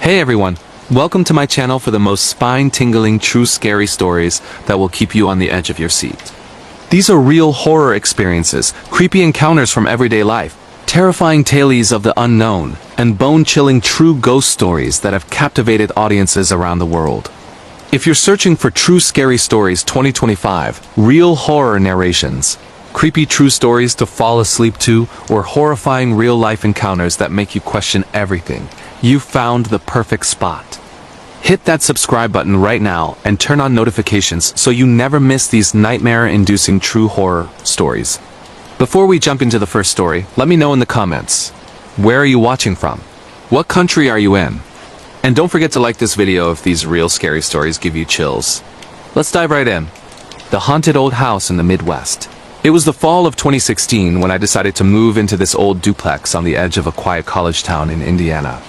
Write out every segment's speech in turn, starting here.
Hey everyone, welcome to my channel for the most spine-tingling true scary stories that will keep you on the edge of your seat. These are real horror experiences, creepy encounters from everyday life, terrifying tales of the unknown, and bone-chilling true ghost stories that have captivated audiences around the world. If you're searching for True Scary Stories 2025, real horror narrations, creepy true stories to fall asleep to, or horrifying real-life encounters that make you question everything, you've found the perfect spot. Hit that subscribe button right now and turn on notifications so you never miss these nightmare-inducing true horror stories. Before we jump into the first story, let me know in the comments. Where are you watching from? What country are you in? And don't forget to like this video if these real scary stories give you chills. Let's dive right in. The haunted old house in the Midwest. It was the fall of 2016 when I decided to move into this old duplex on the edge of a quiet college town in Indiana.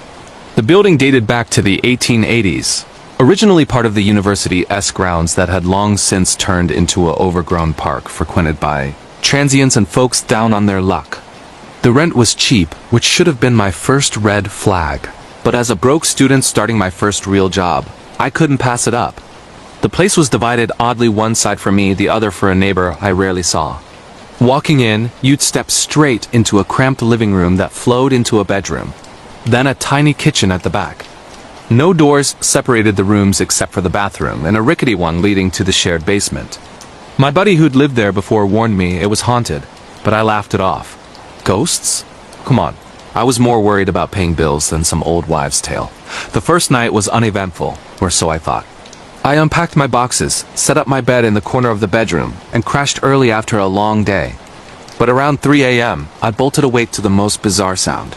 The building dated back to the 1880s, originally part of the university's grounds that had long since turned into an overgrown park frequented by transients and folks down on their luck. The rent was cheap, which should have been my first red flag, but as a broke student starting my first real job, I couldn't pass it up. The place was divided oddly, one side for me, the other for a neighbor I rarely saw. Walking in, you'd step straight into a cramped living room that flowed into a bedroom. Then a tiny kitchen at the back. No doors separated the rooms except for the bathroom, and a rickety one leading to the shared basement. My buddy who'd lived there before warned me it was haunted, but I laughed it off. Ghosts? Come on. I was more worried about paying bills than some old wives' tale. The first night was uneventful, or so I thought. I unpacked my boxes, set up my bed in the corner of the bedroom, and crashed early after a long day. But around 3 a.m., I bolted awake to the most bizarre sound.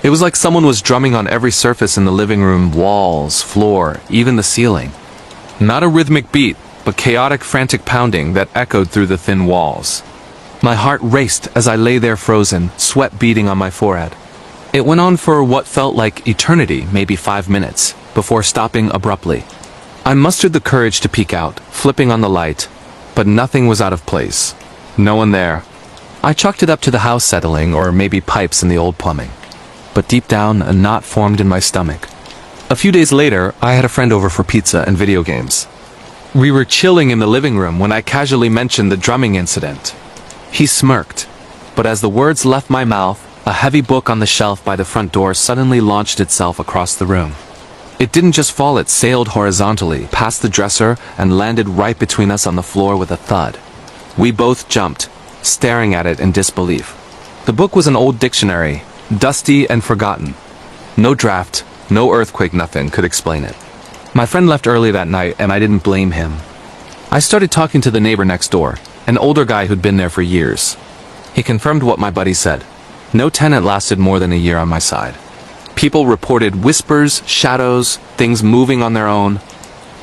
It was like someone was drumming on every surface in the living room, walls, floor, even the ceiling. Not a rhythmic beat, but chaotic, frantic pounding that echoed through the thin walls. My heart raced as I lay there frozen, sweat beading on my forehead. It went on for what felt like eternity, maybe 5 minutes, before stopping abruptly. I mustered the courage to peek out, flipping on the light, but nothing was out of place. No one there. I chalked it up to the house settling, or maybe pipes in the old plumbing. But deep down, a knot formed in my stomach. A few days later, I had a friend over for pizza and video games. We were chilling in the living room when I casually mentioned the drumming incident. He smirked, but as the words left my mouth, a heavy book on the shelf by the front door suddenly launched itself across the room. It didn't just fall, it sailed horizontally, past the dresser, and landed right between us on the floor with a thud. We both jumped, staring at it in disbelief. The book was an old dictionary, dusty and forgotten. No draft, no earthquake, nothing could explain it. My friend left early that night, and I didn't blame him. I started talking to the neighbor next door, an older guy who'd been there for years. He confirmed what my buddy said. No tenant lasted more than a year on my side. People reported whispers, shadows, things moving on their own.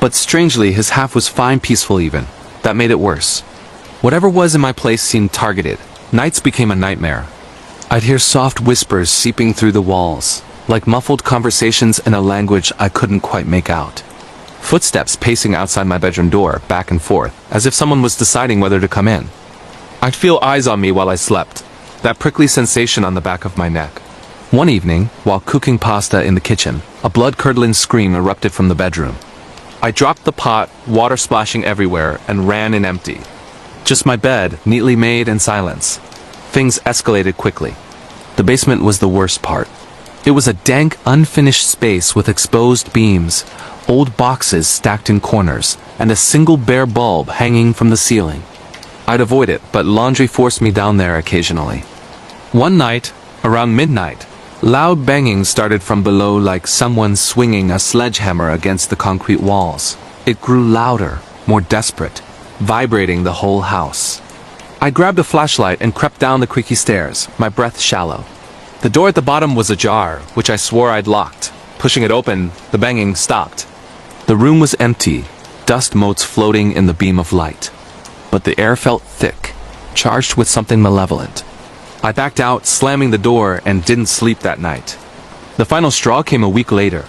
But strangely, his half was fine, peaceful even. That made it worse. Whatever was in my place seemed targeted. Nights became a nightmare. I'd hear soft whispers seeping through the walls, like muffled conversations in a language I couldn't quite make out. Footsteps pacing outside my bedroom door, back and forth, as if someone was deciding whether to come in. I'd feel eyes on me while I slept, that prickly sensation on the back of my neck. One evening, while cooking pasta in the kitchen, a blood-curdling scream erupted from the bedroom. I dropped the pot, water splashing everywhere, and ran in empty. Just my bed, neatly made, and silence. Things escalated quickly. The basement was the worst part. It was a dank, unfinished space with exposed beams, old boxes stacked in corners, and a single bare bulb hanging from the ceiling. I'd avoid it, but laundry forced me down there occasionally. One night, around midnight, loud banging started from below, like someone swinging a sledgehammer against the concrete walls. It grew louder, more desperate, vibrating the whole house. I grabbed a flashlight and crept down the creaky stairs, my breath shallow. The door at the bottom was ajar, which I swore I'd locked. Pushing it open, the banging stopped. The room was empty, dust motes floating in the beam of light. But the air felt thick, charged with something malevolent. I backed out, slamming the door, and didn't sleep that night. The final straw came a week later.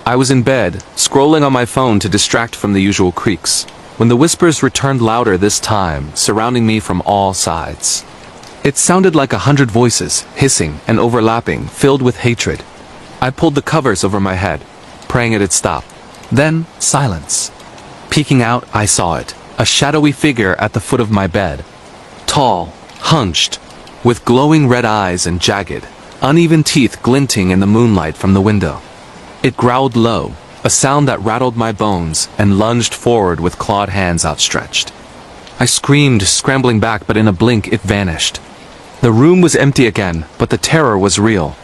I was in bed, scrolling on my phone to distract from the usual creaks, when the whispers returned louder this time, surrounding me from all sides. It sounded like 100 voices, hissing and overlapping, filled with hatred. I pulled the covers over my head, praying it'd stop. Then, silence. Peeking out, I saw it. A shadowy figure at the foot of my bed. Tall, hunched, with glowing red eyes and jagged, uneven teeth glinting in the moonlight from the window. It growled low, a sound that rattled my bones, and lunged forward with clawed hands outstretched. I screamed, scrambling back, but in a blink it vanished. The room was empty again, but the terror was real.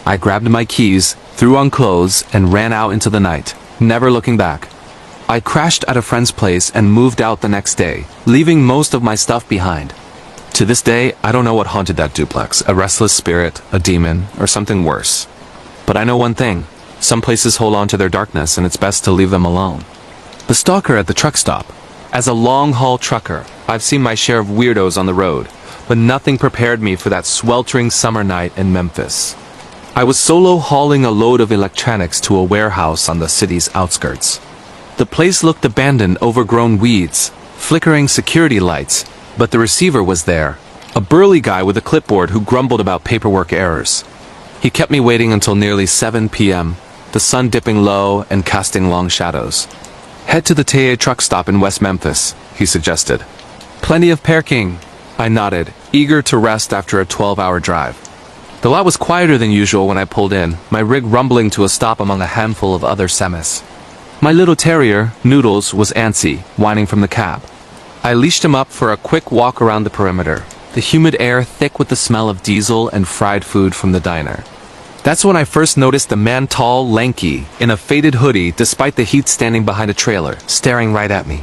I grabbed my keys, threw on clothes, and ran out into the night, never looking back. I crashed at a friend's place and moved out the next day, leaving most of my stuff behind. To this day, I don't know what haunted that duplex, a restless spirit, a demon, or something worse. But I know one thing. Some places hold on to their darkness, and it's best to leave them alone. The stalker at the truck stop. As a long-haul trucker, I've seen my share of weirdos on the road, but nothing prepared me for that sweltering summer night in Memphis. I was solo hauling a load of electronics to a warehouse on the city's outskirts. The place looked abandoned, overgrown weeds, flickering security lights, but the receiver was there, a burly guy with a clipboard who grumbled about paperwork errors. He kept me waiting until nearly 7 p.m., the sun dipping low and casting long shadows. "Head to the TA truck stop in West Memphis," he suggested. "Plenty of parking," I nodded, eager to rest after a 12-hour drive. The lot was quieter than usual when I pulled in, my rig rumbling to a stop among a handful of other semis. My little terrier, Noodles, was antsy, whining from the cab. I leashed him up for a quick walk around the perimeter, the humid air thick with the smell of diesel and fried food from the diner. That's when I first noticed a man tall, lanky, in a faded hoodie despite the heat standing behind a trailer, staring right at me.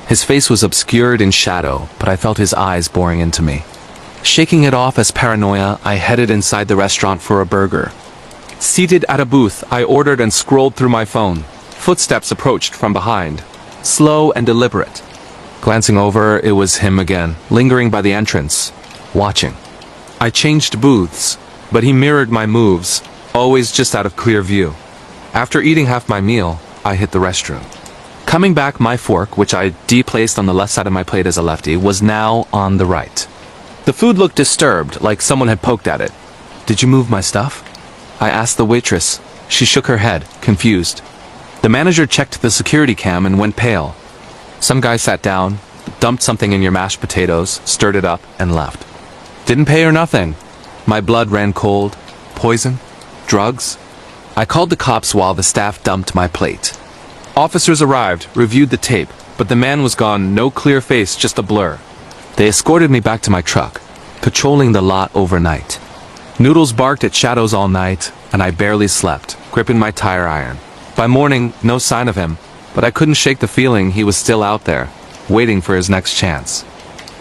His face was obscured in shadow, but I felt his eyes boring into me. Shaking it off as paranoia, I headed inside the restaurant for a burger. Seated at a booth, I ordered and scrolled through my phone. Footsteps approached from behind, slow and deliberate. Glancing over, it was him again, lingering by the entrance, watching. I changed booths, but he mirrored my moves, always just out of clear view. After eating half my meal, I hit the restroom. Coming back, my fork, which I deplaced on the left side of my plate as a lefty, was now on the right. The food looked disturbed, like someone had poked at it. "Did you move my stuff?" I asked the waitress. She shook her head, confused. The manager checked the security cam and went pale. Some guy sat down, dumped something in your mashed potatoes, stirred it up, and left. Didn't pay or nothing. My blood ran cold. Poison? Drugs? I called the cops while the staff dumped my plate. Officers arrived, reviewed the tape, but the man was gone, no clear face, just a blur. They escorted me back to my truck, patrolling the lot overnight. Noodles barked at shadows all night, and I barely slept, gripping my tire iron. By morning, no sign of him, but I couldn't shake the feeling he was still out there, waiting for his next chance.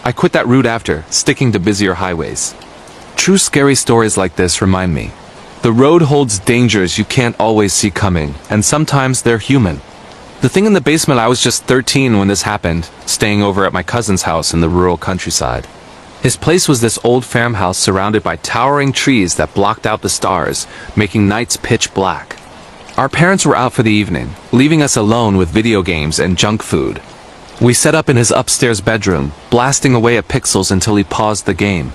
I quit that route after, sticking to busier highways. True scary stories like this remind me. The road holds dangers you can't always see coming, and sometimes they're human. The thing in the basement, I was just 13 when this happened, staying over at my cousin's house in the rural countryside. His place was this old farmhouse surrounded by towering trees that blocked out the stars, making nights pitch black. Our parents were out for the evening, leaving us alone with video games and junk food. We set up in his upstairs bedroom, blasting away at pixels until he paused the game.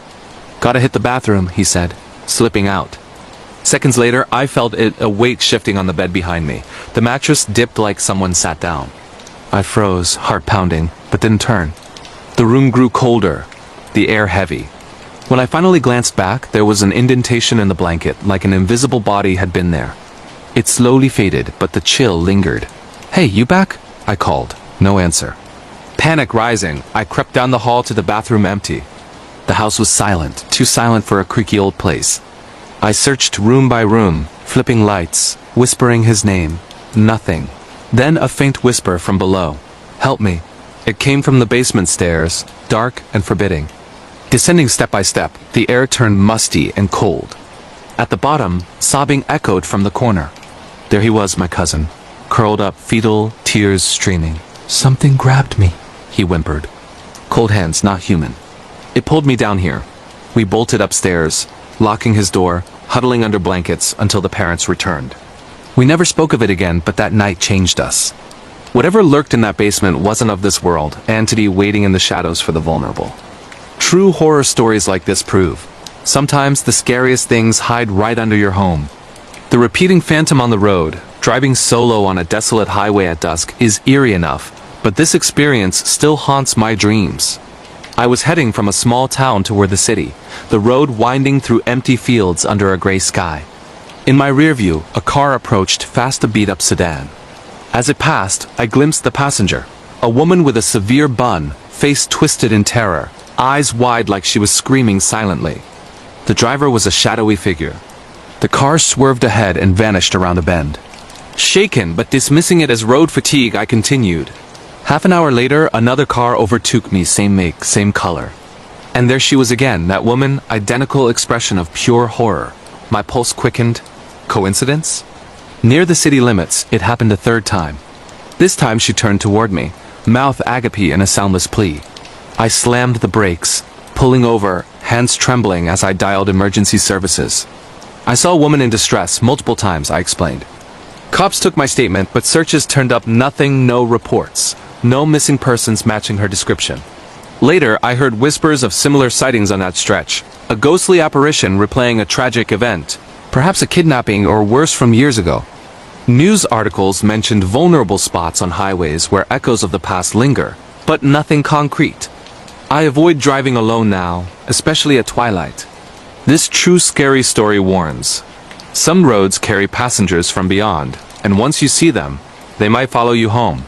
"Gotta hit the bathroom," he said, slipping out. Seconds later, I felt a weight shifting on the bed behind me. The mattress dipped like someone sat down. I froze, heart pounding, but didn't turn. The room grew colder, the air heavy. When I finally glanced back, there was an indentation in the blanket, like an invisible body had been there. It slowly faded, but the chill lingered. "Hey, you back?" I called. No answer. Panic rising, I crept down the hall to the bathroom, empty. The house was silent, too silent for a creaky old place. I searched room by room, flipping lights, whispering his name. Nothing. Then a faint whisper from below. "Help me." It came from the basement stairs, dark and forbidding. Descending step by step, the air turned musty and cold. At the bottom, sobbing echoed from the corner. There he was, my cousin, curled up, fetal, tears streaming. "Something grabbed me," he whimpered. Cold hands, not human. It pulled me down here. We bolted upstairs, locking his door, huddling under blankets until the parents returned. We never spoke of it again, but that night changed us. Whatever lurked in that basement wasn't of this world, entity waiting in the shadows for the vulnerable. True horror stories like this prove. Sometimes the scariest things hide right under your home. The repeating phantom on the road, Driving solo on a desolate highway at dusk is eerie enough, but this experience still haunts my dreams. I was heading from a small town toward the city, the road winding through empty fields under a gray sky. In my rear view, a car approached fast, a beat-up sedan. As it passed, I glimpsed the passenger, a woman with a severe bun, face twisted in terror, eyes wide like she was screaming silently. The driver was a shadowy figure. The car swerved ahead and vanished around a bend. Shaken but dismissing it as road fatigue, I continued. Half an hour later, another car overtook me, same make, same color. And there she was again, that woman, identical expression of pure horror. My pulse quickened. Coincidence? Near the city limits, it happened a third time. This time she turned toward me, mouth agape in a soundless plea. I slammed the brakes, pulling over, hands trembling as I dialed emergency services. I saw a woman in distress multiple times, I explained. Cops took my statement, but searches turned up nothing, no reports. No missing persons matching her description. Later, I heard whispers of similar sightings on that stretch. A ghostly apparition replaying a tragic event. Perhaps a kidnapping or worse from years ago. News articles mentioned vulnerable spots on highways where echoes of the past linger, but nothing concrete. I avoid driving alone now, especially at twilight. This true scary story warns. Some roads carry passengers from beyond, and once you see them, they might follow you home.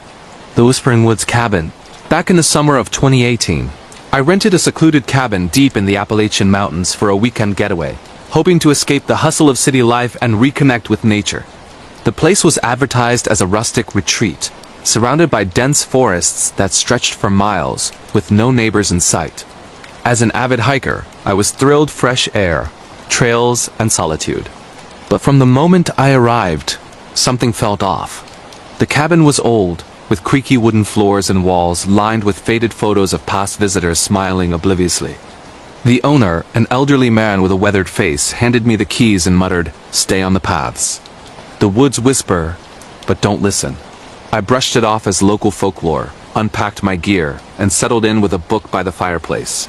The Whispering Woods Cabin. Back in the summer of 2018, I rented a secluded cabin deep in the Appalachian Mountains for a weekend getaway, hoping to escape the hustle of city life and reconnect with nature. The place was advertised as a rustic retreat, surrounded by dense forests that stretched for miles, with no neighbors in sight. As an avid hiker, I was thrilled fresh air, trails, and solitude. But from the moment I arrived, something felt off. The cabin was old, with creaky wooden floors and walls lined with faded photos of past visitors smiling obliviously. The owner, an elderly man with a weathered face, handed me the keys and muttered, "Stay on the paths. The woods whisper, but don't listen." I brushed it off as local folklore, unpacked my gear, and settled in with a book by the fireplace.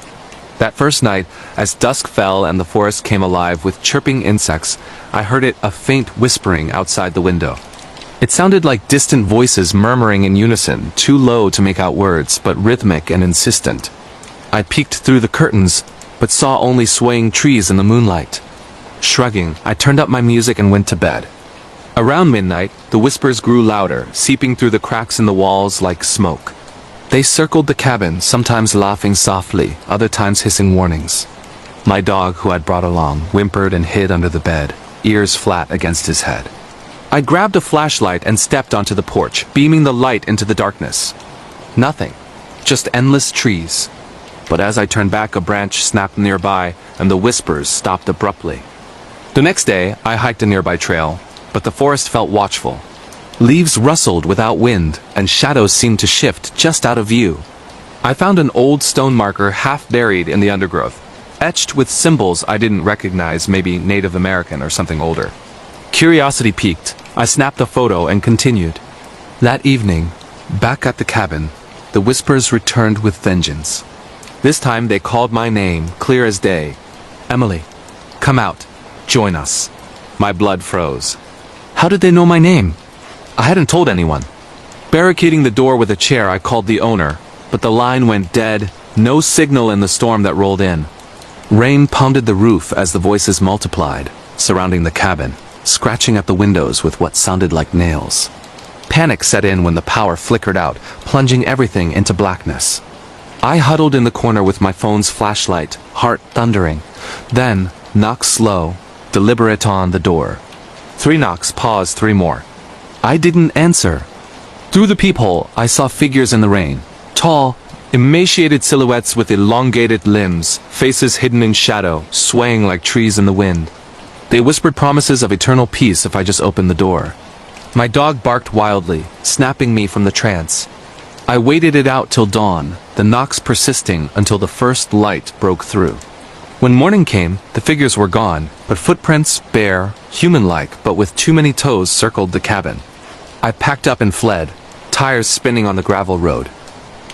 That first night, as dusk fell and the forest came alive with chirping insects, I heard a faint whispering outside the window. It sounded like distant voices murmuring in unison, too low to make out words, but rhythmic and insistent. I peeked through the curtains, but saw only swaying trees in the moonlight. Shrugging, I turned up my music and went to bed. Around midnight, the whispers grew louder, seeping through the cracks in the walls like smoke. They circled the cabin, sometimes laughing softly, other times hissing warnings. My dog, who I'd brought along, whimpered and hid under the bed, ears flat against his head. I grabbed a flashlight and stepped onto the porch, beaming the light into the darkness. Nothing. Just endless trees. But as I turned back, a branch snapped nearby, and the whispers stopped abruptly. The next day, I hiked a nearby trail, but the forest felt watchful. Leaves rustled without wind, and shadows seemed to shift just out of view. I found an old stone marker half buried in the undergrowth, etched with symbols I didn't recognize, maybe Native American or something older. Curiosity piqued. I snapped a photo and continued. That evening, back at the cabin, the whispers returned with vengeance. This time they called my name, clear as day. "Emily, come out. Join us." My blood froze. How did they know my name? I hadn't told anyone. Barricading the door with a chair, I called the owner, but the line went dead, no signal in the storm that rolled in. Rain pounded the roof as the voices multiplied, surrounding the cabin, scratching at the windows with what sounded like nails. Panic set in when the power flickered out, plunging everything into blackness. I huddled in the corner with my phone's flashlight, heart thundering. Then, knock slow, deliberate on the door. 3 knocks, pause, 3 more. I didn't answer. Through the peephole, I saw figures in the rain. Tall, emaciated silhouettes with elongated limbs, faces hidden in shadow, swaying like trees in the wind. They whispered promises of eternal peace if I just opened the door. My dog barked wildly, snapping me from the trance. I waited it out till dawn, the knocks persisting until the first light broke through. When morning came, the figures were gone, but footprints, bare, human-like, but with too many toes, circled the cabin. I packed up and fled, tires spinning on the gravel road.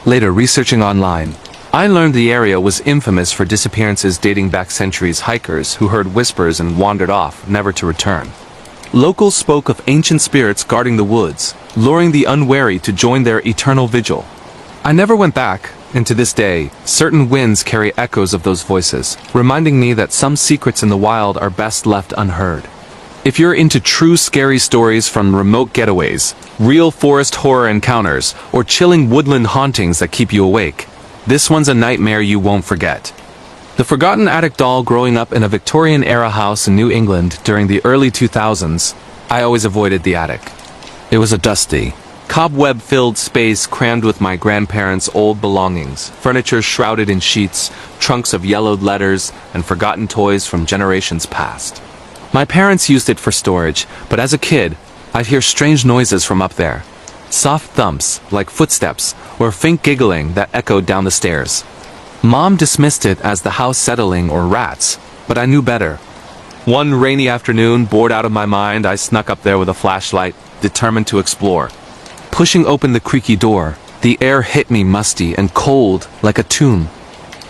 Later, researching online, I learned the area was infamous for disappearances dating back centuries. Hikers who heard whispers and wandered off, never to return. Locals spoke of ancient spirits guarding the woods, luring the unwary to join their eternal vigil. I never went back, and to this day, certain winds carry echoes of those voices, reminding me that some secrets in the wild are best left unheard. If you're into true scary stories from remote getaways, real forest horror encounters, or chilling woodland hauntings that keep you awake, this one's a nightmare you won't forget. The forgotten attic doll. Growing up in a Victorian-era house in New England during the early 2000s, I always avoided the attic. It was a dusty, cobweb-filled space crammed with my grandparents' old belongings, furniture shrouded in sheets, trunks of yellowed letters, and forgotten toys from generations past. My parents used it for storage, but as a kid, I'd hear strange noises from up there. Soft thumps, like footsteps, or faint giggling that echoed down the stairs. Mom dismissed it as the house settling or rats, but I knew better. One rainy afternoon, bored out of my mind, I snuck up there with a flashlight, determined to explore. Pushing open the creaky door, the air hit me musty and cold like a tomb.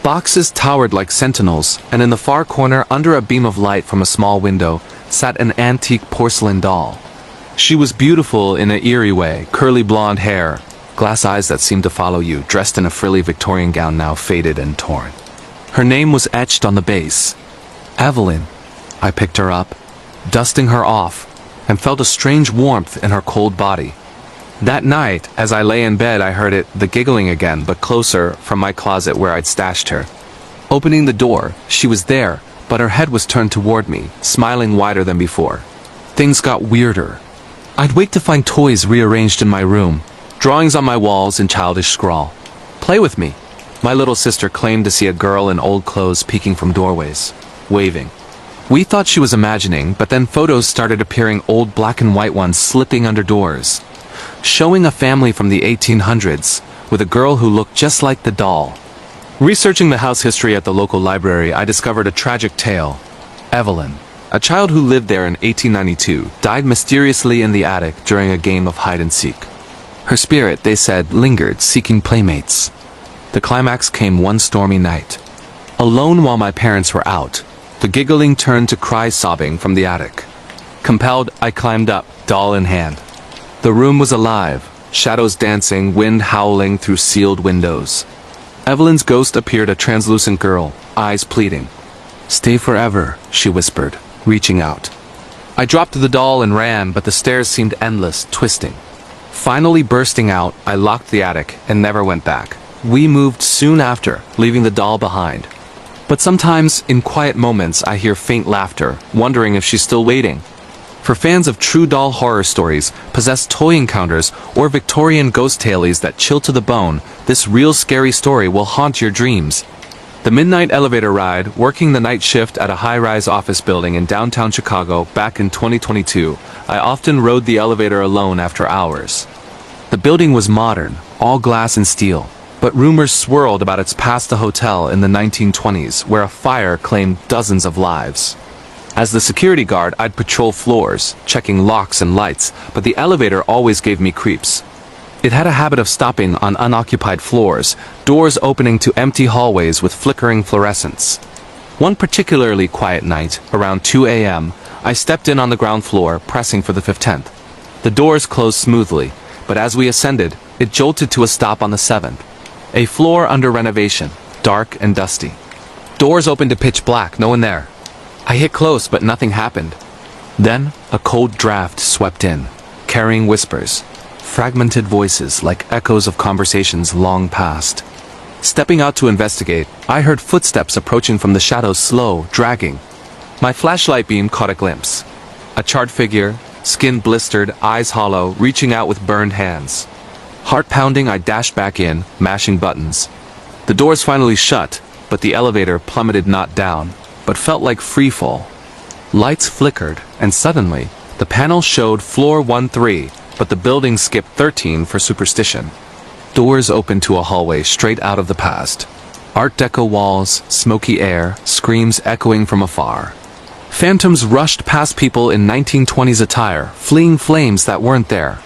Boxes towered like sentinels, and in the far corner, under a beam of light from a small window, sat an antique porcelain doll. She was beautiful in an eerie way, curly blonde hair, glass eyes that seemed to follow you, dressed in a frilly Victorian gown now faded and torn. Her name was etched on the base. Evelyn. I picked her up, dusting her off, and felt a strange warmth in her cold body. That night, as I lay in bed, I heard the giggling again, but closer, from my closet where I'd stashed her. Opening the door, she was there, but her head was turned toward me, smiling wider than before. Things got weirder. I'd wake to find toys rearranged in my room, drawings on my walls in childish scrawl. "Play with me." My little sister claimed to see a girl in old clothes peeking from doorways, waving. We thought she was imagining, but then photos started appearing, old black and white ones slipping under doors, showing a family from the 1800s, with a girl who looked just like the doll. Researching the house history at the local library, I discovered a tragic tale. Evelyn, a child who lived there in 1892, died mysteriously in the attic during a game of hide-and-seek. Her spirit, they said, lingered, seeking playmates. The climax came one stormy night. Alone while my parents were out, the giggling turned to cry-sobbing from the attic. Compelled, I climbed up, doll in hand. The room was alive, shadows dancing, wind howling through sealed windows. Evelyn's ghost appeared, a translucent girl, eyes pleading. "Stay forever," she whispered, reaching out. I dropped the doll and ran, but the stairs seemed endless, twisting. Finally bursting out, I locked the attic and never went back. We moved soon after, leaving the doll behind. But sometimes, in quiet moments, I hear faint laughter, wondering if she's still waiting. For fans of true doll horror stories, possessed toy encounters, or Victorian ghost tales that chill to the bone, this real scary story will haunt your dreams. The midnight elevator ride, working the night shift at a high-rise office building in downtown Chicago back in 2022, I often rode the elevator alone after hours. The building was modern, all glass and steel, but rumors swirled about its past, a hotel in the 1920s where a fire claimed dozens of lives. As the security guard, I'd patrol floors, checking locks and lights, but the elevator always gave me creeps. It had a habit of stopping on unoccupied floors, doors opening to empty hallways with flickering fluorescents. One particularly quiet night, around 2 a.m., I stepped in on the ground floor, pressing for the 15th. The doors closed smoothly, but as we ascended, it jolted to a stop on the 7th. A floor under renovation, dark and dusty. Doors opened to pitch black, no one there. I hit close, but nothing happened. Then, a cold draft swept in, carrying whispers, fragmented voices like echoes of conversations long past. Stepping out to investigate, I heard footsteps approaching from the shadows, slow, dragging. My flashlight beam caught a glimpse. A charred figure, skin blistered, eyes hollow, reaching out with burned hands. Heart pounding, I dashed back in, mashing buttons. The doors finally shut, but the elevator plummeted not down, but felt like free fall. Lights flickered, and suddenly, the panel showed floor 13, but the building skipped 13 for superstition. Doors opened to a hallway straight out of the past. Art Deco walls, smoky air, screams echoing from afar. Phantoms rushed past people in 1920s attire, fleeing flames that weren't there.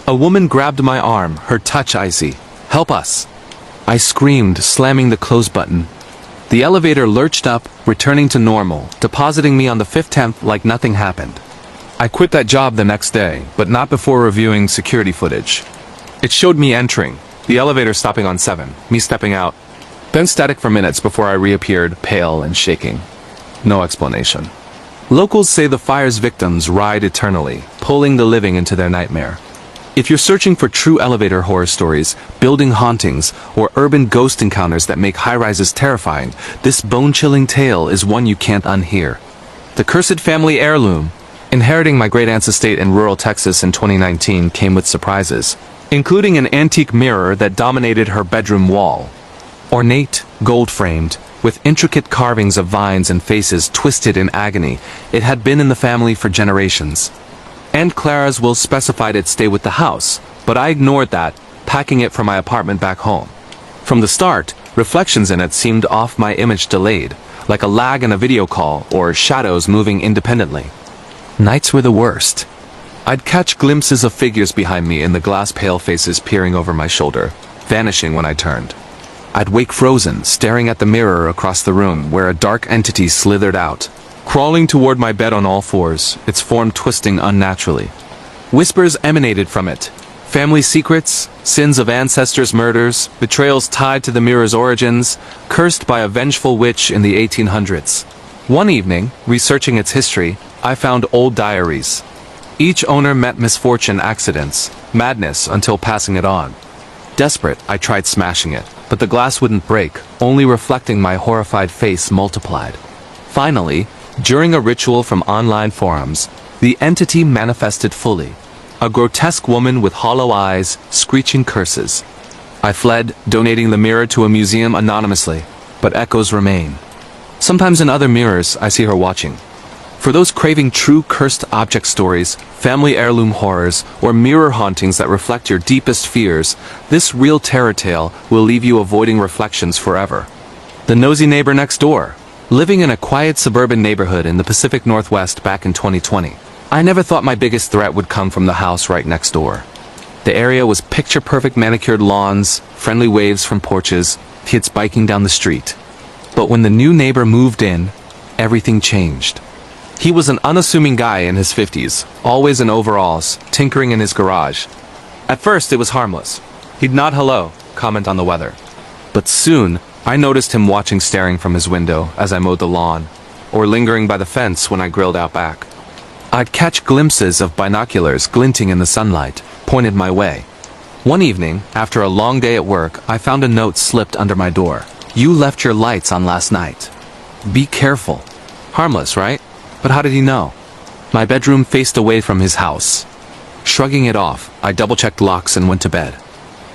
A woman grabbed my arm, her touch icy. "Help us!" I screamed, slamming the close button. The elevator lurched up, returning to normal, depositing me on the 15th like nothing happened. I quit that job the next day, but not before reviewing security footage. It showed me entering, the elevator stopping on 7, me stepping out, then static for minutes before I reappeared, pale and shaking. No explanation. Locals say the fire's victims ride eternally, pulling the living into their nightmare. If you're searching for true elevator horror stories, building hauntings, or urban ghost encounters that make high-rises terrifying, this bone-chilling tale is one you can't unhear. The Cursed Family Heirloom. Inheriting my great-aunt's estate in rural Texas in 2019 came with surprises, including an antique mirror that dominated her bedroom wall. Ornate, gold-framed, with intricate carvings of vines and faces twisted in agony, it had been in the family for generations. Aunt Clara's will specified it stay with the house, but I ignored that, packing it from my apartment back home. From the start, reflections in it seemed off, my image delayed, like a lag in a video call or shadows moving independently. Nights were the worst. I'd catch glimpses of figures behind me in the glass pale faces peering over my shoulder, vanishing when I turned. I'd wake frozen, staring at the mirror across the room where a dark entity slithered out, crawling toward my bed on all fours, its form twisting unnaturally. Whispers emanated from it. Family secrets, sins of ancestors' murders, betrayals tied to the mirror's origins, cursed by a vengeful witch in the 1800s. One evening, researching its history, I found old diaries. Each owner met misfortune, accidents, madness until passing it on. Desperate, I tried smashing it, but the glass wouldn't break, only reflecting my horrified face multiplied. Finally, during a ritual from online forums, the entity manifested fully. A grotesque woman with hollow eyes, screeching curses. I fled, donating the mirror to a museum anonymously, but echoes remain. Sometimes in other mirrors, I see her watching. For those craving true cursed object stories, family heirloom horrors, or mirror hauntings that reflect your deepest fears, this real terror tale will leave you avoiding reflections forever. The nosy neighbor next door. Living in a quiet suburban neighborhood in the Pacific Northwest back in 2020, I never thought my biggest threat would come from the house right next door. The area was picture-perfect manicured lawns, friendly waves from porches, kids biking down the street. But when the new neighbor moved in, everything changed. He was an unassuming guy in his 50s, always in overalls, tinkering in his garage. At first it was harmless. He'd nod hello, comment on the weather. But soon, I noticed him watching, staring from his window as I mowed the lawn, or lingering by the fence when I grilled out back. I'd catch glimpses of binoculars glinting in the sunlight, pointed my way. One evening, after a long day at work, I found a note slipped under my door. "You left your lights on last night. Be careful." Harmless, right? But how did he know? My bedroom faced away from his house. Shrugging it off, I double-checked locks and went to bed.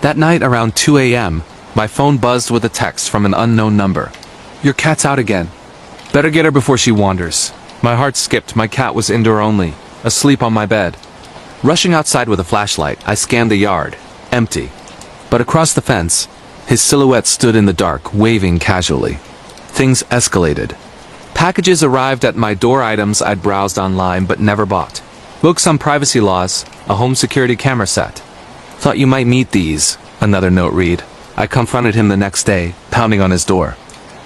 That night around 2 a.m., my phone buzzed with a text from an unknown number. "Your cat's out again. Better get her before she wanders." My heart skipped. My cat was indoor only, asleep on my bed. Rushing outside with a flashlight, I scanned the yard. Empty. But across the fence, his silhouette stood in the dark, waving casually. Things escalated. Packages arrived at my door, items I'd browsed online but never bought. Books on privacy laws, a home security camera set. "Thought you might meet these," another note read. I confronted him the next day, pounding on his door.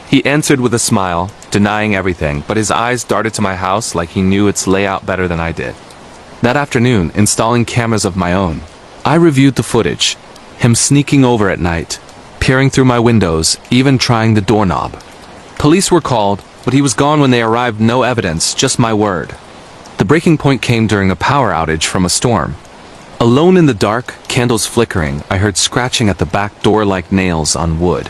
He answered with a smile, denying everything, but his eyes darted to my house like he knew its layout better than I did. That afternoon, installing cameras of my own, I reviewed the footage. Him sneaking over at night, peering through my windows, even trying the doorknob. Police were called, but he was gone when they arrived. No evidence, just my word. The breaking point came during a power outage from a storm. Alone in the dark, candles flickering, I heard scratching at the back door like nails on wood.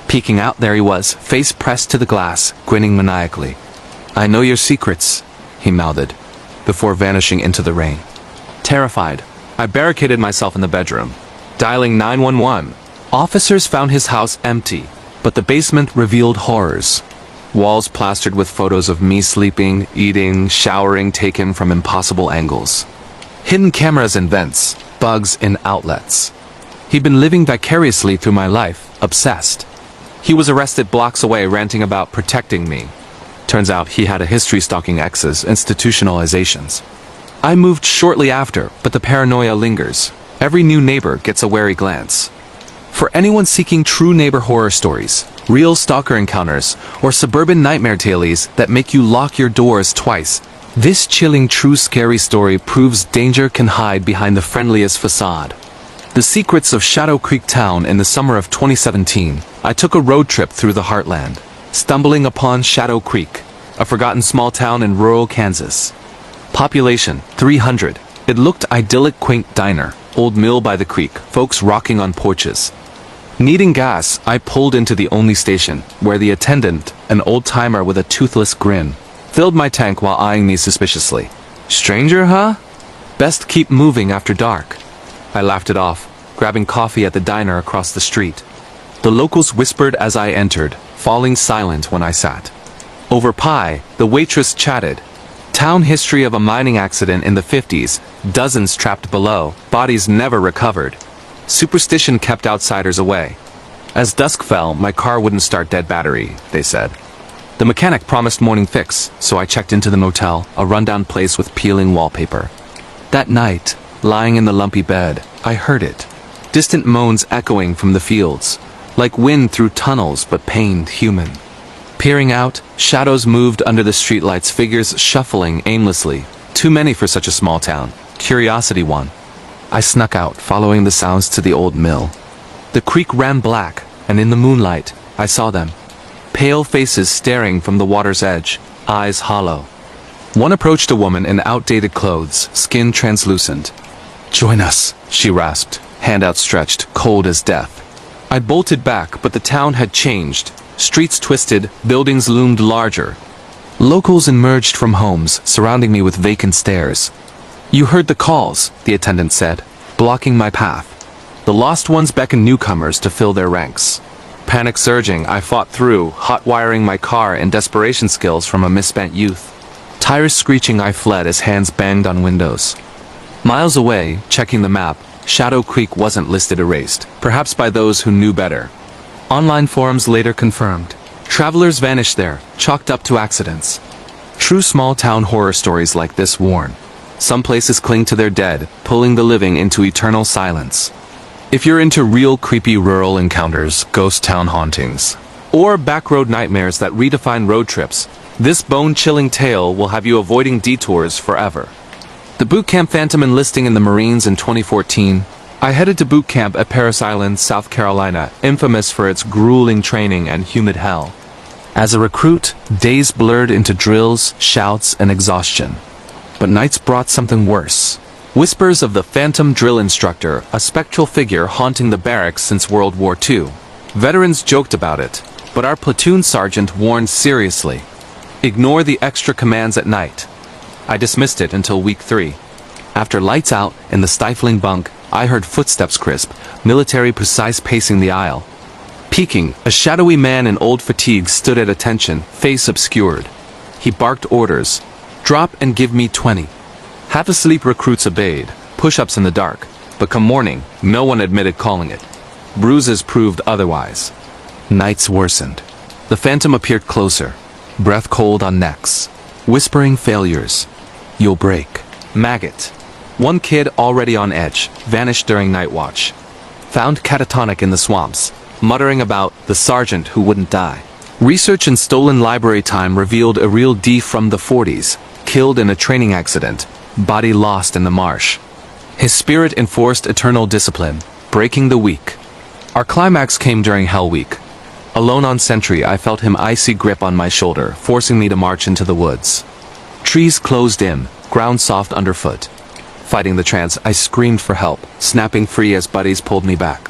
Peeking out, there he was, face pressed to the glass, grinning maniacally. "I know your secrets," he mouthed, before vanishing into the rain. Terrified, I barricaded myself in the bedroom, dialing 911. Officers found his house empty, but the basement revealed horrors. Walls plastered with photos of me sleeping, eating, showering, taken from impossible angles. Hidden cameras in vents, bugs in outlets. He'd been living vicariously through my life, obsessed. He was arrested blocks away, ranting about protecting me. Turns out he had a history stalking exes, institutionalizations. I moved shortly after, but the paranoia lingers. Every new neighbor gets a wary glance. For anyone seeking true neighbor horror stories, real stalker encounters, or suburban nightmare tales that make you lock your doors twice, This chilling true scary story proves danger can hide behind the friendliest facade. The secrets of Shadow Creek Town. In the summer of 2017, I took a road trip through the heartland, stumbling upon Shadow Creek, a forgotten small town in rural Kansas. Population 300. It looked idyllic, quaint diner, old mill by the creek, folks rocking on porches. Needing gas, I pulled into the only station, where the attendant, an old-timer with a toothless grin, filled my tank while eyeing me suspiciously. Stranger, huh? Best keep moving after dark. I laughed it off, grabbing coffee at the diner across the street. The locals whispered as I entered, falling silent when I sat. Over pie, the waitress chatted. Town history of a mining accident in the 50s, dozens trapped below, bodies never recovered. Superstition kept outsiders away. As dusk fell, my car wouldn't start, dead battery, they said. The mechanic promised morning fix, so I checked into the motel, a rundown place with peeling wallpaper. That night, lying in the lumpy bed, I heard it. Distant moans echoing from the fields, like wind through tunnels but pained human. Peering out, shadows moved under the streetlights, figures shuffling aimlessly. Too many for such a small town. Curiosity won. I snuck out, following the sounds to the old mill. The creek ran black, and in the moonlight, I saw them. Pale faces staring from the water's edge, eyes hollow. One approached a woman in outdated clothes, skin translucent. "Join us," she rasped, hand outstretched, cold as death. I bolted back, but the town had changed. Streets twisted, buildings loomed larger. Locals emerged from homes, surrounding me with vacant stares. "You heard the calls," the attendant said, blocking my path. The lost ones beckoned newcomers to fill their ranks. Panic surging, I fought through, hot-wiring my car and desperation skills from a misspent youth. Tires screeching, I fled as hands banged on windows. Miles away, checking the map, Shadow Creek wasn't listed erased, perhaps by those who knew better. Online forums later confirmed. Travelers vanished there, chalked up to accidents. True small-town horror stories like this warn. Some places cling to their dead, pulling the living into eternal silence. If you're into real creepy rural encounters, ghost town hauntings, or backroad nightmares that redefine road trips, this bone-chilling tale will have you avoiding detours forever. The boot camp phantom enlisting in the Marines in 2014, I headed to boot camp at Parris Island, South Carolina, infamous for its grueling training and humid hell. As a recruit, days blurred into drills, shouts, and exhaustion. But nights brought something worse. Whispers of the phantom drill instructor, a spectral figure haunting the barracks since World War II. Veterans joked about it, but our platoon sergeant warned seriously. Ignore the extra commands at night. I dismissed it until week 3. After lights out, in the stifling bunk, I heard footsteps crisp, military precise pacing the aisle. Peeking, a shadowy man in old fatigues stood at attention, face obscured. He barked orders. "Drop and give me 20. Half-asleep recruits obeyed, push-ups in the dark, but come morning, no one admitted calling it. Bruises proved otherwise. Nights worsened. The phantom appeared closer, breath cold on necks, whispering failures. "You'll break." Maggot. One kid, already on edge, vanished during night watch. Found catatonic in the swamps, muttering about the sergeant who wouldn't die. Research in stolen library time revealed a real D from the 40s, killed in a training accident, body lost in the marsh. His spirit enforced eternal discipline, breaking the weak. Our climax came during Hell Week. Alone on sentry, I felt him icy grip on my shoulder, forcing me to march into the woods. Trees closed in, ground soft underfoot. Fighting the trance, I screamed for help, snapping free as buddies pulled me back.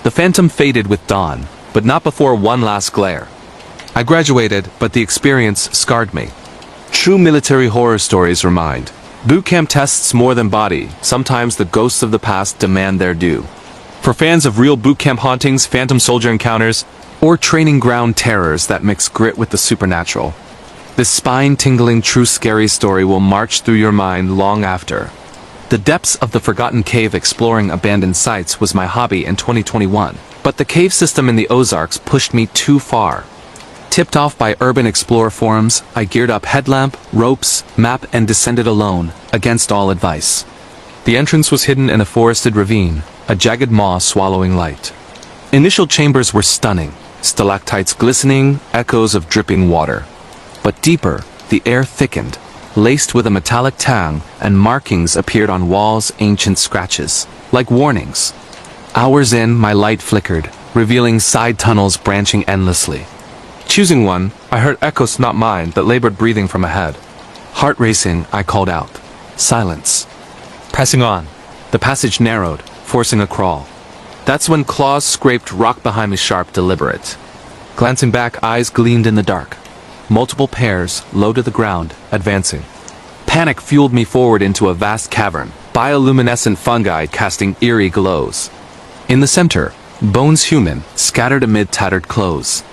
The phantom faded with dawn, but not before one last glare. I graduated, but the experience scarred me. True military horror stories remind. Boot camp tests more than body, sometimes the ghosts of the past demand their due. For fans of real boot camp hauntings, phantom soldier encounters, or training ground terrors that mix grit with the supernatural, this spine-tingling true scary story will march through your mind long after. The depths of the forgotten cave exploring abandoned sites was my hobby in 2021, but the cave system in the Ozarks pushed me too far. Tipped off by urban explorer forums, I geared up headlamp, ropes, map, and descended alone, against all advice. The entrance was hidden in a forested ravine, a jagged maw swallowing light. Initial chambers were stunning, stalactites glistening, echoes of dripping water. But deeper, the air thickened. laced with a metallic tang, and markings appeared on walls, ancient scratches, like warnings. Hours in, my light flickered, revealing side tunnels branching endlessly. Choosing one, I heard echoes not mine that labored breathing from ahead. Heart racing, I called out. Silence. Pressing on. The passage narrowed, forcing a crawl. That's when claws scraped rock behind me sharp, deliberate. Glancing back, eyes gleamed in the dark. Multiple pairs, low to the ground, advancing. Panic fueled me forward into a vast cavern, bioluminescent fungi casting eerie glows. In the center, bones human, scattered amid tattered clothes.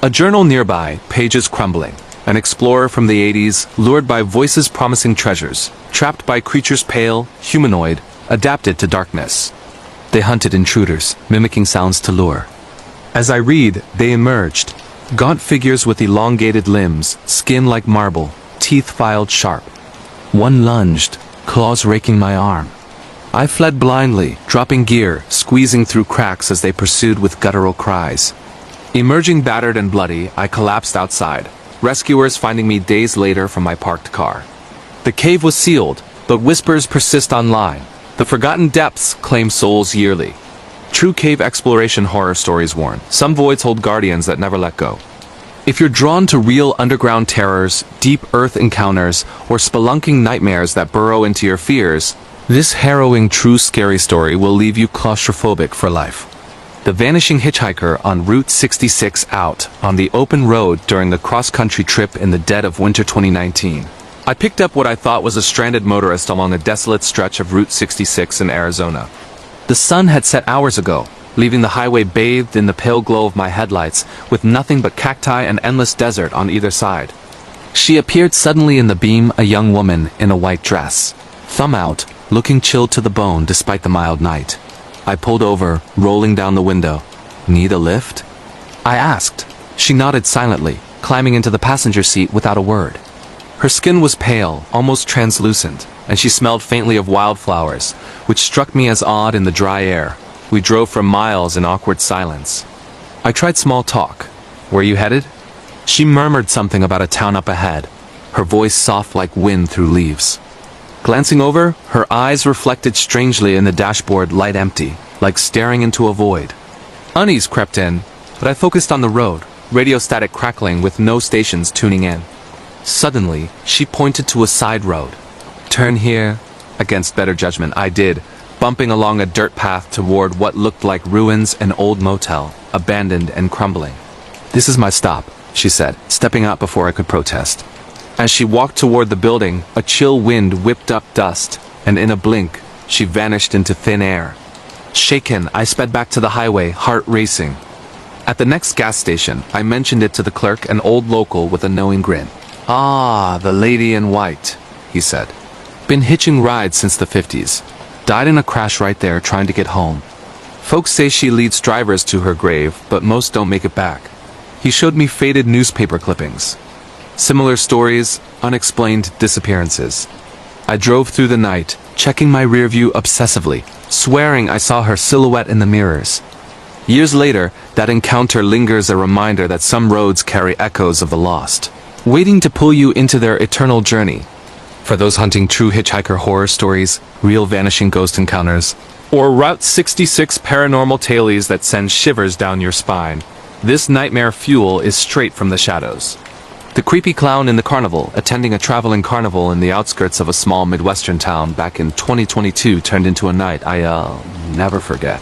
A journal nearby, pages crumbling. An explorer from the 80s, lured by voices promising treasures, trapped by creatures pale, humanoid, adapted to darkness. They hunted intruders, mimicking sounds to lure. As I read, they emerged. Gaunt figures with elongated limbs, skin like marble, teeth filed sharp. One lunged, claws raking my arm. I fled blindly, dropping gear, squeezing through cracks as they pursued with guttural cries. Emerging battered and bloody, I collapsed outside, rescuers finding me days later from my parked car. The cave was sealed, but whispers persist online. The forgotten depths claim souls yearly. True cave exploration horror stories warn, some voids hold guardians that never let go. If you're drawn to real underground terrors, deep earth encounters, or spelunking nightmares that burrow into your fears, this harrowing true scary story will leave you claustrophobic for life. The vanishing hitchhiker on Route 66 out on the open road during a cross-country trip in the dead of winter 2019. I picked up what I thought was a stranded motorist along a desolate stretch of Route 66 in Arizona. The sun had set hours ago, leaving the highway bathed in the pale glow of my headlights, with nothing but cacti and endless desert on either side. She appeared suddenly in the beam, a young woman in a white dress. Thumb out, looking chilled to the bone despite the mild night. I pulled over, rolling down the window. Need a lift? I asked. She nodded silently, climbing into the passenger seat without a word. Her skin was pale, almost translucent, and she smelled faintly of wildflowers, which struck me as odd in the dry air. We drove for miles in awkward silence. I tried small talk. Where you headed? She murmured something about a town up ahead, her voice soft like wind through leaves. Glancing over, her eyes reflected strangely in the dashboard, light empty, like staring into a void. Unease crept in, but I focused on the road, radio static crackling with no stations tuning in. Suddenly, she pointed to a side road. Turn here. Against better judgment, I did, bumping along a dirt path toward what looked like ruins, an old motel, abandoned and crumbling. This is my stop, she said, stepping out before I could protest. As she walked toward the building, a chill wind whipped up dust, and in a blink, she vanished into thin air. Shaken, I sped back to the highway, heart racing. At the next gas station, I mentioned it to the clerk, an old local with a knowing grin. Ah, the lady in white, he said. Been hitching rides since the 50s. Died in a crash right there trying to get home. Folks say she leads drivers to her grave, but most don't make it back. He showed me faded newspaper clippings. Similar stories, unexplained disappearances. I drove through the night, checking my rear view obsessively, swearing I saw her silhouette in the mirrors. Years later, that encounter lingers, a reminder that some roads carry echoes of the lost, waiting to pull you into their eternal journey. For those hunting true hitchhiker horror stories, real vanishing ghost encounters, or Route 66 paranormal tales that send shivers down your spine, this nightmare fuel is straight from the shadows. The creepy clown in the carnival, attending a traveling carnival in the outskirts of a small Midwestern town back in 2022, turned into a night I'll never forget.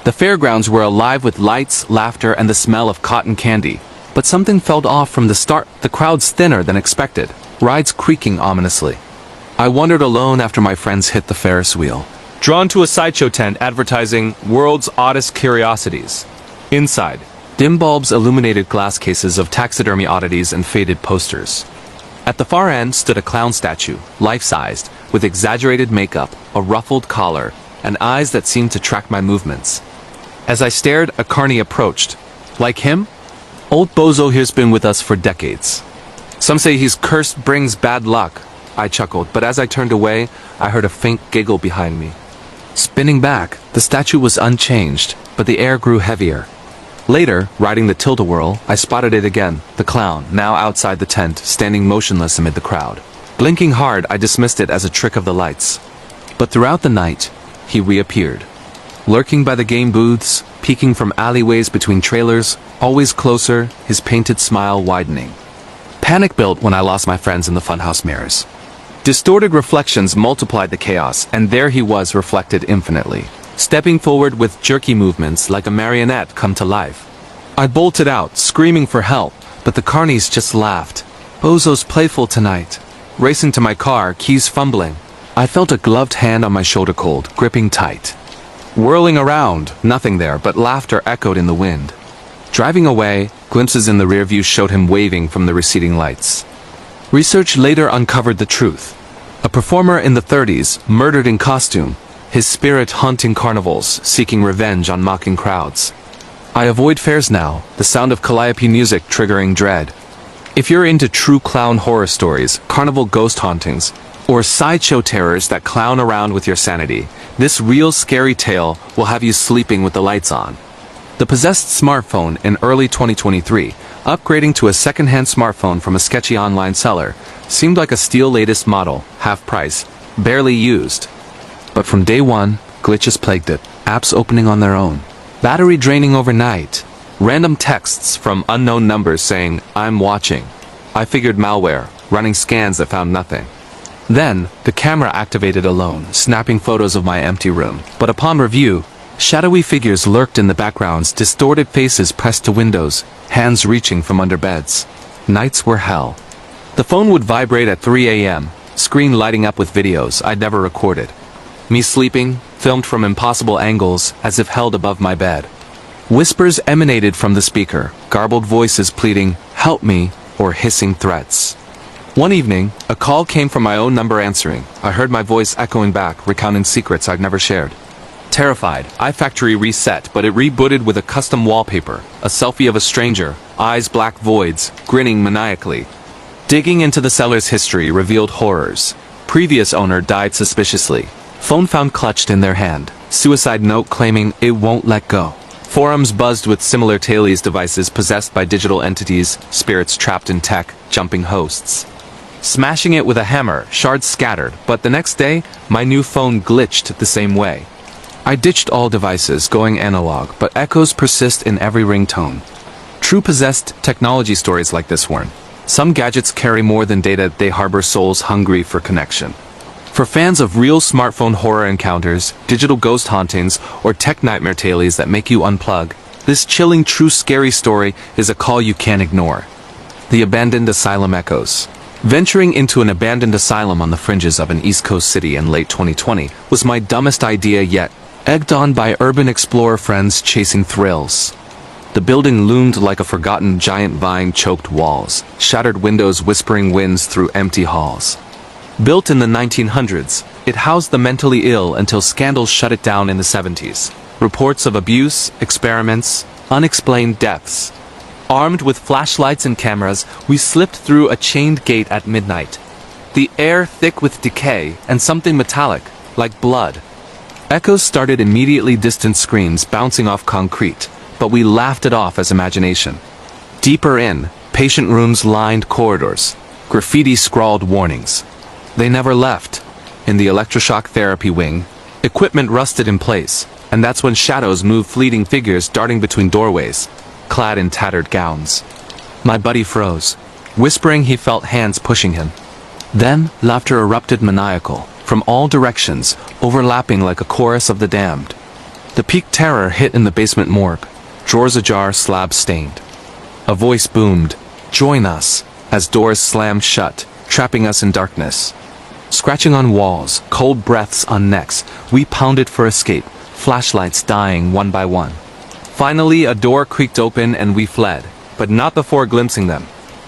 The fairgrounds were alive with lights, laughter, and the smell of cotton candy. But something felt off from the start. The crowd's thinner than expected, rides creaking ominously. I wandered alone after my friends hit the Ferris wheel, drawn to a sideshow tent advertising world's oddest curiosities. Inside, dim bulbs illuminated glass cases of taxidermy oddities and faded posters. At the far end stood a clown statue, life-sized, with exaggerated makeup, a ruffled collar, and eyes that seemed to track my movements. As I stared, a carny approached. Like him? Old Bozo here's been with us for decades. Some say he's cursed brings bad luck. I chuckled, but as I turned away, I heard a faint giggle behind me. Spinning back, the statue was unchanged, but the air grew heavier. Later, riding the tilt-a-whirl, I spotted it again, the clown, now outside the tent, standing motionless amid the crowd. Blinking hard, I dismissed it as a trick of the lights. But throughout the night, he reappeared. Lurking by the game booths, peeking from alleyways between trailers, always closer, his painted smile widening. Panic built when I lost my friends in the funhouse mirrors. Distorted reflections multiplied the chaos, and there he was reflected infinitely, stepping forward with jerky movements like a marionette come to life. I bolted out, screaming for help, but the carnies just laughed. Bozo's playful tonight. Racing to my car, keys fumbling. I felt a gloved hand on my shoulder cold, gripping tight. Whirling around, nothing there, but laughter echoed in the wind. Driving away, glimpses in the rearview showed him waving from the receding lights. Research later uncovered the truth. A performer in the 30s, murdered in costume, his spirit haunting carnivals, seeking revenge on mocking crowds. I avoid fairs now, the sound of calliope music triggering dread. If you're into true clown horror stories, carnival ghost hauntings, or sideshow terrors that clown around with your sanity, this real scary tale will have you sleeping with the lights on. The possessed smartphone in early 2023, upgrading to a second-hand smartphone from a sketchy online seller, seemed like a steal latest model, half price, barely used. But from day one, glitches plagued it, apps opening on their own, battery draining overnight, random texts from unknown numbers saying, "I'm watching." I figured malware, running scans that found nothing. Then, the camera activated alone, snapping photos of my empty room. But upon review, shadowy figures lurked in the backgrounds, distorted faces pressed to windows, hands reaching from under beds. Nights were hell. The phone would vibrate at 3 a.m., screen lighting up with videos I'd never recorded. Me sleeping, filmed from impossible angles, as if held above my bed. Whispers emanated from the speaker, garbled voices pleading, "Help me," or hissing threats. One evening, a call came from my own number answering. I heard my voice echoing back, recounting secrets I'd never shared. Terrified, iFactory reset, but it rebooted with a custom wallpaper, a selfie of a stranger, eyes black voids, grinning maniacally. Digging into the seller's history revealed horrors. Previous owner died suspiciously. Phone found clutched in their hand. Suicide note claiming it won't let go. Forums buzzed with similar Tales devices possessed by digital entities, spirits trapped in tech, jumping hosts. Smashing it with a hammer, shards scattered, but the next day, my new phone glitched the same way. I ditched all devices, going analog, but echoes persist in every ringtone. True possessed technology stories like this weren't. Some gadgets carry more than data, they harbor souls hungry for connection. For fans of real smartphone horror encounters, digital ghost hauntings, or tech nightmare tales that make you unplug, this chilling true scary story is a call you can't ignore. The Abandoned Asylum Echoes. Venturing into an abandoned asylum on the fringes of an East Coast city in late 2020 was my dumbest idea yet, egged on by urban explorer friends chasing thrills. The building loomed like a forgotten giant vine-choked walls, shattered windows whispering winds through empty halls. Built in the 1900s, it housed the mentally ill until scandals shut it down in the 70s. Reports of abuse, experiments, unexplained deaths. Armed with flashlights and cameras, we slipped through a chained gate at midnight. The air thick with decay and something metallic, like blood. Echoes started immediately, distant screams bouncing off concrete, but we laughed it off as imagination. Deeper in, patient rooms lined corridors. Graffiti scrawled warnings. They never left. In the electroshock therapy wing, equipment rusted in place, and that's when shadows moved, fleeting figures darting between doorways, clad in tattered gowns. My buddy froze, whispering he felt hands pushing him. Then, laughter erupted maniacal, from all directions, overlapping like a chorus of the damned. The peak terror hit in the basement morgue, drawers ajar, slabs stained. A voice boomed, "Join us," as doors slammed shut, trapping us in darkness. Scratching on walls, cold breaths on necks, we pounded for escape, flashlights dying one by one. Finally, a door creaked open and we fled, but not before glimpsing them.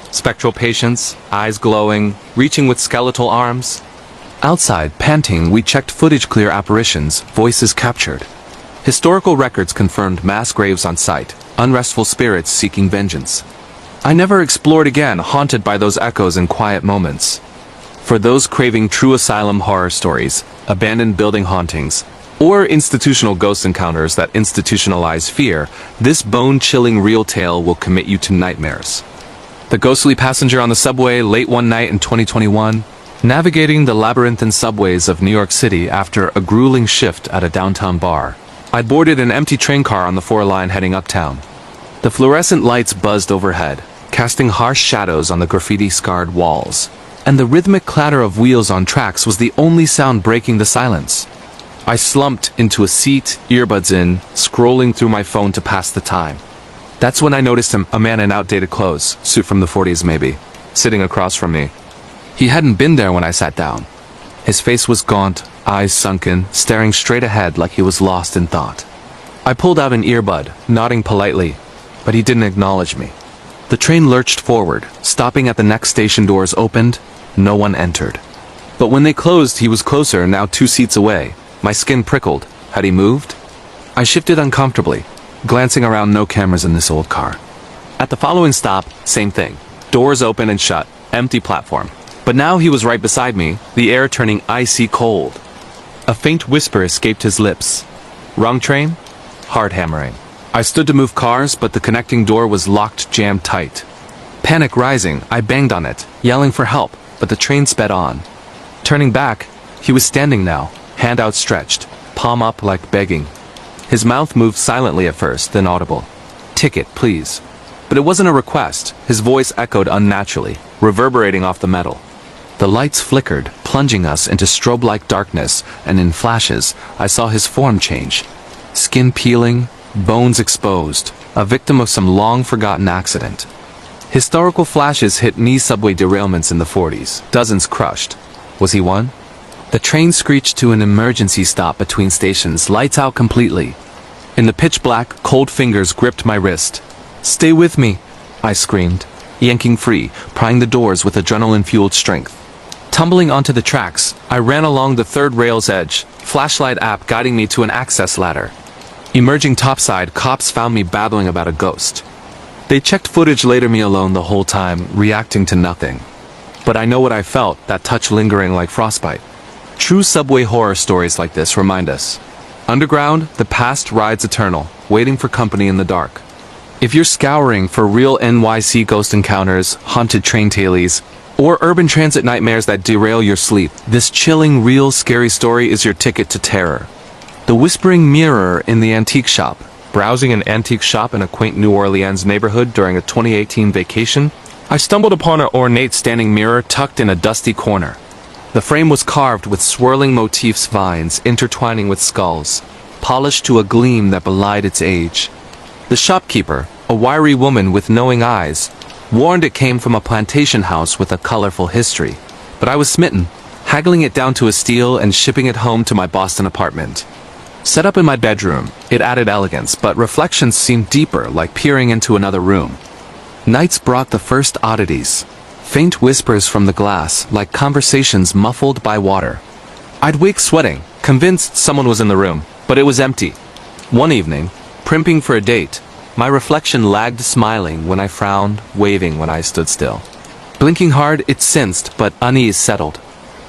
Spectral patients, eyes glowing, reaching with skeletal arms. Outside, panting, we checked footage, clear apparitions, voices captured. Historical records confirmed mass graves on site, unrestful spirits seeking vengeance. I never explored again, haunted by those echoes and quiet moments. For those craving true asylum horror stories, abandoned building hauntings, or institutional ghost encounters that institutionalize fear, this bone-chilling real tale will commit you to nightmares. The ghostly passenger on the subway late one night in 2021, Navigating the labyrinthine subways of New York City after a grueling shift at a downtown bar, I boarded an empty train car on the 4 line heading uptown. The fluorescent lights buzzed overhead, casting harsh shadows on the graffiti-scarred walls, and the rhythmic clatter of wheels on tracks was the only sound breaking the silence. I slumped into a seat, earbuds in, scrolling through my phone to pass the time. That's when I noticed him, a man in outdated clothes, suit from the 40s maybe, sitting across from me. He hadn't been there when I sat down. His face was gaunt, eyes sunken, staring straight ahead like he was lost in thought. I pulled out an earbud, nodding politely, but he didn't acknowledge me. The train lurched forward, stopping at the next station. Doors opened, no one entered. But when they closed, he was closer, now 2 seats away. My skin prickled. Had he moved? I shifted uncomfortably, glancing around. No cameras in this old car. At the following stop, same thing. Doors open and shut, empty platform. But now he was right beside me, the air turning icy cold. A faint whisper escaped his lips. Wrong train? Hard hammering. I stood to move cars, but the connecting door was locked, jammed tight. Panic rising, I banged on it, yelling for help, but the train sped on. Turning back, he was standing now, hand outstretched, palm up like begging. His mouth moved silently at first, then audible. "Ticket, please." But it wasn't a request. His voice echoed unnaturally, reverberating off the metal. The lights flickered, plunging us into strobe-like darkness, and in flashes, I saw his form change. Skin peeling, bones exposed, a victim of some long-forgotten accident. Historical flashes hit knee subway derailments in the 40s, dozens crushed. Was he one? The train screeched to an emergency stop between stations, lights out completely. In the pitch black, cold fingers gripped my wrist. "Stay with me," I screamed, yanking free, prying the doors with adrenaline-fueled strength. Tumbling onto the tracks, I ran along the third rail's edge, flashlight app guiding me to an access ladder. Emerging topside, cops found me babbling about a ghost. They checked footage later, me alone the whole time, reacting to nothing. But I know what I felt, that touch lingering like frostbite. True subway horror stories like this remind us. Underground, the past rides eternal, waiting for company in the dark. If you're scouring for real NYC ghost encounters, haunted train tailies, or urban transit nightmares that derail your sleep, this chilling, real, scary story is your ticket to terror. The whispering mirror in the antique shop. Browsing an antique shop in a quaint New Orleans neighborhood during a 2018 vacation, I stumbled upon an ornate standing mirror tucked in a dusty corner. The frame was carved with swirling motifs, vines intertwining with skulls, polished to a gleam that belied its age. The shopkeeper, a wiry woman with knowing eyes, warned it came from a plantation house with a colorful history. But I was smitten, haggling it down to a steal and shipping it home to my Boston apartment. Set up in my bedroom, it added elegance, but reflections seemed deeper, like peering into another room. Nights brought the first oddities. Faint whispers from the glass, like conversations muffled by water. I'd wake sweating, convinced someone was in the room, but it was empty. One evening, primping for a date, my reflection lagged smiling when I frowned, waving when I stood still. Blinking hard, it sensed, but unease settled.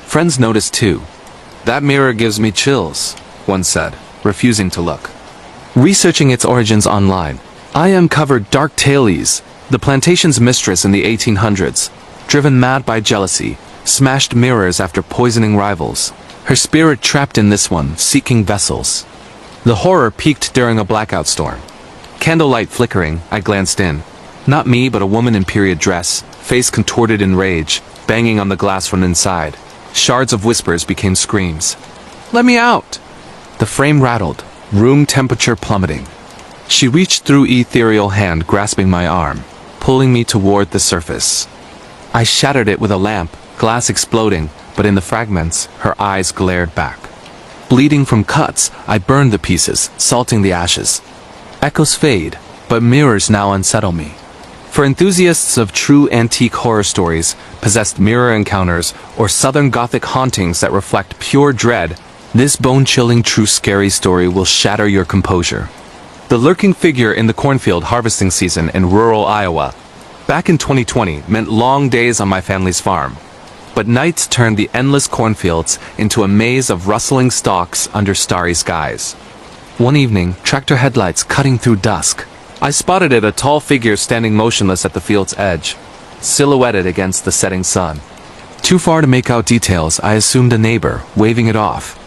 Friends noticed too. "That mirror gives me chills," one said, refusing to look. Researching its origins online, I uncovered dark tailies, the plantation's mistress in the 1800s, driven mad by jealousy, smashed mirrors after poisoning rivals. Her spirit trapped in this one, seeking vessels. The horror peaked during a blackout storm. Candlelight flickering, I glanced in. Not me, but a woman in period dress, face contorted in rage, banging on the glass from inside. Shards of whispers became screams. "Let me out!" The frame rattled, room temperature plummeting. She reached through ethereal hand, grasping my arm, pulling me toward the surface. I shattered it with a lamp, glass exploding, but in the fragments, her eyes glared back. Bleeding from cuts, I burned the pieces, salting the ashes. Echoes fade, but mirrors now unsettle me. For enthusiasts of true antique horror stories, possessed mirror encounters, or Southern Gothic hauntings that reflect pure dread, this bone-chilling true scary story will shatter your composure. The lurking figure in the cornfield harvesting season in rural Iowa, back in 2020, meant long days on my family's farm. But nights turned the endless cornfields into a maze of rustling stalks under starry skies. One evening, tractor headlights cutting through dusk, I spotted it, a tall figure standing motionless at the field's edge, silhouetted against the setting sun. Too far to make out details, I assumed a neighbor, waving it off.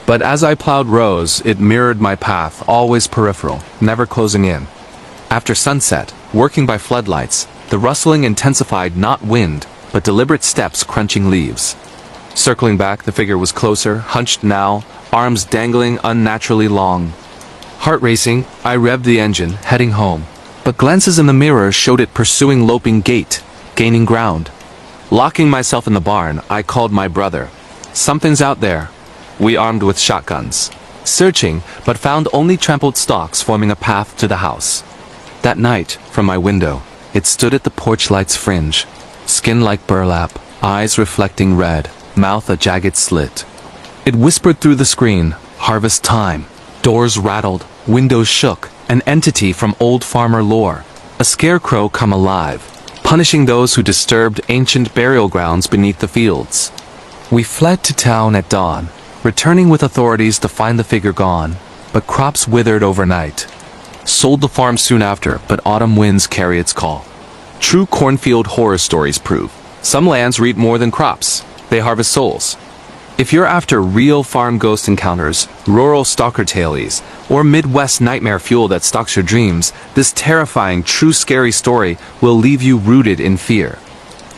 But as I plowed rows, it mirrored my path, always peripheral, never closing in. After sunset, working by floodlights, the rustling intensified, not wind, but deliberate steps crunching leaves. Circling back, the figure was closer, hunched now, arms dangling unnaturally long. Heart racing, I revved the engine, heading home. But glances in the mirror showed it pursuing loping gait, gaining ground. Locking myself in the barn, I called my brother. Something's out there. We armed with shotguns. Searching, but found only trampled stalks forming a path to the house. That night, from my window, it stood at the porch light's fringe. Skin like burlap, eyes reflecting red, mouth a jagged slit. It whispered through the screen, harvest time. Doors rattled, windows shook, an entity from old farmer lore. A scarecrow come alive, punishing those who disturbed ancient burial grounds beneath the fields. We fled to town at dawn, returning with authorities to find the figure gone, but crops withered overnight. Sold the farm soon after, but autumn winds carry its call. True cornfield horror stories prove some lands reap more than crops. They harvest souls. If you're after real farm ghost encounters, rural stalker tales, or Midwest nightmare fuel that stalks your dreams, this terrifying, true scary story will leave you rooted in fear.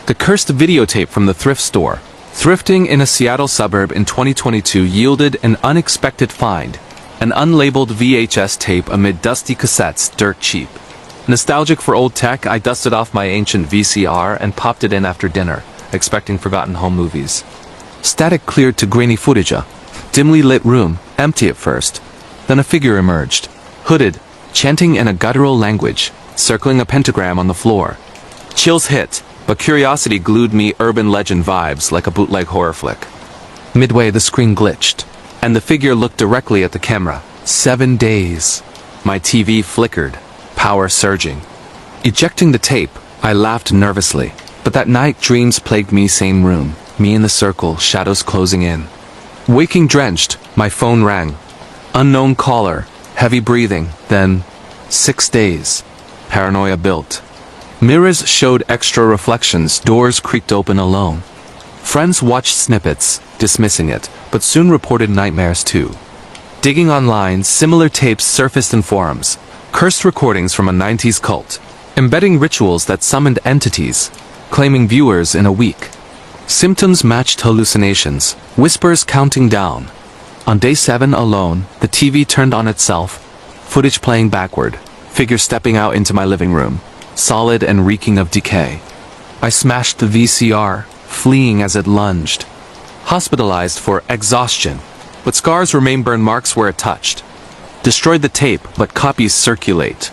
The cursed videotape from the thrift store. Thrifting in a Seattle suburb in 2022 yielded an unexpected find. An unlabeled VHS tape amid dusty cassettes, dirt cheap. Nostalgic for old tech, I dusted off my ancient VCR and popped it in after dinner, expecting forgotten home movies. Static cleared to grainy footage. A dimly lit room, empty at first. Then a figure emerged, hooded, chanting in a guttural language, circling a pentagram on the floor. Chills hit, but curiosity glued me urban legend vibes like a bootleg horror flick. Midway, the screen glitched, and the figure looked directly at the camera. 7 days. My TV flickered, power surging. Ejecting the tape, I laughed nervously, but that night dreams plagued me. Same room, me in the circle, shadows closing in. Waking drenched, my phone rang. Unknown caller, heavy breathing, then 6 days. Paranoia built. Mirrors showed extra reflections, doors creaked open alone. Friends watched snippets, dismissing it, but soon reported nightmares too. Digging online, similar tapes surfaced in forums. Cursed recordings from a 90s cult, embedding rituals that summoned entities, claiming viewers in a week. Symptoms matched hallucinations, whispers counting down. On day 7 alone, the TV turned on itself, footage playing backward, figure stepping out into my living room, solid and reeking of decay. I smashed the VCR, fleeing as it lunged. Hospitalized for exhaustion, but scars remain, burn marks where it touched. Destroyed the tape, but copies circulate.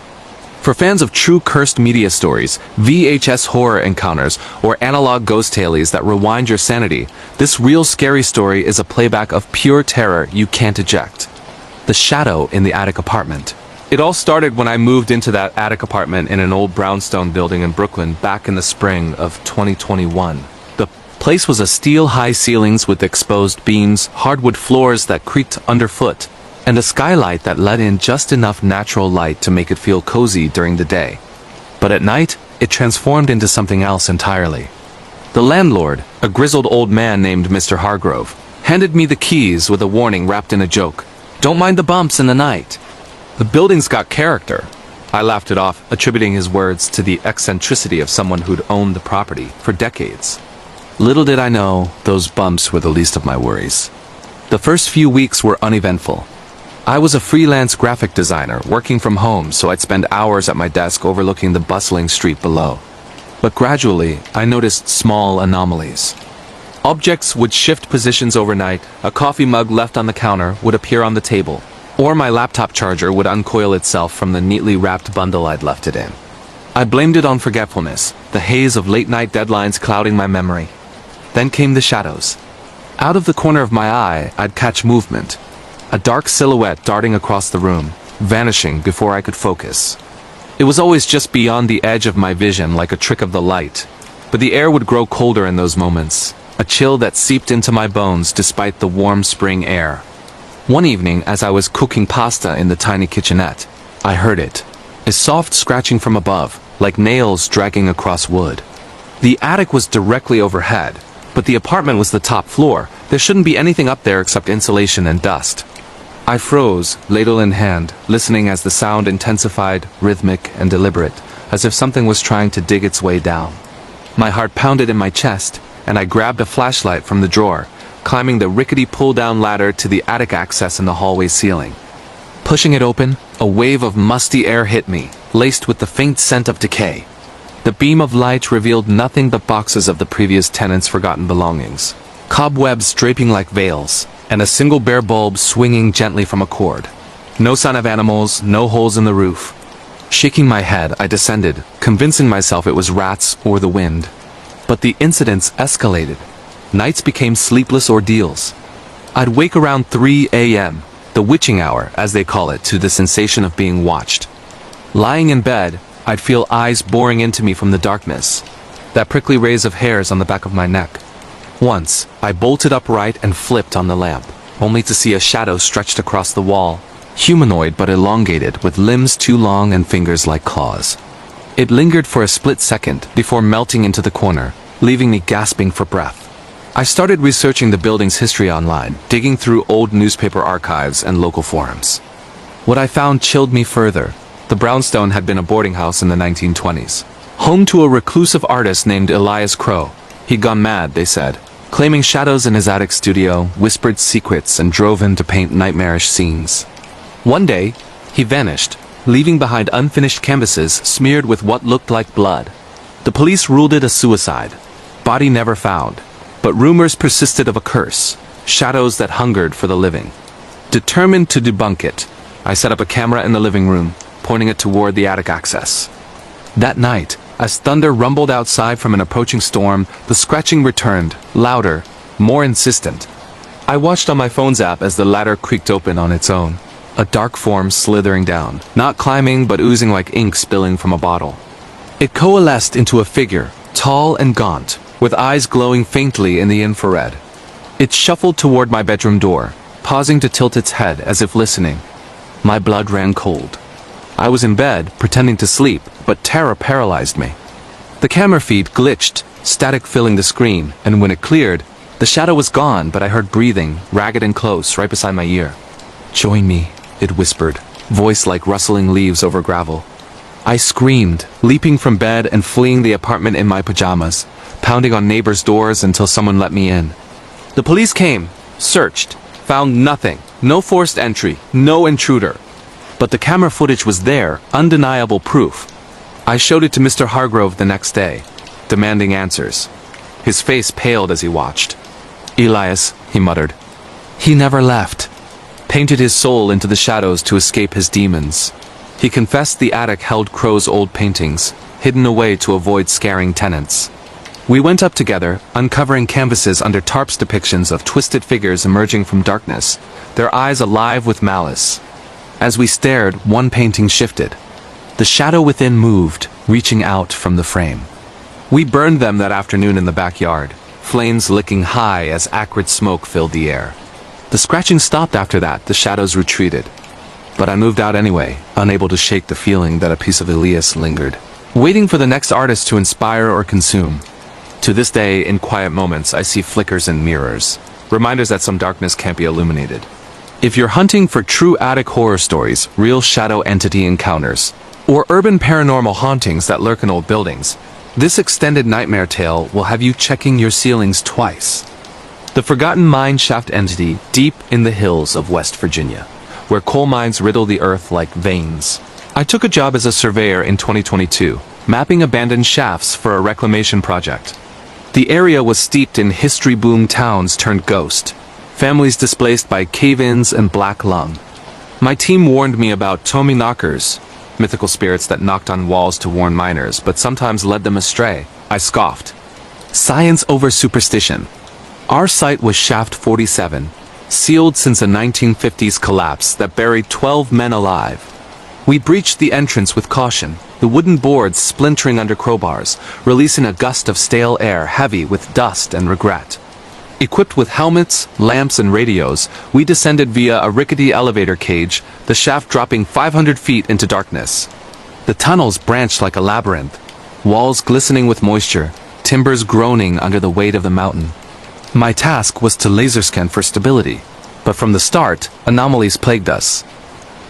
For fans of true cursed media stories, VHS horror encounters, or analog ghost tales that rewind your sanity, this real scary story is a playback of pure terror you can't eject. The shadow in the attic apartment. It all started when I moved into that attic apartment in an old brownstone building in Brooklyn back in the spring of 2021. The place was a steel-high ceilings with exposed beams, hardwood floors that creaked underfoot, and a skylight that let in just enough natural light to make it feel cozy during the day. But at night, it transformed into something else entirely. The landlord, a grizzled old man named Mr. Hargrove, handed me the keys with a warning wrapped in a joke. Don't mind the bumps in the night. The building's got character. I laughed it off, attributing his words to the eccentricity of someone who'd owned the property for decades. Little did I know, those bumps were the least of my worries. The first few weeks were uneventful. I was a freelance graphic designer, working from home, so I'd spend hours at my desk overlooking the bustling street below. But gradually, I noticed small anomalies. Objects would shift positions overnight, a coffee mug left on the counter would appear on the table, or my laptop charger would uncoil itself from the neatly wrapped bundle I'd left it in. I blamed it on forgetfulness, the haze of late-night deadlines clouding my memory. Then came the shadows. Out of the corner of my eye, I'd catch movement. A dark silhouette darting across the room, vanishing before I could focus. It was always just beyond the edge of my vision, like a trick of the light. But the air would grow colder in those moments, a chill that seeped into my bones despite the warm spring air. One evening, as I was cooking pasta in the tiny kitchenette, I heard it. A soft scratching from above, like nails dragging across wood. The attic was directly overhead, But the apartment was the top floor. There shouldn't be anything up there except insulation and dust. I froze, ladle in hand, listening as the sound intensified, rhythmic and deliberate, as if something was trying to dig its way down. My heart pounded in my chest, and I grabbed a flashlight from the drawer, climbing the rickety pull-down ladder to the attic access in the hallway ceiling. Pushing it open, a wave of musty air hit me, laced with the faint scent of decay. The beam of light revealed nothing but boxes of the previous tenants' forgotten belongings, cobwebs draping like veils, and a single bare bulb swinging gently from a cord. No sign of animals, no holes in the roof. Shaking my head, I descended, convincing myself it was rats or the wind. But the incidents escalated. Nights became sleepless ordeals. I'd wake around 3 a.m., the witching hour, as they call it, to the sensation of being watched. Lying in bed, I'd feel eyes boring into me from the darkness, that prickly rays of hairs on the back of my neck. Once, I bolted upright and flipped on the lamp, only to see a shadow stretched across the wall, humanoid but elongated, with limbs too long and fingers like claws. It lingered for a split second before melting into the corner, leaving me gasping for breath. I started researching the building's history online, digging through old newspaper archives and local forums. What I found chilled me further. The brownstone had been a boarding house in the 1920s. Home to a reclusive artist named Elias Crow. He'd gone mad, they said, claiming shadows in his attic studio, whispered secrets, and drove in to paint nightmarish scenes. One day, he vanished, leaving behind unfinished canvases smeared with what looked like blood. The police ruled it a suicide. Body never found. But rumors persisted of a curse, shadows that hungered for the living. Determined to debunk it, I set up a camera in the living room, pointing it toward the attic access. That night, as thunder rumbled outside from an approaching storm, the scratching returned, louder, more insistent. I watched on my phone's app as the ladder creaked open on its own, a dark form slithering down, not climbing but oozing like ink spilling from a bottle. It coalesced into a figure, tall and gaunt, with eyes glowing faintly in the infrared. It shuffled toward my bedroom door, pausing to tilt its head as if listening. My blood ran cold. I was in bed, pretending to sleep, but terror paralyzed me. The camera feed glitched, static filling the screen, and when it cleared, the shadow was gone, but I heard breathing, ragged and close, right beside my ear. "Join me," it whispered, voice like rustling leaves over gravel. I screamed, leaping from bed and fleeing the apartment in my pajamas, pounding on neighbors' doors until someone let me in. The police came, searched, found nothing, no forced entry, no intruder. But the camera footage was there, undeniable proof. I showed it to Mr. Hargrove the next day, demanding answers. His face paled as he watched. "Elias," he muttered. "He never left. Painted his soul into the shadows to escape his demons." He confessed the attic held Crow's old paintings, hidden away to avoid scaring tenants. We went up together, uncovering canvases under tarps depictions of twisted figures emerging from darkness, their eyes alive with malice. As we stared, one painting shifted. The shadow within moved, reaching out from the frame. We burned them that afternoon in the backyard, flames licking high as acrid smoke filled the air. The scratching stopped after that, the shadows retreated. But I moved out anyway, unable to shake the feeling that a piece of Elias lingered, waiting for the next artist to inspire or consume. To this day, in quiet moments, I see flickers and mirrors, reminders that some darkness can't be illuminated. If you're hunting for true attic horror stories, real shadow entity encounters, or urban paranormal hauntings that lurk in old buildings, this extended nightmare tale will have you checking your ceilings twice. The forgotten mine shaft entity deep in the hills of West Virginia, where coal mines riddle the earth like veins. I took a job as a surveyor in 2022, mapping abandoned shafts for a reclamation project. The area was steeped in history-boom towns turned ghost, families displaced by cave-ins and black lung. My team warned me about Tomi knockers, mythical spirits that knocked on walls to warn miners, but sometimes led them astray. I scoffed. Science over superstition. Our site was Shaft 47, sealed since a 1950s collapse that buried 12 men alive. We breached the entrance with caution, the wooden boards splintering under crowbars, releasing a gust of stale air heavy with dust and regret. Equipped with helmets, lamps, and radios, we descended via a rickety elevator cage, the shaft dropping 500 feet into darkness. The tunnels branched like a labyrinth, walls glistening with moisture, timbers groaning under the weight of the mountain. My task was to laser scan for stability, but from the start, anomalies plagued us.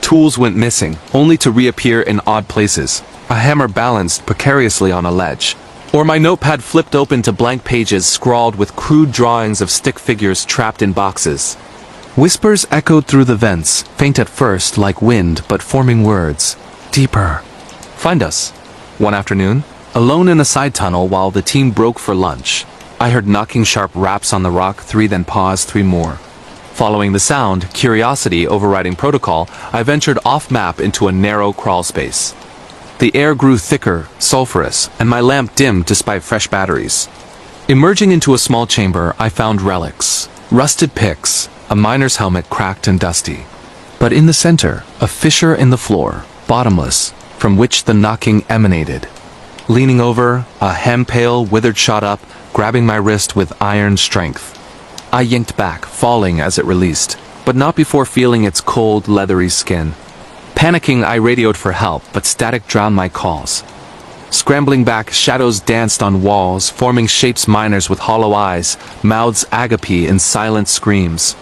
Tools went missing, only to reappear in odd places. A hammer balanced precariously on a ledge. Or my notepad flipped open to blank pages scrawled with crude drawings of stick figures trapped in boxes. Whispers echoed through the vents, faint at first like wind but forming words. Deeper. Find us. One afternoon, alone in a side tunnel while the team broke for lunch, I heard knocking sharp raps on the rock, 3 then pause, 3 more. Following the sound, curiosity overriding protocol, I ventured off-map into a narrow crawl space. The air grew thicker, sulfurous, and my lamp dimmed despite fresh batteries. Emerging into a small chamber, I found relics. Rusted picks, a miner's helmet cracked and dusty. But in the center, a fissure in the floor, bottomless, from which the knocking emanated. Leaning over, a hem-pail withered shot up, grabbing my wrist with iron strength. I yanked back, falling as it released, but not before feeling its cold, leathery skin. Panicking, I radioed for help, but static drowned my calls. Scrambling back, shadows danced on walls, forming shapes miners with hollow eyes, mouths agape in silent screams.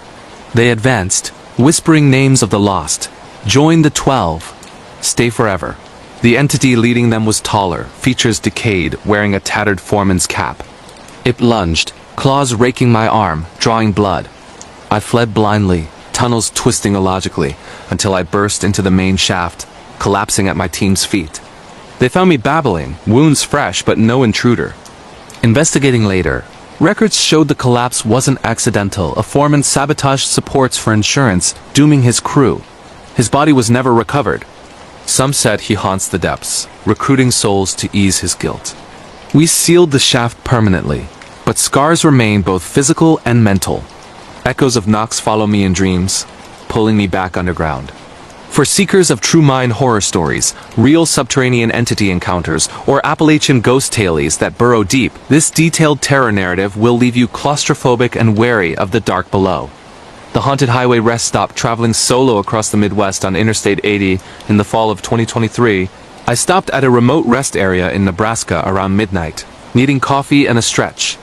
They advanced, whispering names of the lost. Join the 12. Stay forever. The entity leading them was taller, features decayed, wearing a tattered foreman's cap. It lunged, claws raking my arm, drawing blood. I fled blindly, tunnels twisting illogically, until I burst into the main shaft, collapsing at my team's feet. They found me babbling, wounds fresh but no intruder. Investigating later, records showed the collapse wasn't accidental. A foreman sabotaged supports for insurance, dooming his crew. His body was never recovered. Some said he haunts the depths, recruiting souls to ease his guilt. We sealed the shaft permanently, but scars remain both physical and mental. Echoes of knocks follow me in dreams, pulling me back underground. For seekers of true mine horror stories, real subterranean entity encounters, or Appalachian ghost tales that burrow deep, this detailed terror narrative will leave you claustrophobic and wary of the dark below. The Haunted Highway Rest Stop, traveling solo across the Midwest on Interstate 80 in the fall of 2023, I stopped at a remote rest area in Nebraska around midnight, needing coffee and a stretch.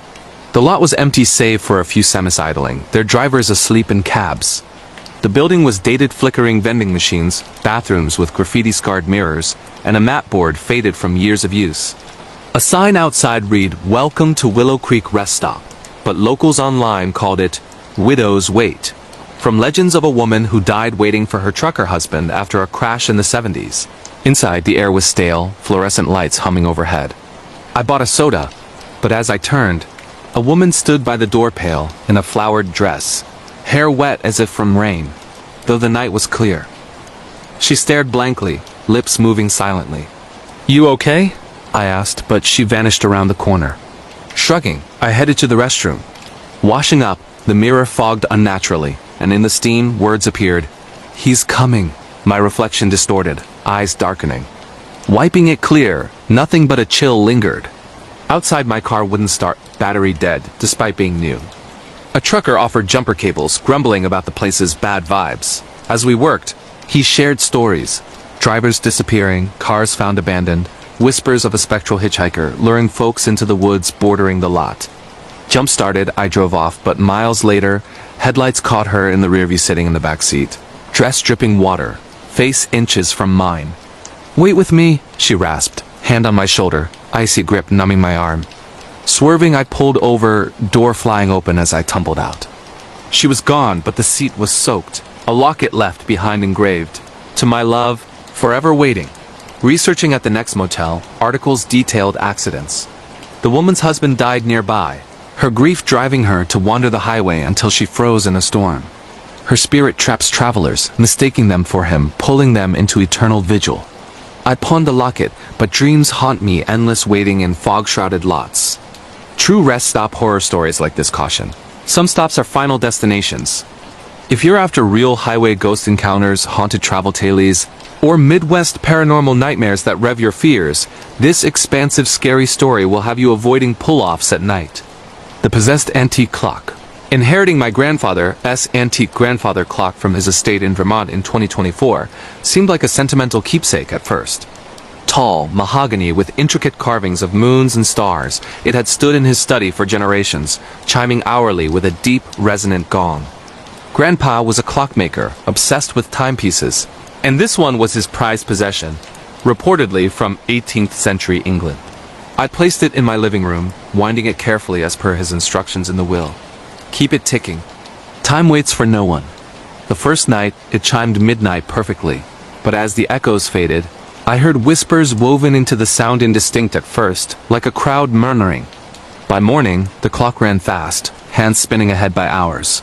The lot was empty save for a few semis idling, their drivers asleep in cabs. The building was dated flickering vending machines, bathrooms with graffiti-scarred mirrors, and a mat board faded from years of use. A sign outside read, "Welcome to Willow Creek Rest Stop," but locals online called it Widow's Wait, from legends of a woman who died waiting for her trucker husband after a crash in the 70s. Inside, the air was stale, fluorescent lights humming overhead. I bought a soda, but as I turned, a woman stood by the door pail in a flowered dress, hair wet as if from rain, though the night was clear. She stared blankly, lips moving silently. "You okay?" I asked, but she vanished around the corner. Shrugging, I headed to the restroom. Washing up, the mirror fogged unnaturally, and in the steam, words appeared. "He's coming." My reflection distorted, eyes darkening. Wiping it clear, nothing but a chill lingered. Outside, my car wouldn't start, battery dead, despite being new. A trucker offered jumper cables, grumbling about the place's bad vibes. As we worked, he shared stories. Drivers disappearing, cars found abandoned, whispers of a spectral hitchhiker luring folks into the woods bordering the lot. Jump-started, I drove off, but miles later, headlights caught her in the rearview sitting in the back seat. Dress dripping water, face inches from mine. "Wait with me," she rasped, hand on my shoulder, icy grip numbing my arm. Swerving, I pulled over, door flying open as I tumbled out. She was gone, but the seat was soaked, a locket left behind engraved. "To my love, forever waiting." Researching at the next motel, articles detailed accidents. The woman's husband died nearby, her grief driving her to wander the highway until she froze in a storm. Her spirit traps travelers, mistaking them for him, pulling them into eternal vigil. I pawned the locket, but dreams haunt me, endless waiting in fog-shrouded lots. True rest stop horror stories like this caution. Some stops are final destinations. If you're after real highway ghost encounters, haunted travel tales, or Midwest paranormal nightmares that rev your fears, this expansive scary story will have you avoiding pull-offs at night. The Possessed Antique Clock. Inheriting my grandfather's antique grandfather clock from his estate in Vermont in 2024 seemed like a sentimental keepsake at first. Tall, mahogany with intricate carvings of moons and stars, it had stood in his study for generations, chiming hourly with a deep, resonant gong. Grandpa was a clockmaker, obsessed with timepieces, and this one was his prized possession, reportedly from 18th century England. I placed it in my living room, winding it carefully as per his instructions in the will. Keep it ticking. Time waits for no one. The first night, it chimed midnight perfectly, but as the echoes faded, I heard whispers woven into the sound indistinct at first, like a crowd murmuring. By morning, the clock ran fast, hands spinning ahead by hours.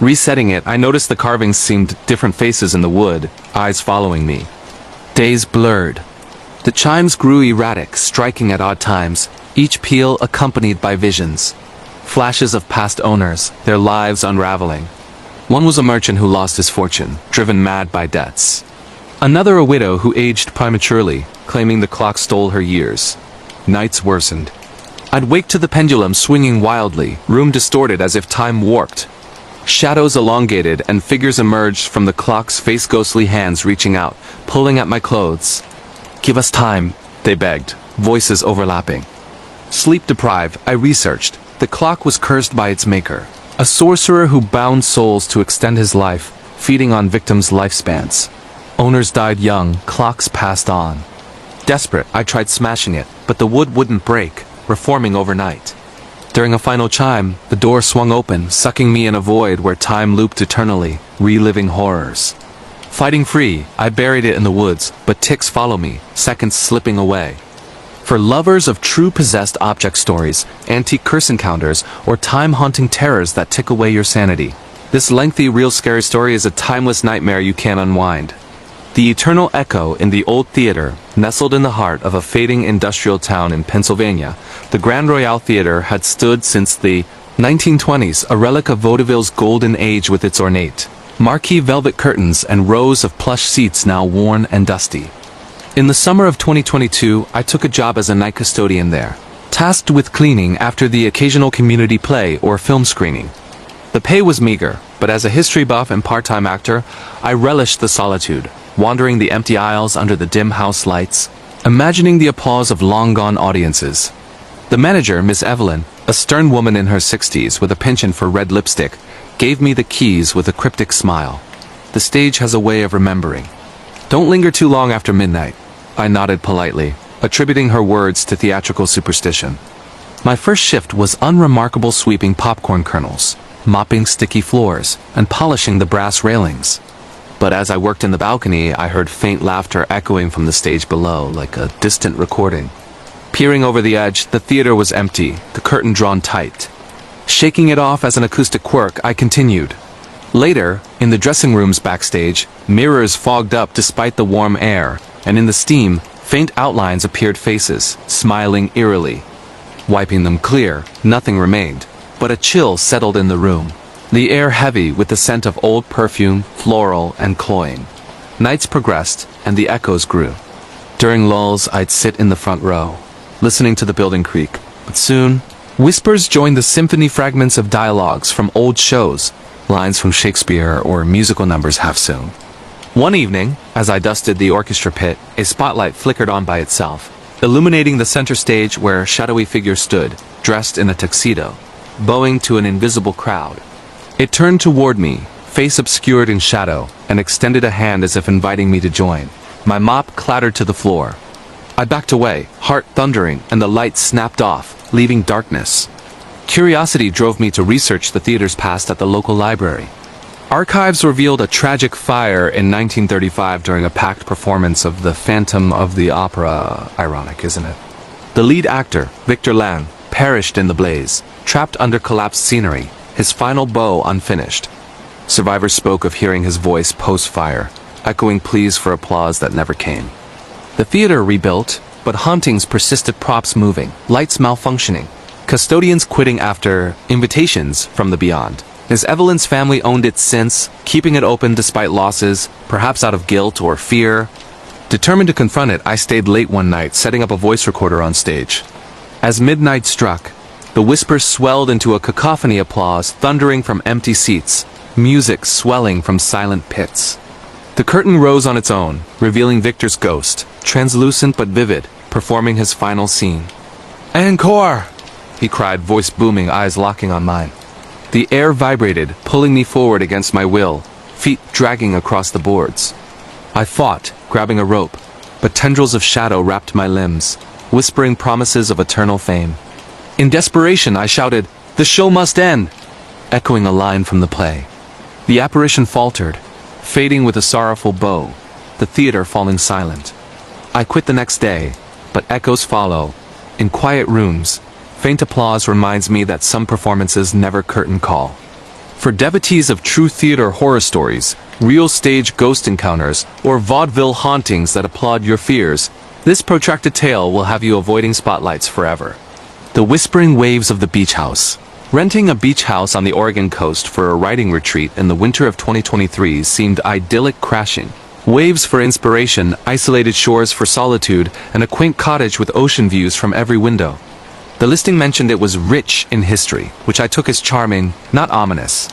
Resetting it, I noticed the carvings seemed different faces in the wood, eyes following me. Days blurred. The chimes grew erratic, striking at odd times, each peal accompanied by visions. Flashes of past owners, their lives unraveling. One was a merchant who lost his fortune, driven mad by debts. Another a widow who aged prematurely, claiming the clock stole her years. Nights worsened. I'd wake to the pendulum swinging wildly, room distorted as if time warped. Shadows elongated and figures emerged from the clock's face, ghostly hands reaching out, pulling at my clothes. Give us time, they begged, voices overlapping. Sleep deprived, I researched. The clock was cursed by its maker, a sorcerer who bound souls to extend his life, feeding on victims' lifespans. Owners died young, clocks passed on. Desperate, I tried smashing it, but the wood wouldn't break, reforming overnight. During a final chime, the door swung open, sucking me in a void where time looped eternally, reliving horrors. Fighting free, I buried it in the woods, but ticks follow me, seconds slipping away. For lovers of true possessed object stories, antique curse encounters, or time-haunting terrors that tick away your sanity, this lengthy, real scary story is a timeless nightmare you can't unwind. The eternal echo in the old theater, nestled in the heart of a fading industrial town in Pennsylvania, the Grand Royale Theater had stood since the 1920s, a relic of vaudeville's golden age with its ornate, marquee velvet curtains and rows of plush seats now worn and dusty. In the summer of 2022, I took a job as a night custodian there, tasked with cleaning after the occasional community play or film screening. The pay was meager, but as a history buff and part-time actor, I relished the solitude, wandering the empty aisles under the dim house lights, imagining the applause of long-gone audiences. The manager, Miss Evelyn, a stern woman in her 60s with a penchant for red lipstick, gave me the keys with a cryptic smile. The stage has a way of remembering. Don't linger too long after midnight, I nodded politely, attributing her words to theatrical superstition. My first shift was unremarkable, sweeping popcorn kernels, mopping sticky floors, and polishing the brass railings. But as I worked in the balcony, I heard faint laughter echoing from the stage below, like a distant recording. Peering over the edge, the theater was empty, the curtain drawn tight. Shaking it off as an acoustic quirk, I continued. Later, in the dressing rooms backstage, mirrors fogged up despite the warm air, and in the steam, faint outlines appeared, faces, smiling eerily. Wiping them clear, nothing remained, but a chill settled in the room. The air heavy with the scent of old perfume, floral, and cloying. Nights progressed, and the echoes grew. During lulls, I'd sit in the front row, listening to the building creak, but soon, whispers joined the symphony, fragments of dialogues from old shows, lines from Shakespeare or musical numbers half-sung. One evening, as I dusted the orchestra pit, a spotlight flickered on by itself, illuminating the center stage where a shadowy figure stood, dressed in a tuxedo, bowing to an invisible crowd. It turned toward me, face obscured in shadow, and extended a hand as if inviting me to join. My mop clattered to the floor. I backed away, heart thundering, and the light snapped off, leaving darkness. Curiosity drove me to research the theater's past at the local library. Archives revealed a tragic fire in 1935 during a packed performance of The Phantom of the Opera. Ironic, isn't it? The lead actor, Victor Lang, perished in the blaze, trapped under collapsed scenery, his final bow unfinished. Survivors spoke of hearing his voice post-fire, echoing pleas for applause that never came. The theater rebuilt, but hauntings persisted, props moving, lights malfunctioning, custodians quitting after invitations from the beyond. Miss Evelyn's family owned it since, keeping it open despite losses, perhaps out of guilt or fear. Determined to confront it, I stayed late one night, setting up a voice recorder on stage. As midnight struck, the whispers swelled into a cacophony, applause thundering from empty seats, music swelling from silent pits. The curtain rose on its own, revealing Victor's ghost, translucent but vivid, performing his final scene. "Encore!" he cried, voice booming, eyes locking on mine. The air vibrated, pulling me forward against my will, feet dragging across the boards. I fought, grabbing a rope, but tendrils of shadow wrapped my limbs, whispering promises of eternal fame. In desperation, I shouted, "The show must end!" echoing a line from the play. The apparition faltered, fading with a sorrowful bow, the theater falling silent. I quit the next day, but echoes follow. In quiet rooms, faint applause reminds me that some performances never curtain call. For devotees of true theater horror stories, real stage ghost encounters, or vaudeville hauntings that applaud your fears, this protracted tale will have you avoiding spotlights forever. The Whispering Waves of the Beach House. Renting a beach house on the Oregon coast for a writing retreat in the winter of 2023 seemed idyllic crashing. Waves for inspiration, isolated shores for solitude, and a quaint cottage with ocean views from every window. The listing mentioned it was rich in history, which I took as charming, not ominous.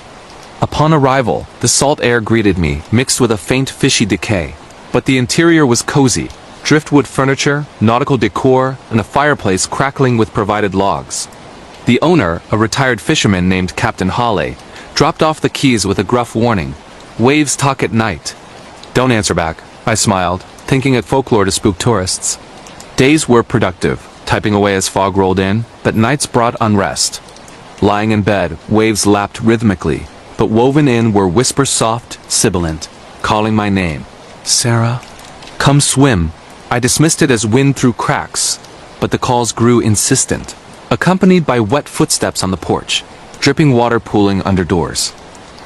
Upon arrival, the salt air greeted me, mixed with a faint fishy decay. But the interior was cozy. Driftwood furniture, nautical decor, and a fireplace crackling with provided logs. The owner, a retired fisherman named Captain Hawley, dropped off the keys with a gruff warning. "Waves talk at night." "Don't answer back," I smiled, thinking it folklore to spook tourists. Days were productive, typing away as fog rolled in, but nights brought unrest. Lying in bed, waves lapped rhythmically, but woven in were whispers soft, sibilant, calling my name. "Sarah, come swim." I dismissed it as wind through cracks, but the calls grew insistent, accompanied by wet footsteps on the porch, dripping water pooling under doors.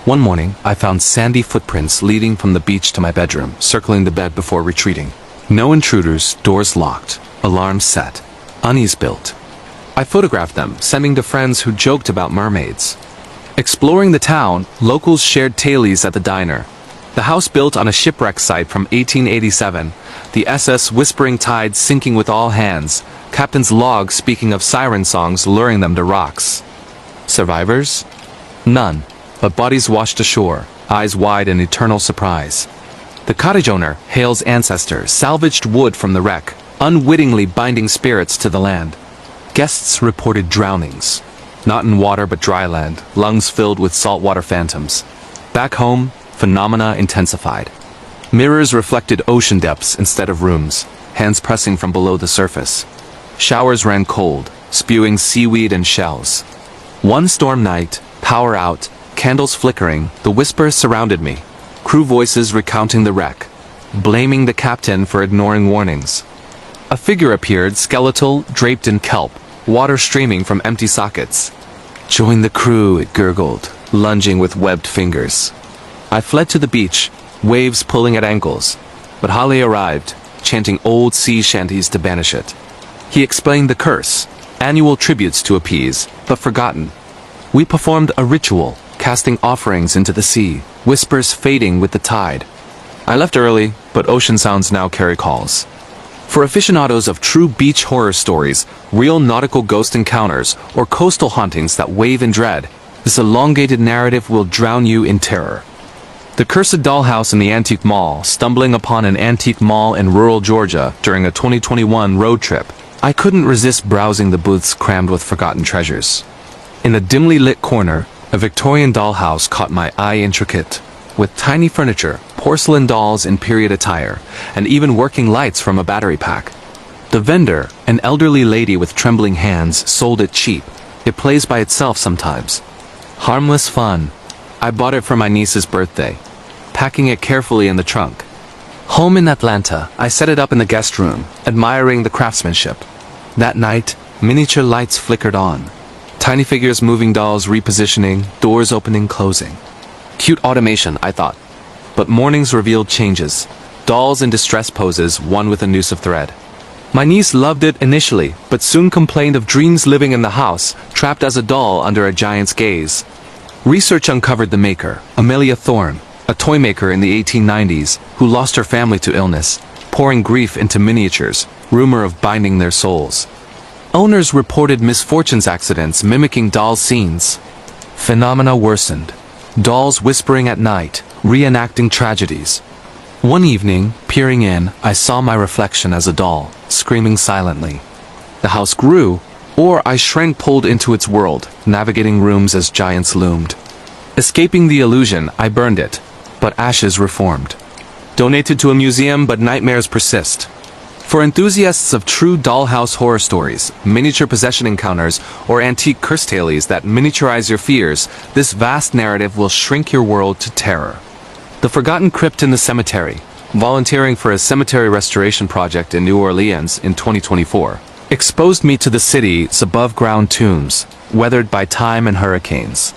One morning, I found sandy footprints leading from the beach to my bedroom, circling the bed before retreating. No intruders, doors locked, alarms set, unease built. I photographed them, sending to friends who joked about mermaids. Exploring the town, locals shared tales at the diner. The house built on a shipwreck site from 1887, the SS Whispering Tide sinking with all hands, captain's log speaking of siren songs luring them to rocks. Survivors? None, but bodies washed ashore, eyes wide in eternal surprise. The cottage owner, Hale's ancestor, salvaged wood from the wreck, unwittingly binding spirits to the land. Guests reported drownings. Not in water but dry land, lungs filled with saltwater phantoms. Back home, phenomena intensified. Mirrors reflected ocean depths instead of rooms, hands pressing from below the surface. Showers ran cold, spewing seaweed and shells. One storm night, power out, candles flickering, the whispers surrounded me. Crew voices recounting the wreck, blaming the captain for ignoring warnings. A figure appeared, skeletal, draped in kelp, water streaming from empty sockets. "Join the crew," it gurgled, lunging with webbed fingers. I fled to the beach, waves pulling at ankles, but Holly arrived, chanting old sea shanties to banish it. He explained the curse, annual tributes to appease, but forgotten. We performed a ritual, casting offerings into the sea, whispers fading with the tide. I left early, but ocean sounds now carry calls. For aficionados of true beach horror stories, real nautical ghost encounters, or coastal hauntings that wave in dread, this elongated narrative will drown you in terror. The cursed dollhouse in the antique mall, stumbling upon an antique mall in rural Georgia during a 2021 road trip. I couldn't resist browsing the booths crammed with forgotten treasures. In a dimly lit corner, a Victorian dollhouse caught my eye, intricate, with tiny furniture, porcelain dolls in period attire, and even working lights from a battery pack. The vendor, an elderly lady with trembling hands, sold it cheap. It plays by itself sometimes. Harmless fun. I bought it for my niece's birthday, packing it carefully in the trunk. Home in Atlanta, I set it up in the guest room, admiring the craftsmanship. That night, miniature lights flickered on. Tiny figures moving, dolls repositioning, doors opening, closing. Cute automation, I thought. But mornings revealed changes. Dolls in distress poses, one with a noose of thread. My niece loved it initially, but soon complained of dreams living in the house, trapped as a doll under a giant's gaze. Research uncovered the maker, Amelia Thorne, a toy maker in the 1890s, who lost her family to illness, pouring grief into miniatures, rumor of binding their souls. Owners reported misfortunes, accidents mimicking doll scenes. Phenomena worsened. Dolls whispering at night, reenacting tragedies. One evening, peering in, I saw my reflection as a doll, screaming silently. The house grew, or I shrank pulled into its world, navigating rooms as giants loomed. Escaping the illusion, I burned it, but ashes reformed. Donated to a museum, but nightmares persist. For enthusiasts of true dollhouse horror stories, miniature possession encounters, or antique curse tales that miniaturize your fears, this vast narrative will shrink your world to terror. The Forgotten Crypt in the Cemetery, volunteering for a cemetery restoration project in New Orleans in 2024, exposed me to the city's above-ground tombs, weathered by time and hurricanes.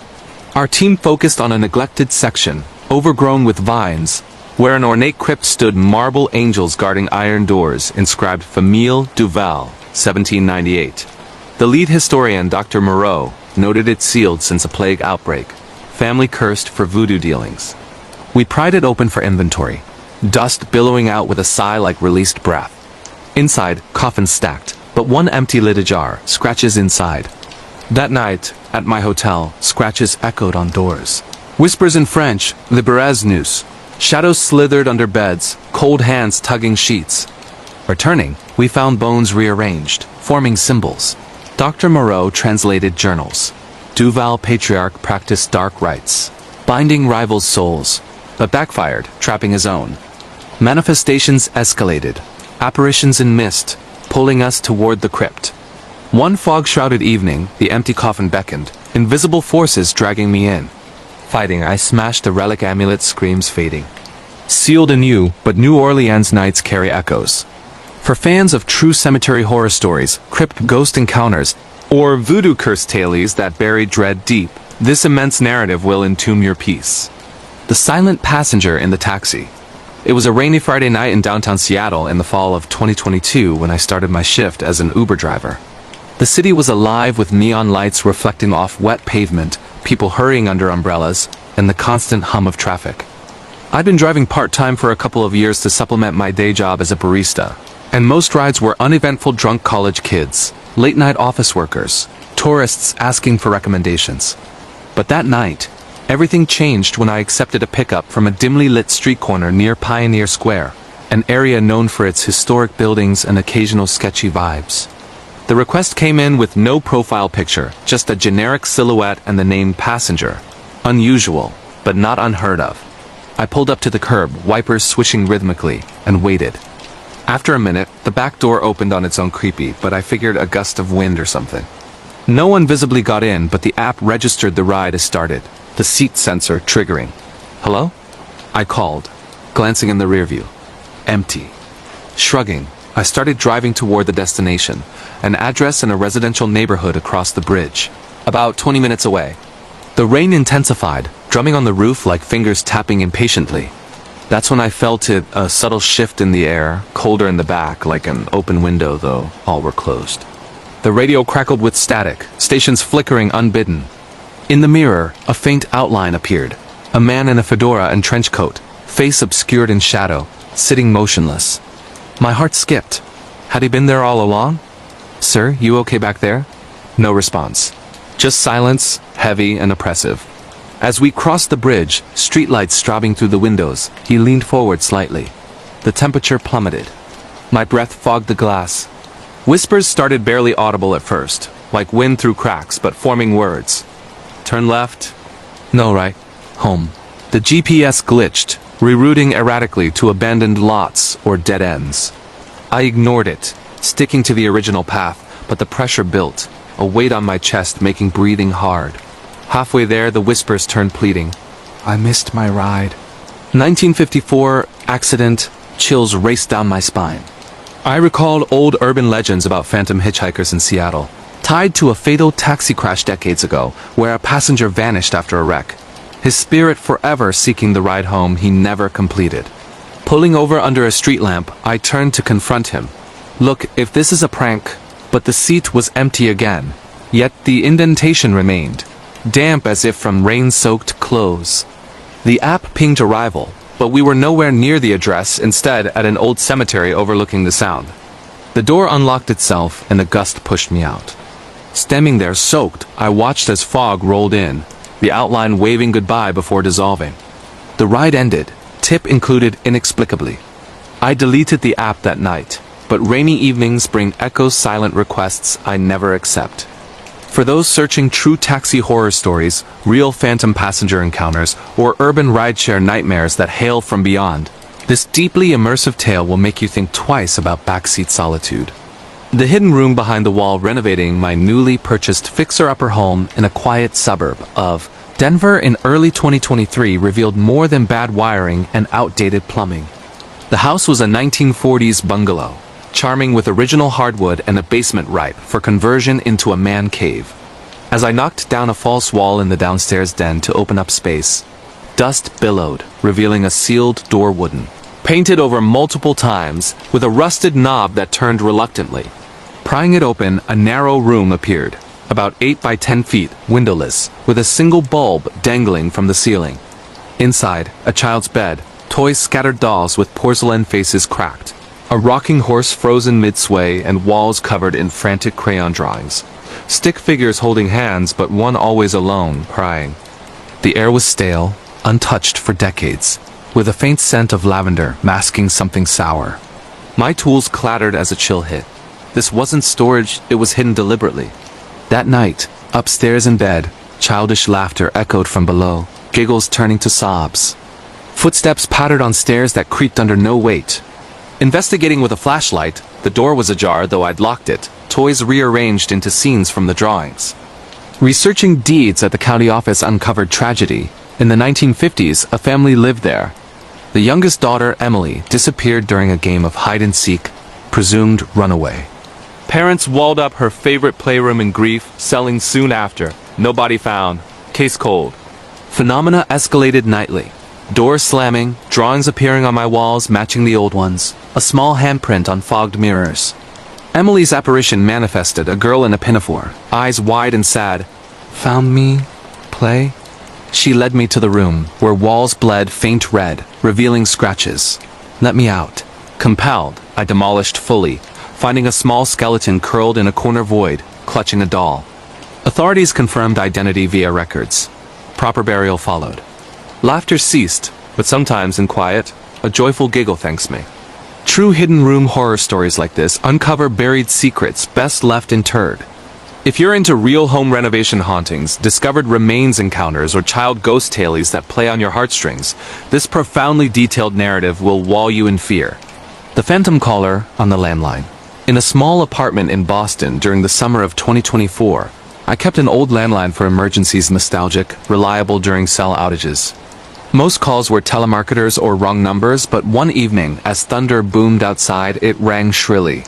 Our team focused on a neglected section, overgrown with vines, where an ornate crypt stood marble angels guarding iron doors inscribed Famille Duval, 1798. The lead historian, Dr. Moreau, noted it sealed since a plague outbreak, family cursed for voodoo dealings. We pried it open for inventory, dust billowing out with a sigh like released breath. Inside, coffins stacked, but one empty lid ajar, scratches inside. That night, at my hotel, scratches echoed on doors. Whispers in French, libérez nous. Shadows slithered under beds, cold hands tugging sheets. Returning, we found bones rearranged, forming symbols. Dr. Moreau translated journals. Duval patriarch practiced dark rites, binding rivals' souls, but backfired, trapping his own. Manifestations escalated, apparitions in mist, pulling us toward the crypt. One fog-shrouded evening, the empty coffin beckoned, invisible forces dragging me in. Fighting, I smashed the relic amulet, screams fading. Sealed anew, but New Orleans nights carry echoes. For fans of true cemetery horror stories, crypt ghost encounters, or voodoo curse tales that bury dread deep, this immense narrative will entomb your peace. The silent passenger in the taxi. It was a rainy Friday night in downtown Seattle in the fall of 2022 when I started my shift as an Uber driver. The city was alive with neon lights reflecting off wet pavement, people hurrying under umbrellas, and the constant hum of traffic. I'd been driving part-time for a couple of years to supplement my day job as a barista, and most rides were uneventful drunk college kids, late-night office workers, tourists asking for recommendations. But that night, everything changed when I accepted a pickup from a dimly lit street corner near Pioneer Square, an area known for its historic buildings and occasional sketchy vibes. The request came in with no profile picture, just a generic silhouette and the name passenger. Unusual, but not unheard of. I pulled up to the curb, wipers swishing rhythmically, and waited. After a minute, the back door opened on its own, creepy, but I figured a gust of wind or something. No one visibly got in, but the app registered the ride as started, the seat sensor triggering. Hello? I called, glancing in the rearview. Empty. Shrugging, I started driving toward the destination, an address in a residential neighborhood across the bridge, about 20 minutes away. The rain intensified, drumming on the roof like fingers tapping impatiently. That's when I felt it, a subtle shift in the air, colder in the back, like an open window, though all were closed. The radio crackled with static, stations flickering unbidden. In the mirror, a faint outline appeared. A man in a fedora and trench coat, face obscured in shadow, sitting motionless. My heart skipped. Had he been there all along? Sir, you okay back there? No response. Just silence, heavy and oppressive. As we crossed the bridge, streetlights strobing through the windows, he leaned forward slightly. The temperature plummeted. My breath fogged the glass. Whispers started barely audible at first, like wind through cracks, but forming words. Turn left. No, right. Home. The GPS glitched, rerouting erratically to abandoned lots or dead ends. I ignored it, sticking to the original path, but the pressure built, a weight on my chest making breathing hard. Halfway there, the whispers turned pleading. I missed my ride. 1954, accident, chills raced down my spine. I recalled old urban legends about phantom hitchhikers in Seattle, tied to a fatal taxi crash decades ago, where a passenger vanished after a wreck. His spirit forever seeking the ride home he never completed. Pulling over under a street lamp, I turned to confront him. Look, if this is a prank, but the seat was empty again, yet the indentation remained, damp as if from rain-soaked clothes. The app pinged arrival, but we were nowhere near the address, instead at an old cemetery overlooking the sound. The door unlocked itself and a gust pushed me out. Standing there soaked, I watched as fog rolled in, the outline waving goodbye before dissolving. The ride ended, Tip included inexplicably. I deleted the app that night, but rainy evenings bring echoes silent requests I never accept. For those searching true taxi horror stories, real phantom passenger encounters, or urban rideshare nightmares that hail from beyond, this deeply immersive tale will make you think twice about backseat solitude. The hidden room behind the wall renovating my newly purchased fixer-upper home in a quiet suburb of Denver in early 2023 revealed more than bad wiring and outdated plumbing. The house was a 1940s bungalow, charming with original hardwood and a basement ripe for conversion into a man cave. As I knocked down a false wall in the downstairs den to open up space, dust billowed, revealing a sealed door wooden, painted over multiple times with a rusted knob that turned reluctantly. Prying it open, a narrow room appeared, about 8 by 10 feet, windowless, with a single bulb dangling from the ceiling. Inside, a child's bed, toys scattered, dolls with porcelain faces cracked, a rocking horse frozen mid-sway, and walls covered in frantic crayon drawings. Stick figures holding hands, but one always alone, crying. The air was stale, untouched for decades, with a faint scent of lavender masking something sour. My tools clattered as a chill hit. This wasn't storage, it was hidden deliberately. That night, upstairs in bed, childish laughter echoed from below, giggles turning to sobs. Footsteps pattered on stairs that creaked under no weight. Investigating with a flashlight, the door was ajar though I'd locked it, toys rearranged into scenes from the drawings. Researching deeds at the county office uncovered tragedy. In the 1950s, a family lived there. The youngest daughter, Emily, disappeared during a game of hide-and-seek, presumed runaway. Parents walled up her favorite playroom in grief, selling soon after. Nobody found. Case cold. Phenomena escalated nightly. Doors slamming, drawings appearing on my walls matching the old ones, a small handprint on fogged mirrors. Emily's apparition manifested, a girl in a pinafore, eyes wide and sad. Found me? Play? She led me to the room, where walls bled faint red, revealing scratches. Let me out. Compelled, I demolished fully, finding a small skeleton curled in a corner void, clutching a doll. Authorities confirmed identity via records. Proper burial followed. Laughter ceased, but sometimes in quiet, a joyful giggle thanks me. True hidden room horror stories like this uncover buried secrets best left interred. If you're into real home renovation hauntings, discovered remains encounters, or child ghost tales that play on your heartstrings, this profoundly detailed narrative will wall you in fear. The Phantom Caller on the landline. In a small apartment in Boston during the summer of 2024, I kept an old landline for emergencies, nostalgic, reliable during cell outages. Most calls were telemarketers or wrong numbers, but one evening, as thunder boomed outside, it rang shrilly.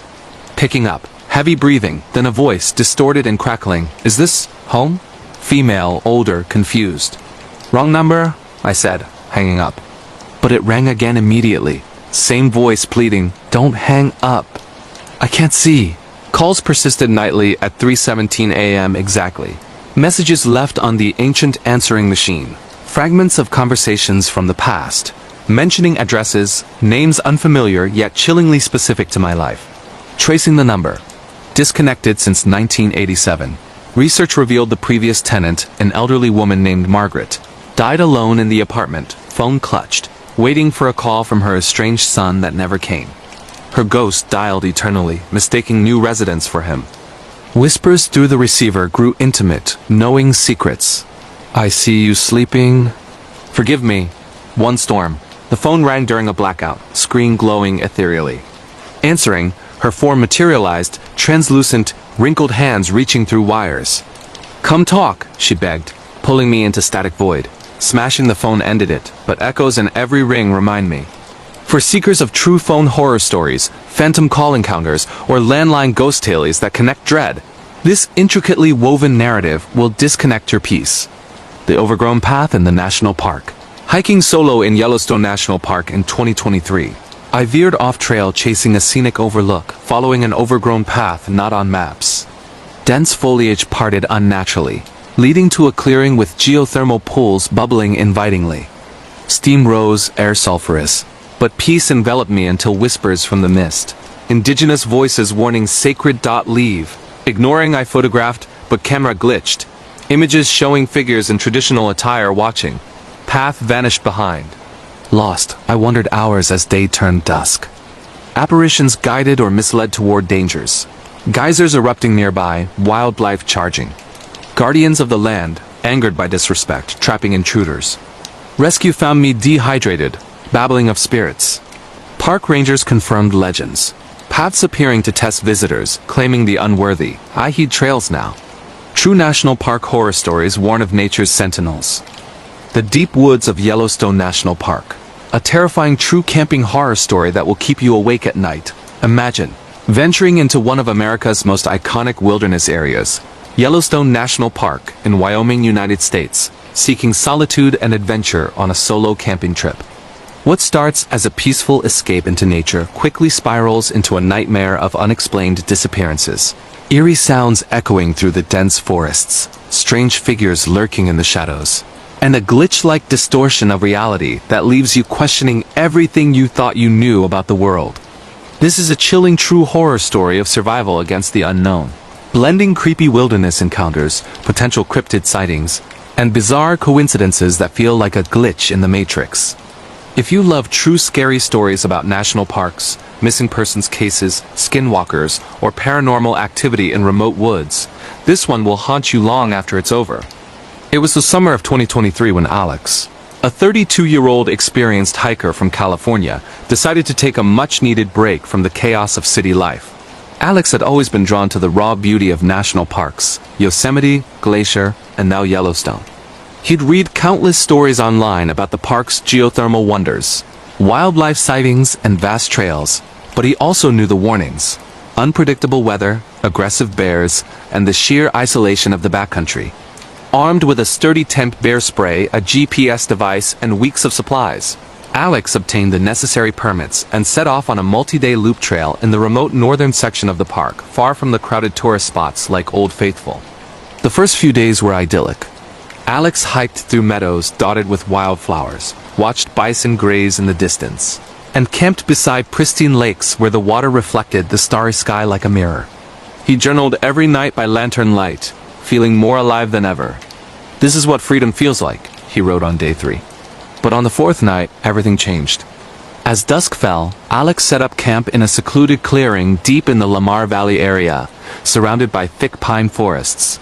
Picking up, heavy breathing, then a voice, distorted and crackling. Is this home? Female, older, confused. Wrong number? I said, hanging up. But it rang again immediately. Same voice pleading, don't hang up. I can't see. Calls persisted nightly at 3:17 a.m. exactly. Messages left on the ancient answering machine. Fragments of conversations from the past. Mentioning addresses, names unfamiliar yet chillingly specific to my life. Tracing the number. Disconnected since 1987. Research revealed the previous tenant, an elderly woman named Margaret, died alone in the apartment, phone clutched, waiting for a call from her estranged son that never came. Her ghost dialed eternally, mistaking new residents for him. Whispers through the receiver grew intimate, knowing secrets. I see you sleeping. Forgive me. One storm. The phone rang during a blackout, screen glowing ethereally. Answering, her form materialized, translucent, wrinkled hands reaching through wires. Come talk, she begged, pulling me into static void. Smashing the phone ended it, but echoes in every ring remind me. For seekers of true phone horror stories, phantom call encounters, or landline ghost tales that connect dread, this intricately woven narrative will disconnect your peace. The Overgrown Path in the National Park. Hiking solo in Yellowstone National Park in 2023. I veered off trail chasing a scenic overlook, following an overgrown path not on maps. Dense foliage parted unnaturally, leading to a clearing with geothermal pools bubbling invitingly. Steam rose, air sulfurous, but peace enveloped me until whispers from the mist. Indigenous voices warning sacred. Leave. Ignoring I photographed, but camera glitched. Images showing figures in traditional attire watching. Path vanished behind. Lost, I wandered hours as day turned dusk. Apparitions guided or misled toward dangers. Geysers erupting nearby, wildlife charging. Guardians of the land, angered by disrespect, trapping intruders. Rescue found me dehydrated, babbling of spirits. Park rangers confirmed legends. Paths appearing to test visitors, claiming the unworthy. I heed trails now. True national park horror stories warn of nature's sentinels. The deep woods of Yellowstone National Park. A terrifying true camping horror story that will keep you awake at night. Imagine venturing into one of America's most iconic wilderness areas, Yellowstone National Park in Wyoming, United States, seeking solitude and adventure on a solo camping trip. What starts as a peaceful escape into nature quickly spirals into a nightmare of unexplained disappearances. Eerie sounds echoing through the dense forests, strange figures lurking in the shadows, and a glitch-like distortion of reality that leaves you questioning everything you thought you knew about the world. This is a chilling true horror story of survival against the unknown, blending creepy wilderness encounters, potential cryptid sightings, and bizarre coincidences that feel like a glitch in the Matrix. If you love true scary stories about national parks, missing persons cases, skinwalkers, or paranormal activity in remote woods, this one will haunt you long after it's over. It was the summer of 2023 when Alex, a 32-year-old experienced hiker from California, decided to take a much-needed break from the chaos of city life. Alex had always been drawn to the raw beauty of national parks, Yosemite, Glacier, and now Yellowstone. He'd read countless stories online about the park's geothermal wonders, wildlife sightings, and vast trails, but he also knew the warnings: unpredictable weather, aggressive bears, and the sheer isolation of the backcountry. Armed with a sturdy tent, bear spray, a GPS device, and weeks of supplies, Alex obtained the necessary permits and set off on a multi-day loop trail in the remote northern section of the park, far from the crowded tourist spots like Old Faithful. The first few days were idyllic. Alex hiked through meadows dotted with wildflowers, watched bison graze in the distance, and camped beside pristine lakes where the water reflected the starry sky like a mirror. He journaled every night by lantern light, feeling more alive than ever. "This is what freedom feels like," he wrote on day 3. But on the 4th night, everything changed. As dusk fell, Alex set up camp in a secluded clearing deep in the Lamar Valley area, surrounded by thick pine forests.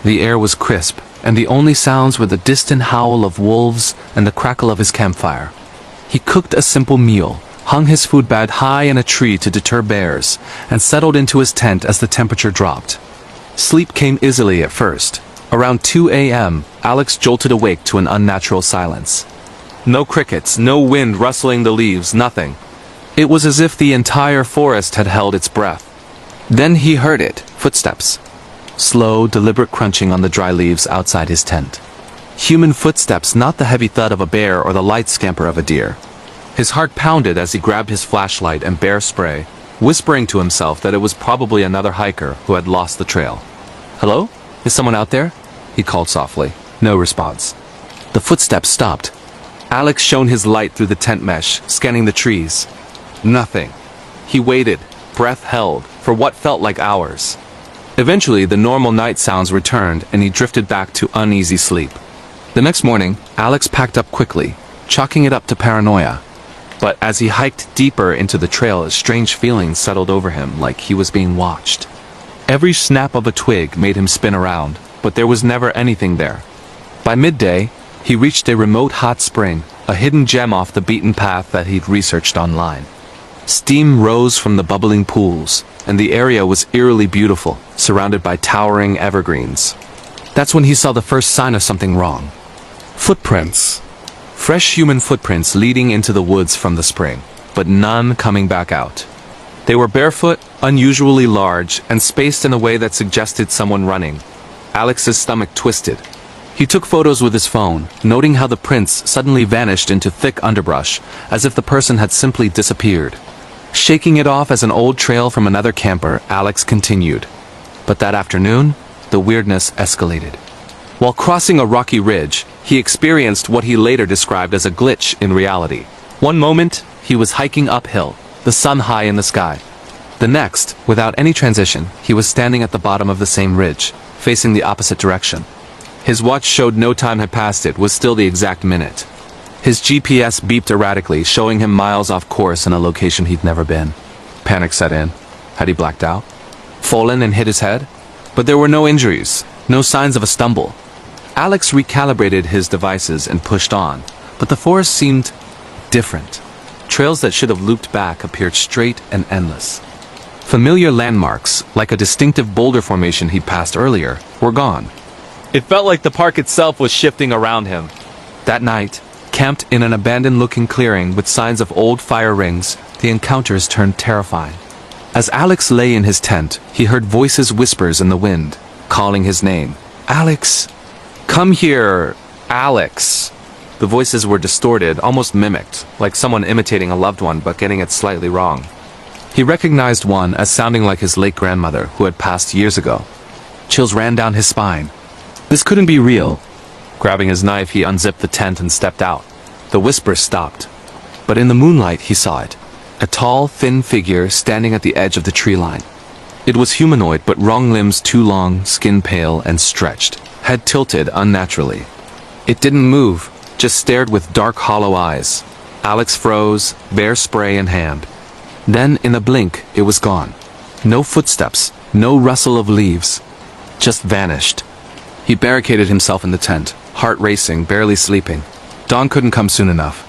The air was crisp, and the only sounds were the distant howl of wolves and the crackle of his campfire. He cooked a simple meal, hung his food bag high in a tree to deter bears, and settled into his tent as the temperature dropped. Sleep came easily at first. Around 2 a.m., Alex jolted awake to an unnatural silence. No crickets, no wind rustling the leaves, nothing. It was as if the entire forest had held its breath. Then he heard it, footsteps. Slow, deliberate crunching on the dry leaves outside his tent. Human footsteps, not the heavy thud of a bear or the light scamper of a deer. His heart pounded as he grabbed his flashlight and bear spray, whispering to himself that it was probably another hiker who had lost the trail. "Hello? Is someone out there?" he called softly. No response. The footsteps stopped. Alex shone his light through the tent mesh, scanning the trees. Nothing. He waited, breath held, for what felt like hours. Eventually, the normal night sounds returned, and he drifted back to uneasy sleep. The next morning, Alex packed up quickly, chalking it up to paranoia. But as he hiked deeper into the trail, a strange feeling settled over him, like he was being watched. Every snap of a twig made him spin around, but there was never anything there. By midday, he reached a remote hot spring, a hidden gem off the beaten path that he'd researched online. Steam rose from the bubbling pools, and the area was eerily beautiful, surrounded by towering evergreens. That's when he saw the first sign of something wrong. Footprints. Fresh human footprints leading into the woods from the spring, but none coming back out. They were barefoot, unusually large, and spaced in a way that suggested someone running. Alex's stomach twisted. He took photos with his phone, noting how the prints suddenly vanished into thick underbrush, as if the person had simply disappeared. Shaking it off as an old trail from another camper, Alex continued. But that afternoon, the weirdness escalated. While crossing a rocky ridge, he experienced what he later described as a glitch in reality. One moment, he was hiking uphill, the sun high in the sky. The next, without any transition, he was standing at the bottom of the same ridge, facing the opposite direction. His watch showed no time had passed, it was still the exact minute. His GPS beeped erratically, showing him miles off course in a location he'd never been. Panic set in. Had he blacked out? Fallen and hit his head? But there were no injuries, no signs of a stumble. Alex recalibrated his devices and pushed on, but the forest seemed different. Trails that should have looped back appeared straight and endless. Familiar landmarks, like a distinctive boulder formation he'd passed earlier, were gone. It felt like the park itself was shifting around him. That night, camped in an abandoned-looking clearing with signs of old fire rings, the encounters turned terrifying. As Alex lay in his tent, he heard voices whispers in the wind, calling his name. Alex! Come here, Alex! The voices were distorted, almost mimicked, like someone imitating a loved one but getting it slightly wrong. He recognized one as sounding like his late grandmother, who had passed years ago. Chills ran down his spine. This couldn't be real. Grabbing his knife, he unzipped the tent and stepped out. The whisper stopped. But in the moonlight, he saw it. A tall, thin figure standing at the edge of the tree line. It was humanoid, but wrong limbs too long, skin pale and stretched, head tilted unnaturally. It didn't move, just stared with dark, hollow eyes. Alex froze, bear spray in hand. Then, in a blink, it was gone. No footsteps, no rustle of leaves. Just vanished. He barricaded himself in the tent, heart racing, barely sleeping. Dawn couldn't come soon enough.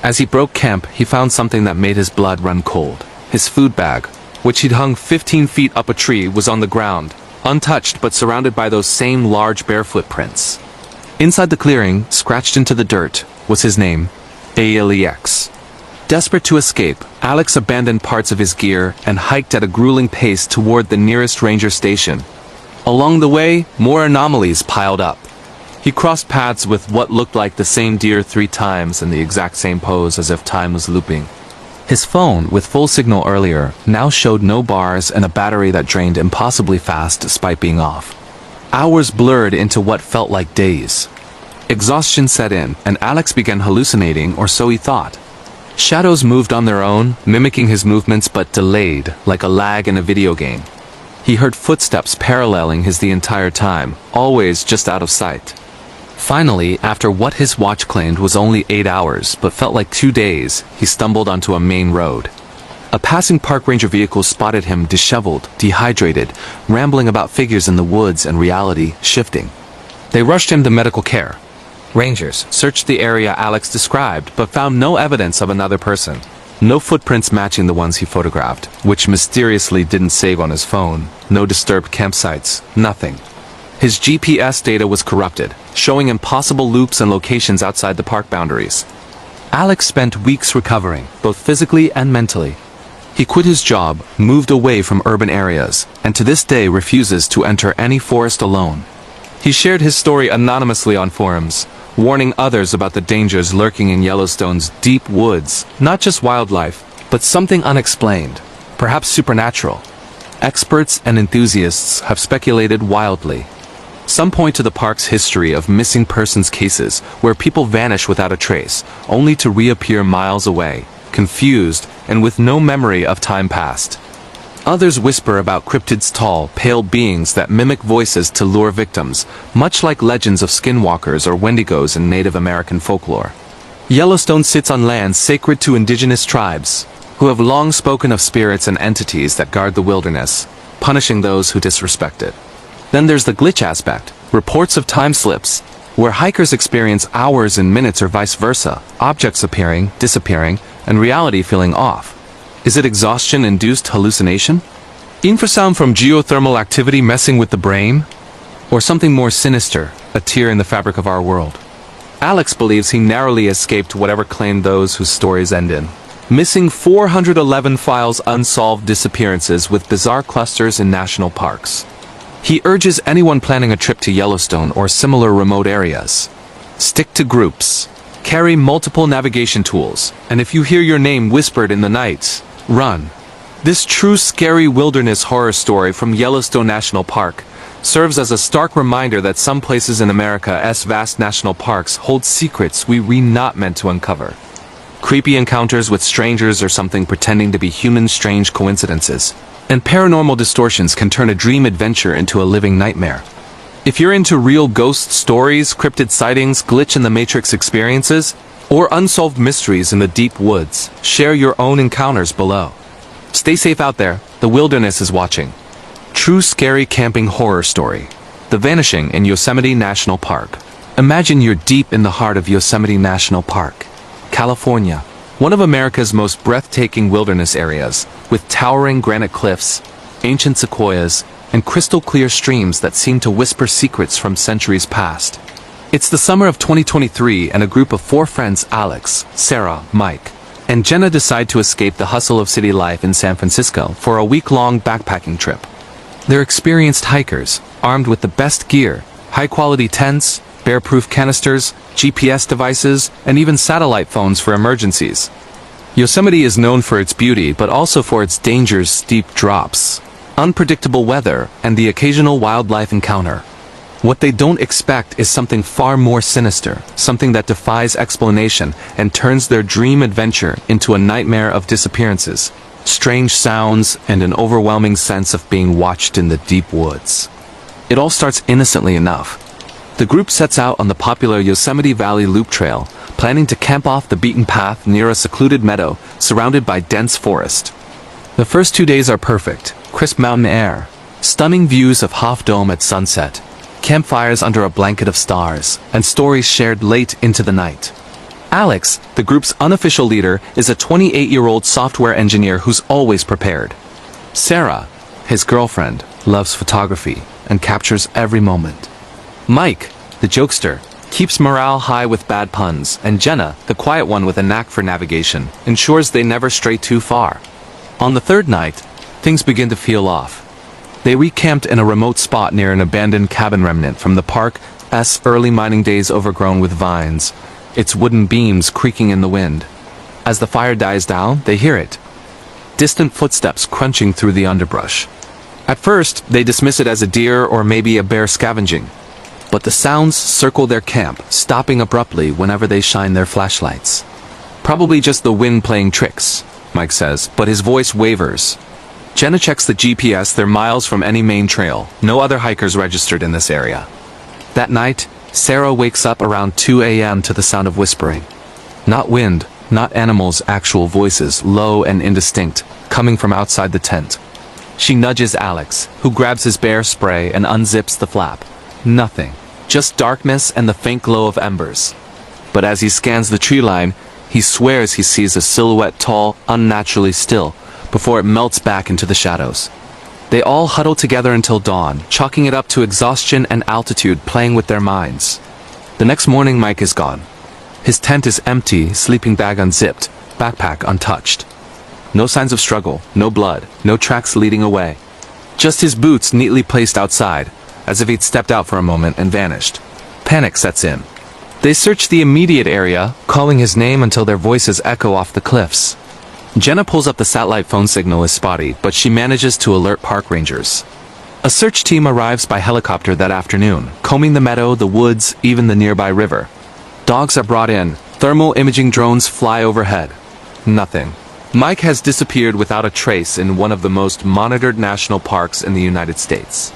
As he broke camp, he found something that made his blood run cold. His food bag, which he'd hung 15 feet up a tree, was on the ground, untouched but surrounded by those same large bare footprints. Inside the clearing, scratched into the dirt, was his name, Alex. Desperate to escape, Alex abandoned parts of his gear and hiked at a grueling pace toward the nearest ranger station. Along the way, more anomalies piled up. He crossed paths with what looked like the same deer 3 times in the exact same pose as if time was looping. His phone, with full signal earlier, now showed no bars and a battery that drained impossibly fast despite being off. Hours blurred into what felt like days. Exhaustion set in, and Alex began hallucinating, or so he thought. Shadows moved on their own, mimicking his movements but delayed, like a lag in a video game. He heard footsteps paralleling his the entire time, always just out of sight. Finally, after what his watch claimed was only 8 hours, but felt like 2 days, he stumbled onto a main road. A passing park ranger vehicle spotted him disheveled, dehydrated, rambling about figures in the woods and reality shifting. They rushed him to medical care. Rangers searched the area Alex described, but found no evidence of another person. No footprints matching the ones he photographed, which mysteriously didn't save on his phone. No disturbed campsites, nothing. His GPS data was corrupted, showing impossible loops and locations outside the park boundaries. Alex spent weeks recovering, both physically and mentally. He quit his job, moved away from urban areas, and to this day refuses to enter any forest alone. He shared his story anonymously on forums, warning others about the dangers lurking in Yellowstone's deep woods, not just wildlife, but something unexplained, perhaps supernatural. Experts and enthusiasts have speculated wildly. Some point to the park's history of missing persons cases where people vanish without a trace, only to reappear miles away, confused and with no memory of time past. Others whisper about cryptids, tall, pale beings that mimic voices to lure victims, much like legends of skinwalkers or wendigos in Native American folklore. Yellowstone sits on lands sacred to indigenous tribes, who have long spoken of spirits and entities that guard the wilderness, punishing those who disrespect it. Then there's the glitch aspect, reports of time slips, where hikers experience hours in minutes or vice versa, objects appearing, disappearing, and reality feeling off. Is it exhaustion-induced hallucination? Infrasound from geothermal activity messing with the brain? Or something more sinister, a tear in the fabric of our world? Alex believes he narrowly escaped whatever claimed those whose stories end in. Missing 411 files unsolved disappearances with bizarre clusters in national parks. He urges anyone planning a trip to Yellowstone or similar remote areas. Stick to groups. Carry multiple navigation tools, and if you hear your name whispered in the night, run. This true scary wilderness horror story from Yellowstone National Park serves as a stark reminder that some places in America's vast national parks hold secrets we're not meant to uncover. Creepy encounters with strangers or something pretending to be human strange coincidences. And paranormal distortions can turn a dream adventure into a living nightmare. If you're into real ghost stories, cryptid sightings, glitch in the matrix experiences, or unsolved mysteries in the deep woods, share your own encounters below. Stay safe out there, the wilderness is watching. True scary camping horror story. The Vanishing in Yosemite National Park. Imagine you're deep in the heart of Yosemite National Park, California, one of America's most breathtaking wilderness areas, with towering granite cliffs, ancient sequoias, and crystal-clear streams that seem to whisper secrets from centuries past. It's the summer of 2023 and a group of 4 friends, Alex, Sarah, Mike, and Jenna, decide to escape the hustle of city life in San Francisco for a week-long backpacking trip. They're experienced hikers, armed with the best gear, high-quality tents, bear-proof canisters, GPS devices, and even satellite phones for emergencies. Yosemite is known for its beauty but also for its dangers, steep drops, unpredictable weather, and the occasional wildlife encounter. What they don't expect is something far more sinister, something that defies explanation and turns their dream adventure into a nightmare of disappearances, strange sounds, and an overwhelming sense of being watched in the deep woods. It all starts innocently enough. The group sets out on the popular Yosemite Valley Loop Trail, planning to camp off the beaten path near a secluded meadow surrounded by dense forest. The first 2 days are perfect: crisp mountain air, stunning views of Half Dome at sunset, campfires under a blanket of stars, and stories shared late into the night. Alex, the group's unofficial leader, is a 28-year-old software engineer who's always prepared. Sarah, his girlfriend, loves photography and captures every moment. Mike, the jokester, keeps morale high with bad puns, and Jenna, the quiet one with a knack for navigation, ensures they never stray too far. On the third night, things begin to feel off. They recamped in a remote spot near an abandoned cabin remnant from the park's early mining days, overgrown with vines, its wooden beams creaking in the wind. As the fire dies down, they hear it. Distant footsteps crunching through the underbrush. At first, they dismiss it as a deer or maybe a bear scavenging. But the sounds circle their camp, stopping abruptly whenever they shine their flashlights. Probably just the wind playing tricks, Mike says, but his voice wavers. Jenna checks the GPS. They're miles from any main trail, no other hikers registered in this area. That night, Sarah wakes up around 2 a.m. to the sound of whispering. Not wind, not animals, actual voices, low and indistinct, coming from outside the tent. She nudges Alex, who grabs his bear spray and unzips the flap. Nothing. Just darkness and the faint glow of embers. But as he scans the tree line, he swears he sees a silhouette tall, unnaturally still, before it melts back into the shadows. They all huddle together until dawn, chalking it up to exhaustion and altitude playing with their minds. The next morning, Mike is gone. His tent is empty, sleeping bag unzipped, backpack untouched. No signs of struggle, no blood, no tracks leading away. Just his boots neatly placed outside, as if he'd stepped out for a moment and vanished. Panic sets in. They search the immediate area, calling his name until their voices echo off the cliffs. Jenna pulls up the satellite phone signal is spotty, but she manages to alert park rangers. A search team arrives by helicopter that afternoon, combing the meadow, the woods, even the nearby river. Dogs are brought in, thermal imaging drones fly overhead. Nothing. Mike has disappeared without a trace in one of the most monitored national parks in the United States.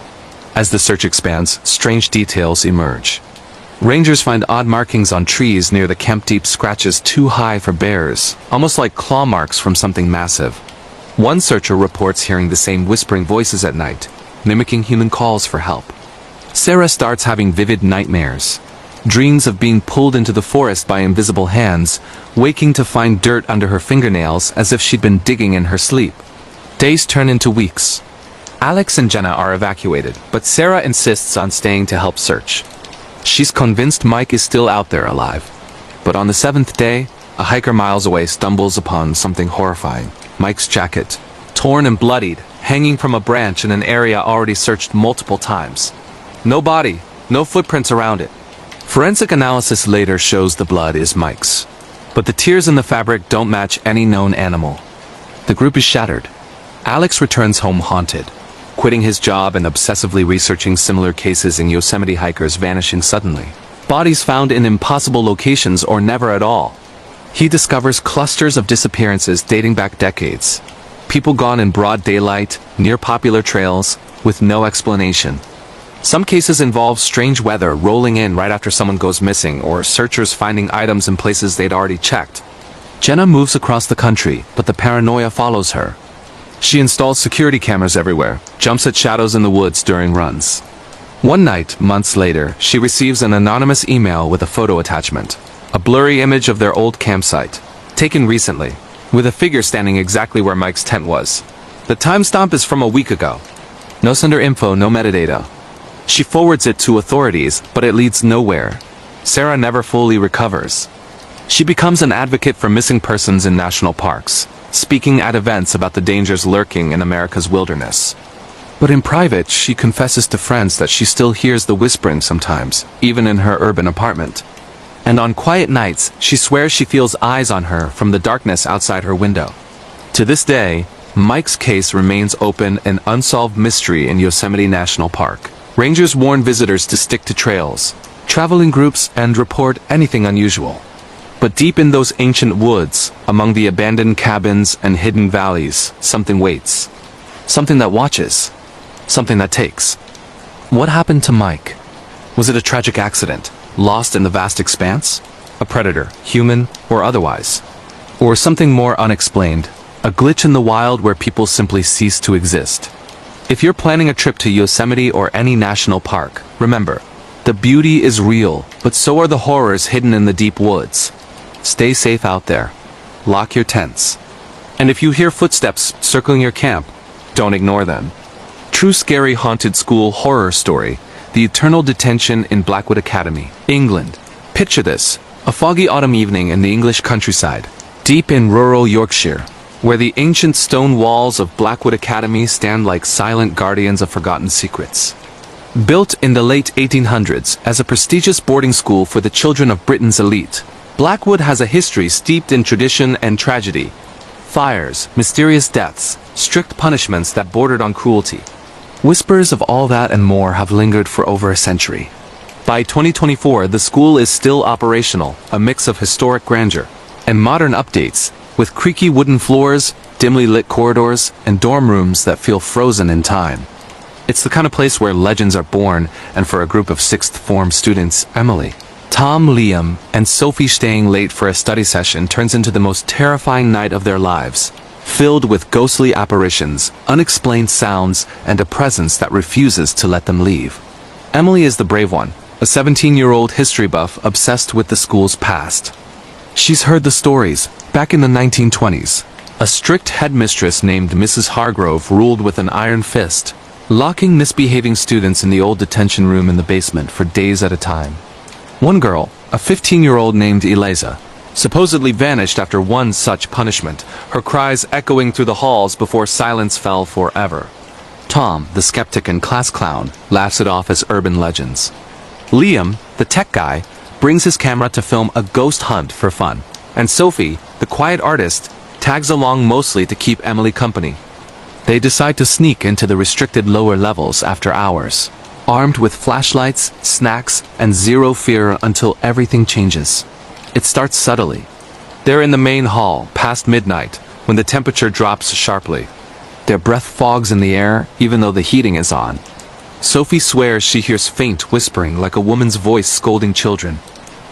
As the search expands, strange details emerge. Rangers find odd markings on trees near the camp, deep scratches too high for bears, almost like claw marks from something massive. One searcher reports hearing the same whispering voices at night, mimicking human calls for help. Sarah starts having vivid nightmares. Dreams of being pulled into the forest by invisible hands, waking to find dirt under her fingernails as if she'd been digging in her sleep. Days turn into weeks. Alex and Jenna are evacuated, but Sarah insists on staying to help search. She's convinced Mike is still out there alive. But on the 7th day, a hiker miles away stumbles upon something horrifying. Mike's jacket, torn and bloodied, hanging from a branch in an area already searched multiple times. No body, no footprints around it. Forensic analysis later shows the blood is Mike's. But the tears in the fabric don't match any known animal. The group is shattered. Alex returns home haunted, quitting his job and obsessively researching similar cases in Yosemite hikers vanishing suddenly. Bodies found in impossible locations or never at all. He discovers clusters of disappearances dating back decades. People gone in broad daylight, near popular trails, with no explanation. Some cases involve strange weather rolling in right after someone goes missing, or searchers finding items in places they'd already checked. Jenna moves across the country, but the paranoia follows her. She installs security cameras everywhere, jumps at shadows in the woods during runs. One night, months later, she receives an anonymous email with a photo attachment. A blurry image of their old campsite, taken recently, with a figure standing exactly where Mike's tent was. The timestamp is from a week ago. No sender info, no metadata. She forwards it to authorities, but it leads nowhere. Sarah never fully recovers. She becomes an advocate for missing persons in national parks, speaking at events about the dangers lurking in America's wilderness. But in private, she confesses to friends that she still hears the whispering sometimes, even in her urban apartment. And on quiet nights, she swears she feels eyes on her from the darkness outside her window. To this day, Mike's case remains open, an unsolved mystery in Yosemite National Park. Rangers warn visitors to stick to trails, travel in groups, and report anything unusual. But deep in those ancient woods, among the abandoned cabins and hidden valleys, something waits. Something that watches. Something that takes. What happened to Mike? Was it a tragic accident, lost in the vast expanse? A predator, human or otherwise? Or something more unexplained, a glitch in the wild where people simply cease to exist? If you're planning a trip to Yosemite or any national park, remember, the beauty is real, but so are the horrors hidden in the deep woods. Stay safe out there. Lock your tents. And if you hear footsteps circling your camp, don't ignore them. True scary haunted school horror story, The Eternal Detention in Blackwood Academy, England. Picture this, a foggy autumn evening in the English countryside, deep in rural Yorkshire, where the ancient stone walls of Blackwood Academy stand like silent guardians of forgotten secrets. Built in the late 1800s as a prestigious boarding school for the children of Britain's elite, Blackwood has a history steeped in tradition and tragedy. Fires, mysterious deaths, strict punishments that bordered on cruelty. Whispers of all that and more have lingered for over a century. By 2024, the school is still operational, a mix of historic grandeur and modern updates, with creaky wooden floors, dimly lit corridors, and dorm rooms that feel frozen in time. It's the kind of place where legends are born, and for a group of sixth form students, Emily, Tom, Liam, and Sophie staying late for a study session turns into the most terrifying night of their lives, filled with ghostly apparitions, unexplained sounds, and a presence that refuses to let them leave. Emily is the brave one, a 17-year-old history buff obsessed with the school's past. She's heard the stories. Back in the 1920s, a strict headmistress named Mrs. Hargrove ruled with an iron fist, locking misbehaving students in the old detention room in the basement for days at a time. One girl, a 15-year-old named Eliza, supposedly vanished after one such punishment, her cries echoing through the halls before silence fell forever. Tom, the skeptic and class clown, laughs it off as urban legends. Liam, the tech guy, brings his camera to film a ghost hunt for fun. And Sophie, the quiet artist, tags along mostly to keep Emily company. They decide to sneak into the restricted lower levels after hours, armed with flashlights, snacks, and zero fear until everything changes. It starts subtly. They're in the main hall, past midnight, when the temperature drops sharply. Their breath fogs in the air, even though the heating is on. Sophie swears she hears faint whispering like a woman's voice scolding children.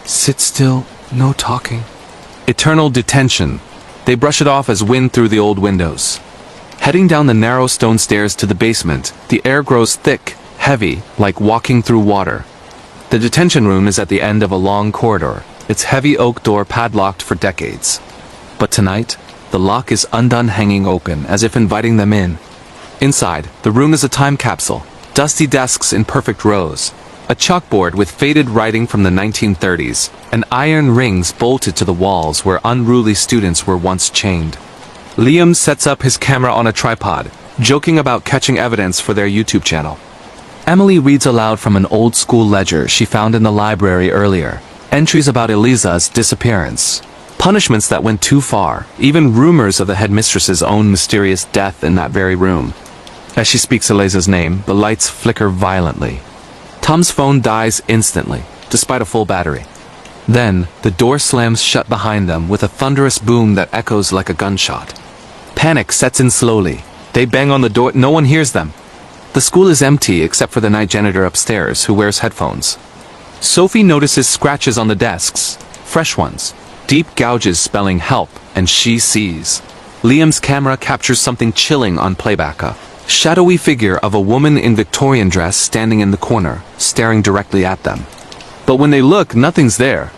Sit still, no talking. Eternal detention. They brush it off as wind through the old windows. Heading down the narrow stone stairs to the basement, the air grows thick, heavy, like walking through water. The detention room is at the end of a long corridor, its heavy oak door padlocked for decades. But tonight, the lock is undone, hanging open, as if inviting them in. Inside, the room is a time capsule, dusty desks in perfect rows, a chalkboard with faded writing from the 1930s, and iron rings bolted to the walls where unruly students were once chained. Liam sets up his camera on a tripod, joking about catching evidence for their YouTube channel. Emily reads aloud from an old-school ledger she found in the library earlier, entries about Eliza's disappearance, punishments that went too far, even rumors of the headmistress's own mysterious death in that very room. As she speaks Eliza's name, the lights flicker violently. Tom's phone dies instantly, despite a full battery. Then, the door slams shut behind them with a thunderous boom that echoes like a gunshot. Panic sets in slowly. They bang on the door, no one hears them. The school is empty except for the night janitor upstairs who wears headphones. Sophie notices scratches on the desks, fresh ones, deep gouges spelling help, and she sees. Liam's camera captures something chilling on playback. A shadowy figure of a woman in Victorian dress standing in the corner, staring directly at them. But when they look, nothing's there.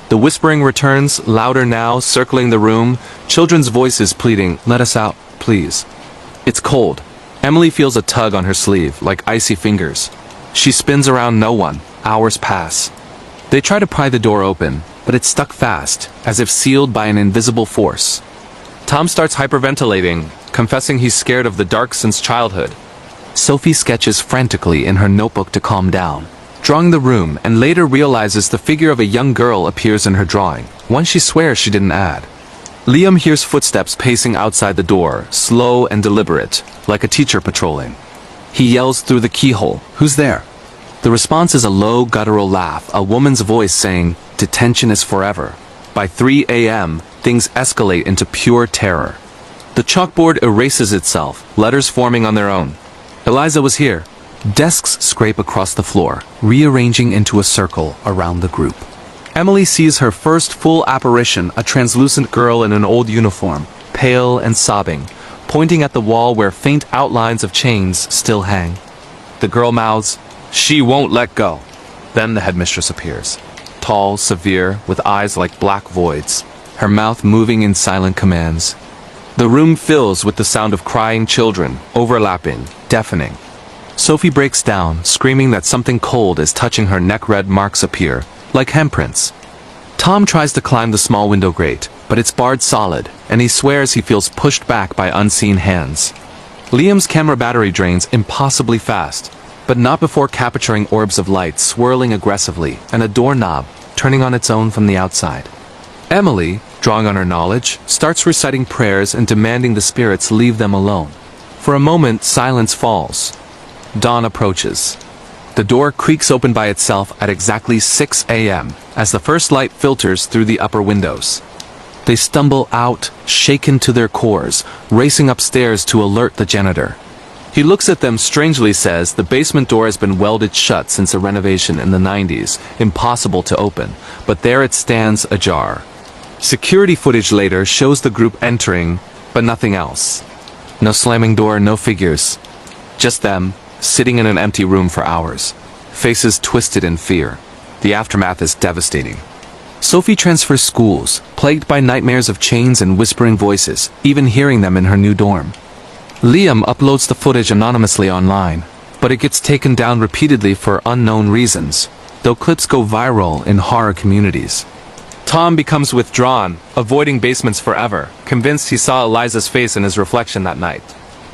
The whispering returns, louder now, circling the room, children's voices pleading, "Let us out, please." It's cold. Emily feels a tug on her sleeve, like icy fingers. She spins around no one. Hours pass. They try to pry the door open, but it's stuck fast, as if sealed by an invisible force. Tom starts hyperventilating, confessing he's scared of the dark since childhood. Sophie sketches frantically in her notebook to calm down, drawing the room, and later realizes the figure of a young girl appears in her drawing, one she swears she didn't add. Liam hears footsteps pacing outside the door, slow and deliberate, like a teacher patrolling. He yells through the keyhole, "Who's there?" The response is a low, guttural laugh, a woman's voice saying, "Detention is forever." By 3 a.m., things escalate into pure terror. The chalkboard erases itself, letters forming on their own. Eliza was here. Desks scrape across the floor, rearranging into a circle around the group. Emily sees her first full apparition, a translucent girl in an old uniform, pale and sobbing, pointing at the wall where faint outlines of chains still hang. The girl mouths, "She won't let go." Then the headmistress appears. Tall, severe, with eyes like black voids, her mouth moving in silent commands. The room fills with the sound of crying children, overlapping, deafening. Sophie breaks down, screaming that something cold is touching her neck. Red marks appear, like handprints. Tom tries to climb the small window grate, but it's barred solid, and he swears he feels pushed back by unseen hands. Liam's camera battery drains impossibly fast, but not before capturing orbs of light swirling aggressively, and a doorknob turning on its own from the outside. Emily, drawing on her knowledge, starts reciting prayers and demanding the spirits leave them alone. For a moment, silence falls. Dawn approaches. The door creaks open by itself at exactly 6 a.m. as the first light filters through the upper windows. They stumble out, shaken to their cores, racing upstairs to alert the janitor. He looks at them strangely, says the basement door has been welded shut since a renovation in the 90s, impossible to open, but there it stands ajar. Security footage later shows the group entering, but nothing else. No slamming door, no figures. Just them, sitting in an empty room for hours, faces twisted in fear. The aftermath is devastating. Sophie transfers schools, plagued by nightmares of chains and whispering voices, even hearing them in her new dorm. Liam uploads the footage anonymously online, but it gets taken down repeatedly for unknown reasons, though clips go viral in horror communities. Tom becomes withdrawn, avoiding basements forever, convinced he saw Eliza's face in his reflection that night.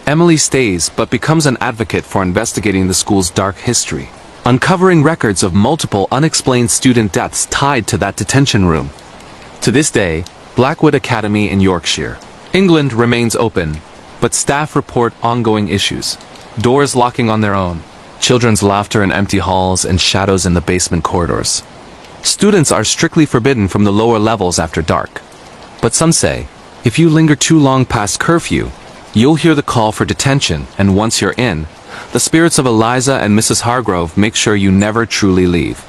Emily stays, but becomes an advocate for investigating the school's dark history, uncovering records of multiple unexplained student deaths tied to that detention room. To this day, Blackwood Academy in Yorkshire, England remains open, but staff report ongoing issues. Doors locking on their own, children's laughter in empty halls, and shadows in the basement corridors. Students are strictly forbidden from the lower levels after dark. But some say, if you linger too long past curfew, you'll hear the call for detention, and once you're in, the spirits of Eliza and Mrs. Hargrove make sure you never truly leave.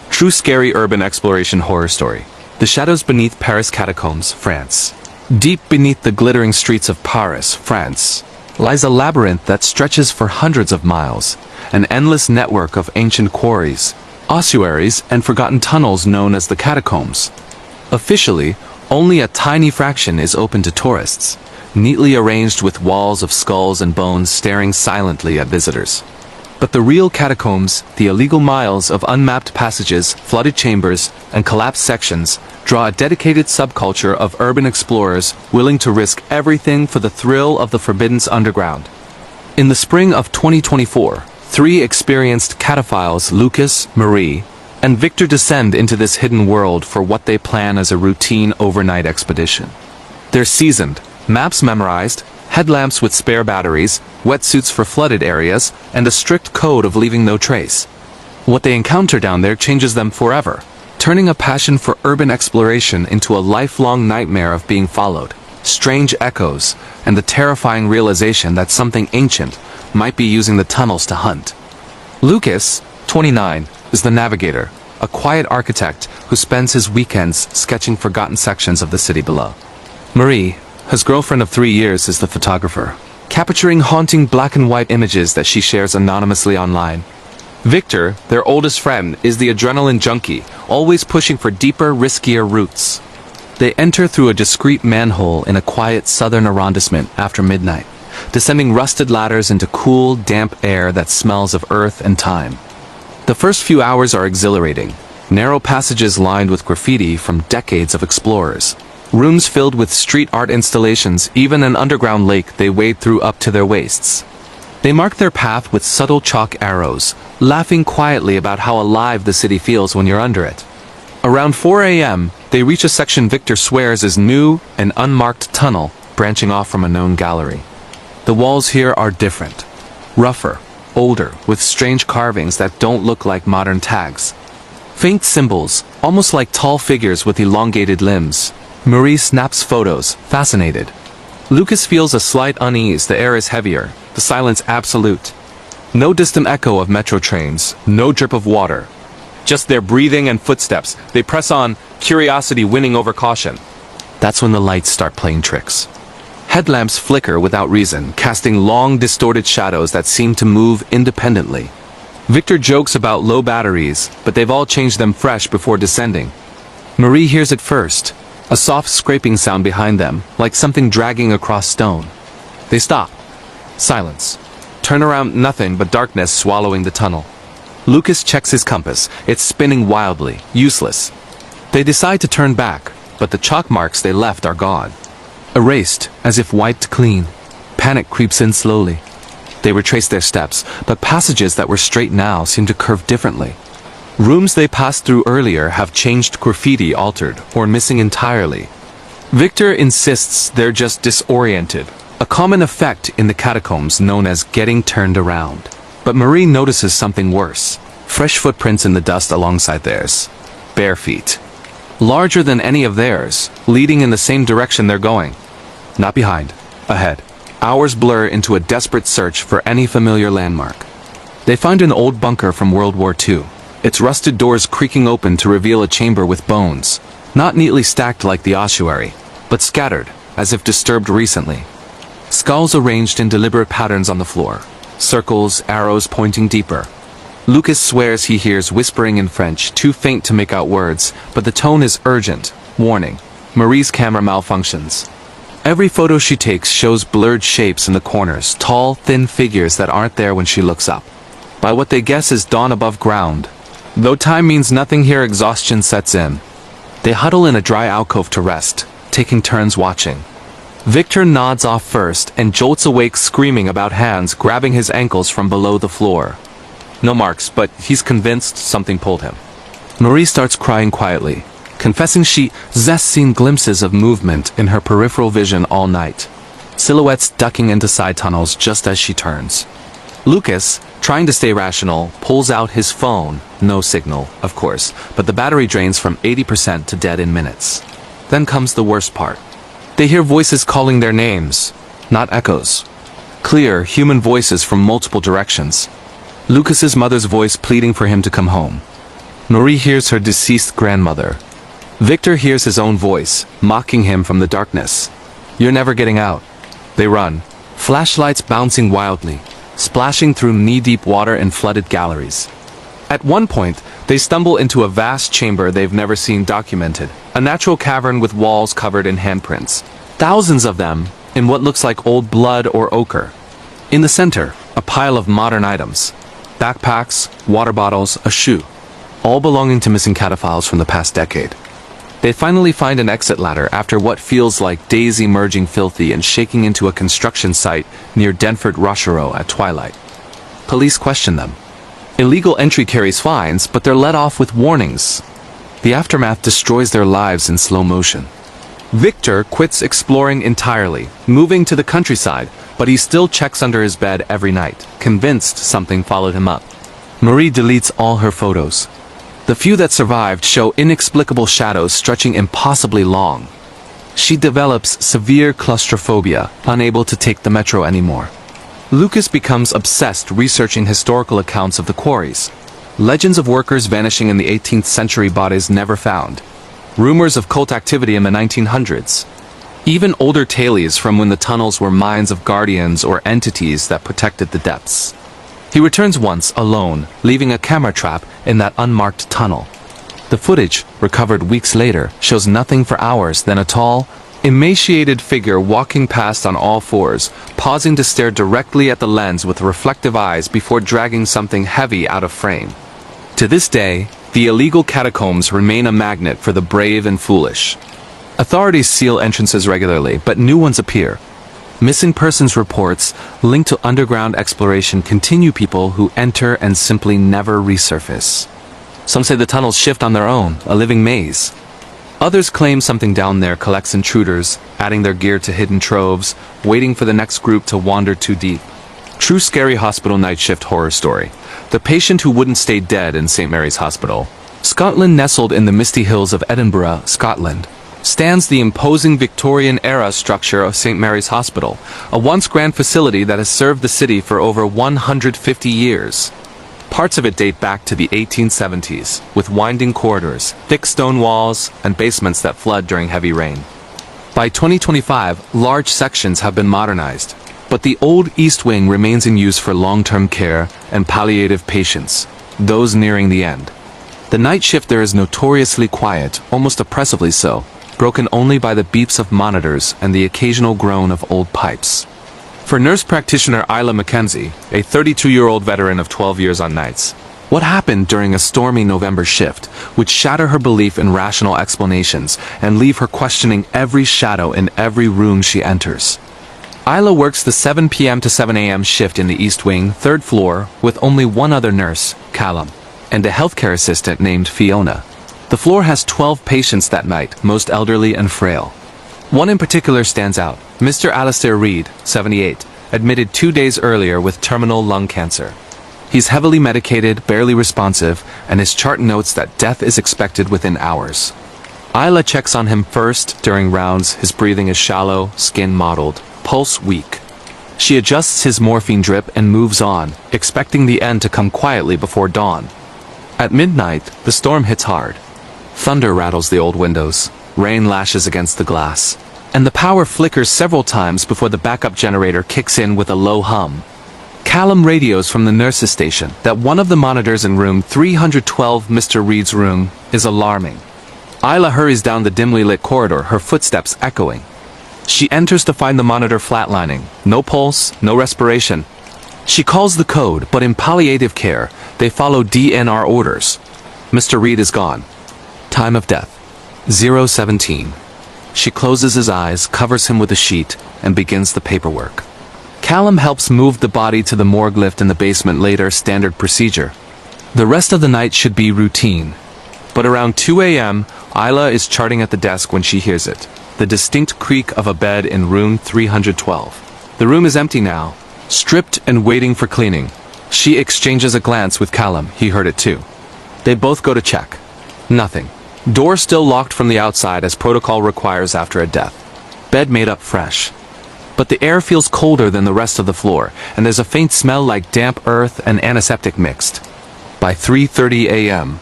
True scary urban exploration horror story. The shadows beneath Paris catacombs, France. Deep beneath the glittering streets of Paris, France, lies a labyrinth that stretches for hundreds of miles, an endless network of ancient quarries, ossuaries, and forgotten tunnels known as the catacombs. Officially, only a tiny fraction is open to tourists, neatly arranged with walls of skulls and bones staring silently at visitors. But the real catacombs, the illegal miles of unmapped passages, flooded chambers, and collapsed sections, draw a dedicated subculture of urban explorers willing to risk everything for the thrill of the forbidden's underground. In the spring of 2024, 3 experienced cataphiles, Lucas, Marie, and Victor, descend into this hidden world for what they plan as a routine overnight expedition. They're seasoned, maps memorized, headlamps with spare batteries, wetsuits for flooded areas, and a strict code of leaving no trace. What they encounter down there changes them forever, turning a passion for urban exploration into a lifelong nightmare of being followed. strange echoes, and the terrifying realization that something ancient might be using the tunnels to hunt. Lucas, 29, is the navigator, a quiet architect who spends his weekends sketching forgotten sections of the city below. Marie, his girlfriend of 3 years, is the photographer, capturing haunting black and white images that she shares anonymously online. Victor, their oldest friend, is the adrenaline junkie, always pushing for deeper, riskier routes. They enter through a discreet manhole in a quiet southern arrondissement after midnight, descending rusted ladders into cool, damp air that smells of earth and time. The first few hours are exhilarating, narrow passages lined with graffiti from decades of explorers. Rooms filled with street art installations, even an underground lake they wade through up to their waists. They mark their path with subtle chalk arrows, laughing quietly about how alive the city feels when you're under it. Around 4 a.m., they reach a section Victor swears is new, an unmarked tunnel branching off from a known gallery. The walls here are different. Rougher, older, with strange carvings that don't look like modern tags. Faint symbols, almost like tall figures with elongated limbs. Marie snaps photos, fascinated. Lucas feels a slight unease, the air is heavier, the silence absolute. No distant echo of metro trains, no drip of water. Just their breathing and footsteps. They press on, curiosity winning over caution. That's when the lights start playing tricks. Headlamps flicker without reason, casting long, distorted shadows that seem to move independently. Victor jokes about low batteries, but they've all changed them fresh before descending. Marie hears it first, a soft scraping sound behind them, like something dragging across stone. They stop. Silence. Turn around, nothing but darkness swallowing the tunnel. Lucas checks his compass. It's spinning wildly, useless. They decide to turn back, but the chalk marks they left are gone. Erased, as if wiped clean. Panic creeps in slowly. They retrace their steps, but passages that were straight now seem to curve differently. Rooms they passed through earlier have changed, graffiti altered, or missing entirely. Victor insists they're just disoriented, a common effect in the catacombs known as getting turned around. But Marie notices something worse. Fresh footprints in the dust alongside theirs. Bare feet. Larger than any of theirs, leading in the same direction they're going. Not behind, ahead. Hours blur into a desperate search for any familiar landmark. They find an old bunker from World War II, its rusted doors creaking open to reveal a chamber with bones, not neatly stacked like the ossuary, but scattered, as if disturbed recently. Skulls arranged in deliberate patterns on the floor, circles, arrows pointing deeper. Lucas swears he hears whispering in French, too faint to make out words, but the tone is urgent, warning. Marie's camera malfunctions. Every photo she takes shows blurred shapes in the corners, tall, thin figures that aren't there when she looks up. By what they guess is dawn above ground. Though time means nothing here, exhaustion sets in. They huddle in a dry alcove to rest, taking turns watching. Victor nods off first and jolts awake screaming about hands grabbing his ankles from below the floor. No marks, but he's convinced something pulled him. Marie starts crying quietly, confessing she's seen glimpses of movement in her peripheral vision all night. Silhouettes ducking into side tunnels just as she turns. Lucas, trying to stay rational, pulls out his phone. No signal, of course, but the battery drains from 80% to dead in minutes. Then comes the worst part. They hear voices calling their names, not echoes. Clear, human voices from multiple directions. Lucas's mother's voice pleading for him to come home. Marie hears her deceased grandmother. Victor hears his own voice, mocking him from the darkness. You're never getting out. They run, flashlights bouncing wildly, splashing through knee-deep water and flooded galleries. At one point, they stumble into a vast chamber they've never seen documented, a natural cavern with walls covered in handprints. Thousands of them, in what looks like old blood or ochre. In the center, a pile of modern items. Backpacks, water bottles, a shoe. All belonging to missing cataphiles from the past decade. They finally find an exit ladder after what feels like days emerging filthy and shaking into a construction site near Denford Rochereau at twilight. Police question them. Illegal entry carries fines, but they're let off with warnings. The aftermath destroys their lives in slow motion. Victor quits exploring entirely, moving to the countryside, but he still checks under his bed every night, convinced something followed him up. Marie deletes all her photos. The few that survived show inexplicable shadows stretching impossibly long. She develops severe claustrophobia, unable to take the metro anymore. Lucas becomes obsessed researching historical accounts of the quarries. Legends of workers vanishing in the 18th century, bodies never found. Rumors of cult activity in the 1900s. Even older tales from when the tunnels were mines of guardians or entities that protected the depths. He returns once, alone, leaving a camera trap in that unmarked tunnel. The footage, recovered weeks later, shows nothing for hours, then a tall, emaciated figure walking past on all fours, pausing to stare directly at the lens with reflective eyes before dragging something heavy out of frame. To this day, the illegal catacombs remain a magnet for the brave and foolish. Authorities seal entrances regularly, but new ones appear. Missing persons reports linked to underground exploration continue. People who enter and simply never resurface. Some say the tunnels shift on their own, a living maze. Others claim something down there collects intruders, adding their gear to hidden troves, waiting for the next group to wander too deep. True scary hospital night shift horror story. The patient who wouldn't stay dead in St. Mary's Hospital. Scotland, nestled in the misty hills of Edinburgh, Scotland, stands the imposing Victorian-era structure of St. Mary's Hospital, a once grand facility that has served the city for over 150 years. Parts of it date back to the 1870s, with winding corridors, thick stone walls, and basements that flood during heavy rain. By 2025, large sections have been modernized, but the old East Wing remains in use for long-term care and palliative patients, those nearing the end. The night shift there is notoriously quiet, almost oppressively so, broken only by the beeps of monitors and the occasional groan of old pipes. For nurse practitioner Ira Mackenzie, a 32-year-old veteran of 12 years on nights, what happened during a stormy November shift would shatter her belief in rational explanations and leave her questioning every shadow in every room she enters. Ira works the 7 p.m. to 7 a.m. shift in the East Wing, 3rd floor, with only one other nurse, Callum, and a healthcare assistant named Fiona. The floor has 12 patients that night, most elderly and frail. One in particular stands out, Mr. Alistair Reed, 78, admitted 2 days earlier with terminal lung cancer. He's heavily medicated, barely responsive, and his chart notes that death is expected within hours. Ira checks on him first during rounds. His breathing is shallow, skin mottled, pulse weak. She adjusts his morphine drip and moves on, expecting the end to come quietly before dawn. At midnight, the storm hits hard. Thunder rattles the old windows. Rain lashes against the glass, and the power flickers several times before the backup generator kicks in with a low hum. Callum radios from the nurse's station that one of the monitors in room 312, Mr. Reed's room, is alarming. Ira hurries down the dimly lit corridor, her footsteps echoing. She enters to find the monitor flatlining, no pulse, no respiration. She calls the code, but in palliative care, they follow DNR orders. Mr. Reed is gone. Time of death. 0:17. She closes his eyes, covers him with a sheet, and begins the paperwork. Callum helps move the body to the morgue lift in the basement later, standard procedure. The rest of the night should be routine. But around 2 a.m., Ira is charting at the desk when she hears it. The distinct creak of a bed in room 312. The room is empty now, stripped and waiting for cleaning. She exchanges a glance with Callum. He heard it too. They both go to check. Nothing. Door still locked from the outside as protocol requires after a death. Bed made up fresh. But the air feels colder than the rest of the floor, and there's a faint smell like damp earth and antiseptic mixed. By 3:30 a.m.,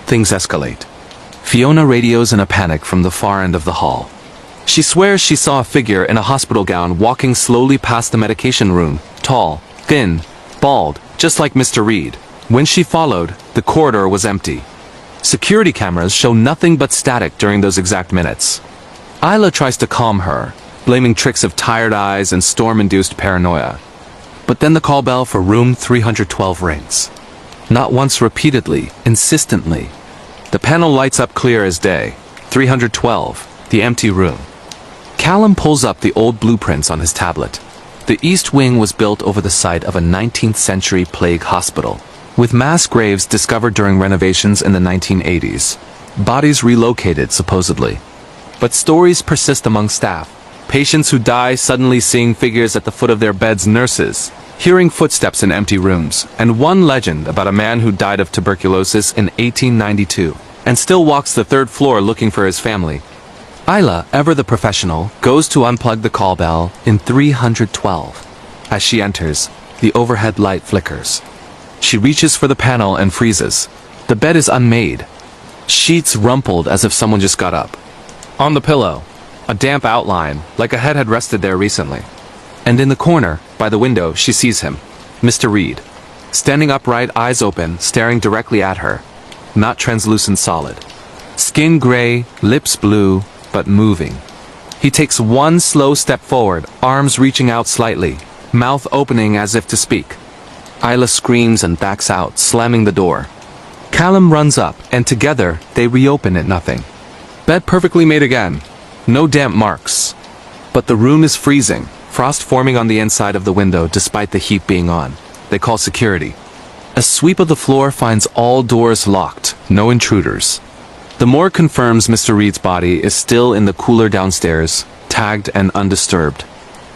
things escalate. Fiona radios in a panic from the far end of the hall. She swears she saw a figure in a hospital gown walking slowly past the medication room, tall, thin, bald, just like Mr. Reed. When she followed, the corridor was empty. Security cameras show nothing but static during those exact minutes. Ira tries to calm her, blaming tricks of tired eyes and storm-induced paranoia. But then the call bell for room 312 rings. Not once, repeatedly, insistently. The panel lights up clear as day. 312, the empty room. Callum pulls up the old blueprints on his tablet. The East Wing was built over the site of a 19th century plague hospital, with mass graves discovered during renovations in the 1980s. Bodies relocated, supposedly. But stories persist among staff. Patients who die suddenly seeing figures at the foot of their beds, nurses, hearing footsteps in empty rooms, and one legend about a man who died of tuberculosis in 1892, and still walks the 3rd floor looking for his family. Isla, ever the professional, goes to unplug the call bell in 312. As she enters, the overhead light flickers. She reaches for the panel and freezes. The bed is unmade. Sheets rumpled as if someone just got up. On the pillow, a damp outline, like a head had rested there recently. And in the corner, by the window, she sees him, Mr. Reed. Standing upright, eyes open, staring directly at her. Not translucent solid. Skin gray, lips blue, but moving. He takes one slow step forward, arms reaching out slightly, mouth opening as if to speak. Isla screams and backs out, slamming the door. Callum runs up, and together, they reopen it. Nothing. Bed perfectly made again. No damp marks. But the room is freezing, frost forming on the inside of the window despite the heat being on. They call security. A sweep of the floor finds all doors locked, no intruders. The morgue confirms Mr. Reed's body is still in the cooler downstairs, tagged and undisturbed.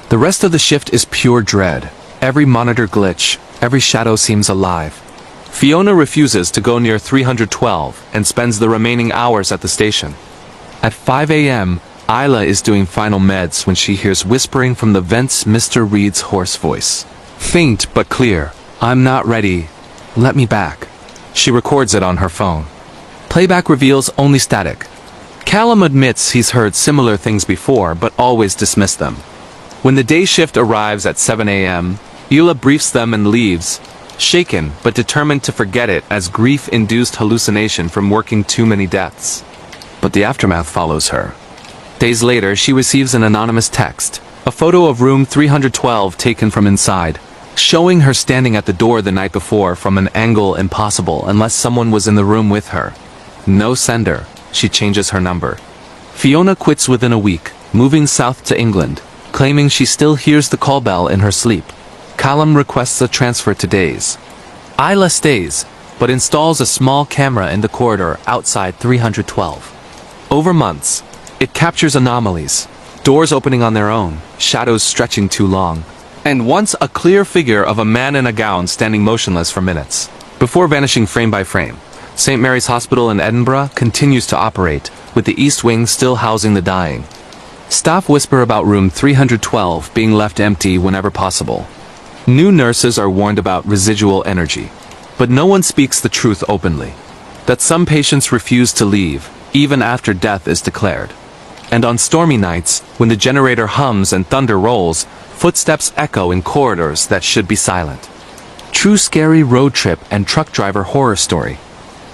The rest of the shift is pure dread. Every monitor glitch, every shadow seems alive. Fiona refuses to go near 312 and spends the remaining hours at the station. At 5 a.m., Isla is doing final meds when she hears whispering from the vents Mr. Reed's hoarse voice. Faint but clear. I'm not ready. Let me back. She records it on her phone. Playback reveals only static. Callum admits he's heard similar things before, but always dismissed them. When the day shift arrives at 7 a.m., Eula briefs them and leaves, shaken but determined to forget it as grief-induced hallucination from working too many deaths. But the aftermath follows her. Days later, she receives an anonymous text, a photo of room 312 taken from inside, showing her standing at the door the night before from an angle impossible unless someone was in the room with her. No sender. She changes her number. Fiona quits within a week, moving south to England, claiming she still hears the call bell in her sleep. Callum requests a transfer to days. Isla stays, but installs a small camera in the corridor outside 312. Over months, it captures anomalies, doors opening on their own, shadows stretching too long, and once a clear figure of a man in a gown standing motionless for minutes. Before vanishing frame by frame, St. Mary's Hospital in Edinburgh continues to operate, with the East Wing still housing the dying. Staff whisper about room 312 being left empty whenever possible. New nurses are warned about residual energy, but no one speaks the truth openly. That some patients refuse to leave, even after death is declared. And on stormy nights, when the generator hums and thunder rolls, footsteps echo in corridors that should be silent. True scary road trip and truck driver horror story.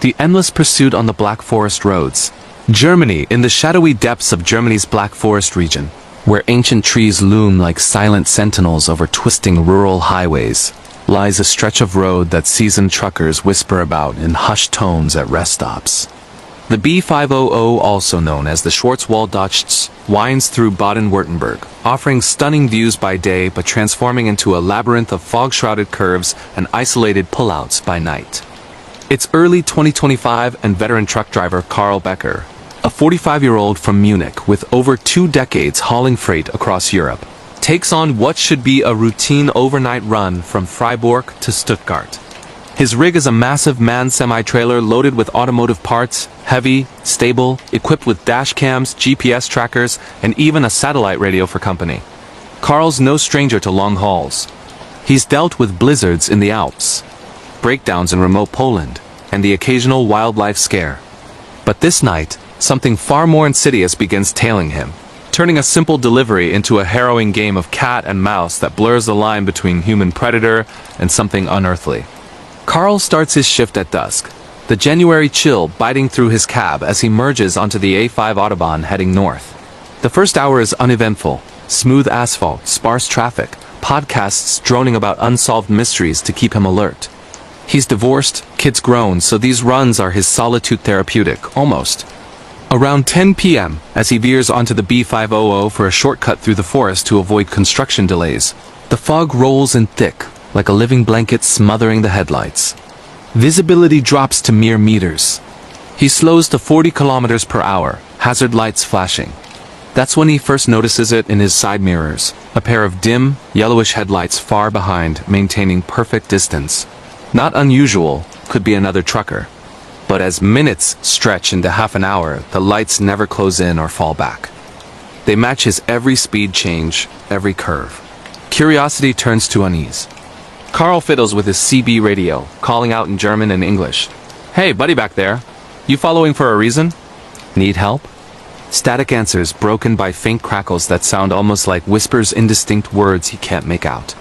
The endless pursuit on the Black Forest roads. Germany, in the shadowy depths of Germany's Black Forest region, where ancient trees loom like silent sentinels over twisting rural highways, lies a stretch of road that seasoned truckers whisper about in hushed tones at rest stops. The B500, also known as the Schwarzwaldautschtz, winds through Baden-Württemberg, offering stunning views by day but transforming into a labyrinth of fog-shrouded curves and isolated pullouts by night. It's early 2025 and veteran truck driver Carl Becker, a 45-year-old from Munich with over 2 decades hauling freight across Europe, takes on what should be a routine overnight run from Freiburg to Stuttgart. His rig is a massive manned semi-trailer loaded with automotive parts, heavy, stable, equipped with dash cams, GPS trackers, and even a satellite radio for company. Carl's no stranger to long hauls. He's dealt with blizzards in the Alps, breakdowns in remote Poland, and the occasional wildlife scare. But this night, something far more insidious begins tailing him, turning a simple delivery into a harrowing game of cat and mouse that blurs the line between human predator and something unearthly. Carl starts his shift at dusk, the January chill biting through his cab as he merges onto the A5 Autobahn heading north. The first hour is uneventful, smooth asphalt, sparse traffic, podcasts droning about unsolved mysteries to keep him alert. He's divorced, kids grown, so these runs are his solitude therapeutic, almost. Around 10 p.m., as he veers onto the B500 for a shortcut through the forest to avoid construction delays, the fog rolls in thick, like a living blanket smothering the headlights. Visibility drops to mere meters. He slows to 40 kilometers per hour, hazard lights flashing. That's when he first notices it in his side mirrors, a pair of dim, yellowish headlights far behind, maintaining perfect distance. Not unusual, could be another trucker. But as minutes stretch into half an hour, the lights never close in or fall back. They match his every speed change, every curve. Curiosity turns to unease. Carl fiddles with his CB radio, calling out in German and English. "Hey, buddy back there. You following for a reason? Need help?" Static answers broken by faint crackles that sound almost like whispers, indistinct words he can't make out.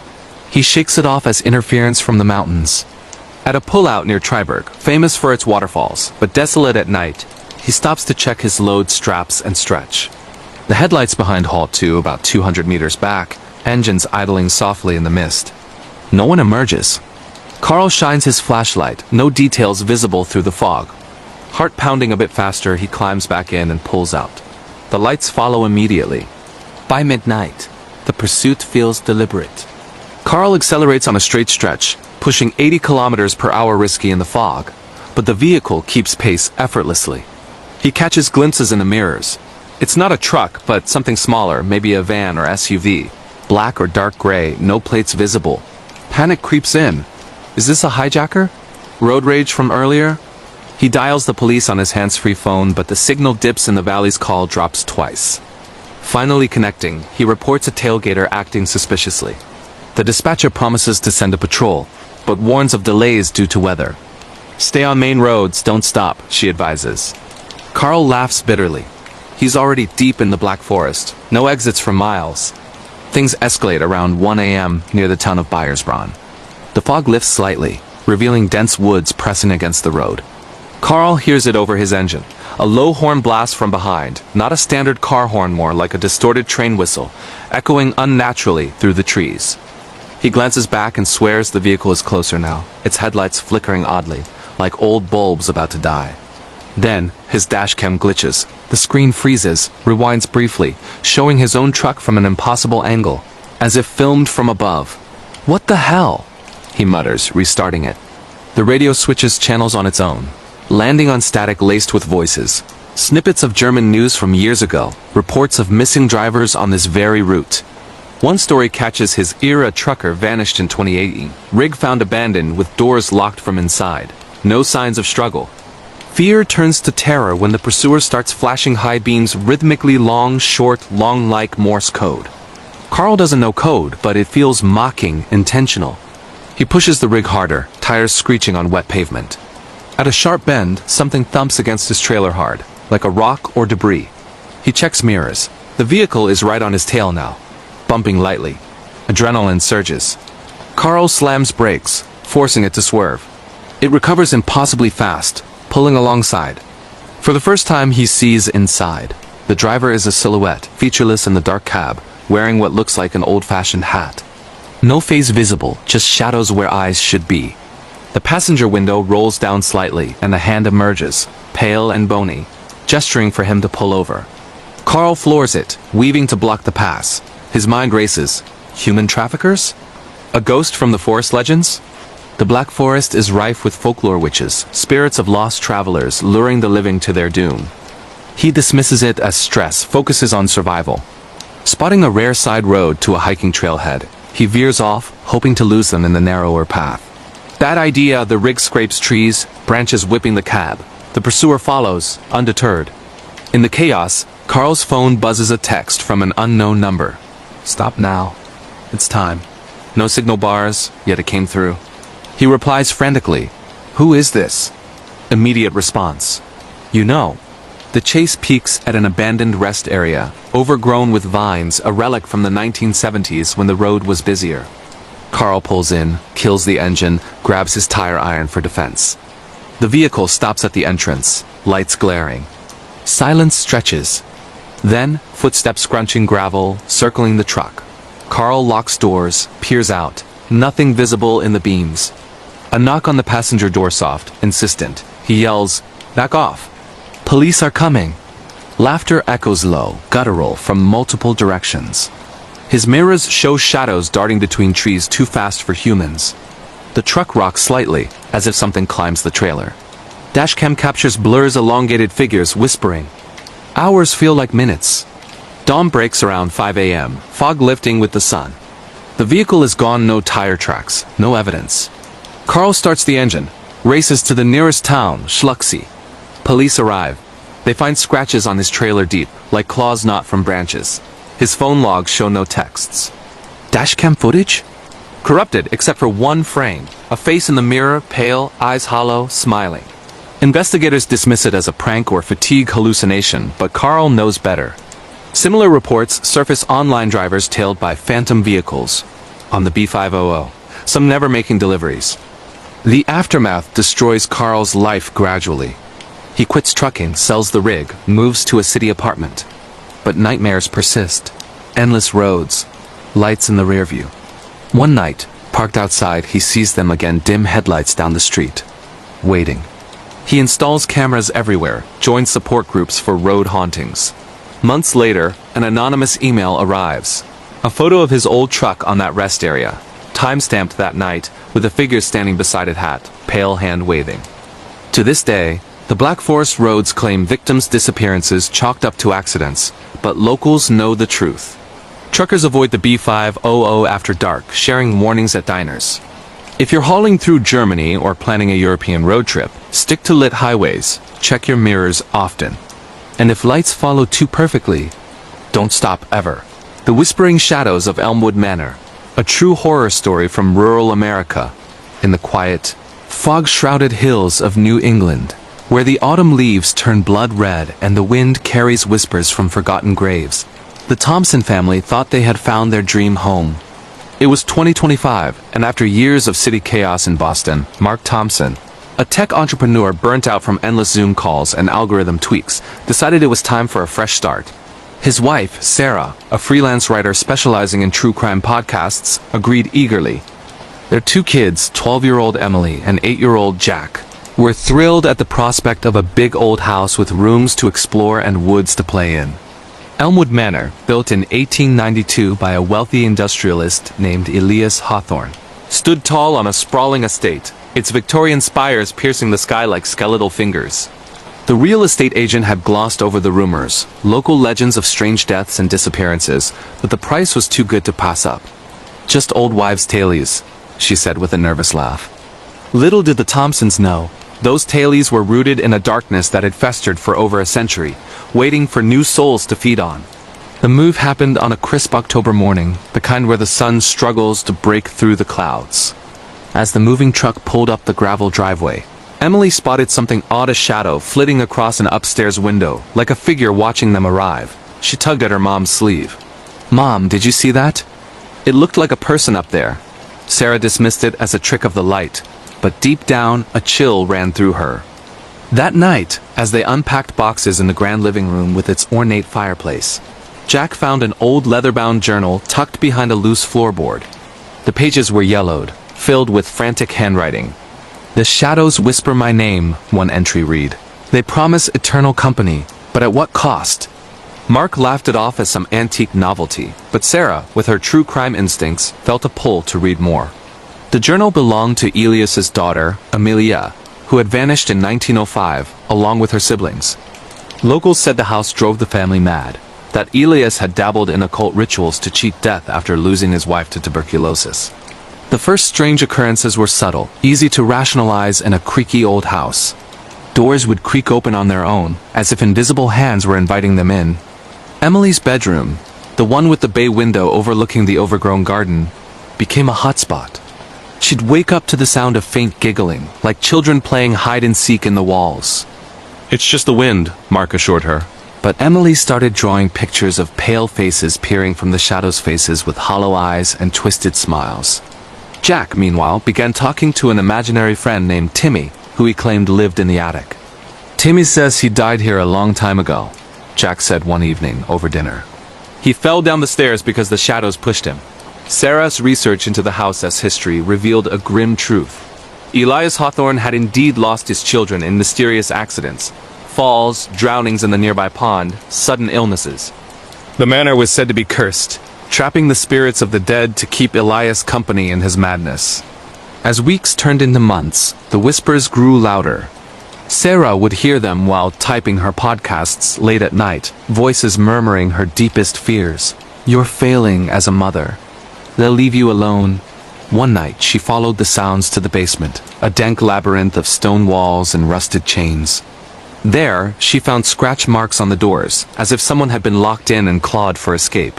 He shakes it off as interference from the mountains. At a pullout near Triberg, famous for its waterfalls, but desolate at night, he stops to check his load straps and stretch. The headlights behind halt 2, about 200 meters back, engines idling softly in the mist. No one emerges. Carl shines his flashlight, no details visible through the fog. Heart pounding a bit faster, he climbs back in and pulls out. The lights follow immediately. By midnight, the pursuit feels deliberate. Carl accelerates on a straight stretch, pushing 80 kilometers per hour risky in the fog, but the vehicle keeps pace effortlessly. He catches glimpses in the mirrors. It's not a truck, but something smaller, maybe a van or SUV. Black or dark gray, no plates visible. Panic creeps in. Is this a hijacker? Road rage from earlier? He dials the police on his hands-free phone, but the signal dips and the valley's call drops twice. Finally connecting, he reports a tailgater acting suspiciously. The dispatcher promises to send a patrol, but warns of delays due to weather. "Stay on main roads, don't stop," she advises. Carl laughs bitterly. He's already deep in the Black Forest, no exits for miles. Things escalate around 1 a.m. near the town of Bayersbronn. The fog lifts slightly, revealing dense woods pressing against the road. Carl hears it over his engine, a low horn blast from behind, not a standard car horn, more like a distorted train whistle, echoing unnaturally through the trees. He glances back and swears the vehicle is closer now, its headlights flickering oddly, like old bulbs about to die. Then, his dashcam glitches. The screen freezes, rewinds briefly, showing his own truck from an impossible angle, as if filmed from above. "What the hell?" he mutters, restarting it. The radio switches channels on its own, landing on static laced with voices. Snippets of German news from years ago, reports of missing drivers on this very route. One story catches his Ira trucker vanished in 2018. Rig found abandoned with doors locked from inside. No signs of struggle. Fear turns to terror when the pursuer starts flashing high beams rhythmically long, short, long like Morse code. Carl doesn't know code, but it feels mocking, intentional. He pushes the rig harder, tires screeching on wet pavement. At a sharp bend, something thumps against his trailer hard, like a rock or debris. He checks mirrors. The vehicle is right on his tail now, bumping lightly. Adrenaline surges. Carl slams brakes, forcing it to swerve. It recovers impossibly fast, pulling alongside. For the first time he sees inside. The driver is a silhouette, featureless in the dark cab, wearing what looks like an old-fashioned hat. No face visible, just shadows where eyes should be. The passenger window rolls down slightly, and a hand emerges, pale and bony, gesturing for him to pull over. Carl floors it, weaving to block the pass. His mind races. Human traffickers? A ghost from the forest legends? The Black Forest is rife with folklore witches, spirits of lost travelers luring the living to their doom. He dismisses it as stress, focuses on survival. Spotting a rare side road to a hiking trailhead, he veers off, hoping to lose them in the narrower path. Bad idea, the rig scrapes trees, branches whipping the cab. The pursuer follows, undeterred. In the chaos, Carl's phone buzzes a text from an unknown number. Stop now. It's time. No signal bars, yet it came through. He replies frantically. Who is this? Immediate response. You know. The chase peaks at an abandoned rest area, overgrown with vines, a relic from the 1970s when the road was busier. Carl pulls in, kills the engine, grabs his tire iron for defense. The vehicle stops at the entrance, lights glaring. Silence stretches. Then, footsteps scrunching gravel, circling the truck. Carl locks doors, peers out. Nothing visible in the beams. A knock on the passenger door soft, insistent. He yells, "Back off. Police are coming." Laughter echoes low, guttural from multiple directions. His mirrors show shadows darting between trees too fast for humans. The truck rocks slightly, as if something climbs the trailer. Dashcam captures blurs elongated figures whispering. Hours feel like minutes. Dawn breaks around 5 a.m., fog lifting with the sun. The vehicle is gone, no tire tracks, no evidence. Carl starts the engine. races to the nearest town, Schluxy. Police arrive. They find scratches on his trailer deep, like claws not from branches. His phone logs show no texts. Dashcam footage? Corrupted except for one frame. A face in the mirror, pale, eyes hollow, smiling. Investigators dismiss it as a prank or fatigue hallucination, but Carl knows better. Similar reports surface online drivers tailed by phantom vehicles on the B500, some never making deliveries. The aftermath destroys Carl's life gradually. He quits trucking, sells the rig, moves to a city apartment. But nightmares persist. Endless roads, lights in the rearview. One night, parked outside, he sees them again, dim headlights down the street. Waiting. He installs cameras everywhere, joins support groups for road hauntings. Months later, an anonymous email arrives. A photo of his old truck on that rest area, time-stamped that night, with a figure standing beside it, hat, pale hand waving. To this day, the Black Forest roads claim victims' disappearances chalked up to accidents, but locals know the truth. Truckers avoid the B500 after dark, sharing warnings at diners. If you're hauling through Germany or planning a European road trip, stick to lit highways, check your mirrors often. And if lights follow too perfectly, don't stop ever. The Whispering Shadows of Elmwood Manor, a true horror story from rural America, in the quiet, fog-shrouded hills of New England, where the autumn leaves turn blood red and the wind carries whispers from forgotten graves. The Thompson family thought they had found their dream home. It was 2025, and after years of city chaos in Boston, Mark Thompson, a tech entrepreneur burnt out from endless Zoom calls and algorithm tweaks, decided it was time for a fresh start. His wife, Sarah, a freelance writer specializing in true crime podcasts, agreed eagerly. Their two kids, 12-year-old Emily and 8-year-old Jack, were thrilled at the prospect of a big old house with rooms to explore and woods to play in. Elmwood Manor, built in 1892 by a wealthy industrialist named Elias Hawthorne, stood tall on a sprawling estate, its Victorian spires piercing the sky like skeletal fingers. The real estate agent had glossed over the rumors, local legends of strange deaths and disappearances, but the price was too good to pass up. "Just old wives' tales," she said with a nervous laugh. Little did the Thompsons know, those tales were rooted in a darkness that had festered for over a century, waiting for new souls to feed on. The move happened on a crisp October morning, the kind where the sun struggles to break through the clouds. As the moving truck pulled up the gravel driveway, Emily spotted something odd, a shadow flitting across an upstairs window, like a figure watching them arrive. She tugged at her mom's sleeve. "Mom, did you see that? It looked like a person up there." Sarah dismissed it as a trick of the light, but deep down, a chill ran through her. That night, as they unpacked boxes in the grand living room with its ornate fireplace, Jack found an old leather-bound journal tucked behind a loose floorboard. The pages were yellowed, filled with frantic handwriting. "The shadows whisper my name," one entry read. "They promise eternal company, but at what cost?" Mark laughed it off as some antique novelty, but Sarah, with her true crime instincts, felt a pull to read more. The journal belonged to Elias's daughter, Amelia, who had vanished in 1905, along with her siblings. Locals said the house drove the family mad, that Elias had dabbled in occult rituals to cheat death after losing his wife to tuberculosis. The first strange occurrences were subtle, easy to rationalize in a creaky old house. Doors would creak open on their own, as if invisible hands were inviting them in. Emily's bedroom, the one with the bay window overlooking the overgrown garden, became a hotspot. She'd wake up to the sound of faint giggling, like children playing hide-and-seek in the walls. "It's just the wind," Mark assured her. But Emily started drawing pictures of pale faces peering from the shadows, faces with hollow eyes and twisted smiles. Jack, meanwhile, began talking to an imaginary friend named Timmy, who he claimed lived in the attic. "Timmy says he died here a long time ago," Jack said one evening over dinner. "He fell down the stairs because the shadows pushed him." Sarah's research into the house's history revealed a grim truth. Elias Hawthorne had indeed lost his children in mysterious accidents, falls, drownings in the nearby pond, sudden illnesses. The manor was said to be cursed, trapping the spirits of the dead to keep Elias company in his madness. As weeks turned into months, the whispers grew louder. Sarah would hear them while typing her podcasts late at night, voices murmuring her deepest fears. "You're failing as a mother. They'll leave you alone. One night, she followed the sounds to the basement, a dank labyrinth of stone walls and rusted chains. There, she found scratch marks on the doors, as if someone had been locked in and clawed for escape.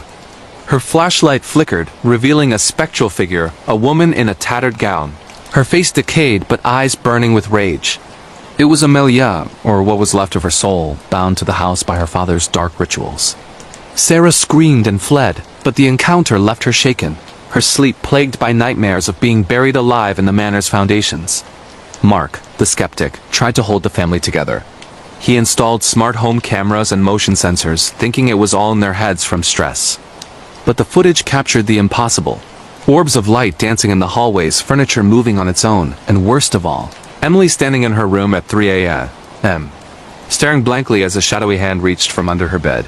Her flashlight flickered, revealing a spectral figure, a woman in a tattered gown, her face decayed but eyes burning with rage. It was Amelia, or what was left of her soul, bound to the house by her father's dark rituals. Sarah screamed and fled, but the encounter left her shaken, her sleep plagued by nightmares of being buried alive in the manor's foundations. Mark, the skeptic, tried to hold the family together. He installed smart home cameras and motion sensors, thinking it was all in their heads from stress. But the footage captured the impossible. Orbs of light dancing in the hallways, furniture moving on its own, and worst of all, Emily standing in her room at 3 a.m., staring blankly as a shadowy hand reached from under her bed.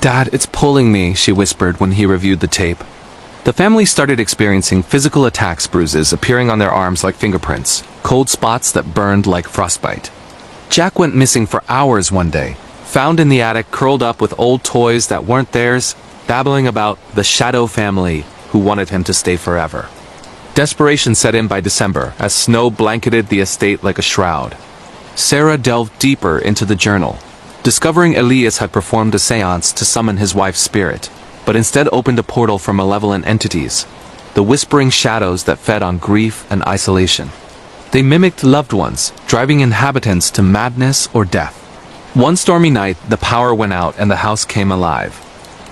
"Dad, it's pulling me," she whispered when he reviewed the tape. The family started experiencing physical attacks, bruises appearing on their arms like fingerprints, cold spots that burned like frostbite. Jack went missing for hours one day, found in the attic curled up with old toys that weren't theirs, babbling about the shadow family who wanted him to stay forever. Desperation set in by December as snow blanketed the estate like a shroud. Sarah delved deeper into the journal, discovering Elias had performed a seance to summon his wife's spirit, but instead opened a portal for malevolent entities, the whispering shadows that fed on grief and isolation. They mimicked loved ones, driving inhabitants to madness or death. One stormy night, the power went out and the house came alive.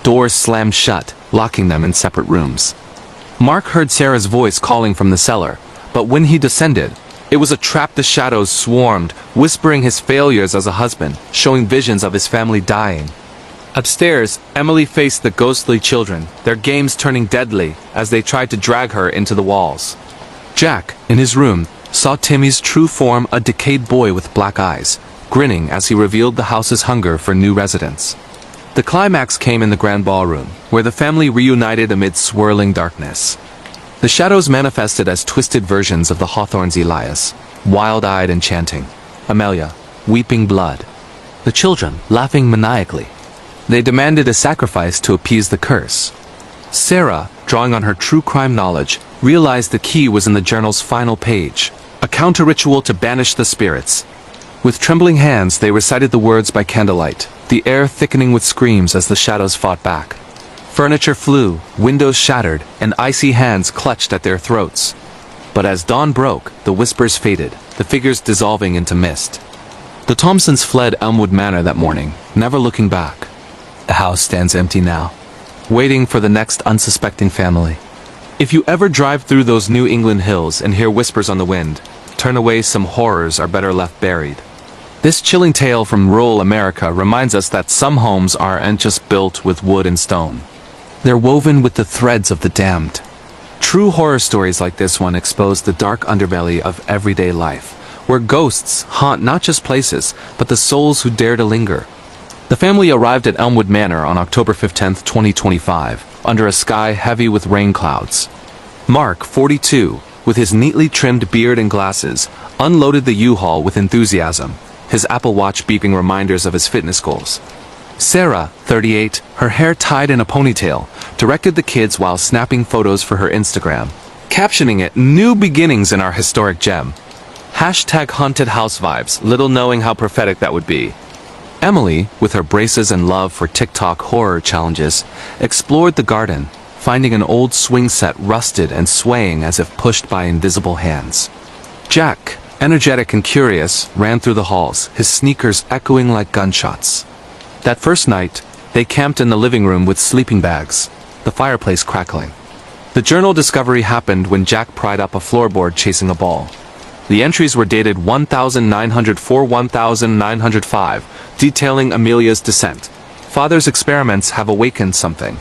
Doors slammed shut, locking them in separate rooms. Mark heard Sarah's voice calling from the cellar, but when he descended, it was a trap. The shadows swarmed, whispering his failures as a husband, showing visions of his family dying. Upstairs, Emily faced the ghostly children, their games turning deadly as they tried to drag her into the walls. Jack, in his room, saw Timmy's true form, a decayed boy with black eyes, grinning as he revealed the house's hunger for new residents. The climax came in the grand ballroom, where the family reunited amid swirling darkness. The shadows manifested as twisted versions of the Hawthorne's Elias, wild-eyed and chanting. Amelia, weeping blood. The children, laughing maniacally. They demanded a sacrifice to appease the curse. Sarah, drawing on her true crime knowledge, realized the key was in the journal's final page, a counter-ritual to banish the spirits. With trembling hands, they recited the words by candlelight, the air thickening with screams as the shadows fought back. Furniture flew, windows shattered, and icy hands clutched at their throats. But as dawn broke, the whispers faded, the figures dissolving into mist. The Thompsons fled Elmwood Manor that morning, never looking back. The house stands empty now, waiting for the next unsuspecting family. If you ever drive through those New England hills and hear whispers on the wind, turn away. Some horrors are better left buried. This chilling tale from rural America reminds us that some homes aren't just built with wood and stone. They're woven with the threads of the damned. True horror stories like this one expose the dark underbelly of everyday life, where ghosts haunt not just places, but the souls who dare to linger. The family arrived at Elmwood Manor on October 15, 2025, under a sky heavy with rain clouds. Mark, 42, with his neatly trimmed beard and glasses, unloaded the U-Haul with enthusiasm, his Apple Watch beeping reminders of his fitness goals. Sarah, 38, her hair tied in a ponytail, directed the kids while snapping photos for her Instagram, captioning it, "New beginnings in our historic gem." Hashtag haunted house vibes, little knowing how prophetic that would be. Emily, with her braces and love for TikTok horror challenges, explored the garden, finding an old swing set rusted and swaying as if pushed by invisible hands. Jack, energetic and curious, ran through the halls, his sneakers echoing like gunshots. That first night, they camped in the living room with sleeping bags, the fireplace crackling. The journal discovery happened when Jack pried up a floorboard chasing a ball. The entries were dated 1904-1905, detailing Amelia's descent. Father's experiments have awakened something.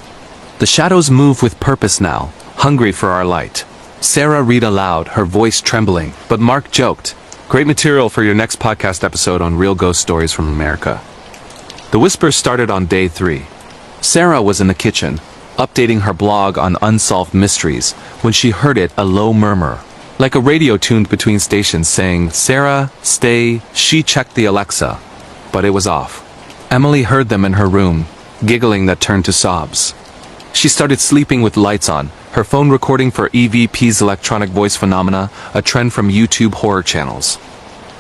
The shadows move with purpose now, hungry for our light. Sarah read aloud, her voice trembling, but Mark joked, "Great material for your next podcast episode on real ghost stories from America." The whispers started on day 3. Sarah was in the kitchen, updating her blog on unsolved mysteries, when she heard it, a low murmur, like a radio tuned between stations saying, "Sarah, stay." She checked the Alexa, but it was off. Emily heard them in her room, giggling that turned to sobs. She started sleeping with lights on, her phone recording for EVP's electronic voice phenomena, a trend from YouTube horror channels.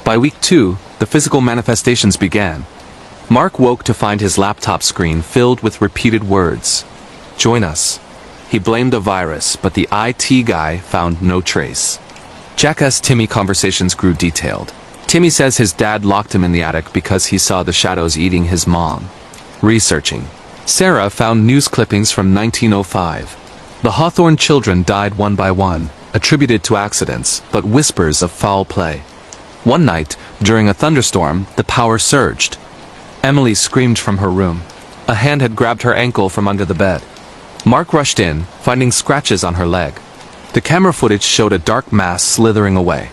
By week 2, the physical manifestations began. Mark woke to find his laptop screen filled with repeated words. "Join us." He blamed a virus, but the IT guy found no trace. Jack's Timmy conversations grew detailed. Timmy says his dad locked him in the attic because he saw the shadows eating his mom. Researching. Sarah found news clippings from 1905. The Hawthorne children died one by one, attributed to accidents, but whispers of foul play. One night, during a thunderstorm, the power surged. Emily screamed from her room. A hand had grabbed her ankle from under the bed. Mark rushed in, finding scratches on her leg. The camera footage showed a dark mass slithering away.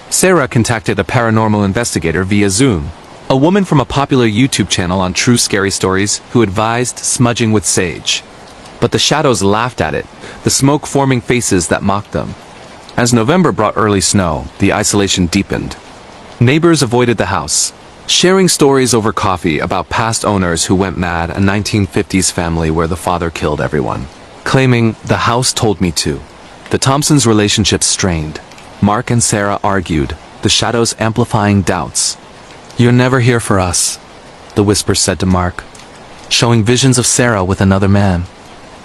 Sarah contacted a paranormal investigator via Zoom, a woman from a popular YouTube channel on true scary stories who advised smudging with sage. But the shadows laughed at it, the smoke forming faces that mocked them. As November brought early snow, the isolation deepened. Neighbors avoided the house, sharing stories over coffee about past owners who went mad, a 1950s family where the father killed everyone, claiming, "The house told me to." The Thompsons' relationship strained. Mark and Sarah argued, the shadows amplifying doubts. "You're never here for us," the whisper said to Mark, showing visions of Sarah with another man.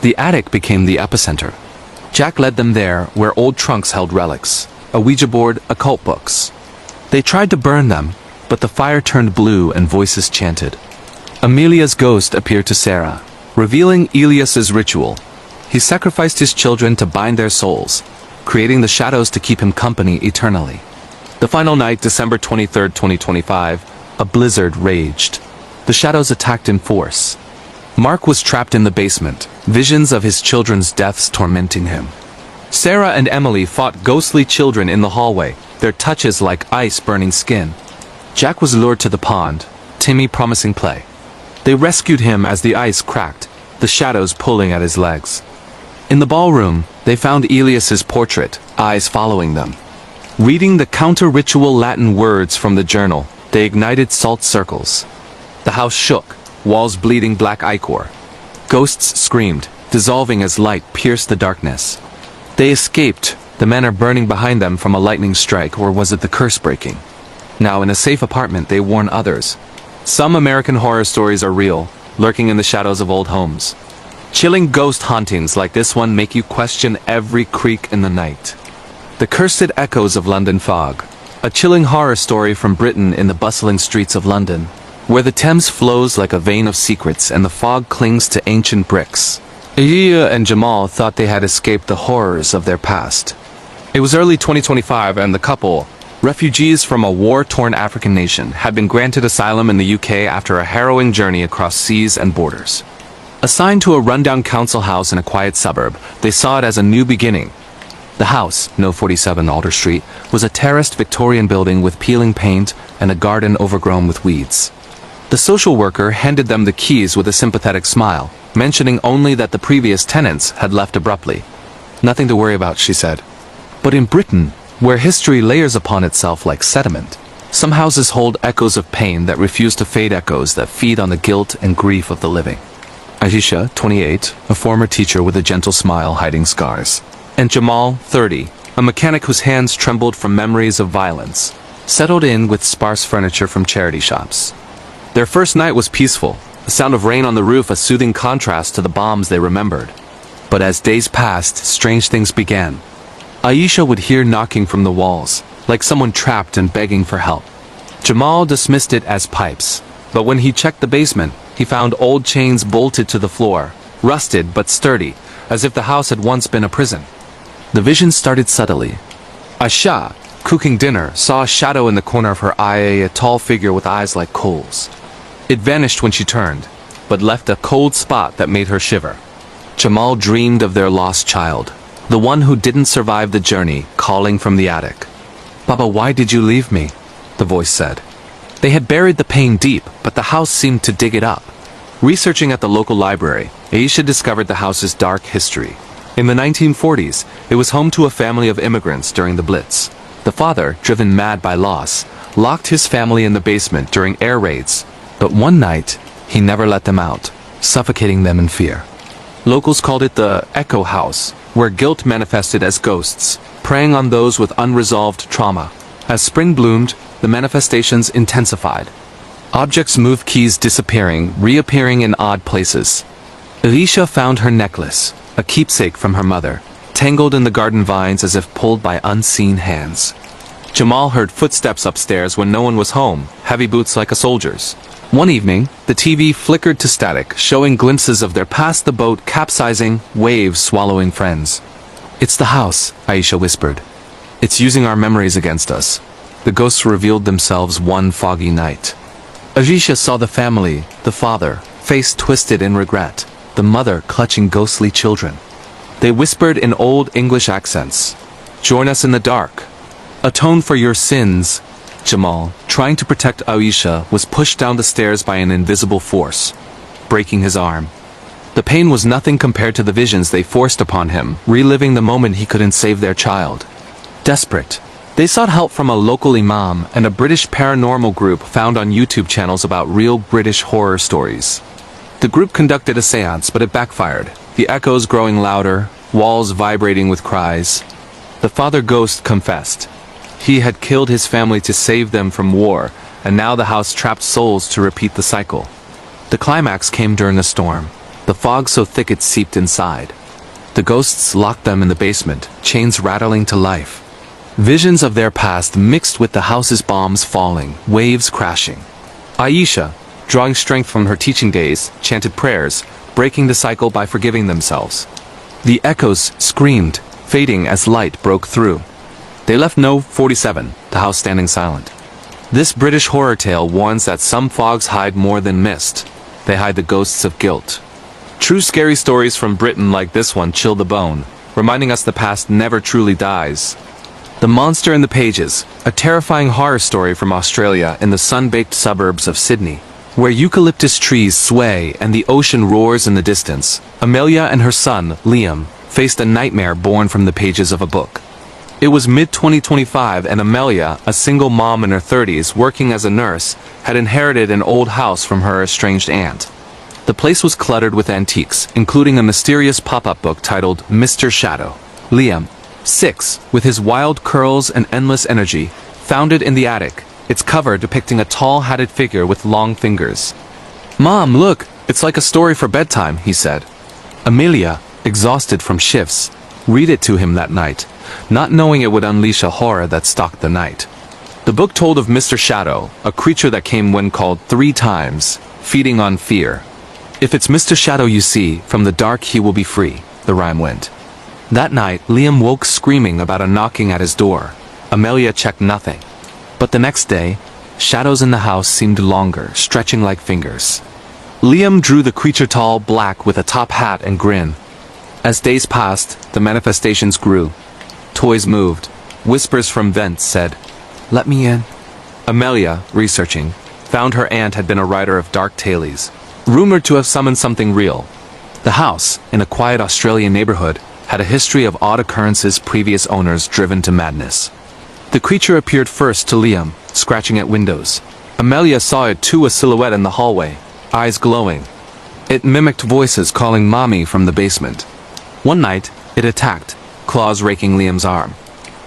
The attic became the epicenter. Jack led them there, where old trunks held relics, a Ouija board, occult books. They tried to burn them, but the fire turned blue and voices chanted. Amelia's ghost appeared to Sarah, revealing Elias's ritual. He sacrificed his children to bind their souls, creating the shadows to keep him company eternally. The final night, December 23, 2025, a blizzard raged. The shadows attacked in force. Mark was trapped in the basement, visions of his children's deaths tormenting him. Sarah and Emily fought ghostly children in the hallway, their touches like ice burning skin. Jack was lured to the pond, Timmy promising play. They rescued him as the ice cracked, the shadows pulling at his legs. In the ballroom, they found Elias's portrait, eyes following them. Reading the counter-ritual Latin words from the journal, they ignited salt circles. The house shook, walls bleeding black ichor. Ghosts screamed, dissolving as light pierced the darkness. They escaped, the manor burning behind them from a lightning strike, or was it the curse breaking? Now in a safe apartment they warn others. Some American horror stories are real, lurking in the shadows of old homes. Chilling ghost hauntings like this one make you question every creak in the night. The Cursed Echoes of London Fog. A chilling horror story from Britain in the bustling streets of London, where the Thames flows like a vein of secrets and the fog clings to ancient bricks. Aya and Jamal thought they had escaped the horrors of their past. It was early 2025 and the couple, refugees from a war-torn African nation, had been granted asylum in the UK after a harrowing journey across seas and borders. Assigned to a rundown council house in a quiet suburb, they saw it as a new beginning. The house, No 47 Alder Street, was a terraced Victorian building with peeling paint and a garden overgrown with weeds. The social worker handed them the keys with a sympathetic smile, mentioning only that the previous tenants had left abruptly. "Nothing to worry about," she said. But in Britain, where history layers upon itself like sediment, some houses hold echoes of pain that refuse to fade, echoes that feed on the guilt and grief of the living. Aisha, 28, a former teacher with a gentle smile hiding scars. And Jamal, 30, a mechanic whose hands trembled from memories of violence, settled in with sparse furniture from charity shops. Their first night was peaceful, the sound of rain on the roof a soothing contrast to the bombs they remembered. But as days passed, strange things began. Aisha would hear knocking from the walls, like someone trapped and begging for help. Jamal dismissed it as pipes, but when he checked the basement, he found old chains bolted to the floor, rusted but sturdy, as if the house had once been a prison. The vision started subtly. Aisha, cooking dinner, saw a shadow in the corner of her eye, a tall figure with eyes like coals. It vanished when she turned, but left a cold spot that made her shiver. Jamal dreamed of their lost child, the one who didn't survive the journey, calling from the attic. "Baba, why did you leave me?" the voice said. They had buried the pain deep, but the house seemed to dig it up. Researching at the local library, Aisha discovered the house's dark history. In the 1940s, it was home to a family of immigrants during the Blitz. The father, driven mad by loss, locked his family in the basement during air raids, but one night, he never let them out, suffocating them in fear. Locals called it the Echo House, where guilt manifested as ghosts, preying on those with unresolved trauma. As spring bloomed, the manifestations intensified. Objects moved, keys disappearing, reappearing in odd places. Alicia found her necklace, a keepsake from her mother, tangled in the garden vines as if pulled by unseen hands. Jamal heard footsteps upstairs when no one was home, heavy boots like a soldier's. One evening, the TV flickered to static, showing glimpses of their past, the boat capsizing, waves swallowing friends. "It's the house," Aisha whispered. "It's using our memories against us." The ghosts revealed themselves one foggy night. Aisha saw the family, the father, face twisted in regret, the mother clutching ghostly children. They whispered in old English accents, "Join us in the dark. Atone for your sins." Jamal, trying to protect Aisha, was pushed down the stairs by an invisible force, breaking his arm. The pain was nothing compared to the visions they forced upon him, reliving the moment he couldn't save their child. Desperate, they sought help from a local imam and a British paranormal group found on YouTube channels about real British horror stories. The group conducted a seance, but it backfired, the echoes growing louder, walls vibrating with cries. The father ghost confessed. He had killed his family to save them from war, and now the house trapped souls to repeat the cycle. The climax came during a storm, the fog so thick it seeped inside. The ghosts locked them in the basement, chains rattling to life. Visions of their past mixed with the house's bombs falling, waves crashing. Aisha, drawing strength from her teaching days, chanted prayers, breaking the cycle by forgiving themselves. The echoes screamed, fading as light broke through. They left No. 47, the house standing silent. This British horror tale warns that some fogs hide more than mist. They hide the ghosts of guilt. True scary stories from Britain like this one chill the bone, reminding us the past never truly dies. The Monster in the Pages, a terrifying horror story from Australia in the sun-baked suburbs of Sydney, where eucalyptus trees sway and the ocean roars in the distance. Amelia and her son, Liam, faced a nightmare born from the pages of a book. It was mid-2025 and Amelia, a single mom in her 30s working as a nurse, had inherited an old house from her estranged aunt. The place was cluttered with antiques, including a mysterious pop-up book titled Mr. Shadow. Liam, 6, with his wild curls and endless energy, found it in the attic, its cover depicting a tall hatted figure with long fingers. "Mom, look, it's like a story for bedtime," he said. Amelia, exhausted from shifts, read it to him that night, not knowing it would unleash a horror that stalked the night. The book told of Mr. Shadow, a creature that came when called 3 times, feeding on fear. "If it's Mr. Shadow you see, from the dark he will be free," the rhyme went. That night, Liam woke screaming about a knocking at his door. Amelia checked nothing. But the next day, shadows in the house seemed longer, stretching like fingers. Liam drew the creature tall, black, with a top hat and grin. As days passed, the manifestations grew. Toys moved. Whispers from vents said, "Let me in." Amelia, researching, found her aunt had been a writer of dark tales, rumored to have summoned something real. The house, in a quiet Australian neighborhood, had a history of odd occurrences, previous owners driven to madness. The creature appeared first to Liam, scratching at windows. Amelia saw it too, a silhouette in the hallway, eyes glowing. It mimicked voices calling mommy from the basement. One night, it attacked, claws raking Liam's arm.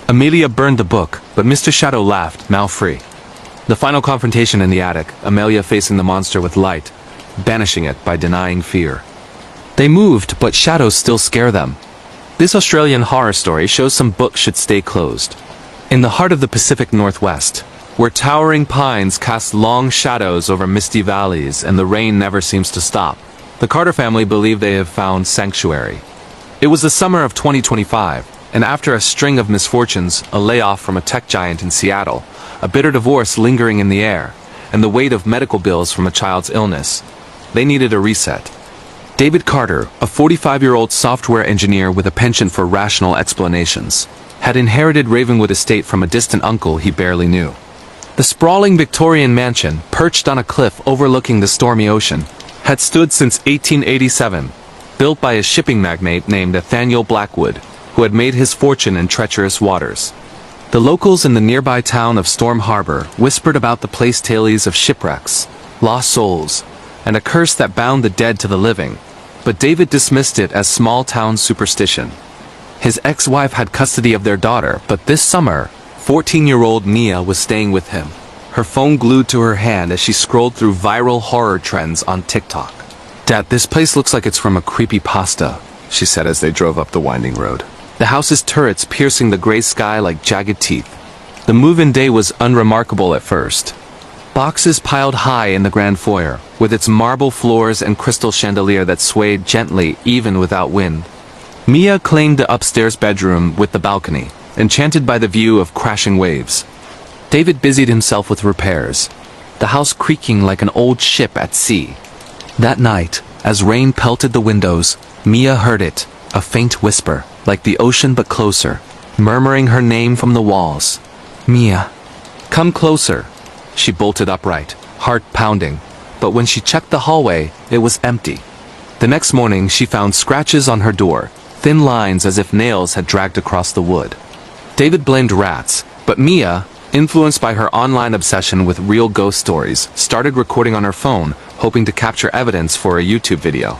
Amelia burned the book, but Mr. Shadow laughed, now free. The final confrontation in the attic, Amelia facing the monster with light, banishing it by denying fear. They moved, but shadows still scare them. This Australian horror story shows some books should stay closed. In the heart of the Pacific Northwest, where towering pines cast long shadows over misty valleys and the rain never seems to stop, the Carter family believe they have found sanctuary. It was the summer of 2025, and after a string of misfortunes, a layoff from a tech giant in Seattle, a bitter divorce lingering in the air, and the weight of medical bills from a child's illness, they needed a reset. David Carter, a 45-year-old software engineer with a penchant for rational explanations, had inherited Ravenwood Estate from a distant uncle he barely knew. The sprawling Victorian mansion, perched on a cliff overlooking the stormy ocean, had stood since 1887, built by a shipping magnate named Nathaniel Blackwood, who had made his fortune in treacherous waters. The locals in the nearby town of Storm Harbor whispered about the place tales of shipwrecks, lost souls, and a curse that bound the dead to the living, but David dismissed it as small-town superstition. His ex-wife had custody of their daughter, but this summer, 14-year-old Mia was staying with him, her phone glued to her hand as she scrolled through viral horror trends on TikTok. "Dad, this place looks like it's from a creepypasta," she said as they drove up the winding road. The house's turrets piercing the gray sky like jagged teeth. The move-in day was unremarkable at first. Boxes piled high in the grand foyer, with its marble floors and crystal chandelier that swayed gently even without wind. Mia claimed the upstairs bedroom with the balcony, enchanted by the view of crashing waves. David busied himself with repairs, the house creaking like an old ship at sea. That night, as rain pelted the windows, Mia heard it, a faint whisper, like the ocean but closer, murmuring her name from the walls. "Mia, come closer." She bolted upright, heart pounding, but when she checked the hallway, it was empty. The next morning she found scratches on her door, thin lines as if nails had dragged across the wood. David blamed rats, but Mia, influenced by her online obsession with real ghost stories, started recording on her phone, hoping to capture evidence for a YouTube video.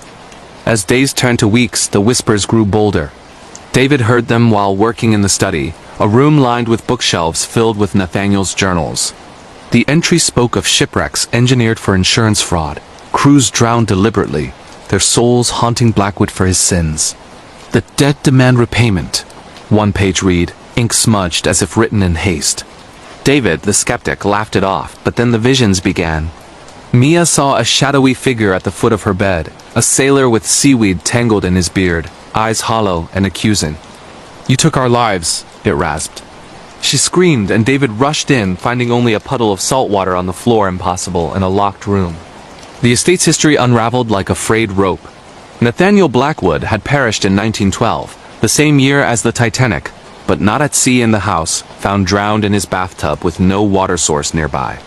As days turned to weeks, the whispers grew bolder. David heard them while working in the study, a room lined with bookshelves filled with Nathaniel's journals. The entry spoke of shipwrecks engineered for insurance fraud, crews drowned deliberately, their souls haunting Blackwood for his sins. "The dead demand repayment," one page read, ink smudged as if written in haste. David, the skeptic, laughed it off, but then the visions began. Mia saw a shadowy figure at the foot of her bed, a sailor with seaweed tangled in his beard, eyes hollow and accusing. "You took our lives," it rasped. She screamed, and David rushed in, finding only a puddle of salt water on the floor impossible in a locked room. The estate's history unraveled like a frayed rope. Nathaniel Blackwood had perished in 1912, the same year as the Titanic, but not at sea in the house, found drowned in his bathtub with no water source nearby.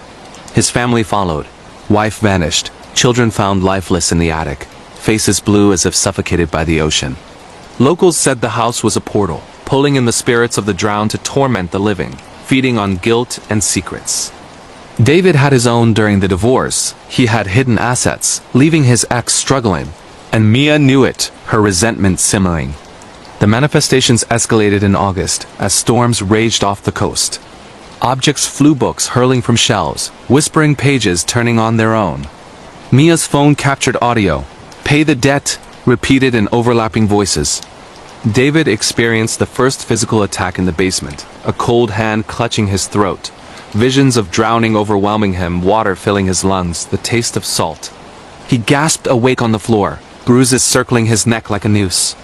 His family followed. Wife vanished, children found lifeless in the attic, faces blue as if suffocated by the ocean. Locals said the house was a portal, pulling in the spirits of the drowned to torment the living, feeding on guilt and secrets. David had his own during the divorce. He had hidden assets, leaving his ex struggling. And Mia knew it, her resentment simmering. The manifestations escalated in August, as storms raged off the coast. Objects flew, books hurling from shelves, whispering pages turning on their own. Mia's phone captured audio. "Pay the debt," repeated in overlapping voices. David experienced the first physical attack in the basement, a cold hand clutching his throat. Visions of drowning overwhelming him, water filling his lungs, the taste of salt. He gasped awake on the floor, bruises circling his neck like a noose.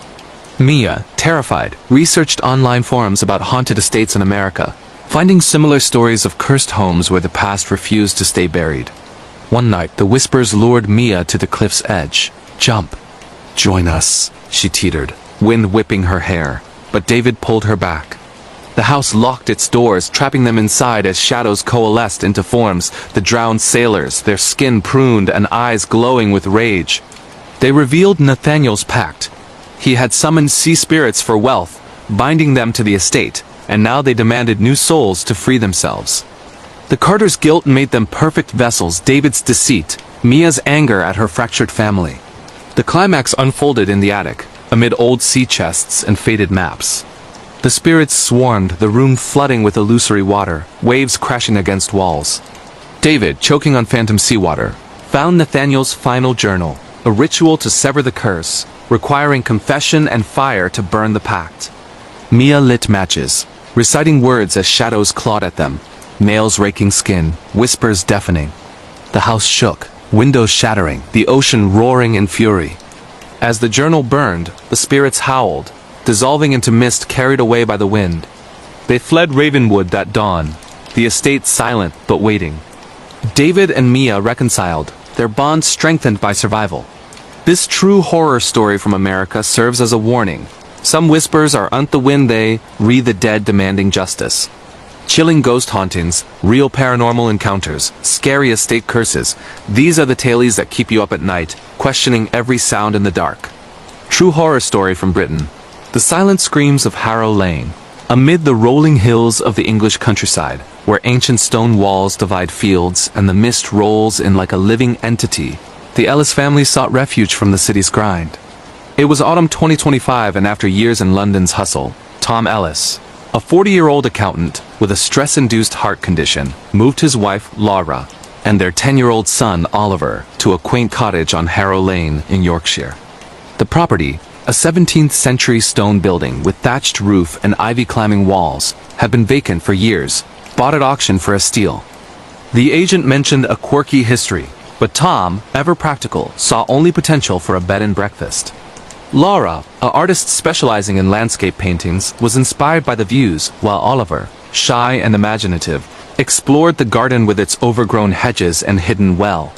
Mia, terrified, researched online forums about haunted estates in America, finding similar stories of cursed homes where the past refused to stay buried. One night, the whispers lured Mia to the cliff's edge. "Jump. Join us," she teetered, wind whipping her hair, but David pulled her back. The house locked its doors, trapping them inside as shadows coalesced into forms, the drowned sailors, their skin pruned and eyes glowing with rage. They revealed Nathaniel's pact. He had summoned sea spirits for wealth, binding them to the estate, and now they demanded new souls to free themselves. The Carters' guilt made them perfect vessels, David's deceit, Mia's anger at her fractured family. The climax unfolded in the attic, amid old sea chests and faded maps. The spirits swarmed, the room flooding with illusory water, waves crashing against walls. David, choking on phantom seawater, found Nathaniel's final journal, a ritual to sever the curse, requiring confession and fire to burn the pact. Mia lit matches, reciting words as shadows clawed at them, nails raking skin, whispers deafening. The house shook, windows shattering, the ocean roaring in fury. As the journal burned, the spirits howled, dissolving into mist carried away by the wind. They fled Ravenwood that dawn, the estate silent but waiting. David and Mia reconciled, their bond strengthened by survival. This true horror story from America serves as a warning. Some whispers are the wind, they read the dead demanding justice. Chilling ghost hauntings, real paranormal encounters, scary estate curses, these are the tales that keep you up at night, questioning every sound in the dark. True horror story from Britain. The silent screams of Harrow Lane. Amid the rolling hills of the English countryside, where ancient stone walls divide fields and the mist rolls in like a living entity, the Ellis family sought refuge from the city's grind. It was autumn 2025, and after years in London's hustle, Tom Ellis, a 40-year-old accountant with a stress-induced heart condition, moved his wife, Laura, and their 10-year-old son, Oliver, to a quaint cottage on Harrow Lane in Yorkshire. The property, a 17th-century stone building with thatched roof and ivy-climbing walls, had been vacant for years, bought at auction for a steal. The agent mentioned a quirky history, but Tom, ever practical, saw only potential for a bed and breakfast. Laura, an artist specializing in landscape paintings, was inspired by the views, while Oliver, shy and imaginative, explored the garden with its overgrown hedges and hidden well.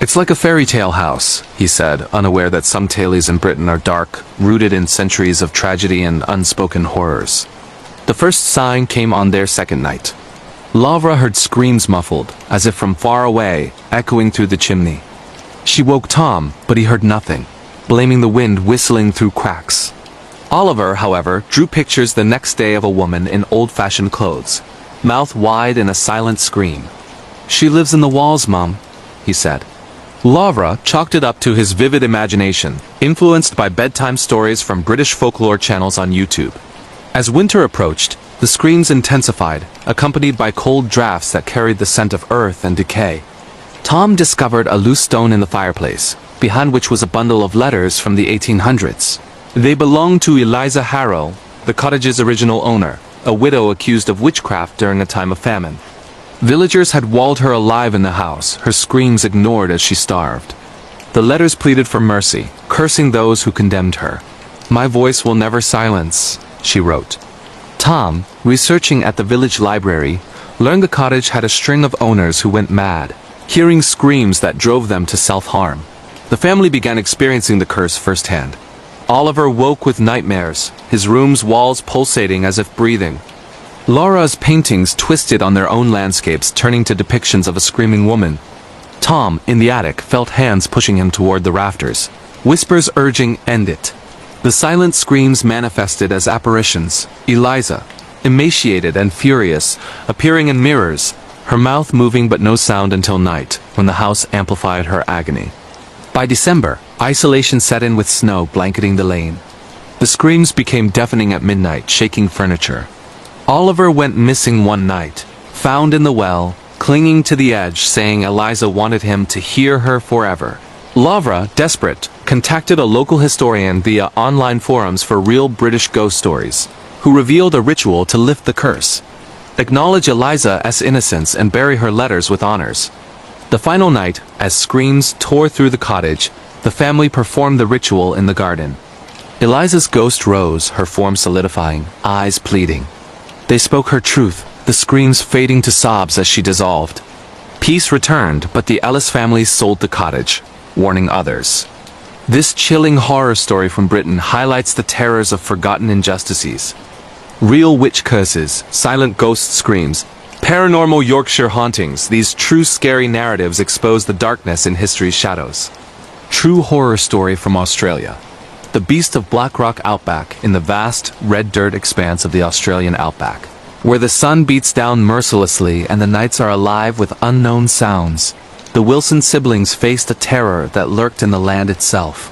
"It's like a fairy tale house," he said, unaware that some tales in Britain are dark, rooted in centuries of tragedy and unspoken horrors. The first sign came on their second night. Laura heard screams muffled, as if from far away, echoing through the chimney. She woke Tom, but he heard nothing, blaming the wind whistling through cracks. Oliver, however, drew pictures the next day of a woman in old-fashioned clothes, mouth wide in a silent scream. "She lives in the walls, Mom," he said. Laura chalked it up to his vivid imagination, influenced by bedtime stories from British folklore channels on YouTube. As winter approached, the screams intensified, accompanied by cold drafts that carried the scent of earth and decay. Tom discovered a loose stone in the fireplace, behind which was a bundle of letters from the 1800s. They belonged to Eliza Harrow, the cottage's original owner, a widow accused of witchcraft during a time of famine. Villagers had walled her alive in the house, her screams ignored as she starved. The letters pleaded for mercy, cursing those who condemned her. "My voice will never silence," she wrote. Tom, researching at the village library, learned the cottage had a string of owners who went mad, hearing screams that drove them to self-harm. The family began experiencing the curse firsthand. Oliver woke with nightmares, his room's walls pulsating as if breathing. Laura's paintings twisted on their own landscapes, turning to depictions of a screaming woman. Tom, in the attic, felt hands pushing him toward the rafters, whispers urging, "End it." The silent screams manifested as apparitions. Eliza, emaciated and furious, appearing in mirrors, her mouth moving but no sound until night, when the house amplified her agony. By December, isolation set in with snow blanketing the lane. The screams became deafening at midnight, shaking furniture. Oliver went missing one night, found in the well, clinging to the edge, saying Eliza wanted him to hear her forever. Laura, desperate, contacted a local historian via online forums for real British ghost stories, who revealed a ritual to lift the curse. Acknowledge Eliza's innocence and bury her letters with honors. The final night, as screams tore through the cottage, the family performed the ritual in the garden. Eliza's ghost rose, her form solidifying, eyes pleading. They spoke her truth, the screams fading to sobs as she dissolved. Peace returned, but the Ellis family sold the cottage, warning others. This chilling horror story from Britain highlights the terrors of forgotten injustices. Real witch curses, silent ghost screams, paranormal Yorkshire hauntings, these true scary narratives expose the darkness in history's shadows. True horror story from Australia. The beast of Black Rock Outback in the vast, red dirt expanse of the Australian outback, where the sun beats down mercilessly and the nights are alive with unknown sounds. The Wilson siblings faced a terror that lurked in the land itself.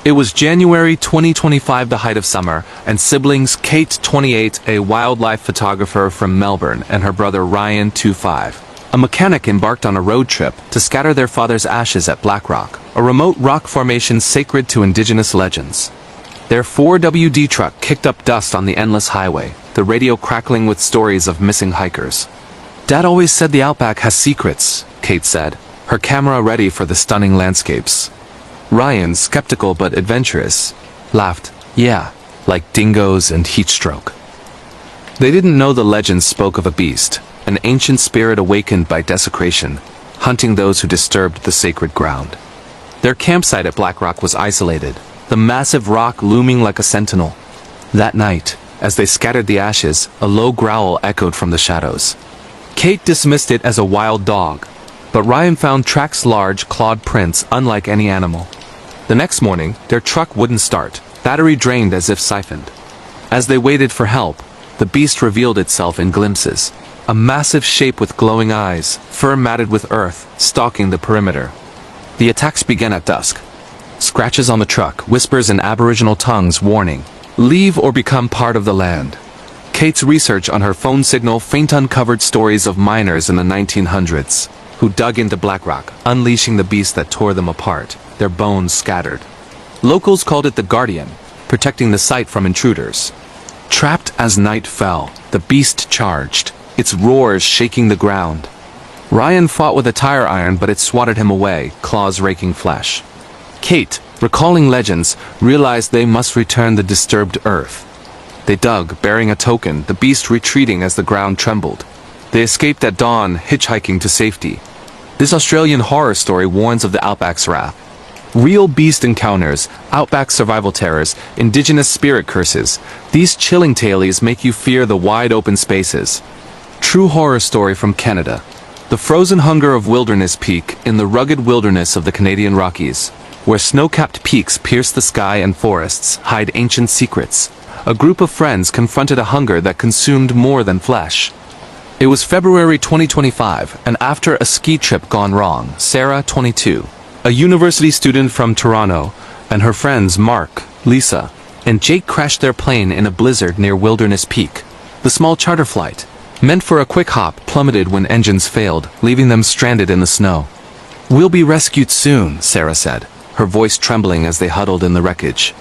It was January 2025, the height of summer, and siblings Kate, 28, a wildlife photographer from Melbourne, and her brother Ryan, 25, a mechanic, embarked on a road trip to scatter their father's ashes at Black Rock, a remote rock formation sacred to indigenous legends. Their 4WD truck kicked up dust on the endless highway, the radio crackling with stories of missing hikers. "Dad always said the outback has secrets," Kate said, her camera ready for the stunning landscapes. Ryan, skeptical but adventurous, laughed, "Yeah, like dingoes and heat stroke." They didn't know the legends spoke of a beast, an ancient spirit awakened by desecration, hunting those who disturbed the sacred ground. Their campsite at Black Rock was isolated, the massive rock looming like a sentinel. That night, as they scattered the ashes, a low growl echoed from the shadows. Kate dismissed it as a wild dog, but Ryan found tracks, large, clawed prints unlike any animal. The next morning, their truck wouldn't start, battery drained as if siphoned. As they waited for help, the beast revealed itself in glimpses. A massive shape with glowing eyes, fur matted with earth, stalking the perimeter. The attacks began at dusk. Scratches on the truck, whispers in Aboriginal tongues warning, "Leave or become part of the land." Kate's research on her phone signal faint uncovered stories of miners in the 1900s, who dug into black rock, unleashing the beast that tore them apart, their bones scattered. Locals called it the Guardian, protecting the site from intruders. Trapped as night fell, the beast charged, its roars shaking the ground. Ryan fought with a tire iron, but it swatted him away, claws raking flesh. Kate, recalling legends, realized they must return the disturbed earth. They dug, bearing a token, the beast retreating as the ground trembled. They escaped at dawn, hitchhiking to safety. This Australian horror story warns of the outback's wrath. Real beast encounters, outback survival terrors, indigenous spirit curses. These chilling tales make you fear the wide open spaces. True horror story from Canada. The frozen hunger of Wilderness Peak in the rugged wilderness of the Canadian Rockies, where snow-capped peaks pierce the sky and forests hide ancient secrets. A group of friends confronted a hunger that consumed more than flesh. It was February 2025, and after a ski trip gone wrong, Sarah, 22, a university student from Toronto, and her friends Mark, Lisa, and Jake crashed their plane in a blizzard near Wilderness Peak. The small charter flight, meant for a quick hop, plummeted when engines failed, leaving them stranded in the snow. "We'll be rescued soon," Sarah said, her voice trembling as they huddled in the wreckage.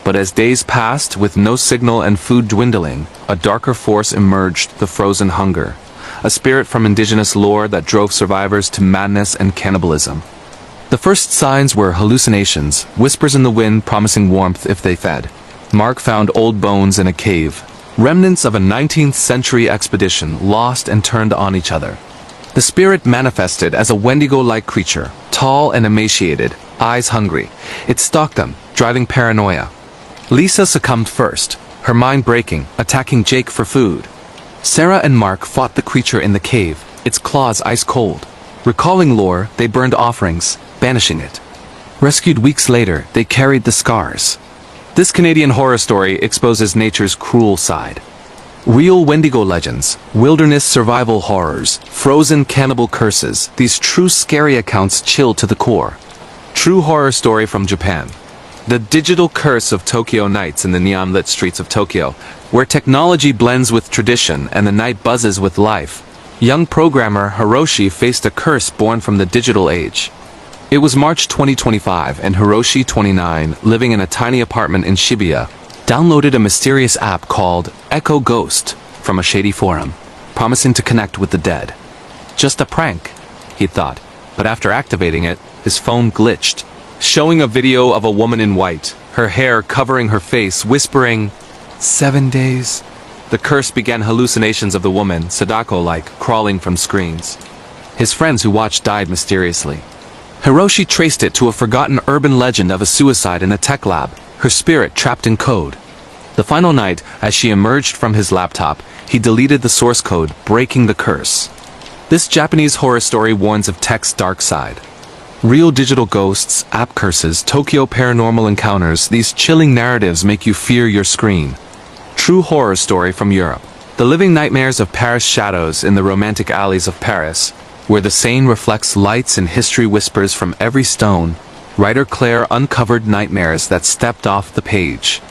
But as days passed, with no signal and food dwindling, a darker force emerged, the frozen hunger. A spirit from indigenous lore that drove survivors to madness and cannibalism. The first signs were hallucinations, whispers in the wind promising warmth if they fed. Mark found old bones in a cave, remnants of a 19th century expedition lost and turned on each other. The spirit manifested as a Wendigo-like creature, tall and emaciated, eyes hungry. It stalked them, driving paranoia. Lisa succumbed first, her mind breaking, attacking Jake for food. Sarah and Mark fought the creature in the cave, its claws ice cold. Recalling lore, they burned offerings, banishing it. Rescued weeks later, they carried the scars. This Canadian horror story exposes nature's cruel side. Real Wendigo legends, wilderness survival horrors, frozen cannibal curses, these true scary accounts chill to the core. True horror story from Japan. The digital curse of Tokyo nights in the neon-lit streets of Tokyo, where technology blends with tradition and the night buzzes with life. Young programmer Hiroshi faced a curse born from the digital age. It was March 2025 and Hiroshi, 29, living in a tiny apartment in Shibuya, downloaded a mysterious app called Echo Ghost from a shady forum, promising to connect with the dead. Just a prank, he thought, but after activating it, his phone glitched, showing a video of a woman in white, her hair covering her face, whispering, "7 days." The curse began hallucinations of the woman, Sadako-like, crawling from screens. His friends who watched died mysteriously. Hiroshi traced it to a forgotten urban legend of a suicide in a tech lab, her spirit trapped in code. The final night, as she emerged from his laptop, he deleted the source code, breaking the curse. This Japanese horror story warns of tech's dark side. Real digital ghosts, app curses, Tokyo paranormal encounters, these chilling narratives make you fear your screen. True horror story from Europe. The living nightmares of Paris shadows in the romantic alleys of Paris, where the Seine reflects lights and history whispers from every stone. Writer Claire uncovered nightmares that stepped off the page.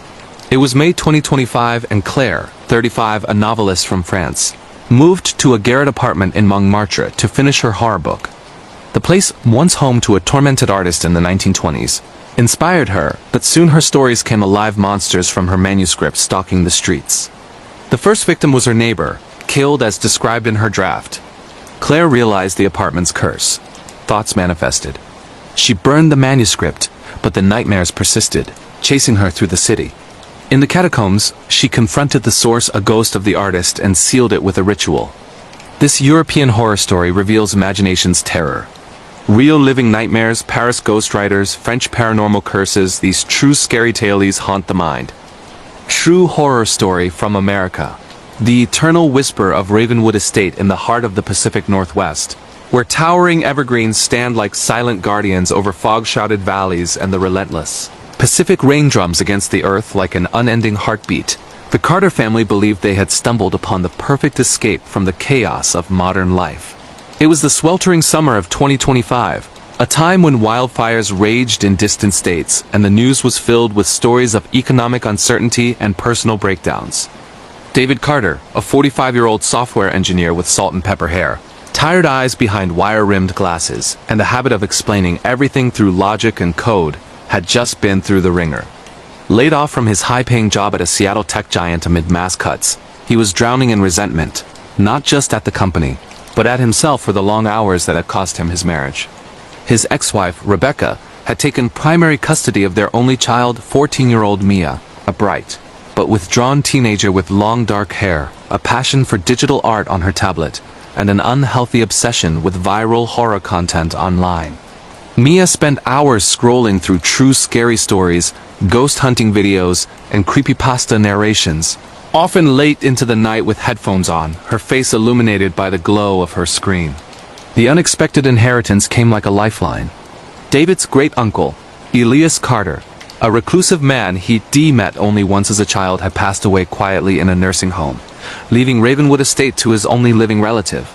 It was May 2025 and Claire, 35, a novelist from France, moved to a garret apartment in Montmartre to finish her horror book. The place, once home to a tormented artist in the 1920s, inspired her, but soon her stories came alive, monsters from her manuscript stalking the streets. The first victim was her neighbor, killed as described in her draft. Claire realized the apartment's curse. Thoughts manifested. She burned the manuscript, but the nightmares persisted, chasing her through the city. In the catacombs, she confronted the source, a ghost of the artist, and sealed it with a ritual. This European horror story reveals imagination's terror. Real living nightmares, Paris ghostwriters, French paranormal curses, these true scary tales haunt the mind. True horror story from America. The eternal whisper of Ravenwood Estate in the heart of the Pacific Northwest, where towering evergreens stand like silent guardians over fog-shrouded valleys and the relentless Pacific rain drums against the earth like an unending heartbeat. The Carter family believed they had stumbled upon the perfect escape from the chaos of modern life. It was the sweltering summer of 2025, A time when wildfires raged in distant states, and the news was filled with stories of economic uncertainty and personal breakdowns. David Carter, a 45-year-old software engineer with salt and pepper hair, tired eyes behind wire-rimmed glasses, and the habit of explaining everything through logic and code, had just been through the ringer. Laid off from his high-paying job at a Seattle tech giant amid mass cuts, he was drowning in resentment, not just at the company, but at himself for the long hours that had cost him his marriage. His ex-wife, Rebecca, had taken primary custody of their only child, 14-year-old Mia, a bright, but withdrawn teenager with long dark hair, a passion for digital art on her tablet, and an unhealthy obsession with viral horror content online. Mia spent hours scrolling through true scary stories, ghost hunting videos, and creepypasta narrations, often late into the night with headphones on, her face illuminated by the glow of her screen. The unexpected inheritance came like a lifeline. David's great-uncle, Elias Carter, a reclusive man he'd met only once as a child, had passed away quietly in a nursing home, leaving Ravenwood Estate to his only living relative.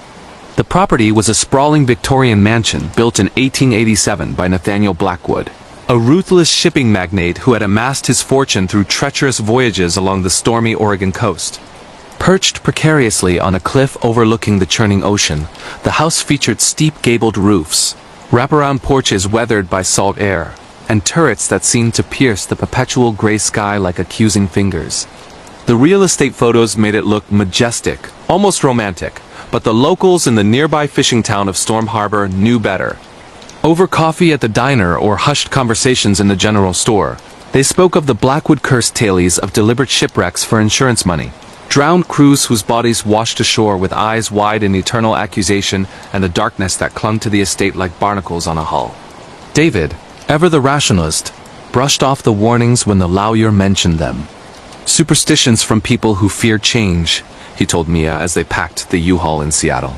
The property was a sprawling Victorian mansion built in 1887 by Nathaniel Blackwood, a ruthless shipping magnate who had amassed his fortune through treacherous voyages along the stormy Oregon coast. Perched precariously on a cliff overlooking the churning ocean, the house featured steep gabled roofs, wraparound porches weathered by salt air, and turrets that seemed to pierce the perpetual gray sky like accusing fingers. The real estate photos made it look majestic, almost romantic, but the locals in the nearby fishing town of Storm Harbor knew better. Over coffee at the diner or hushed conversations in the general store, they spoke of the Blackwood curse tales of deliberate shipwrecks for insurance money, drowned crews whose bodies washed ashore with eyes wide in eternal accusation, and the darkness that clung to the estate like barnacles on a hull. David, ever the rationalist, brushed off the warnings when the lawyer mentioned them. Superstitions from people who fear change, he told Mia as they packed the U-Haul in Seattle.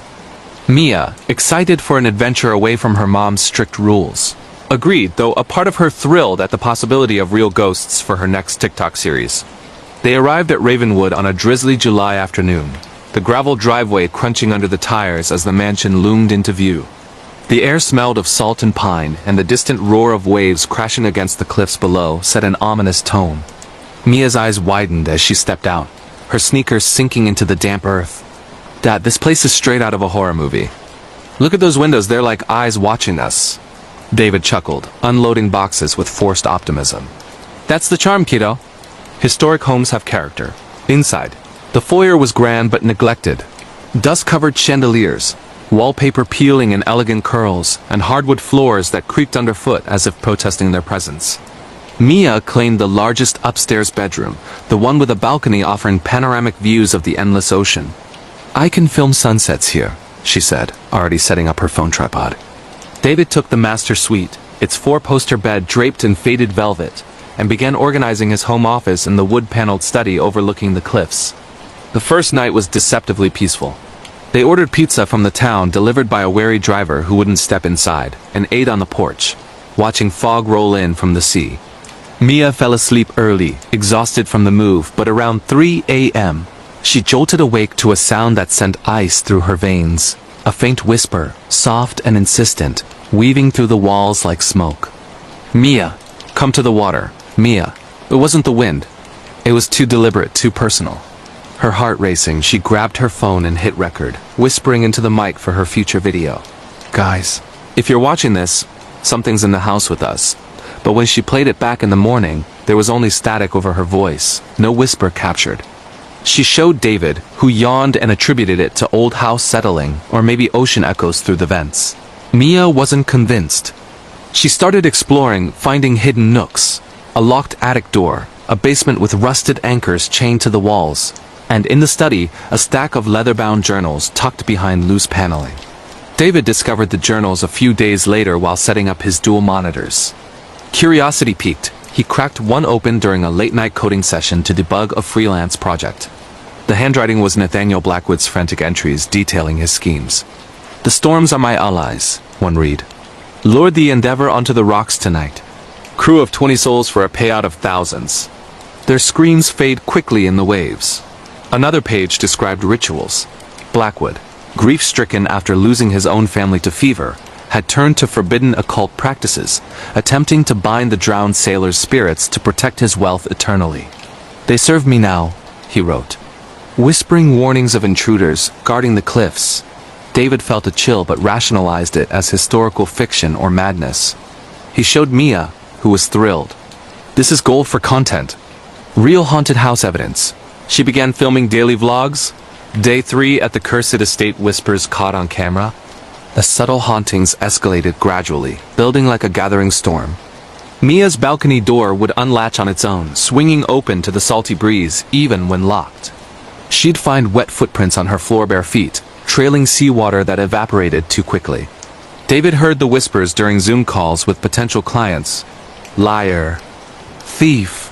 Mia, excited for an adventure away from her mom's strict rules, agreed, though a part of her thrilled at the possibility of real ghosts for her next TikTok series. They arrived at Ravenwood on a drizzly July afternoon, the gravel driveway crunching under the tires as the mansion loomed into view. The air smelled of salt and pine, and the distant roar of waves crashing against the cliffs below set an ominous tone. Mia's eyes widened as she stepped out, her sneakers sinking into the damp earth. Dad, this place is straight out of a horror movie. Look at those windows, they're like eyes watching us. David chuckled, unloading boxes with forced optimism. That's the charm, kiddo. Historic homes have character. Inside, the foyer was grand but neglected. Dust-covered chandeliers, wallpaper peeling in elegant curls, and hardwood floors that creaked underfoot as if protesting their presence. Mia claimed the largest upstairs bedroom, the one with a balcony offering panoramic views of the endless ocean. I can film sunsets here, she said, already setting up her phone tripod. David took the master suite, its four-poster bed draped in faded velvet, and began organizing his home office in the wood-paneled study overlooking the cliffs. The first night was deceptively peaceful. They ordered pizza from the town delivered by a wary driver who wouldn't step inside, and ate on the porch, watching fog roll in from the sea. Mia fell asleep early, exhausted from the move, but around 3 a.m., she jolted awake to a sound that sent ice through her veins, a faint whisper, soft and insistent, weaving through the walls like smoke. Mia, come to the water. Mia. It wasn't the wind. It was too deliberate, too personal. Her heart racing, she grabbed her phone and hit record, whispering into the mic for her future video. Guys, if you're watching this, something's in the house with us. But when she played it back in the morning, there was only static over her voice, no whisper captured. She showed David, who yawned and attributed it to old house settling, or maybe ocean echoes through the vents. Mia wasn't convinced. She started exploring, finding hidden nooks, a locked attic door, a basement with rusted anchors chained to the walls, and in the study, a stack of leather-bound journals tucked behind loose paneling. David discovered the journals a few days later while setting up his dual monitors. Curiosity piqued, he cracked one open during a late-night coding session to debug a freelance project. The handwriting was Nathaniel Blackwood's frantic entries detailing his schemes. The storms are my allies, one read. Lured the Endeavor onto the rocks tonight. Crew of 20 souls for a payout of thousands. Their screams fade quickly in the waves. Another page described rituals. Blackwood, grief-stricken after losing his own family to fever, had turned to forbidden occult practices, attempting to bind the drowned sailor's spirits to protect his wealth eternally. "They serve me now," he wrote, whispering warnings of intruders guarding the cliffs. David felt a chill but rationalized it as historical fiction or madness. He showed Mia, who was thrilled. "This is gold for content. Real haunted house evidence." She began filming daily vlogs. Day 3 at the cursed estate, whispers caught on camera. The subtle hauntings escalated gradually, building like a gathering storm. Mia's balcony door would unlatch on its own, swinging open to the salty breeze even when locked. She'd find wet footprints on her floor, bare feet, trailing seawater that evaporated too quickly. David heard the whispers during Zoom calls with potential clients. "Liar. Thief.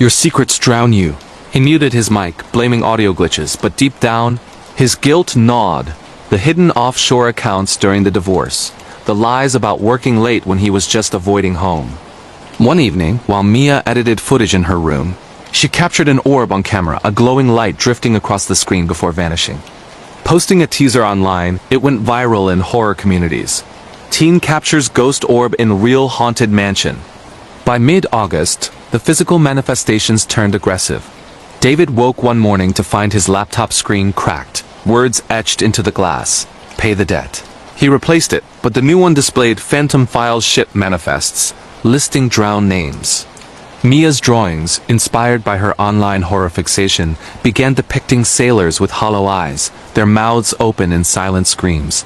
Your secrets drown you." He muted his mic, blaming audio glitches, but deep down, his guilt gnawed. The hidden offshore accounts during the divorce. The lies about working late when he was just avoiding home. One evening, while Mia edited footage in her room, she captured an orb on camera, a glowing light drifting across the screen before vanishing. Posting a teaser online, it went viral in horror communities. Teen captures ghost orb in real haunted mansion. By mid-August, the physical manifestations turned aggressive. David woke one morning to find his laptop screen cracked, words etched into the glass. "Pay the debt." He replaced it, but the new one displayed phantom file ship manifests, listing drowned names. Mia's drawings, inspired by her online horror fixation, began depicting sailors with hollow eyes, their mouths open in silent screams.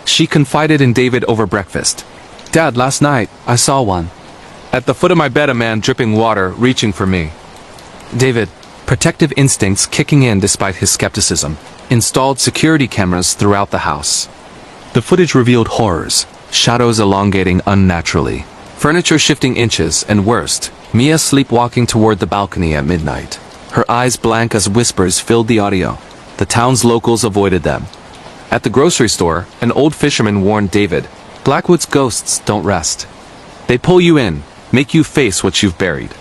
She confided in David over breakfast. "Dad, last night, I saw one. At the foot of my bed, a man dripping water, reaching for me." David, protective instincts kicking in despite his skepticism, installed security cameras throughout the house. The footage revealed horrors, shadows elongating unnaturally, furniture shifting inches, and worst, Mia sleepwalking toward the balcony at midnight. Her eyes blank as whispers filled the audio. The town's locals avoided them. At the grocery store, an old fisherman warned David, "Blackwood's ghosts don't rest. They pull you in, make you face what you've buried."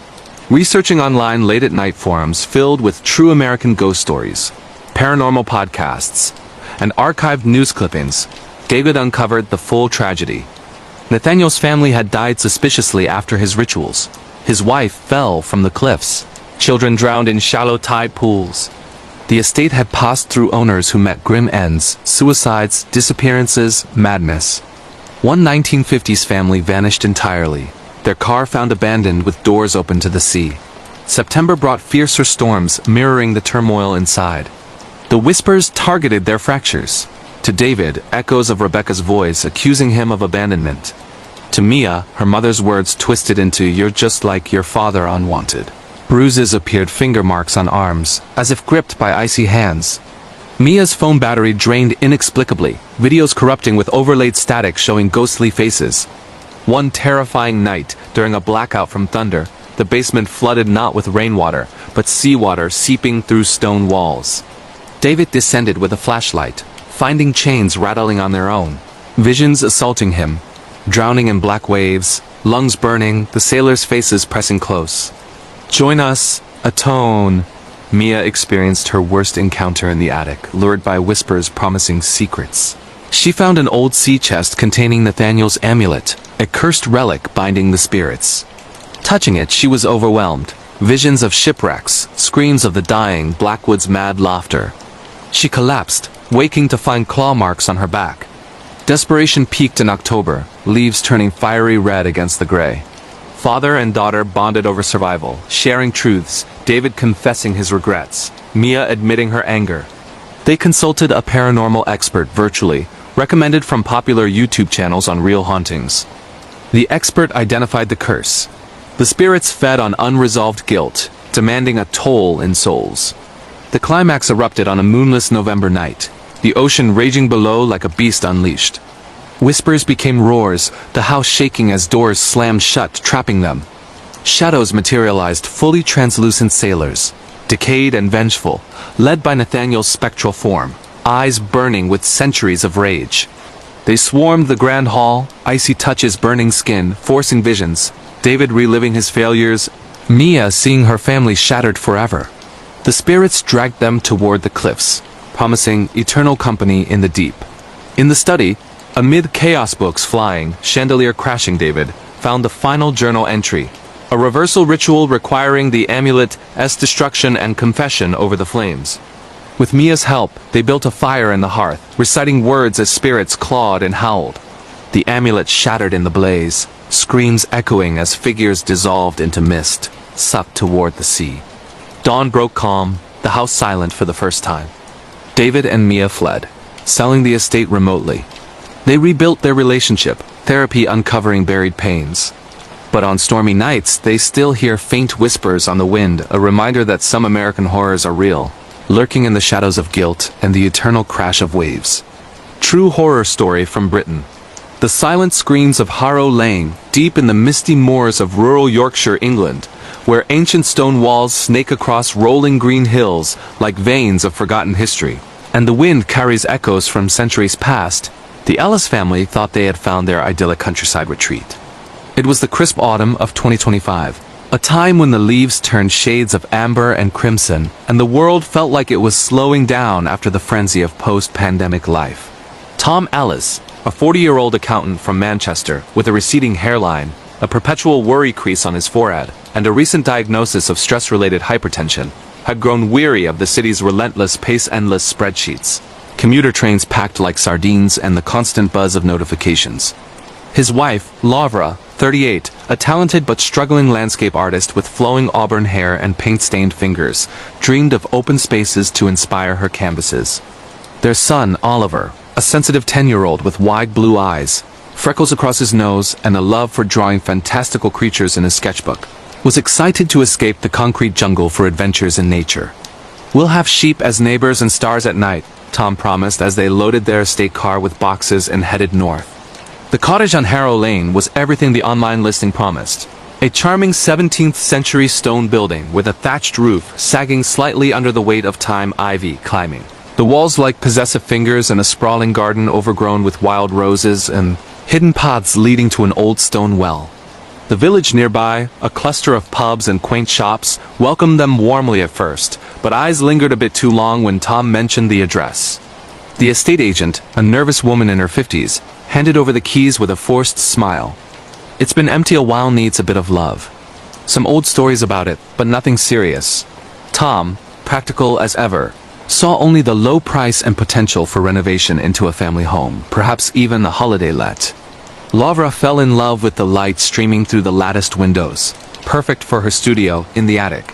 Researching online late-at-night forums filled with true American ghost stories, paranormal podcasts, and archived news clippings, David uncovered the full tragedy. Nathaniel's family had died suspiciously after his rituals. His wife fell from the cliffs. Children drowned in shallow tide pools. The estate had passed through owners who met grim ends, suicides, disappearances, madness. One 1950s family vanished entirely. Their car found abandoned with doors open to the sea. September brought fiercer storms, mirroring the turmoil inside. The whispers targeted their fractures. To David, echoes of Rebecca's voice accusing him of abandonment. To Mia, her mother's words twisted into "You're just like your father, unwanted." Bruises appeared, finger marks on arms, as if gripped by icy hands. Mia's phone battery drained inexplicably, videos corrupting with overlaid static showing ghostly faces. One terrifying night, during a blackout from thunder, the basement flooded not with rainwater, but seawater seeping through stone walls. David descended with a flashlight, finding chains rattling on their own, visions assaulting him, drowning in black waves, lungs burning, the sailors' faces pressing close. "Join us, atone." Mia experienced her worst encounter in the attic, lured by whispers promising secrets. She found an old sea chest containing Nathaniel's amulet, a cursed relic binding the spirits. Touching it, she was overwhelmed. Visions of shipwrecks, screams of the dying, Blackwood's mad laughter. She collapsed, waking to find claw marks on her back. Desperation peaked in October, leaves turning fiery red against the gray. Father and daughter bonded over survival, sharing truths, David confessing his regrets, Mia admitting her anger. They consulted a paranormal expert virtually, recommended from popular YouTube channels on real hauntings. The expert identified the curse. The spirits fed on unresolved guilt, demanding a toll in souls. The climax erupted on a moonless November night, the ocean raging below like a beast unleashed. Whispers became roars, the house shaking as doors slammed shut, trapping them. Shadows materialized, fully translucent sailors, decayed and vengeful, led by Nathaniel's spectral form, eyes burning with centuries of rage. They swarmed the grand hall, icy touches burning skin, forcing visions, David reliving his failures, Mia seeing her family shattered forever. The spirits dragged them toward the cliffs, promising eternal company in the deep. In the study, Amid chaos, books flying, chandelier crashing, David found the final journal entry. A reversal ritual requiring the amulet's destruction and confession over the flames. With Mia's help, they built a fire in the hearth, reciting words as spirits clawed and howled. The amulet shattered in the blaze, screams echoing as figures dissolved into mist, sucked toward the sea. Dawn broke calm, the house silent for the first time. David and Mia fled, selling the estate remotely. They rebuilt their relationship, therapy uncovering buried pains. But on stormy nights, they still hear faint whispers on the wind, a reminder that some American horrors are real, lurking in the shadows of guilt and the eternal crash of waves. True horror story from Britain. The silent screams of Harrow Lane, deep in the misty moors of rural Yorkshire, England, where ancient stone walls snake across rolling green hills like veins of forgotten history, and the wind carries echoes from centuries past. The Ellis family thought they had found their idyllic countryside retreat. It was the crisp autumn of 2025, a time when the leaves turned shades of amber and crimson, and the world felt like it was slowing down after the frenzy of post-pandemic life. Tom Ellis, a 40-year-old accountant from Manchester with a receding hairline, a perpetual worry crease on his forehead, and a recent diagnosis of stress-related hypertension, had grown weary of the city's relentless pace, endless spreadsheets, commuter trains packed like sardines, and the constant buzz of notifications. His wife, Laura, 38, a talented but struggling landscape artist with flowing auburn hair and paint-stained fingers, dreamed of open spaces to inspire her canvases. Their son, Oliver, a sensitive 10-year-old with wide blue eyes, freckles across his nose, and a love for drawing fantastical creatures in his sketchbook, was excited to escape the concrete jungle for adventures in nature. "We'll have sheep as neighbors and stars at night," Tom promised as they loaded their estate car with boxes and headed north. The cottage on Harrow Lane was everything the online listing promised. A charming 17th-century stone building with a thatched roof sagging slightly under the weight of time, ivy climbing. The walls like possessive fingers, and a sprawling garden overgrown with wild roses and hidden paths leading to an old stone well. The village nearby, a cluster of pubs and quaint shops, welcomed them warmly at first, but eyes lingered a bit too long when Tom mentioned the address. The estate agent, a nervous woman in her 50s, handed over the keys with a forced smile. "It's been empty a while, needs a bit of love. Some old stories about it, but nothing serious." Tom, practical as ever, saw only the low price and potential for renovation into a family home, perhaps even a holiday let. Laura fell in love with the light streaming through the latticed windows, perfect for her studio in the attic.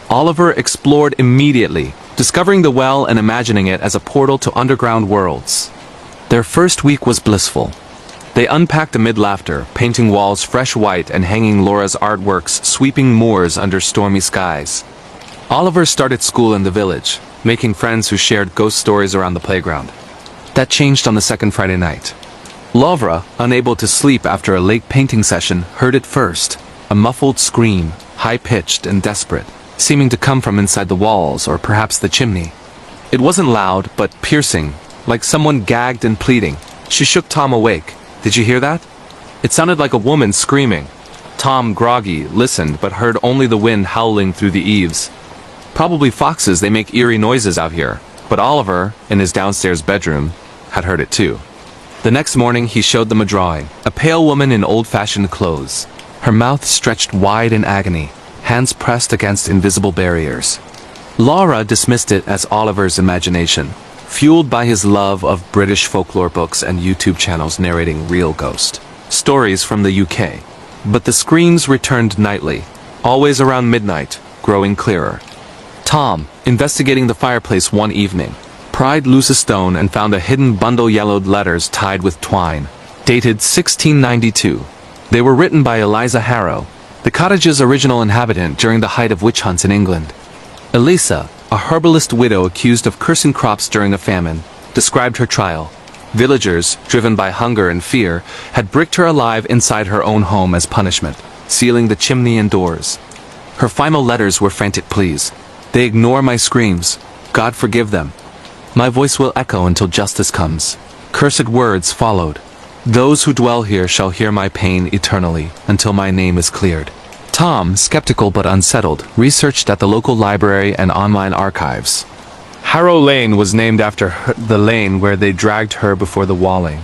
Oliver explored immediately, discovering the well and imagining it as a portal to underground worlds. Their first week was blissful. They unpacked amid laughter, painting walls fresh white and hanging Laura's artworks, sweeping moors under stormy skies. Oliver started school in the village, making friends who shared ghost stories around the playground. That changed on the second Friday night. Laura, unable to sleep after a late painting session, heard it first, a muffled scream, high-pitched and desperate, seeming to come from inside the walls or perhaps the chimney. It wasn't loud, but piercing, like someone gagged and pleading. She shook Tom awake. "Did you hear that?" It sounded like a woman screaming. Tom, groggy, listened but heard only the wind howling through the eaves. Probably foxes, they make eerie noises out here. But Oliver, in his downstairs bedroom, had heard it too. The next morning he showed them a drawing, a pale woman in old-fashioned clothes, her mouth stretched wide in agony, hands pressed against invisible barriers. Laura dismissed it as Oliver's imagination, fueled by his love of British folklore books and YouTube channels narrating real ghost stories from the UK. But the screams returned nightly, always around midnight, growing clearer. Tom, investigating the fireplace one evening, pried loose a stone and found a hidden bundle yellowed letters tied with twine, dated 1692. They were written by Eliza Harrow, the cottage's original inhabitant during the height of witch hunts in England. Elisa, a herbalist widow accused of cursing crops during a famine, described her trial. Villagers, driven by hunger and fear, had bricked her alive inside her own home as punishment, sealing the chimney and doors. Her final letters were frantic pleas. "They ignore my screams. God forgive them. My voice will echo until justice comes." Cursed words followed. "Those who dwell here shall hear my pain eternally, until my name is cleared." Tom, skeptical but unsettled, researched at the local library and online archives. Harrow Lane was named after the lane where they dragged her before the walling.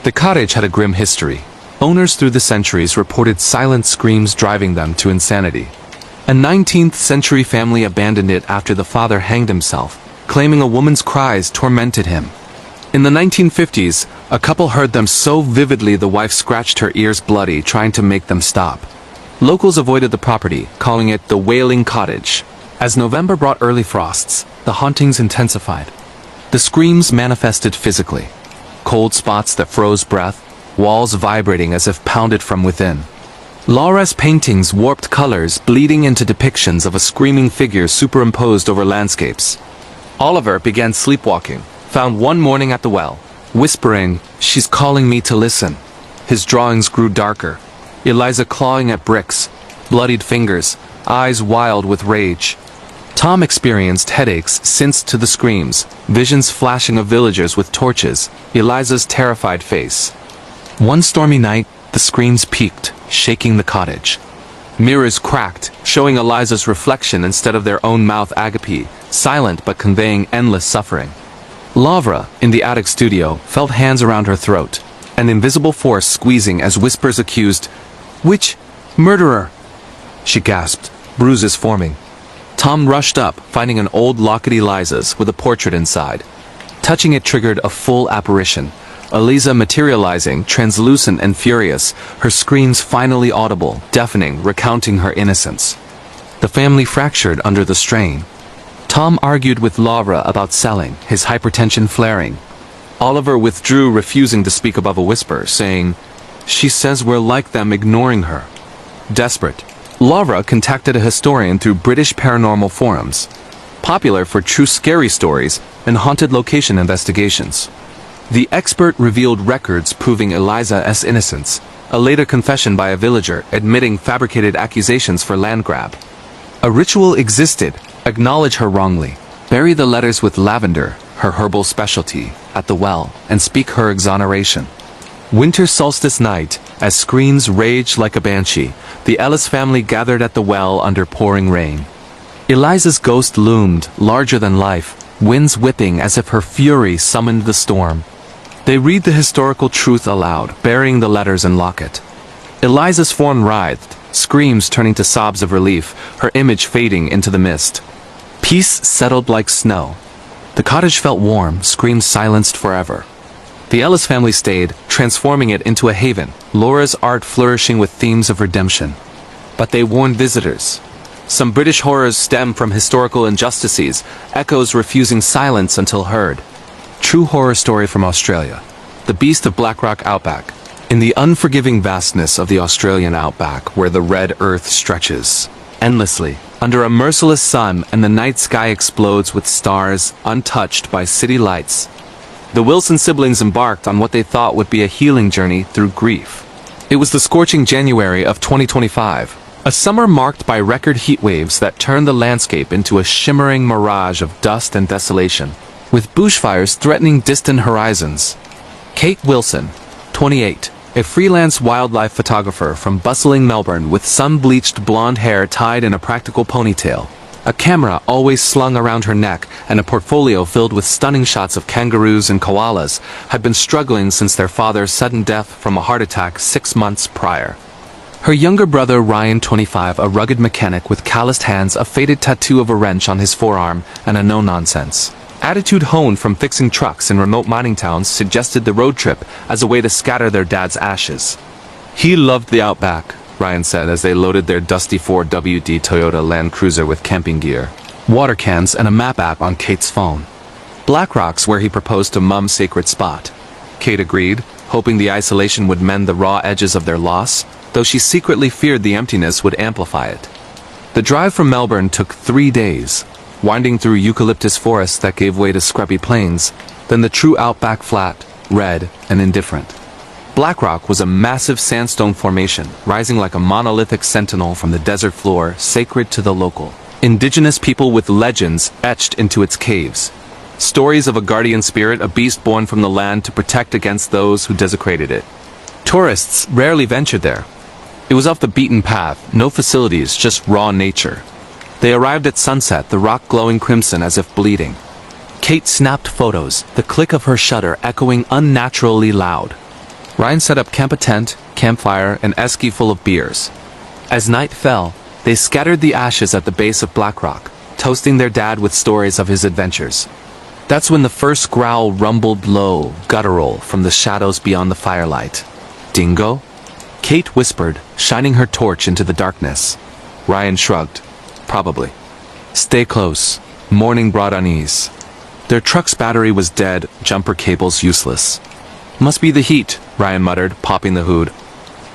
The cottage had a grim history. Owners through the centuries reported silent screams driving them to insanity. A 19th century family abandoned it after the father hanged himself, claiming a woman's cries tormented him. In the 1950s, a couple heard them so vividly the wife scratched her ears bloody trying to make them stop. Locals avoided the property, calling it the Wailing Cottage. As November brought early frosts, the hauntings intensified. The screams manifested physically. Cold spots that froze breath, walls vibrating as if pounded from within. Laura's paintings warped colors, bleeding into depictions of a screaming figure superimposed over landscapes. Oliver began sleepwalking, found one morning at the well, whispering, "She's calling me to listen." His drawings grew darker. Eliza clawing at bricks, bloodied fingers, eyes wild with rage. Tom experienced headaches since to the screams, visions flashing of villagers with torches, Eliza's terrified face. One stormy night, the screams peaked, shaking the cottage. Mirrors cracked, showing Eliza's reflection instead of their own mouth agape, silent but conveying endless suffering. Lavra, in the attic studio, felt hands around her throat, an invisible force squeezing as whispers accused, "Witch! Murderer!" She gasped, bruises forming. Tom rushed up, finding an old locket Eliza's with a portrait inside. Touching it triggered a full apparition. Eliza materializing, translucent and furious, her screams finally audible, deafening, recounting her innocence. The family fractured under the strain. Tom argued with Laura about selling, his hypertension flaring. Oliver withdrew, refusing to speak above a whisper, saying, "She says we're like them, ignoring her." Desperate, Laura contacted a historian through British paranormal forums, popular for true scary stories and haunted location investigations. The expert revealed records proving Eliza's innocence, a later confession by a villager admitting fabricated accusations for land grab. A ritual existed, acknowledge her wrongly, bury the letters with lavender, her herbal specialty, at the well, and speak her exoneration. Winter solstice night, as screams raged like a banshee, the Ellis family gathered at the well under pouring rain. Eliza's ghost loomed, larger than life, winds whipping as if her fury summoned the storm. They read the historical truth aloud, burying the letters and locket. Eliza's form writhed, screams turning to sobs of relief, her image fading into the mist. Peace settled like snow. The cottage felt warm, screams silenced forever. The Ellis family stayed, transforming it into a haven, Laura's art flourishing with themes of redemption. But they warned visitors. Some British horrors stem from historical injustices, echoes refusing silence until heard. True horror story from Australia. The Beast of Blackrock Outback. In the unforgiving vastness of the Australian outback, where the red earth stretches endlessly, under a merciless sun and the night sky explodes with stars untouched by city lights, the Wilson siblings embarked on what they thought would be a healing journey through grief. It was the scorching January of 2025, a summer marked by record heat waves that turned the landscape into a shimmering mirage of dust and desolation, with bushfires threatening distant horizons. Kate Wilson, 28, a freelance wildlife photographer from bustling Melbourne with sun-bleached blonde hair tied in a practical ponytail, a camera always slung around her neck, and a portfolio filled with stunning shots of kangaroos and koalas, had been struggling since their father's sudden death from a heart attack 6 months prior. Her younger brother Ryan, 25, a rugged mechanic with calloused hands, a faded tattoo of a wrench on his forearm, and a no-nonsense attitude honed from fixing trucks in remote mining towns, suggested the road trip as a way to scatter their dad's ashes. He loved the outback, Ryan said as they loaded their dusty 4WD Toyota Land Cruiser with camping gear, water cans, and a map app on Kate's phone. Blackrock's where he proposed to Mum's sacred spot. Kate agreed, hoping the isolation would mend the raw edges of their loss, though she secretly feared the emptiness would amplify it. The drive from Melbourne took 3 days, winding through eucalyptus forests that gave way to scrubby plains, then the true outback flat, red, and indifferent. Blackrock was a massive sandstone formation, rising like a monolithic sentinel from the desert floor, sacred to the local indigenous people with legends etched into its caves. Stories of a guardian spirit, a beast born from the land to protect against those who desecrated it. Tourists rarely ventured there. It was off the beaten path, no facilities, just raw nature. They arrived at sunset, the rock glowing crimson as if bleeding. Kate snapped photos, the click of her shutter echoing unnaturally loud. Ryan set up camp a tent, campfire, and esky full of beers. As night fell, they scattered the ashes at the base of Black Rock, toasting their dad with stories of his adventures. That's when the first growl rumbled low, guttural, from the shadows beyond the firelight. "Dingo?" Kate whispered, shining her torch into the darkness. Ryan shrugged. "Probably." "Stay close." Morning brought unease. Their truck's battery was dead, jumper cables useless. "Must be the heat," Ryan muttered, popping the hood.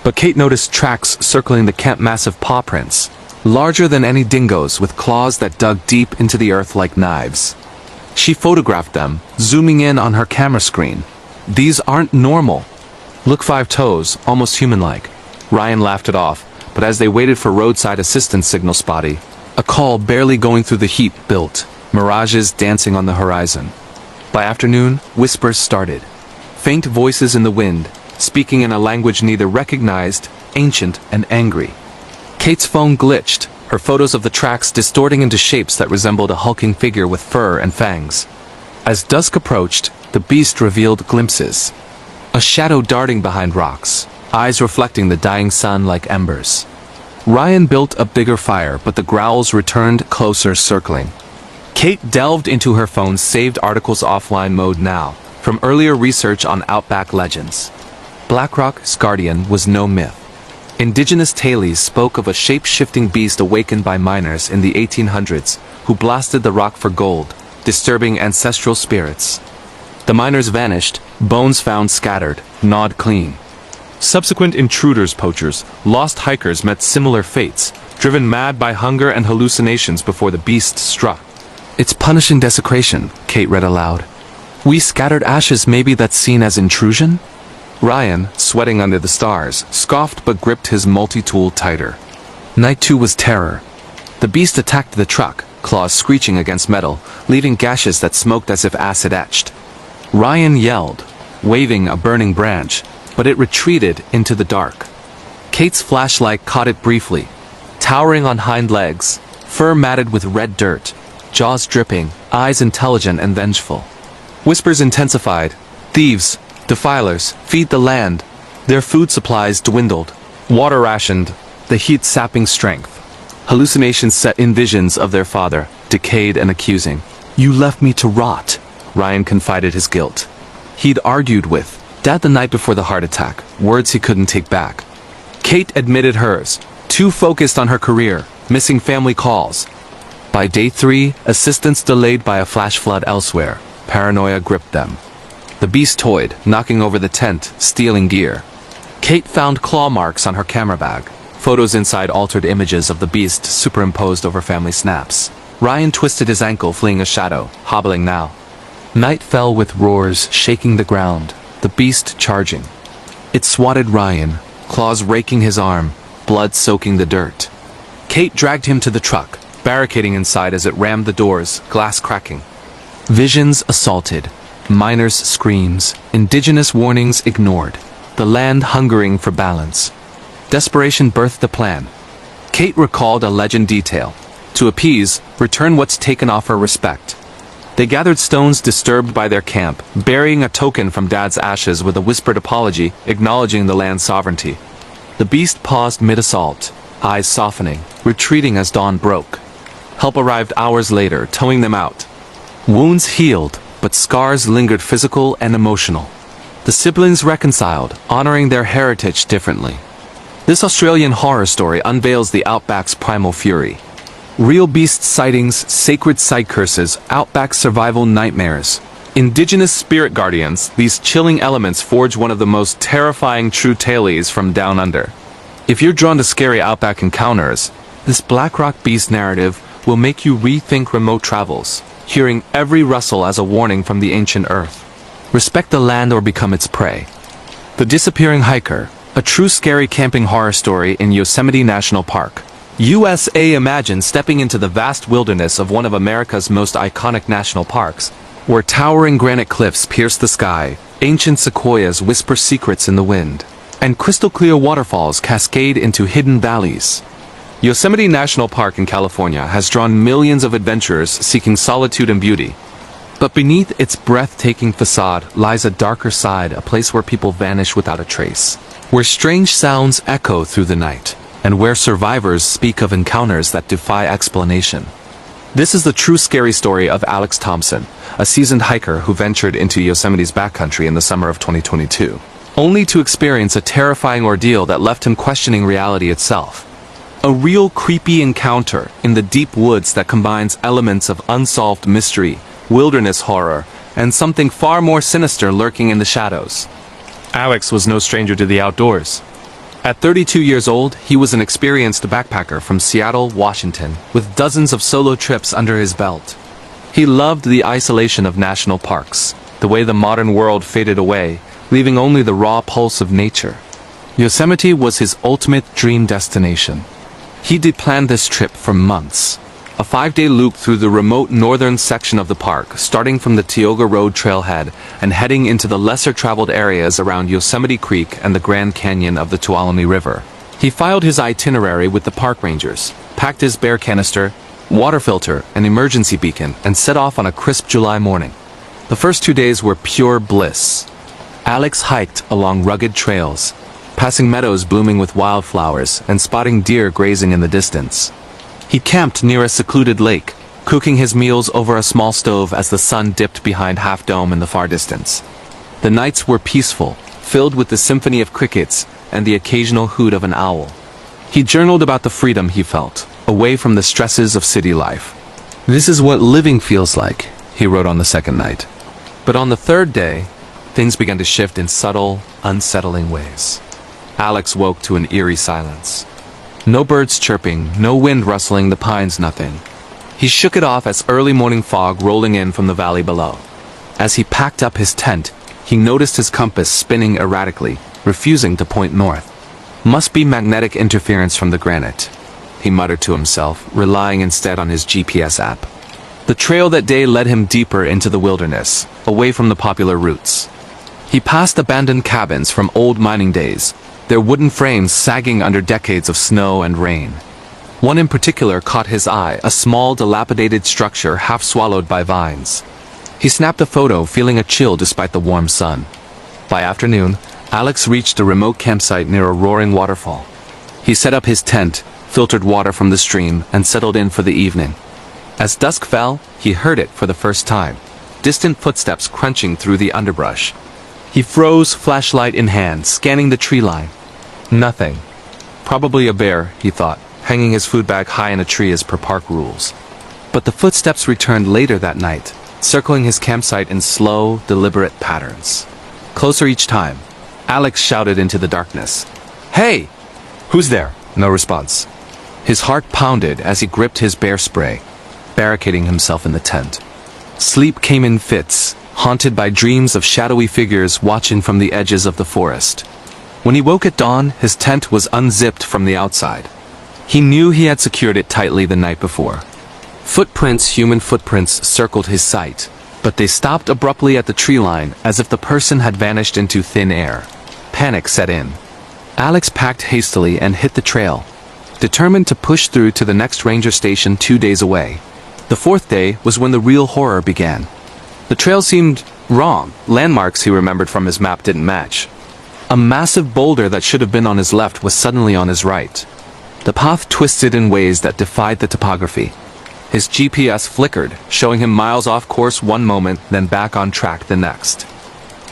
But Kate noticed tracks circling the camp, massive paw prints, larger than any dingoes, with claws that dug deep into the earth like knives. She photographed them, zooming in on her camera screen. "These aren't normal. Look, 5 toes, almost human-like." Ryan laughed it off, but as they waited for roadside assistance signal spotty, a call barely going through the heat built, mirages dancing on the horizon. By afternoon, whispers started. Faint voices in the wind, speaking in a language neither recognized, ancient and angry. Kate's phone glitched, her photos of the tracks distorting into shapes that resembled a hulking figure with fur and fangs. As dusk approached, the beast revealed glimpses. A shadow darting behind rocks, eyes reflecting the dying sun like embers. Ryan built a bigger fire, but the growls returned closer, circling. Kate delved into her phone's saved articles offline mode now, from earlier research on outback legends. Black Rock's guardian was no myth. Indigenous tales spoke of a shape-shifting beast awakened by miners in the 1800s who blasted the rock for gold, disturbing ancestral spirits. The miners vanished, bones found scattered, gnawed clean. Subsequent intruders, poachers, lost hikers met similar fates, driven mad by hunger and hallucinations before the beast struck. "It's punishing desecration," Kate read aloud. "We scattered ashes, maybe that's seen as intrusion?" Ryan, sweating under the stars, scoffed but gripped his multi-tool tighter. Night 2 was terror. The beast attacked the truck, claws screeching against metal, leaving gashes that smoked as if acid etched. Ryan yelled, waving a burning branch, but it retreated into the dark. Kate's flashlight caught it briefly, towering on hind legs, fur matted with red dirt, jaws dripping, eyes intelligent and vengeful. Whispers intensified. "Thieves, defilers, feed the land." Their food supplies dwindled, water rationed, the heat sapping strength. Hallucinations set in visions of their father, decayed and accusing. "You left me to rot," Ryan confided his guilt. He'd argued with Dad the night before the heart attack, words he couldn't take back. Kate admitted hers, too focused on her career, missing family calls. By day 3, assistance delayed by a flash flood elsewhere. Paranoia gripped them. The beast toyed, knocking over the tent, stealing gear. Kate found claw marks on her camera bag. Photos inside altered images of the beast superimposed over family snaps. Ryan twisted his ankle, fleeing a shadow, hobbling now. Night fell with roars shaking the ground, the beast charging. It swatted Ryan, claws raking his arm, blood soaking the dirt. Kate dragged him to the truck, barricading inside as it rammed the doors, glass cracking. Visions assaulted, miners' screams, indigenous warnings ignored, the land hungering for balance. Desperation birthed the plan. Kate recalled a legend detail. To appease, return what's taken off her respect. They gathered stones disturbed by their camp, burying a token from Dad's ashes with a whispered apology, acknowledging the land's sovereignty. The beast paused mid-assault, eyes softening, retreating as dawn broke. Help arrived hours later, towing them out. Wounds healed, but scars lingered, physical and emotional. The siblings reconciled, honoring their heritage differently. This Australian horror story unveils the outback's primal fury. Real beast sightings, sacred site curses, outback survival nightmares. Indigenous spirit guardians, these chilling elements forge one of the most terrifying true tales from down under. If you're drawn to scary outback encounters, this Black Rock beast narrative will make you rethink remote travels, hearing every rustle as a warning from the ancient earth. Respect the land or become its prey. The Disappearing Hiker, a true scary camping horror story in Yosemite National Park. USA. Imagine stepping into the vast wilderness of one of America's most iconic national parks, where towering granite cliffs pierce the sky, ancient sequoias whisper secrets in the wind, and crystal-clear waterfalls cascade into hidden valleys. Yosemite National Park in California has drawn millions of adventurers seeking solitude and beauty. But beneath its breathtaking facade lies a darker side, a place where people vanish without a trace. Where strange sounds echo through the night, and where survivors speak of encounters that defy explanation. This is the true scary story of Alex Thompson, a seasoned hiker who ventured into Yosemite's backcountry in the summer of 2022, only to experience a terrifying ordeal that left him questioning reality itself. A real creepy encounter in the deep woods that combines elements of unsolved mystery, wilderness horror, and something far more sinister lurking in the shadows. Alex was no stranger to the outdoors. At 32 years old, he was an experienced backpacker from Seattle, Washington, with dozens of solo trips under his belt. He loved the isolation of national parks, the way the modern world faded away, leaving only the raw pulse of nature. Yosemite was his ultimate dream destination. He'd planned this trip for months. A 5-day loop through the remote northern section of the park, starting from the Tioga Road trailhead and heading into the lesser-traveled areas around Yosemite Creek and the Grand Canyon of the Tuolumne River. He filed his itinerary with the park rangers, packed his bear canister, water filter, and emergency beacon, and set off on a crisp July morning. The first 2 days were pure bliss. Alex hiked along rugged trails, passing meadows blooming with wildflowers and spotting deer grazing in the distance. He camped near a secluded lake, cooking his meals over a small stove as the sun dipped behind Half Dome in the far distance. The nights were peaceful, filled with the symphony of crickets and the occasional hoot of an owl. He journaled about the freedom he felt, away from the stresses of city life. "This is what living feels like," he wrote on the second night. But on the third day, things began to shift in subtle, unsettling ways. Alex woke to an eerie silence. No birds chirping, no wind rustling the pines, nothing. He shook it off as early morning fog rolling in from the valley below. As he packed up his tent, he noticed his compass spinning erratically, refusing to point north. Must be magnetic interference from the granite, he muttered to himself, relying instead on his GPS app. The trail that day led him deeper into the wilderness, away from the popular routes. He passed abandoned cabins from old mining days, their wooden frames sagging under decades of snow and rain. One in particular caught his eye, a small, dilapidated structure half swallowed by vines. He snapped a photo, feeling a chill despite the warm sun. By afternoon, Alex reached a remote campsite near a roaring waterfall. He set up his tent, filtered water from the stream, and settled in for the evening. As dusk fell, he heard it for the first time, distant footsteps crunching through the underbrush. He froze, flashlight in hand, scanning the tree line. Nothing. Probably a bear, he thought, hanging his food bag high in a tree as per park rules. But the footsteps returned later that night, circling his campsite in slow, deliberate patterns. Closer each time, Alex shouted into the darkness. "Hey! Who's there?" No response. His heart pounded as he gripped his bear spray, barricading himself in the tent. Sleep came in fits, haunted by dreams of shadowy figures watching from the edges of the forest. When he woke at dawn, his tent was unzipped from the outside. He knew he had secured it tightly the night before. Footprints, human footprints, circled his sight, but they stopped abruptly at the tree line as if the person had vanished into thin air. Panic set in. Alex packed hastily and hit the trail, determined to push through to the next ranger station 2 days away. The fourth day was when the real horror began. The trail seemed wrong. Landmarks he remembered from his map didn't match. A massive boulder that should have been on his left was suddenly on his right. The path twisted in ways that defied the topography. His GPS flickered, showing him miles off course one moment, then back on track the next.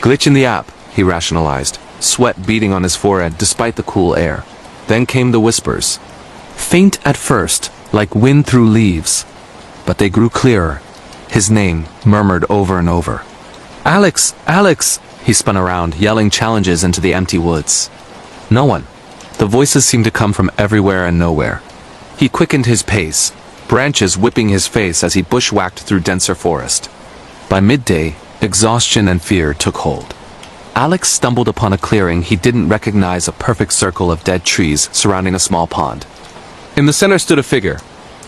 Glitch in the app, he rationalized, sweat beading on his forehead despite the cool air. Then came the whispers. Faint at first, like wind through leaves. But they grew clearer. His name murmured over and over. "Alex! Alex!" He spun around, yelling challenges into the empty woods. No one. The voices seemed to come from everywhere and nowhere. He quickened his pace, branches whipping his face as he bushwhacked through denser forest. By midday, exhaustion and fear took hold. Alex stumbled upon a clearing he didn't recognize, a perfect circle of dead trees surrounding a small pond. In the center stood a figure.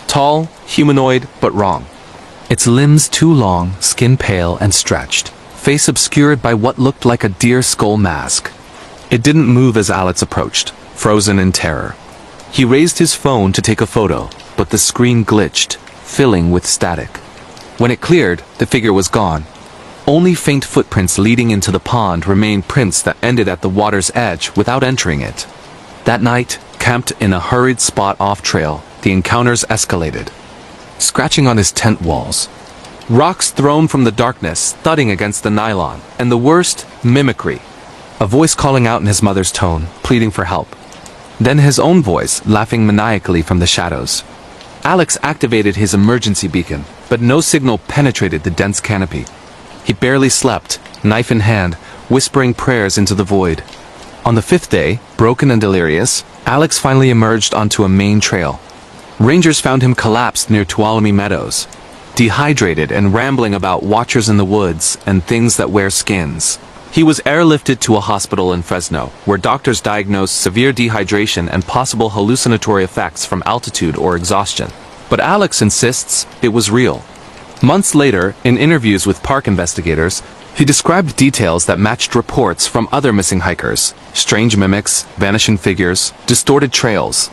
Tall, humanoid, but wrong. Its limbs too long, skin pale and stretched, face obscured by what looked like a deer skull mask. It didn't move as Alex approached, frozen in terror. He raised his phone to take a photo, but the screen glitched, filling with static. When it cleared, the figure was gone. Only faint footprints leading into the pond remained, prints that ended at the water's edge without entering it. That night, camped in a hurried spot off-trail, the encounters escalated. Scratching on his tent walls, rocks thrown from the darkness thudding against the nylon, and the worst, mimicry. A voice calling out in his mother's tone, pleading for help. Then his own voice, laughing maniacally from the shadows. Alex activated his emergency beacon, but no signal penetrated the dense canopy. He barely slept, knife in hand, whispering prayers into the void. On the fifth day, broken and delirious, Alex finally emerged onto a main trail. Rangers found him collapsed near Tuolumne Meadows, dehydrated and rambling about watchers in the woods and things that wear skins. He was airlifted to a hospital in Fresno, where doctors diagnosed severe dehydration and possible hallucinatory effects from altitude or exhaustion. But Alex insists it was real. Months later, in interviews with park investigators, he described details that matched reports from other missing hikers: strange mimics, vanishing figures, distorted trails.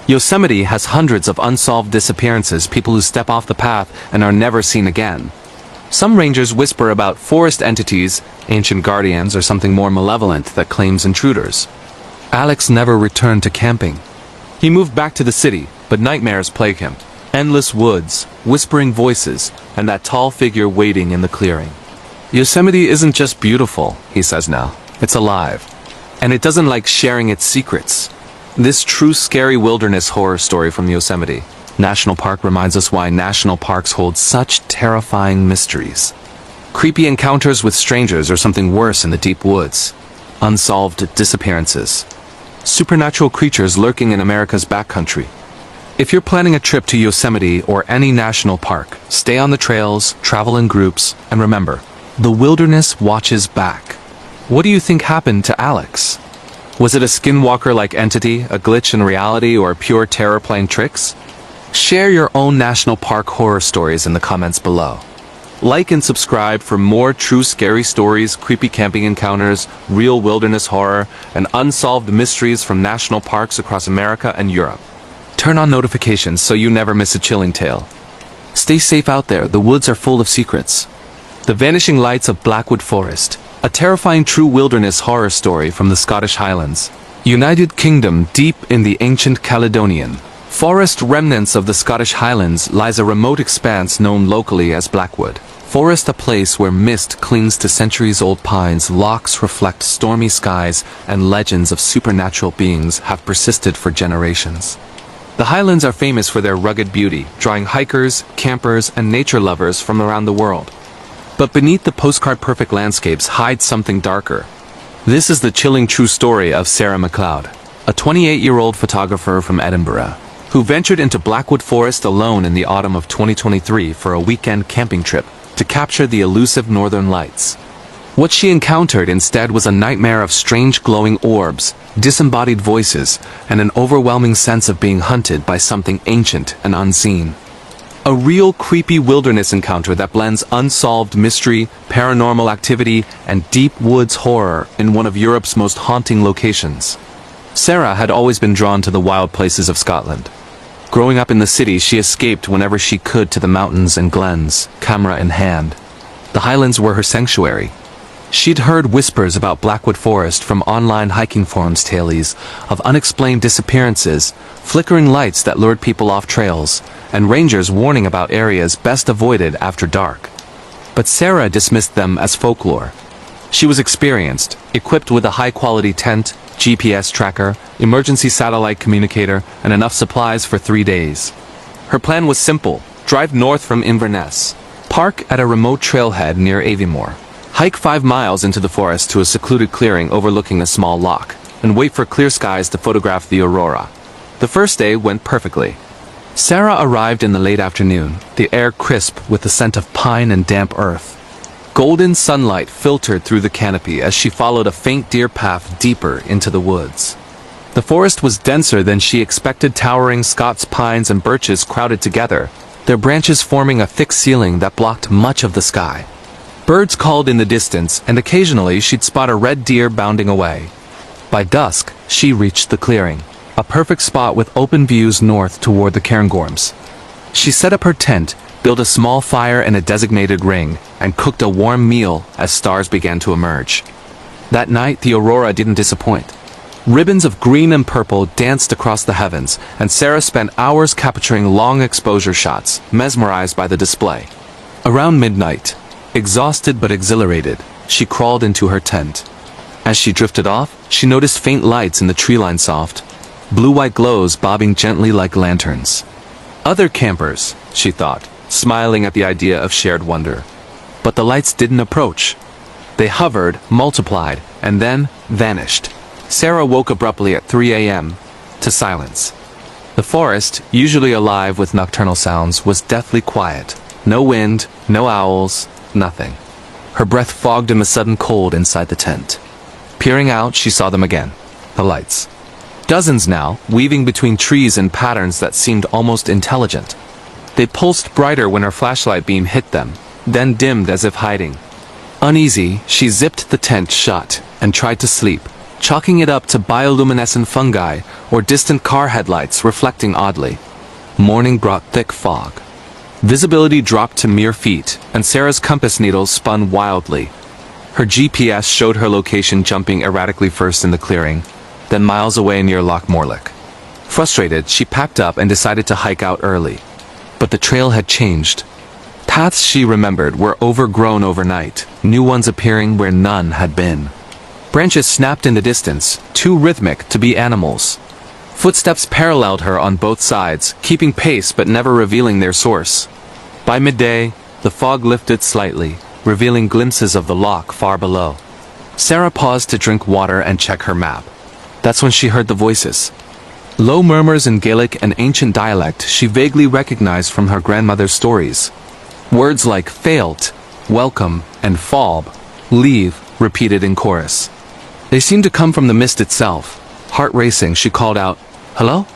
Yosemite has hundreds of unsolved disappearances, people who step off the path and are never seen again. Some rangers whisper about forest entities, ancient guardians, or something more malevolent that claims intruders. Alex never returned to camping. He moved back to the city, but nightmares plague him. Endless woods, whispering voices, and that tall figure waiting in the clearing. Yosemite isn't just beautiful, he says now. It's alive. And it doesn't like sharing its secrets. This true scary wilderness horror story from Yosemite National Park reminds us why national parks hold such terrifying mysteries. Creepy encounters with strangers or something worse in the deep woods. Unsolved disappearances. Supernatural creatures lurking in America's backcountry. If you're planning a trip to Yosemite or any national park, stay on the trails, travel in groups, and remember, the wilderness watches back. What do you think happened to Alex? Was it a skinwalker-like entity, a glitch in reality, or pure terror playing tricks? Share your own national park horror stories in the comments below. Like and subscribe for more true scary stories, creepy camping encounters, real wilderness horror, and unsolved mysteries from national parks across America and Europe. Turn on notifications so you never miss a chilling tale. Stay safe out there, the woods are full of secrets. The Vanishing Lights of Blackwood Forest, a terrifying true wilderness horror story from the Scottish Highlands. United Kingdom, deep in the ancient Caledonian forest remnants of the Scottish Highlands lies a remote expanse known locally as Blackwood Forest, a place where mist clings to centuries-old pines, lochs reflect stormy skies, and legends of supernatural beings have persisted for generations. The Highlands are famous for their rugged beauty, drawing hikers, campers, and nature lovers from around the world. But beneath the postcard-perfect landscapes hides something darker. This is the chilling true story of Sarah McLeod, a 28-year-old photographer from Edinburgh, who ventured into Blackwood Forest alone in the autumn of 2023 for a weekend camping trip to capture the elusive northern lights. What she encountered instead was a nightmare of strange glowing orbs, disembodied voices, and an overwhelming sense of being hunted by something ancient and unseen. A real creepy wilderness encounter that blends unsolved mystery, paranormal activity, and deep woods horror in one of Europe's most haunting locations. Sarah had always been drawn to the wild places of Scotland. Growing up in the city, she escaped whenever she could to the mountains and glens, camera in hand. The Highlands were her sanctuary. She'd heard whispers about Blackwood Forest from online hiking forums, tales of unexplained disappearances, flickering lights that lured people off trails, and rangers warning about areas best avoided after dark. But Sarah dismissed them as folklore. She was experienced, equipped with a high-quality tent, GPS tracker, emergency satellite communicator, and enough supplies for 3 days. Her plan was simple: drive north from Inverness, park at a remote trailhead near Aviemore, hike 5 miles into the forest to a secluded clearing overlooking a small loch, and wait for clear skies to photograph the aurora. The first day went perfectly. Sarah arrived in the late afternoon, the air crisp with the scent of pine and damp earth. Golden sunlight filtered through the canopy as she followed a faint deer path deeper into the woods. The forest was denser than she expected, towering Scots pines and birches crowded together, their branches forming a thick ceiling that blocked much of the sky. Birds called in the distance, and occasionally she'd spot a red deer bounding away. By dusk, she reached the clearing, a perfect spot with open views north toward the Cairngorms. She set up her tent, built a small fire in a designated ring, and cooked a warm meal as stars began to emerge. That night, the aurora didn't disappoint. Ribbons of green and purple danced across the heavens, and Sarah spent hours capturing long exposure shots, mesmerized by the display. Around midnight, exhausted but exhilarated, she crawled into her tent. As she drifted off, she noticed faint lights in the tree-lined soft, blue-white glows bobbing gently like lanterns. Other campers, she thought, smiling at the idea of shared wonder. But the lights didn't approach. They hovered, multiplied, and then vanished. Sarah woke abruptly at 3 a.m. to silence. The forest, usually alive with nocturnal sounds, was deathly quiet. No wind, no owls, nothing. Her breath fogged in the sudden cold inside the tent. Peering out, she saw them again. The lights. Dozens now, weaving between trees in patterns that seemed almost intelligent. They pulsed brighter when her flashlight beam hit them, then dimmed as if hiding. Uneasy, she zipped the tent shut and tried to sleep, chalking it up to bioluminescent fungi or distant car headlights reflecting oddly. Morning brought thick fog. Visibility dropped to mere feet, and Sarah's compass needles spun wildly. Her GPS showed her location jumping erratically first in the clearing, then miles away near Loch Morlich. Frustrated, she packed up and decided to hike out early. But the trail had changed. Paths she remembered were overgrown overnight, new ones appearing where none had been. Branches snapped in the distance, too rhythmic to be animals. Footsteps paralleled her on both sides, keeping pace but never revealing their source. By midday, the fog lifted slightly, revealing glimpses of the loch far below. Sarah paused to drink water and check her map. That's when she heard the voices. Low murmurs in Gaelic and ancient dialect she vaguely recognized from her grandmother's stories. Words like failed, welcome, and fob, leave, repeated in chorus. They seemed to come from the mist itself. Heart racing, she called out, "Hello?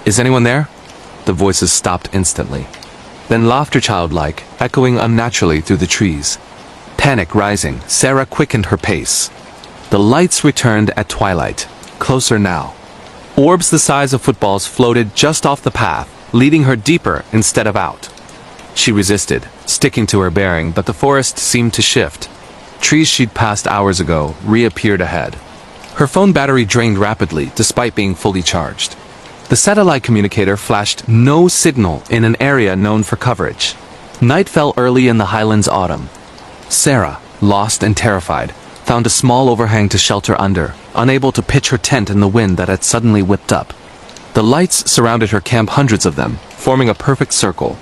Is anyone there?" The voices stopped instantly. Then laughter childlike, echoing unnaturally through the trees. Panic rising, Sarah quickened her pace. The lights returned at twilight, closer now. Orbs the size of footballs floated just off the path, leading her deeper instead of out. She resisted, sticking to her bearing, but the forest seemed to shift. Trees she'd passed hours ago reappeared ahead. Her phone battery drained rapidly, despite being fully charged. The satellite communicator flashed no signal in an area known for coverage. Night fell early in the highlands autumn. Sarah, lost and terrified, found a small overhang to shelter under, unable to pitch her tent in the wind that had suddenly whipped up. The lights surrounded her camp, hundreds of them, forming a perfect circle.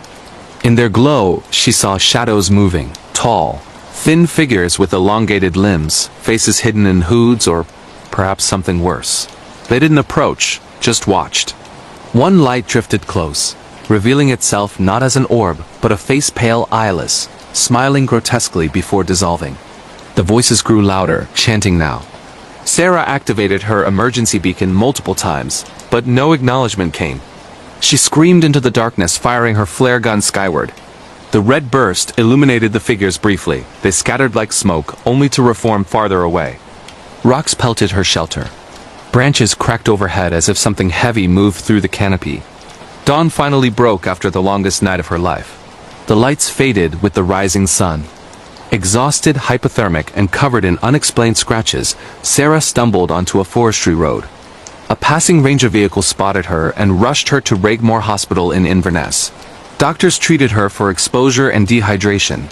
In their glow, she saw shadows moving, tall, thin figures with elongated limbs, faces hidden in hoods or perhaps something worse. They didn't approach, just watched. One light drifted close, revealing itself not as an orb, but a face pale, eyeless, smiling grotesquely before dissolving. The voices grew louder, chanting now. Sarah activated her emergency beacon multiple times, but no acknowledgement came. She screamed into the darkness, firing her flare gun skyward. The red burst illuminated the figures briefly. They scattered like smoke, only to reform farther away. Rocks pelted her shelter. Branches cracked overhead as if something heavy moved through the canopy. Dawn finally broke after the longest night of her life. The lights faded with the rising sun. Exhausted, hypothermic, and covered in unexplained scratches, Sarah stumbled onto a forestry road. A passing ranger vehicle spotted her and rushed her to Ira Hospital in Inverness. Doctors treated her for exposure and dehydration.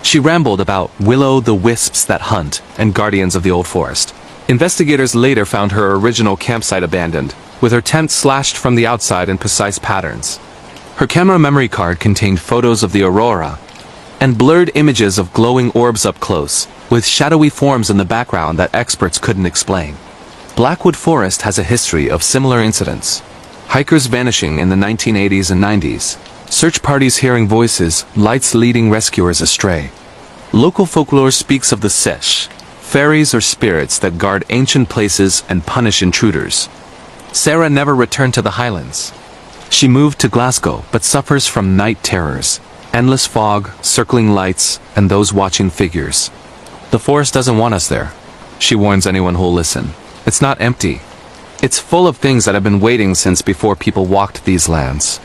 She rambled about will-o'-the-wisps that hunt and guardians of the old forest. Investigators later found her original campsite abandoned, with her tent slashed from the outside in precise patterns. Her camera memory card contained photos of the aurora, and blurred images of glowing orbs up close, with shadowy forms in the background that experts couldn't explain. Blackwood Forest has a history of similar incidents. Hikers vanishing in the 1980s and 90s, search parties hearing voices, lights leading rescuers astray. Local folklore speaks of the Sesh, fairies or spirits that guard ancient places and punish intruders. Sarah never returned to the Highlands. She moved to Glasgow, but suffers from night terrors. Endless fog, circling lights, and those watching figures. The forest doesn't want us there, she warns anyone who'll listen. It's not empty. It's full of things that have been waiting since before people walked these lands.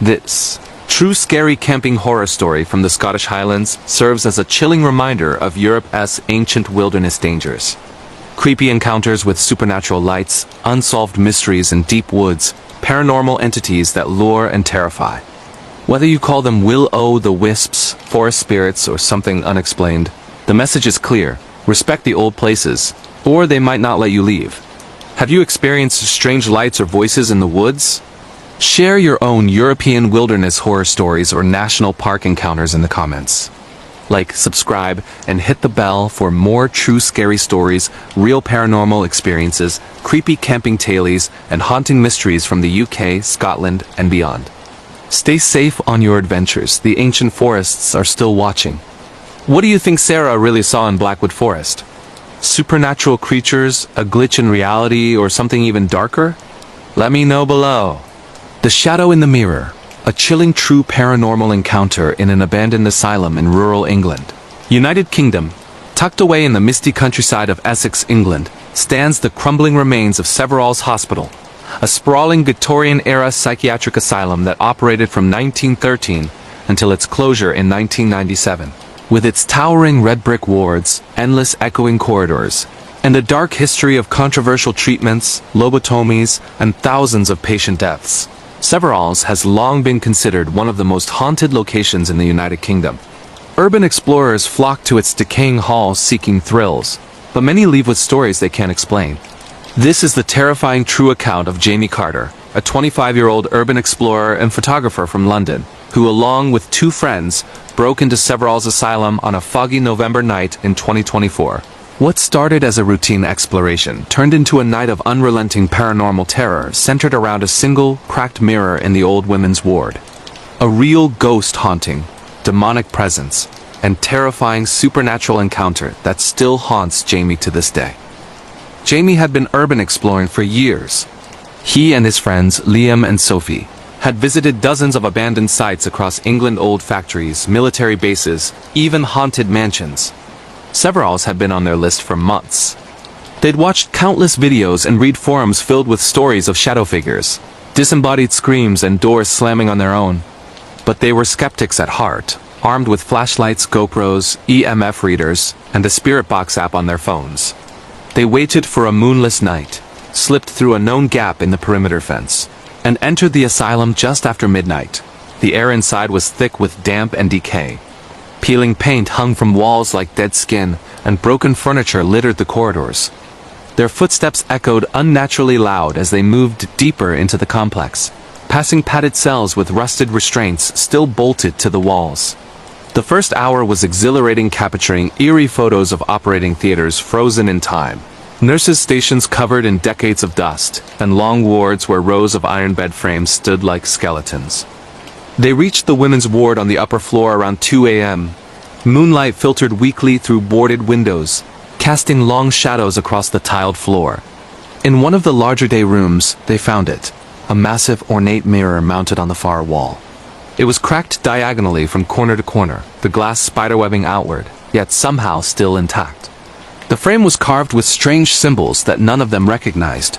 This True scary camping horror story from the Scottish Highlands serves as a chilling reminder of Europe's ancient wilderness dangers. Creepy encounters with supernatural lights, unsolved mysteries in deep woods, paranormal entities that lure and terrify. Whether you call them will-o'-the-wisps, forest spirits, or something unexplained, the message is clear: respect the old places, or they might not let you leave. Have you experienced strange lights or voices in the woods? Share your own European wilderness horror stories or national park encounters in the comments. Like, subscribe, and hit the bell for more true scary stories, real paranormal experiences, creepy camping tales, and haunting mysteries from the UK, Scotland, and beyond. Stay safe on your adventures. The ancient forests are still watching. What do you think Sarah really saw in Blackwood Forest? Supernatural creatures, a glitch in reality, or something even darker? Let me know below. The Shadow in the Mirror, a chilling true paranormal encounter in an abandoned asylum in rural England. United Kingdom, tucked away in the misty countryside of Essex, England, stands the crumbling remains of Ira Hospital, a sprawling Victorian-era psychiatric asylum that operated from 1913 until its closure in 1997. With its towering red brick wards, endless echoing corridors, and a dark history of controversial treatments, lobotomies, and thousands of patient deaths, Severals has long been considered one of the most haunted locations in the United Kingdom. Urban explorers flock to its decaying halls seeking thrills, but many leave with stories they can't explain. This is the terrifying true account of Jamie Carter, a 25-year-old urban explorer and photographer from London, who along with two friends, broke into Severals Asylum on a foggy November night in 2024. What started as a routine exploration turned into a night of unrelenting paranormal terror centered around a single, cracked mirror in the old women's ward. A real ghost haunting, demonic presence, and terrifying supernatural encounter that still haunts Jamie to this day. Jamie had been urban exploring for years. He and his friends, Liam and Sophie, had visited dozens of abandoned sites across England, old factories, military bases, even haunted mansions. Severals had been on their list for months. They'd watched countless videos and read forums filled with stories of shadow figures, disembodied screams, and doors slamming on their own. But they were skeptics at heart, armed with flashlights, GoPros, EMF readers, and a spirit box app on their phones. They waited for a moonless night, slipped through a known gap in the perimeter fence, and entered the asylum just after midnight. The air inside was thick with damp and decay. Peeling paint hung from walls like dead skin, and broken furniture littered the corridors. Their footsteps echoed unnaturally loud as they moved deeper into the complex, passing padded cells with rusted restraints still bolted to the walls. The first hour was exhilarating, capturing eerie photos of operating theaters frozen in time, nurses' stations covered in decades of dust, and long wards where rows of iron bed frames stood like skeletons. They reached the women's ward on the upper floor around 2 a.m. Moonlight filtered weakly through boarded windows, casting long shadows across the tiled floor. In one of the larger day rooms, they found it, a massive ornate mirror mounted on the far wall. It was cracked diagonally from corner to corner, the glass spiderwebbing outward, yet somehow still intact. The frame was carved with strange symbols that none of them recognized.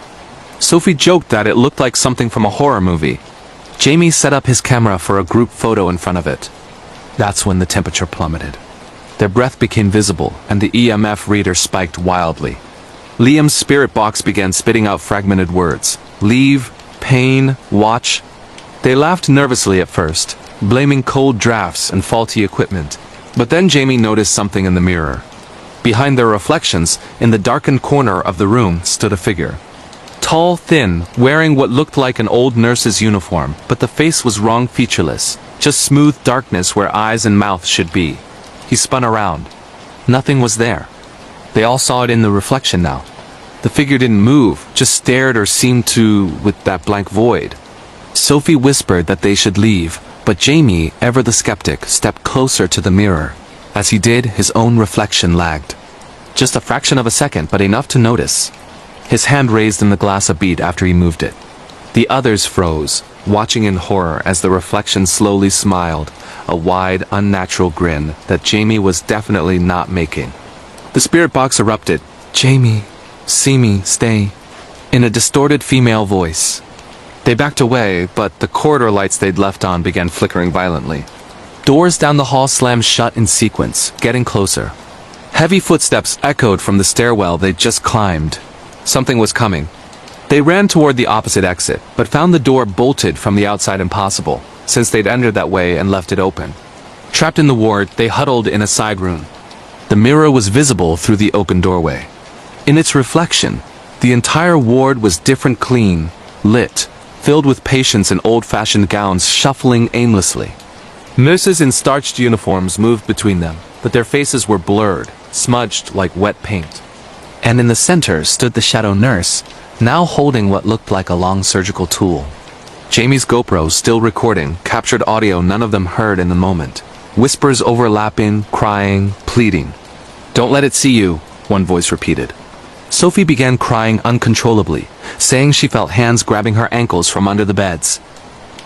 Sophie joked that it looked like something from a horror movie. Jamie set up his camera for a group photo in front of it. That's when the temperature plummeted. Their breath became visible, and the EMF reader spiked wildly. Liam's spirit box began spitting out fragmented words. Leave, pain, watch. They laughed nervously at first, blaming cold drafts and faulty equipment. But then Jamie noticed something in the mirror. Behind their reflections, in the darkened corner of the room, stood a figure. Tall, thin, wearing what looked like an old nurse's uniform, but the face was wrong, featureless, just smooth darkness where eyes and mouth should be. He spun around. Nothing was there. They all saw it in the reflection now. The figure didn't move, just stared or seemed to, with that blank void. Sophie whispered that they should leave, but Jamie, ever the skeptic, stepped closer to the mirror. As he did, his own reflection lagged. Just a fraction of a second, but enough to notice. His hand raised in the glass a beat after he moved it. The others froze, watching in horror as the reflection slowly smiled, a wide, unnatural grin that Jamie was definitely not making. The spirit box erupted. Jamie, see me, stay, in a distorted female voice. They backed away, but the corridor lights they'd left on began flickering violently. Doors down the hall slammed shut in sequence, getting closer. Heavy footsteps echoed from the stairwell they'd just climbed. Something was coming. They ran toward the opposite exit, but found the door bolted from the outside impossible, since they'd entered that way and left it open. Trapped in the ward, they huddled in a side room. The mirror was visible through the open doorway. In its reflection, the entire ward was different, clean, lit, filled with patients in old-fashioned gowns shuffling aimlessly. Nurses in starched uniforms moved between them, but their faces were blurred, smudged like wet paint. And in the center stood the shadow nurse, now holding what looked like a long surgical tool. Jamie's GoPro, still recording, captured audio none of them heard in the moment. Whispers overlapping, crying, pleading. "Don't let it see you," one voice repeated. Sophie began crying uncontrollably, saying she felt hands grabbing her ankles from under the beds.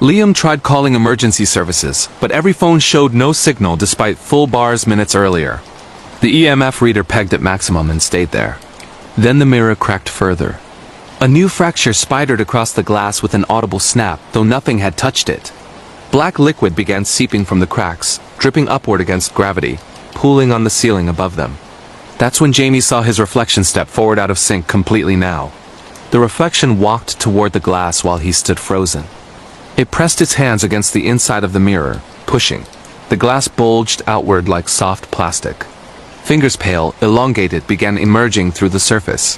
Liam tried calling emergency services, but every phone showed no signal despite full bars minutes earlier. The EMF reader pegged at maximum and stayed there. Then the mirror cracked further. A new fracture spidered across the glass with an audible snap, though nothing had touched it. Black liquid began seeping from the cracks, dripping upward against gravity, pooling on the ceiling above them. That's when Jamie saw his reflection step forward out of sync completely now. The reflection walked toward the glass while he stood frozen. It pressed its hands against the inside of the mirror, pushing. The glass bulged outward like soft plastic. Fingers, pale, elongated, began emerging through the surface.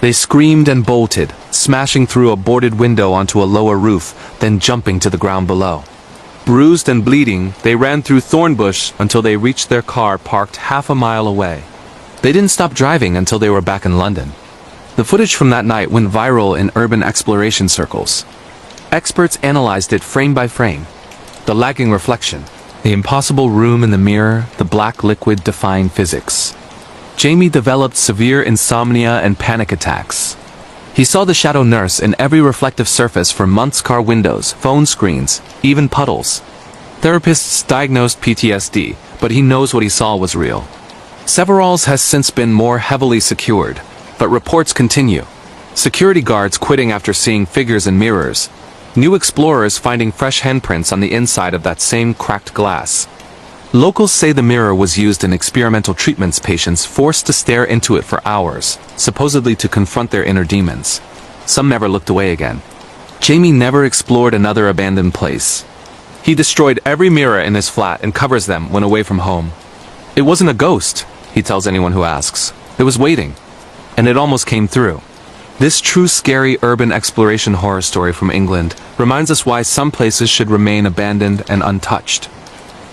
They screamed and bolted, smashing through a boarded window onto a lower roof, then jumping to the ground below. Bruised and bleeding, they ran through thorn bush until they reached their car parked half a mile away. They didn't stop driving until they were back in London. The footage from that night went viral in urban exploration circles. Experts analyzed it frame by frame. The lagging reflection, the impossible room in the mirror, the black liquid defying physics. Jamie developed severe insomnia and panic attacks. He saw the shadow nurse in every reflective surface from months' car windows, phone screens, even puddles. Therapists diagnosed PTSD, but he knows what he saw was real. Severalls has since been more heavily secured, but reports continue. Security guards quitting after seeing figures in mirrors. New explorers finding fresh handprints on the inside of that same cracked glass. Locals say the mirror was used in experimental treatments, patients forced to stare into it for hours, supposedly to confront their inner demons. Some never looked away again. Jamie never explored another abandoned place. He destroyed every mirror in his flat and covers them when away from home. It wasn't a ghost, he tells anyone who asks. It was waiting. And it almost came through. This true scary urban exploration horror story from England reminds us why some places should remain abandoned and untouched.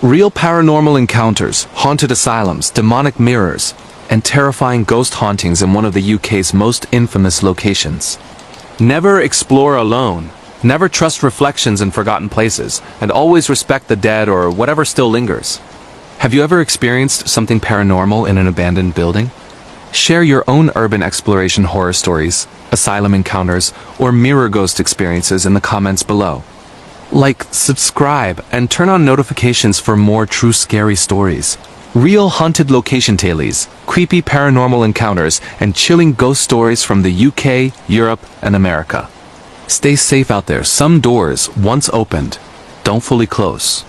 Real paranormal encounters, haunted asylums, demonic mirrors, and terrifying ghost hauntings in one of the UK's most infamous locations. Never explore alone. Never trust reflections in forgotten places, and always respect the dead or whatever still lingers. Have you ever experienced something paranormal in an abandoned building? Share your own urban exploration horror stories, asylum encounters, or mirror ghost experiences in the comments below. Like, subscribe, and turn on notifications for more true scary stories. Real haunted location tales, creepy paranormal encounters, and chilling ghost stories from the UK, Europe, and America. Stay safe out there. Some doors, once opened, don't fully close.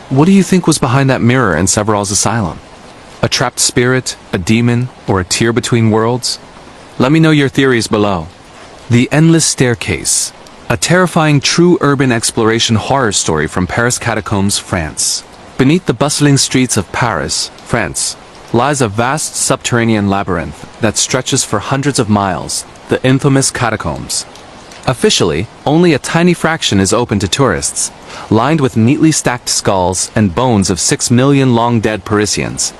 What do you think was behind that mirror in Severall's asylum? A trapped spirit, a demon, or a tear between worlds? Let me know your theories below. The Endless Staircase. A terrifying true urban exploration horror story from Paris catacombs, France. Beneath the bustling streets of Paris, France, lies a vast subterranean labyrinth that stretches for hundreds of miles, the infamous catacombs. Officially, only a tiny fraction is open to tourists, lined with neatly stacked skulls and bones of 6 million long-dead Parisians.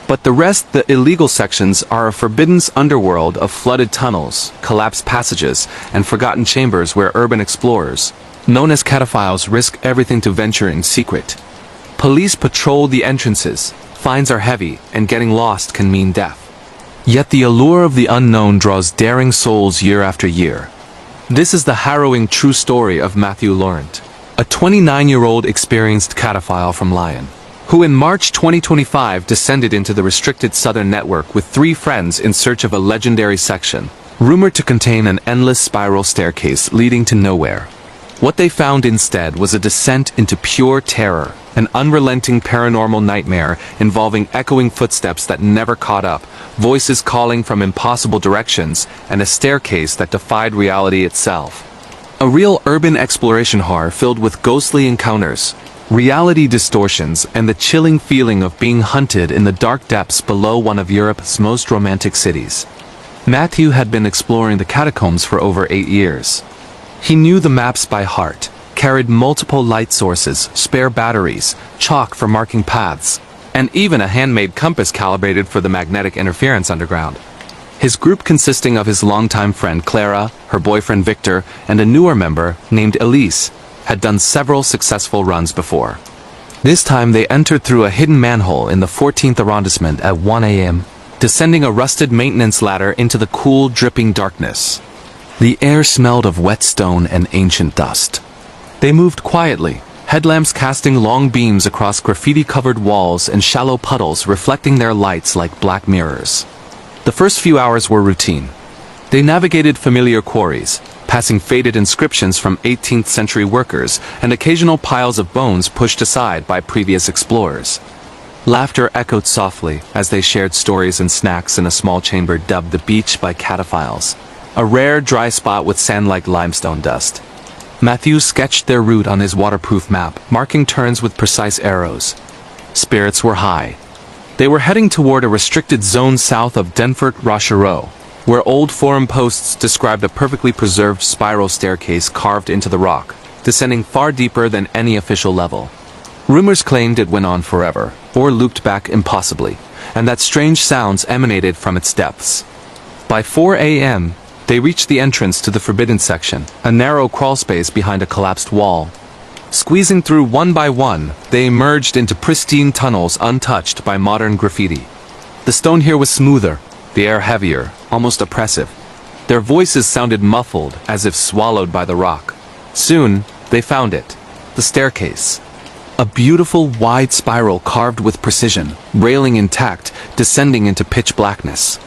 But the rest, the illegal sections, are a forbidden underworld of flooded tunnels, collapsed passages, and forgotten chambers where urban explorers, known as cataphiles, risk everything to venture in secret. Police patrol the entrances, fines are heavy, and getting lost can mean death. Yet the allure of the unknown draws daring souls year after year. This is the harrowing true story of Matthew Laurent, a 29-year-old experienced cataphile from Lyon, who in March 2025 descended into the restricted southern network with 3 friends in search of a legendary section, rumored to contain an endless spiral staircase leading to nowhere. What they found instead was a descent into pure terror, an unrelenting paranormal nightmare involving echoing footsteps that never caught up, voices calling from impossible directions, and a staircase that defied reality itself. A real urban exploration horror filled with ghostly encounters, reality distortions, and the chilling feeling of being hunted in the dark depths below one of Europe's most romantic cities. Matthew had been exploring the catacombs for over 8 years. He knew the maps by heart, carried multiple light sources, spare batteries, chalk for marking paths, and even a handmade compass calibrated for the magnetic interference underground. His group, consisting of his longtime friend Clara, her boyfriend Victor, and a newer member named Elise, had done several successful runs before. This time they entered through a hidden manhole in the 14th arrondissement at 1 a.m., descending a rusted maintenance ladder into the cool, dripping darkness. The air smelled of wet stone and ancient dust. They moved quietly, headlamps casting long beams across graffiti-covered walls and shallow puddles reflecting their lights like black mirrors. The first few hours were routine. They navigated familiar quarries, passing faded inscriptions from 18th century workers and occasional piles of bones pushed aside by previous explorers. Laughter echoed softly as they shared stories and snacks in a small chamber dubbed the Beach by Cataphiles, a rare dry spot with sand-like limestone dust. Matthew sketched their route on his waterproof map, marking turns with precise arrows. Spirits were high. They were heading toward a restricted zone south of Denfert Rochereau, where old forum posts described a perfectly preserved spiral staircase carved into the rock, descending far deeper than any official level. Rumors claimed it went on forever, or looped back impossibly, and that strange sounds emanated from its depths. By 4 a.m., they reached the entrance to the forbidden section, a narrow crawlspace behind a collapsed wall. Squeezing through one by one, they emerged into pristine tunnels untouched by modern graffiti. The stone here was smoother, the air heavier, almost oppressive. Their voices sounded muffled, as if swallowed by the rock. Soon, they found it. The staircase. A beautiful, wide spiral carved with precision, railing intact, descending into pitch blackness.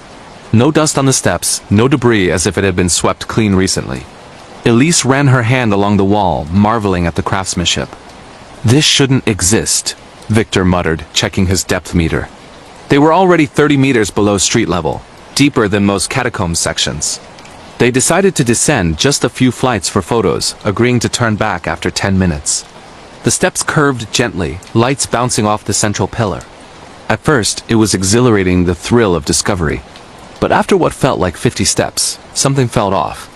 No dust on the steps, no debris as if it had been swept clean recently. Elise ran her hand along the wall, marveling at the craftsmanship. "This shouldn't exist," Victor muttered, checking his depth meter. They were already 30 meters below street level, deeper than most catacomb sections. They decided to descend just a few flights for photos, agreeing to turn back after 10 minutes. The steps curved gently, lights bouncing off the central pillar. At first, it was exhilarating, the thrill of discovery. But after what felt like 50 steps, something felt off.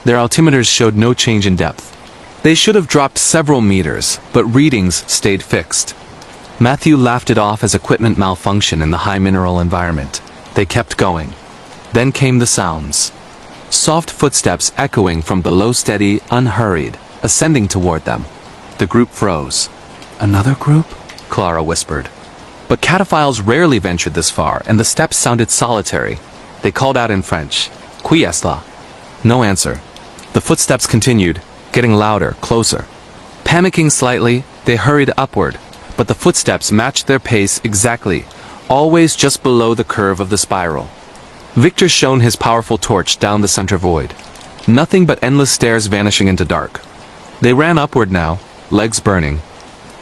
Their altimeters showed no change in depth. They should have dropped several meters, but readings stayed fixed. Matthew laughed it off as equipment malfunction in the high mineral environment. They kept going. Then came the sounds. Soft footsteps echoing from below, steady, unhurried, ascending toward them. The group froze. "Another group?" Clara whispered. But cataphiles rarely ventured this far, and the steps sounded solitary. They called out in French, "Qui est là?" No answer. The footsteps continued, getting louder, closer. Panicking slightly, they hurried upward, but the footsteps matched their pace exactly, always just below the curve of the spiral. Victor shone his powerful torch down the center void. Nothing but endless stairs vanishing into dark. They ran upward now, legs burning.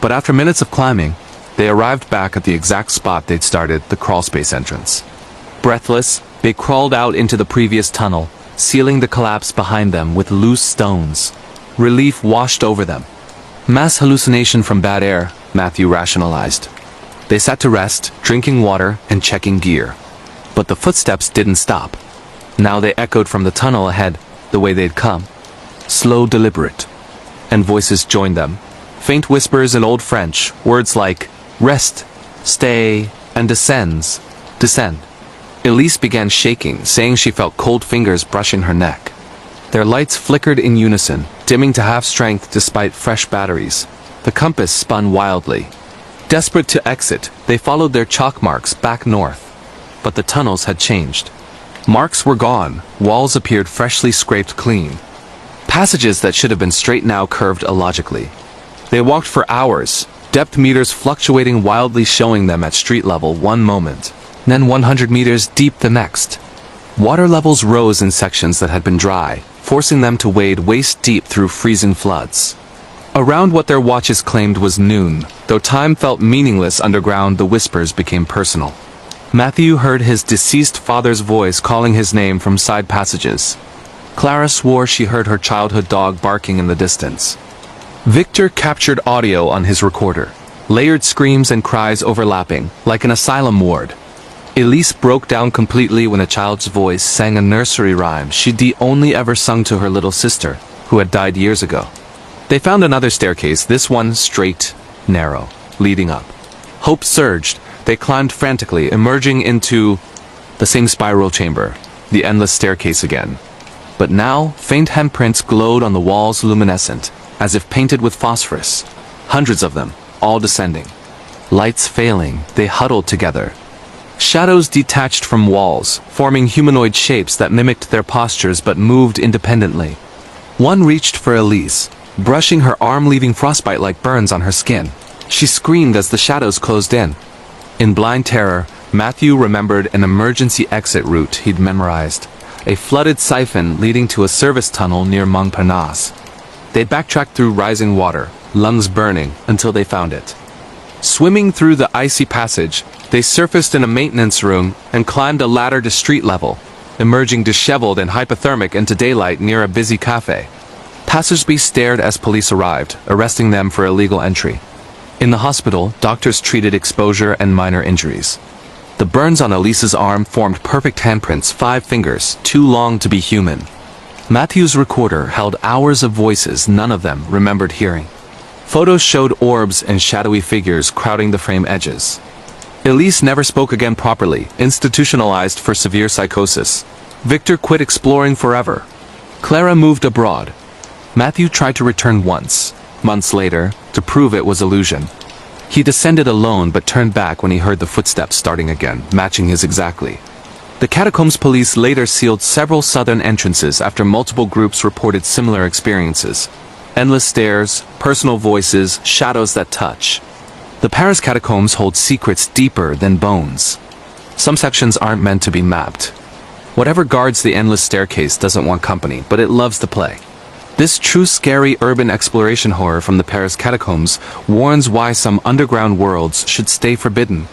But after minutes of climbing, they arrived back at the exact spot they'd started, the crawlspace entrance. Breathless, they crawled out into the previous tunnel, sealing the collapse behind them with loose stones. Relief washed over them. Mass hallucination from bad air, Matthew rationalized. They sat to rest, drinking water and checking gear. But the footsteps didn't stop. Now they echoed from the tunnel ahead, the way they'd come. Slow, deliberate. And voices joined them. Faint whispers in Old French, words like rest, stay, and descends, descend. Elise began shaking, saying she felt cold fingers brushing her neck. Their lights flickered in unison, dimming to half strength despite fresh batteries. The compass spun wildly. Desperate to exit, they followed their chalk marks back north. But the tunnels had changed. Marks were gone, walls appeared freshly scraped clean. Passages that should have been straight now curved illogically. They walked for hours, depth meters fluctuating wildly, showing them at street level one moment, then 100 meters deep the next. Water levels rose in sections that had been dry, forcing them to wade waist-deep through freezing floods. Around what their watches claimed was noon, though time felt meaningless underground, the whispers became personal. Matthew heard his deceased father's voice calling his name from side passages. Clara swore she heard her childhood dog barking in the distance. Victor captured audio on his recorder, layered screams and cries overlapping, like an asylum ward. Elise broke down completely when a child's voice sang a nursery rhyme she'd only ever sung to her little sister, who had died years ago. They found another staircase, this one straight, narrow, leading up. Hope surged. They climbed frantically, emerging into the same spiral chamber, the endless staircase again. But now, faint handprints glowed on the walls, luminescent, as if painted with phosphorus. Hundreds of them, all descending. Lights failing, they huddled together. Shadows detached from walls, forming humanoid shapes that mimicked their postures but moved independently. One reached for Elise, brushing her arm, leaving frostbite like burns on her skin. She screamed as the shadows closed in. In blind terror, Matthew remembered an emergency exit route he'd memorized, a flooded siphon leading to a service tunnel near Montparnasse. They backtracked through rising water, lungs burning, until they found it. Swimming through the icy passage, they surfaced in a maintenance room and climbed a ladder to street level, emerging disheveled and hypothermic into daylight near a busy cafe. Passersby stared as police arrived, arresting them for illegal entry. In the hospital, doctors treated exposure and minor injuries. The burns on Elise's arm formed perfect handprints, 5 fingers, too long to be human. Matthew's recorder held hours of voices none of them remembered hearing. Photos showed orbs and shadowy figures crowding the frame edges. Elise never spoke again properly, institutionalized for severe psychosis. Victor quit exploring forever. Clara moved abroad. Matthew tried to return once, months later, to prove it was illusion. He descended alone but turned back when he heard the footsteps starting again, matching his exactly. The catacombs police later sealed several southern entrances after multiple groups reported similar experiences. Endless stairs, personal voices, shadows that touch. The Paris catacombs hold secrets deeper than bones. Some sections aren't meant to be mapped. Whatever guards the endless staircase doesn't want company, but it loves to play. This true scary urban exploration horror from the Paris catacombs warns why some underground worlds should stay forbidden.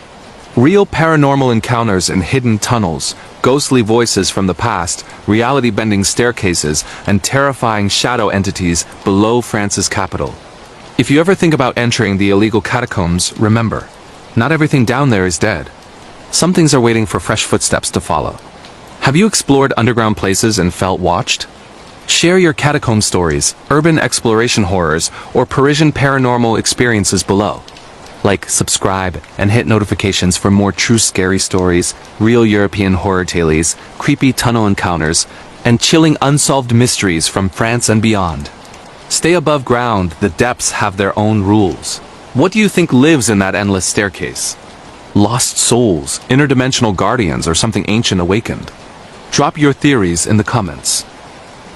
Real paranormal encounters in hidden tunnels, ghostly voices from the past, reality-bending staircases, and terrifying shadow entities below France's capital. If you ever think about entering the illegal catacombs, remember, not everything down there is dead. Some things are waiting for fresh footsteps to follow. Have you explored underground places and felt watched? Share your catacomb stories, urban exploration horrors, or Parisian paranormal experiences below. Like, subscribe, and hit notifications for more true scary stories, real European horror tales, creepy tunnel encounters, and chilling unsolved mysteries from France and beyond. Stay above ground, the depths have their own rules. What do you think lives in that endless staircase? Lost souls, interdimensional guardians, or something ancient awakened? Drop your theories in the comments.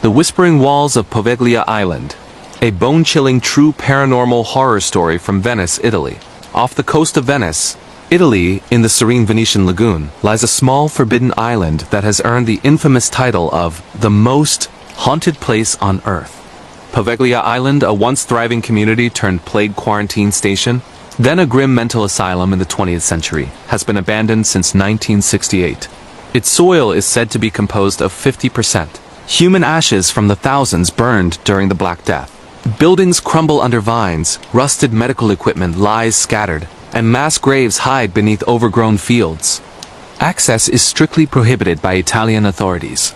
The Whispering Walls of Poveglia Island, a bone-chilling true paranormal horror story from Venice, Italy. Off the coast of Venice, Italy, in the serene Venetian lagoon, lies a small forbidden island that has earned the infamous title of the most haunted place on Earth. Poveglia Island, a once thriving community turned plague quarantine station, then a grim mental asylum in the 20th century, has been abandoned since 1968. Its soil is said to be composed of 50% human ashes from the thousands burned during the Black Death. Buildings crumble under vines, rusted medical equipment lies scattered, and mass graves hide beneath overgrown fields. Access is strictly prohibited by Italian authorities.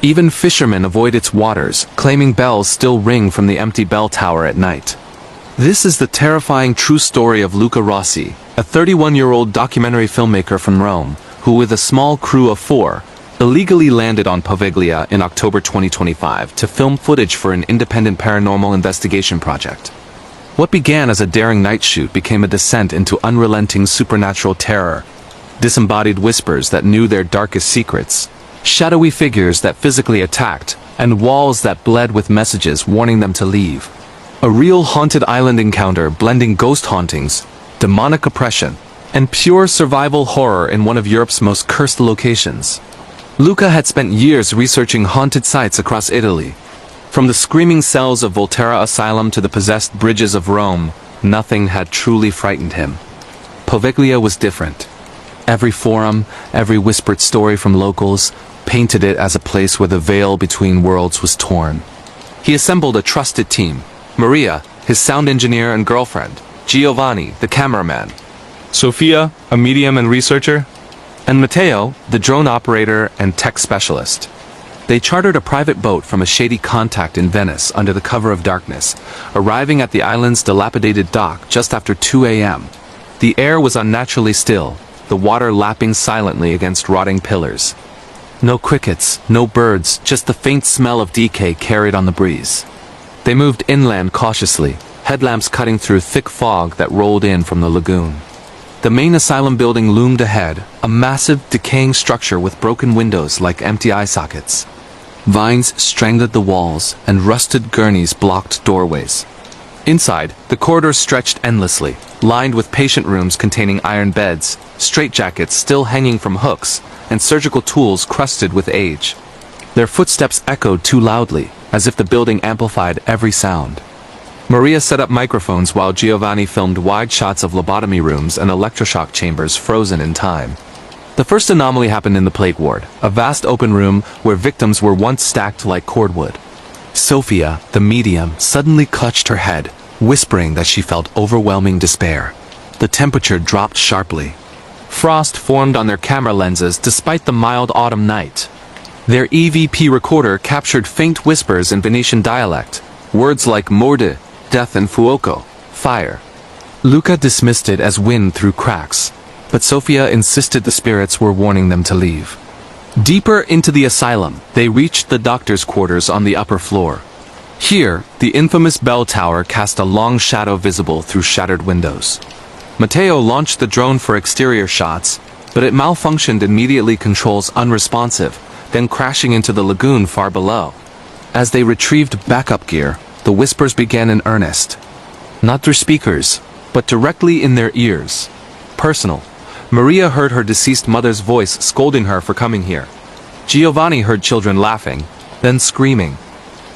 Even fishermen avoid its waters, claiming bells still ring from the empty bell tower at night. This is the terrifying true story of Luca Rossi, a 31-year-old documentary filmmaker from Rome, who with a small crew of 4, illegally landed on Poveglia in October 2025 to film footage for an independent paranormal investigation project. What began as a daring night shoot became a descent into unrelenting supernatural terror, disembodied whispers that knew their darkest secrets, shadowy figures that physically attacked, and walls that bled with messages warning them to leave. A real haunted island encounter blending ghost hauntings, demonic oppression, and pure survival horror in one of Europe's most cursed locations. Luca had spent years researching haunted sites across Italy. From the screaming cells of Volterra Asylum to the possessed bridges of Rome, nothing had truly frightened him. Poveglia was different. Every forum, every whispered story from locals, painted it as a place where the veil between worlds was torn. He assembled a trusted team: Maria, his sound engineer and girlfriend; Giovanni, the cameraman; Sofia, a medium and researcher; and Matteo, the drone operator and tech specialist. They chartered a private boat from a shady contact in Venice under the cover of darkness, arriving at the island's dilapidated dock just after 2 a.m. The air was unnaturally still, the water lapping silently against rotting pillars. No crickets, no birds, just the faint smell of decay carried on the breeze. They moved inland cautiously, headlamps cutting through thick fog that rolled in from the lagoon. The main asylum building loomed ahead, a massive, decaying structure with broken windows like empty eye sockets. Vines strangled the walls, and rusted gurneys blocked doorways. Inside, the corridors stretched endlessly, lined with patient rooms containing iron beds, straitjackets still hanging from hooks, and surgical tools crusted with age. Their footsteps echoed too loudly, as if the building amplified every sound. Maria set up microphones while Giovanni filmed wide shots of lobotomy rooms and electroshock chambers frozen in time. The first anomaly happened in the plague ward, a vast open room where victims were once stacked like cordwood. Sophia, the medium, suddenly clutched her head, whispering that she felt overwhelming despair. The temperature dropped sharply. Frost formed on their camera lenses despite the mild autumn night. Their EVP recorder captured faint whispers in Venetian dialect, words like morde, death, and fuoco, fire. Luca dismissed it as wind through cracks, but Sophia insisted the spirits were warning them to leave. Deeper into the asylum, they reached the doctor's quarters on the upper floor. Here, the infamous bell tower cast a long shadow visible through shattered windows. Matteo launched the drone for exterior shots, but it malfunctioned immediately, controls unresponsive, then crashing into the lagoon far below. As they retrieved backup gear, the whispers began in earnest. Not through speakers, but directly in their ears. Personal. Maria heard her deceased mother's voice scolding her for coming here. Giovanni heard children laughing, then screaming.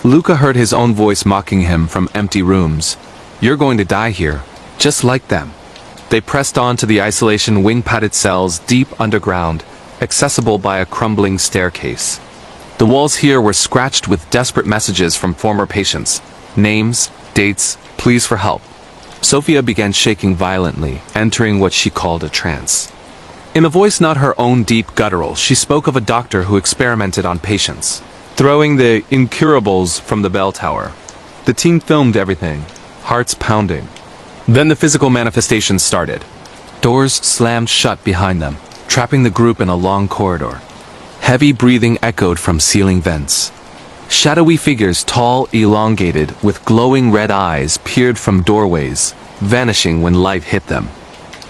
Luca heard his own voice mocking him from empty rooms. "You're going to die here, just like them." They pressed on to the isolation wing-padded cells deep underground, accessible by a crumbling staircase. The walls here were scratched with desperate messages from former patients. Names, dates, pleas for help. Sophia began shaking violently, entering what she called a trance. In a voice not her own deep guttural, she spoke of a doctor who experimented on patients, throwing the incurables from the bell tower. The team filmed everything, hearts pounding. Then the physical manifestations started. Doors slammed shut behind them, trapping the group in a long corridor. Heavy breathing echoed from ceiling vents. Shadowy figures, tall, elongated, with glowing red eyes, peered from doorways, vanishing when light hit them.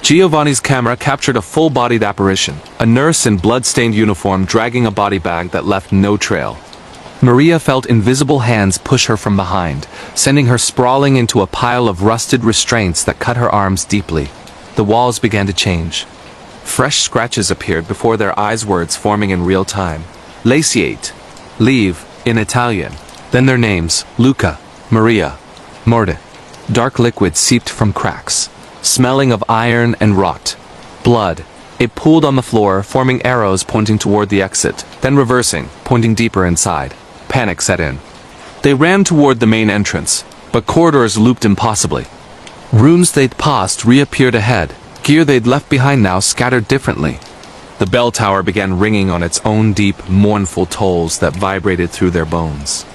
Giovanni's camera captured a full-bodied apparition, a nurse in blood-stained uniform dragging a body bag that left no trail. Maria felt invisible hands push her from behind, sending her sprawling into a pile of rusted restraints that cut her arms deeply. The walls began to change. Fresh scratches appeared before their eyes, words forming in real time. Laciate. Leave, in Italian. Then their names, Luca, Maria, Morde. Dark liquid seeped from cracks, smelling of iron and rot. Blood. It pooled on the floor, forming arrows pointing toward the exit, then reversing, pointing deeper inside. Panic set in. They ran toward the main entrance, but corridors looped impossibly. Rooms they'd passed reappeared ahead, gear they'd left behind now scattered differently. The bell tower began ringing on its own deep, mournful tolls that vibrated through their bones.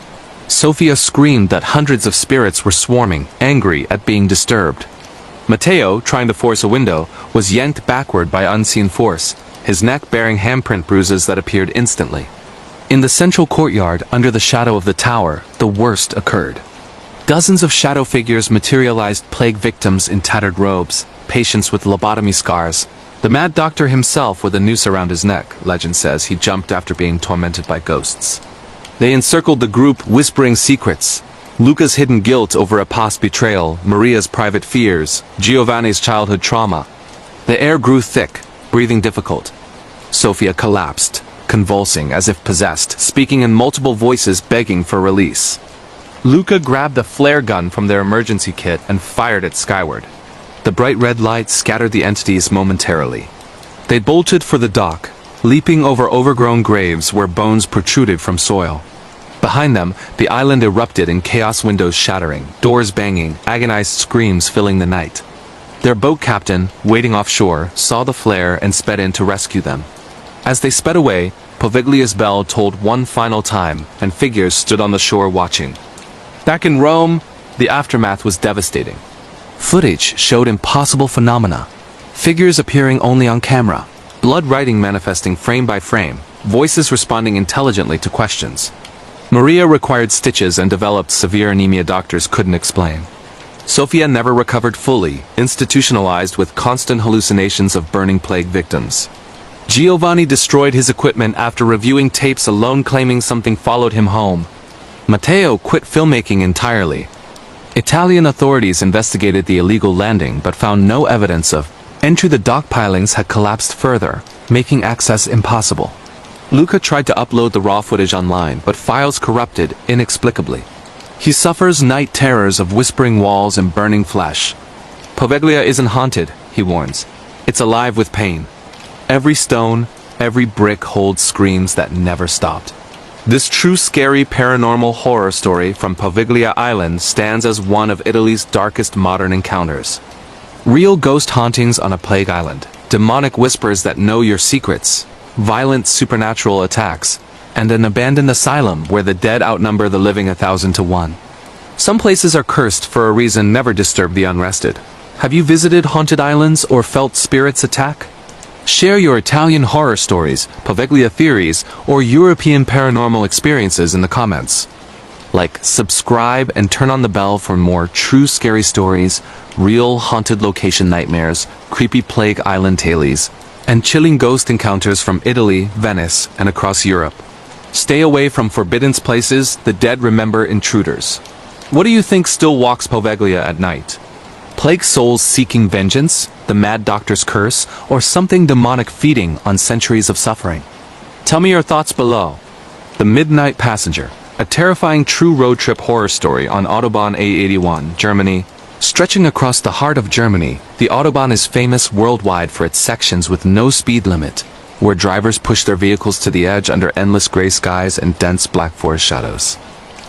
Sophia screamed that hundreds of spirits were swarming, angry at being disturbed. Matteo, trying to force a window, was yanked backward by unseen force, his neck bearing handprint bruises that appeared instantly. In the central courtyard, under the shadow of the tower, the worst occurred. Dozens of shadow figures materialized, plague victims in tattered robes, patients with lobotomy scars. The mad doctor himself with a noose around his neck, legend says he jumped after being tormented by ghosts. They encircled the group, whispering secrets. Luca's hidden guilt over a past betrayal, Maria's private fears, Giovanni's childhood trauma. The air grew thick, breathing difficult. Sophia collapsed, convulsing as if possessed, speaking in multiple voices begging for release. Luca grabbed a flare gun from their emergency kit and fired it skyward. The bright red light scattered the entities momentarily. They bolted for the dock, leaping over overgrown graves where bones protruded from soil. Behind them, the island erupted in chaos, windows shattering, doors banging, agonized screams filling the night. Their boat captain, waiting offshore, saw the flare and sped in to rescue them. As they sped away, Poviglia's bell tolled one final time, and figures stood on the shore watching. Back in Rome, the aftermath was devastating. Footage showed impossible phenomena. Figures appearing only on camera, blood writing manifesting frame by frame, voices responding intelligently to questions. Maria required stitches and developed severe anemia doctors couldn't explain. Sofia never recovered fully, institutionalized with constant hallucinations of burning plague victims. Giovanni destroyed his equipment after reviewing tapes alone, claiming something followed him home. Matteo quit filmmaking entirely. Italian authorities investigated the illegal landing but found no evidence of entry. The dock pilings had collapsed further, making access impossible. Luca tried to upload the raw footage online, but files corrupted inexplicably. He suffers night terrors of whispering walls and burning flesh. Poveglia isn't haunted, he warns. It's alive with pain. Every stone, every brick holds screams that never stopped. This true scary paranormal horror story from Poveglia Island stands as one of Italy's darkest modern encounters. Real ghost hauntings on a plague island, demonic whispers that know your secrets, violent supernatural attacks, and an abandoned asylum where the dead outnumber the living 1,000 to 1. Some places are cursed for a reason never disturb the unrested. Have you visited haunted islands or felt spirits attack? Share your Italian horror stories, Poveglia theories, or European paranormal experiences in the comments. Like, subscribe, and turn on the bell for more true scary stories, real haunted location nightmares, creepy plague island tales, and chilling ghost encounters from Italy, Venice, and across Europe. Stay away from forbidden places. The dead remember intruders. What do you think still walks Poveglia at night? Plague souls seeking vengeance, the mad doctor's curse, or something demonic feeding on centuries of suffering? Tell me your thoughts below. The Midnight Passenger, a terrifying true road trip horror story on Autobahn A81, Germany. Stretching across the heart of Germany, the Autobahn is famous worldwide for its sections with no speed limit, where drivers push their vehicles to the edge under endless gray skies and dense black forest shadows.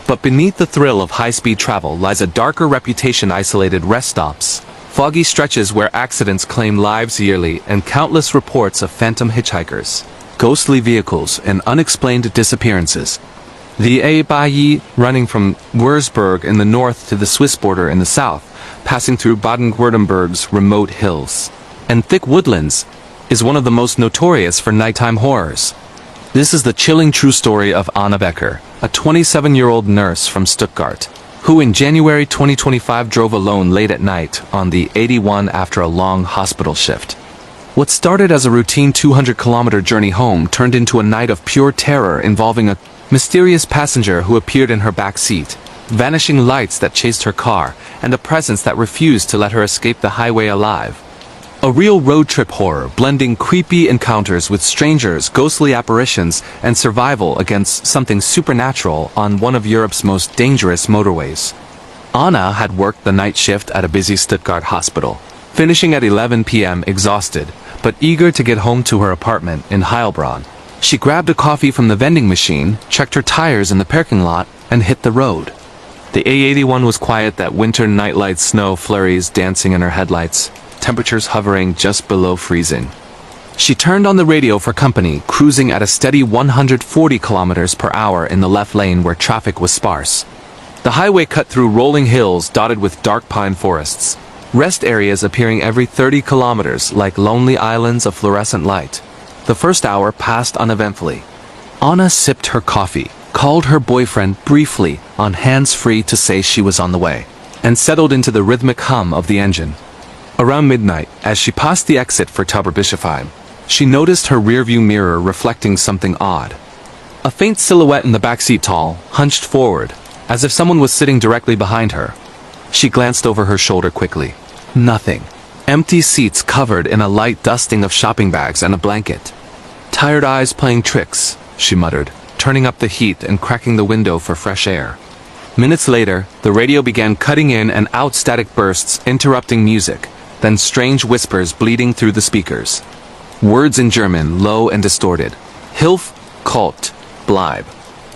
But beneath the thrill of high-speed travel lies a darker reputation: isolated rest stops, foggy stretches where accidents claim lives yearly, and countless reports of phantom hitchhikers, ghostly vehicles, and unexplained disappearances. The A-Bailly, running from Würzburg in the north to the Swiss border in the south, passing through Baden-Württemberg's remote hills and thick woodlands, is one of the most notorious for nighttime horrors. This is the chilling true story of Anavik, a 27-year-old nurse from Stuttgart, who in January 2025 drove alone late at night on the 81 after a long hospital shift. What started as a routine 200-kilometer journey home turned into a night of pure terror involving a mysterious passenger who appeared in her back seat, vanishing lights that chased her car, and a presence that refused to let her escape the highway alive. A real road trip horror, blending creepy encounters with strangers, ghostly apparitions, and survival against something supernatural on one of Europe's most dangerous motorways. Anna had worked the night shift at a busy Stuttgart hospital, finishing at 11 p.m. exhausted, but eager to get home to her apartment in Heilbronn. She grabbed a coffee from the vending machine, checked her tires in the parking lot, and hit the road. The A81 was quiet, that winter nightlight, snow flurries dancing in her headlights, temperatures hovering just below freezing. She turned on the radio for company, cruising at a steady 140 kilometers per hour in the left lane where traffic was sparse. The highway cut through rolling hills dotted with dark pine forests, rest areas appearing every 30 kilometers like lonely islands of fluorescent light. The first hour passed uneventfully. Anna sipped her coffee, called her boyfriend briefly on hands-free to say she was on the way, and settled into the rhythmic hum of the engine. Around midnight, as she passed the exit for Tauberbischofheim, she noticed her rearview mirror reflecting something odd. A faint silhouette in the backseat, tall, hunched forward, as if someone was sitting directly behind her. She glanced over her shoulder quickly. Nothing. Empty seats covered in a light dusting of shopping bags and a blanket. Tired eyes playing tricks, she muttered, turning up the heat and cracking the window for fresh air. Minutes later, the radio began cutting in and out static bursts, interrupting music, then strange whispers bleeding through the speakers. Words in German, low and distorted. Hilf, kalt, bleib.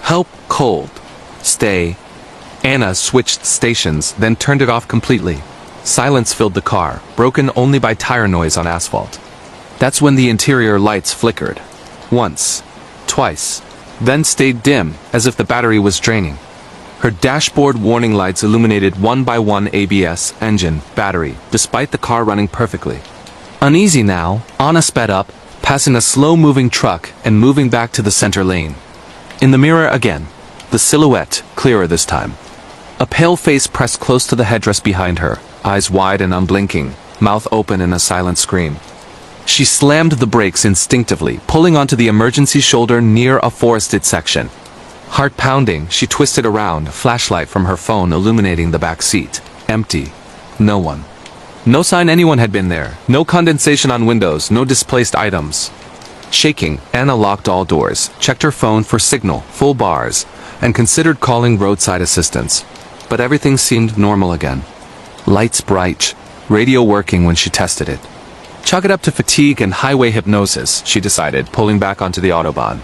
Help, cold. Stay. Anna switched stations, then turned it off completely. Silence filled the car, broken only by tire noise on asphalt. That's when the interior lights flickered. Once. Twice. Then stayed dim, as if the battery was draining. Her dashboard warning lights illuminated one by one ABS, engine, battery, despite the car running perfectly. Uneasy now, Anna sped up, passing a slow-moving truck and moving back to the center lane. In the mirror again, the silhouette, clearer this time. A pale face pressed close to the headdress behind her, eyes wide and unblinking, mouth open in a silent scream. She slammed the brakes instinctively, pulling onto the emergency shoulder near a forested section. Heart pounding, she twisted around, flashlight from her phone illuminating the back seat. Empty. No one. No sign anyone had been there. No condensation on windows, no displaced items. Shaking, Anna locked all doors, checked her phone for signal, full bars, and considered calling roadside assistance. But everything seemed normal again. Lights bright, radio working when she tested it. Chalk it up to fatigue and highway hypnosis, she decided, pulling back onto the Autobahn.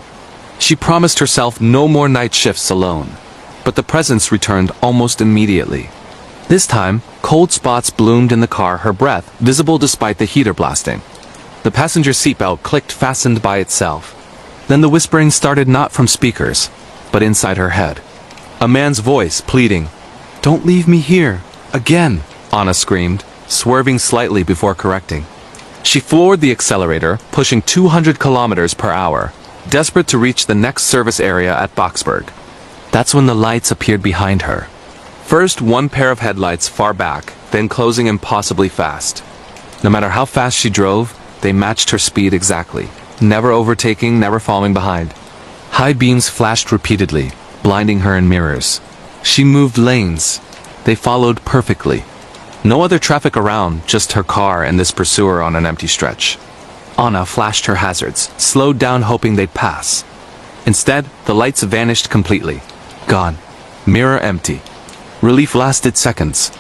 She promised herself no more night shifts alone. But the presence returned almost immediately. This time, cold spots bloomed in the car, her breath visible despite the heater blasting. The passenger seatbelt clicked fastened by itself. Then the whispering started not from speakers, but inside her head. A man's voice pleading, "Don't leave me here. Again," Anna screamed, swerving slightly before correcting. She floored the accelerator, pushing 200 kilometers per hour, desperate to reach the next service area at Boxburg. That's when the lights appeared behind her. First one pair of headlights far back, then closing impossibly fast. No matter how fast she drove, they matched her speed exactly, never overtaking, never falling behind. High beams flashed repeatedly, blinding her in mirrors. She moved lanes. They followed perfectly. No other traffic around, just her car and this pursuer on an empty stretch. Anna flashed her hazards, slowed down hoping they'd pass. Instead, the lights vanished completely. Gone. Mirror empty. Relief lasted seconds.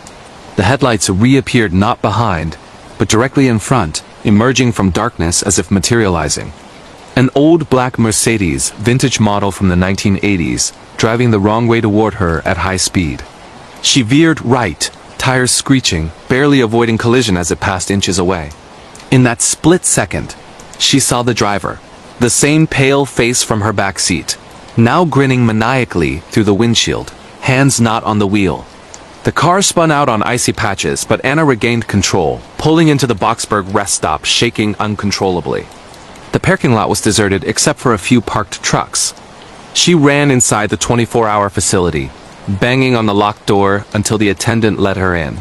The headlights reappeared not behind, but directly in front, emerging from darkness as if materializing. An old black Mercedes, vintage model from the 1980s, driving the wrong way toward her at high speed. She veered right, tires screeching, barely avoiding collision as it passed inches away. In that split second, she saw the driver, the same pale face from her back seat, now grinning maniacally through the windshield, hands not on the wheel. The car spun out on icy patches, but Anna regained control, pulling into the Boxburg rest stop, shaking uncontrollably. The parking lot was deserted except for a few parked trucks. She ran inside the 24-hour facility, banging on the locked door until the attendant let her in.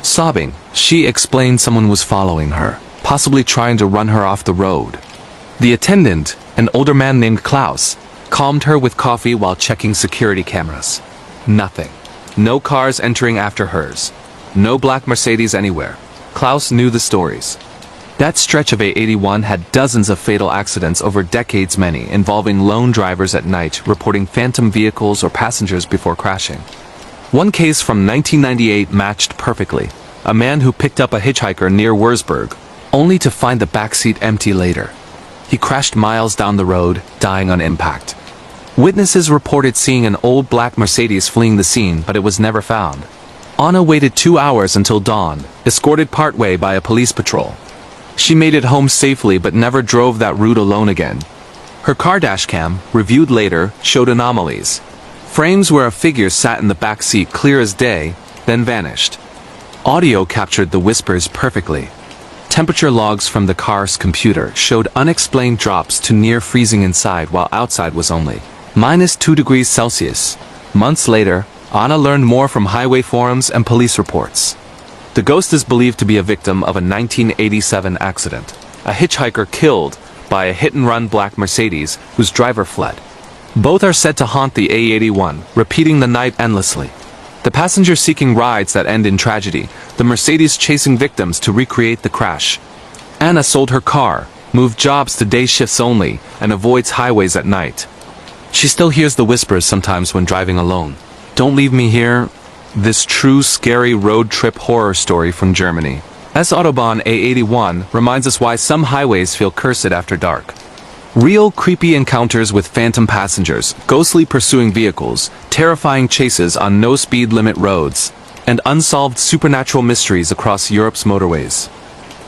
Sobbing, she explained someone was following her, possibly trying to run her off the road. The attendant, an older man named Klaus, calmed her with coffee while checking security cameras. Nothing. No cars entering after hers. No black Mercedes anywhere. Klaus knew the stories. That stretch of A81 had dozens of fatal accidents over decades, many involving lone drivers at night reporting phantom vehicles or passengers before crashing. One case from 1998 matched perfectly. A man who picked up a hitchhiker near Wurzburg, only to find the backseat empty later. He crashed miles down the road, dying on impact. Witnesses reported seeing an old black Mercedes fleeing the scene, but it was never found. Anna waited 2 hours until dawn, escorted partway by a police patrol. She made it home safely but never drove that route alone again. Her car dashcam, reviewed later, showed anomalies. Frames where a figure sat in the back seat clear as day, then vanished. Audio captured the whispers perfectly. Temperature logs from the car's computer showed unexplained drops to near freezing inside while outside was only -2 degrees Celsius. Months later, Anna learned more from highway forums and police reports. The ghost is believed to be a victim of a 1987 accident. A hitchhiker killed by a hit-and-run black Mercedes whose driver fled. Both are said to haunt the A81, repeating the night endlessly. The passenger seeking rides that end in tragedy, the Mercedes chasing victims to recreate the crash. Anna sold her car, moved jobs to day shifts only, and avoids highways at night. She still hears the whispers sometimes when driving alone. Don't leave me here. This true scary road trip horror story from Germany. Autobahn A81 reminds us why some highways feel cursed after dark. Real creepy encounters with phantom passengers, ghostly pursuing vehicles, terrifying chases on no-speed limit roads, and unsolved supernatural mysteries across Europe's motorways.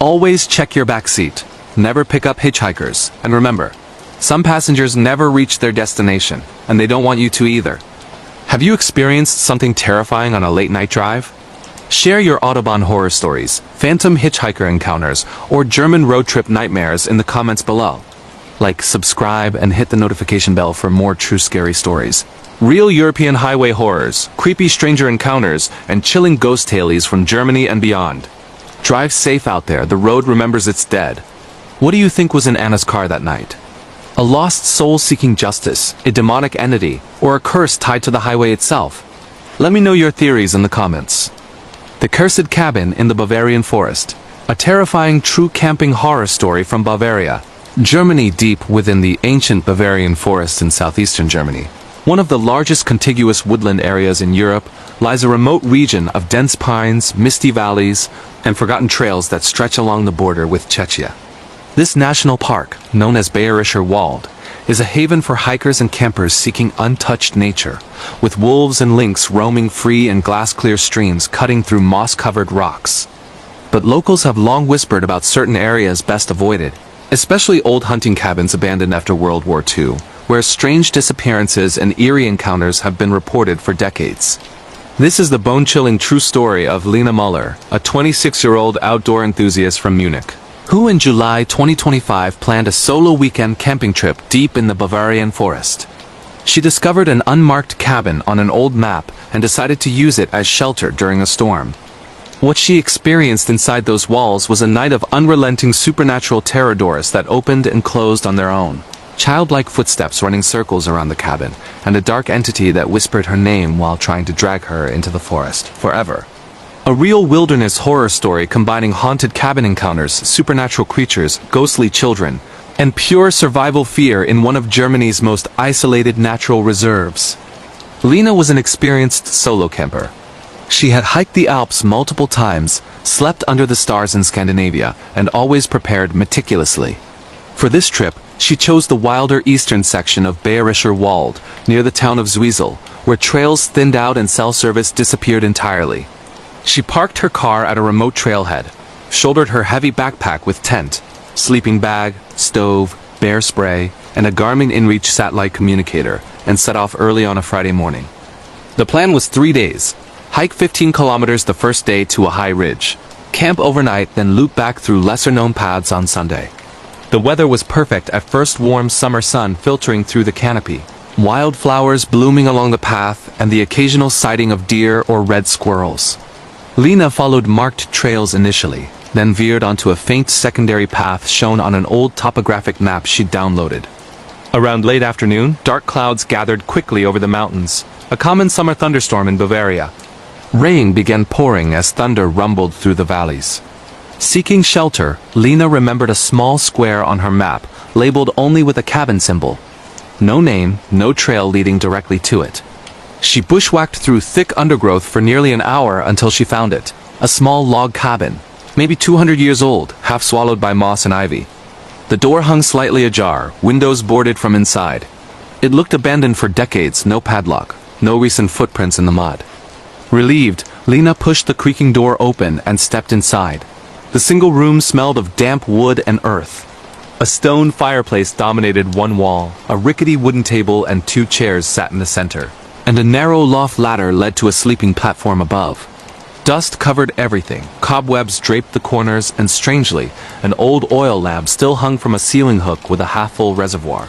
Always check your backseat. Never pick up hitchhikers. And remember, some passengers never reach their destination, and they don't want you to either. Have you experienced something terrifying on a late-night drive? Share your Autobahn horror stories, phantom hitchhiker encounters, or German road trip nightmares in the comments below. Like, subscribe, and hit the notification bell for more true scary stories. Real European highway horrors, creepy stranger encounters, and chilling ghost tales from Germany and beyond. Drive safe out there, the road remembers its dead. What do you think was in Anna's car that night? A lost soul seeking justice, a demonic entity, or a curse tied to the highway itself? Let me know your theories in the comments. The Cursed Cabin in the Bavarian Forest. A terrifying true camping horror story from Bavaria, Germany. Deep within the ancient Bavarian Forest in southeastern Germany, one of the largest contiguous woodland areas in Europe, lies a remote region of dense pines, misty valleys, and forgotten trails that stretch along the border with Czechia. This national park, known as Bayerischer Wald, is a haven for hikers and campers seeking untouched nature, with wolves and lynx roaming free in glass-clear streams cutting through moss-covered rocks. But locals have long whispered about certain areas best avoided, especially old hunting cabins abandoned after World War II, where strange disappearances and eerie encounters have been reported for decades. This is the bone-chilling true story of Lena Muller, a 26-year-old outdoor enthusiast from Munich, who in July 2025 planned a solo weekend camping trip deep in the Bavarian forest. She discovered an unmarked cabin on an old map and decided to use it as shelter during a storm. What she experienced inside those walls was a night of unrelenting supernatural terror doors that opened and closed on their own, childlike footsteps running circles around the cabin, and a dark entity that whispered her name while trying to drag her into the forest forever. A real wilderness horror story combining haunted cabin encounters, supernatural creatures, ghostly children, and pure survival fear in one of Germany's most isolated natural reserves. Lena was an experienced solo camper. She had hiked the Alps multiple times, slept under the stars in Scandinavia, and always prepared meticulously. For this trip, she chose the wilder eastern section of Bayerischer Wald, near the town of Zwiesel, where trails thinned out and cell service disappeared entirely. She parked her car at a remote trailhead, shouldered her heavy backpack with tent, sleeping bag, stove, bear spray, and a Garmin InReach satellite communicator, and set off early on a Friday morning. The plan was 3 days. Hike 15 kilometers the first day to a high ridge, camp overnight, then loop back through lesser-known paths on Sunday. The weather was perfect at first, warm summer sun filtering through the canopy, wildflowers blooming along the path, and the occasional sighting of deer or red squirrels. Lena followed marked trails initially, then veered onto a faint secondary path shown on an old topographic map she'd downloaded. Around late afternoon, dark clouds gathered quickly over the mountains, a common summer thunderstorm in Bavaria. Rain began pouring as thunder rumbled through the valleys. Seeking shelter, Lena remembered a small square on her map, labeled only with a cabin symbol. No name, no trail leading directly to it. She bushwhacked through thick undergrowth for nearly an hour until she found it. A small log cabin, maybe 200 years old, half swallowed by moss and ivy. The door hung slightly ajar, windows boarded from inside. It looked abandoned for decades, no padlock, no recent footprints in the mud. Relieved, Lena pushed the creaking door open and stepped inside. The single room smelled of damp wood and earth. A stone fireplace dominated one wall, a rickety wooden table and 2 chairs sat in the center, and a narrow loft ladder led to a sleeping platform above. Dust covered everything, cobwebs draped the corners, and strangely, an old oil lamp still hung from a ceiling hook with a half-full reservoir.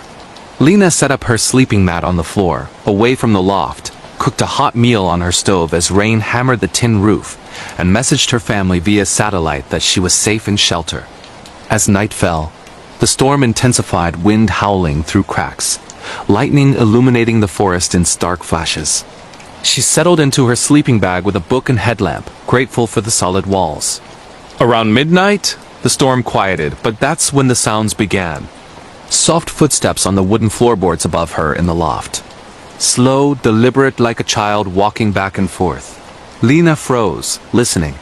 Lena set up her sleeping mat on the floor, away from the loft, cooked a hot meal on her stove as rain hammered the tin roof, and messaged her family via satellite that she was safe in shelter. As night fell, the storm intensified, wind howling through cracks, lightning illuminating the forest in stark flashes. She settled into her sleeping bag with a book and headlamp, grateful for the solid walls. Around midnight, the The storm quieted, but that's when the sounds began. Soft footsteps on the wooden floorboards above her in the loft. Slow, deliberate like a child walking back and forth. Lena froze, listening.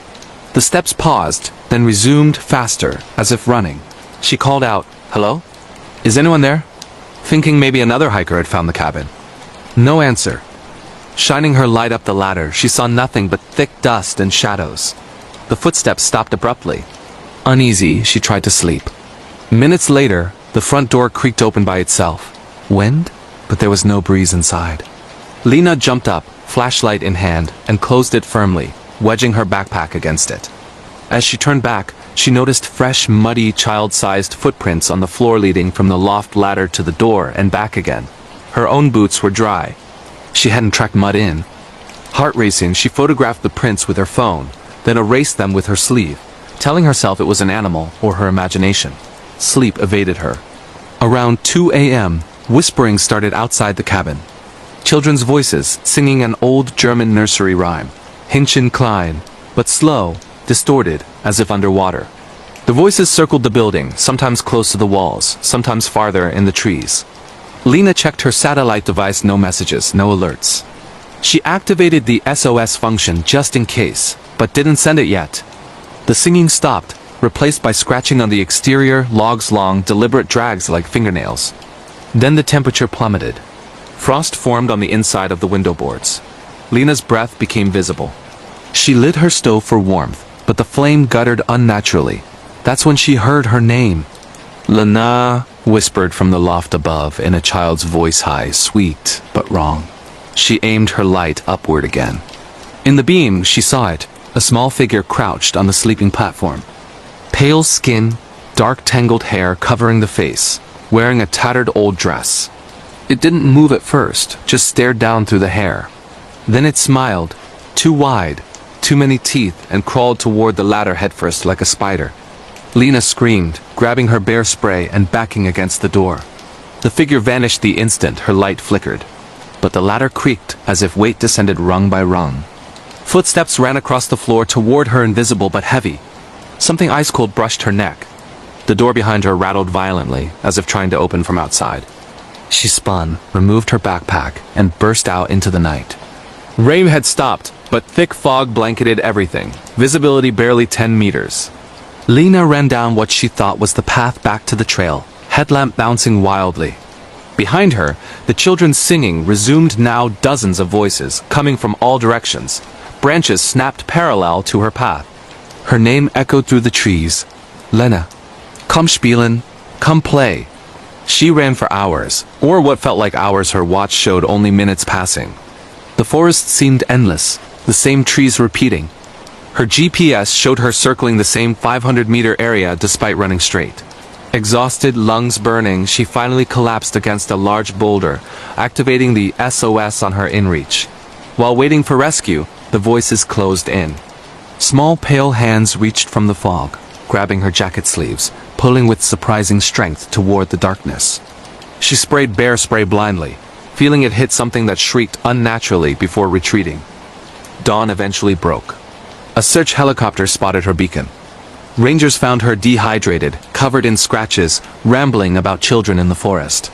The steps paused, then resumed faster, as if running. She called out, "Hello? Is anyone there?" Thinking maybe another hiker had found the cabin. No answer. Shining her light up the ladder, she saw nothing but thick dust and shadows. The footsteps stopped abruptly. Uneasy, she tried to sleep. Minutes later, the front door creaked open by itself. Wind? But there was no breeze inside. Lena jumped up, flashlight in hand, and closed it firmly, wedging her backpack against it. As she turned back, she noticed fresh, muddy, child-sized footprints on the floor leading from the loft ladder to the door and back again. Her own boots were dry. She hadn't tracked mud in. Heart racing, she photographed the prints with her phone, then erased them with her sleeve, telling herself it was an animal or her imagination. Sleep evaded her. Around 2 a.m., whispering started outside the cabin. Children's voices singing an old German nursery rhyme. Hinchen klein, but slow, distorted, as if underwater. The voices circled the building, sometimes close to the walls, sometimes farther in the trees. Lena checked her satellite device, no messages, no alerts. She activated the SOS function just in case, but didn't send it yet. The singing stopped, replaced by scratching on the exterior, logs-long, deliberate drags like fingernails. Then the temperature plummeted. Frost formed on the inside of the window boards. Lena's breath became visible. She lit her stove for warmth, but the flame guttered unnaturally. That's when she heard her name. "Lena," whispered from the loft above in a child's voice, high, sweet, but wrong. She aimed her light upward again. In the beam, she saw it, a small figure crouched on the sleeping platform. Pale skin, dark tangled hair covering the face, wearing a tattered old dress. It didn't move at first, just stared down through the hair. Then it smiled, too wide, too many teeth, and crawled toward the ladder headfirst like a spider. Lena screamed, grabbing her bear spray and backing against the door. The figure vanished the instant her light flickered. But the ladder creaked as if weight descended rung by rung. Footsteps ran across the floor toward her, invisible but heavy. Something ice-cold brushed her neck. The door behind her rattled violently, as if trying to open from outside. She spun, removed her backpack, and burst out into the night. Rain had stopped, but thick fog blanketed everything, visibility barely 10 meters. Lena ran down what she thought was the path back to the trail, headlamp bouncing wildly. Behind her, the children singing resumed, now dozens of voices, coming from all directions. Branches snapped parallel to her path. Her name echoed through the trees. "Lena. Come spielen. Come play." She ran for hours, or what felt like hours. Her watch showed only minutes passing. The forest seemed endless, the same trees repeating. Her GPS showed her circling the same 500-meter area despite running straight. Exhausted, lungs burning, she finally collapsed against a large boulder, activating the SOS on her inReach. While waiting for rescue, the voices closed in. Small pale hands reached from the fog, grabbing her jacket sleeves, pulling with surprising strength toward the darkness. She sprayed bear spray blindly, feeling it hit something that shrieked unnaturally before retreating. Dawn eventually broke. A search helicopter spotted her beacon. Rangers found her dehydrated, covered in scratches, rambling about children in the forest.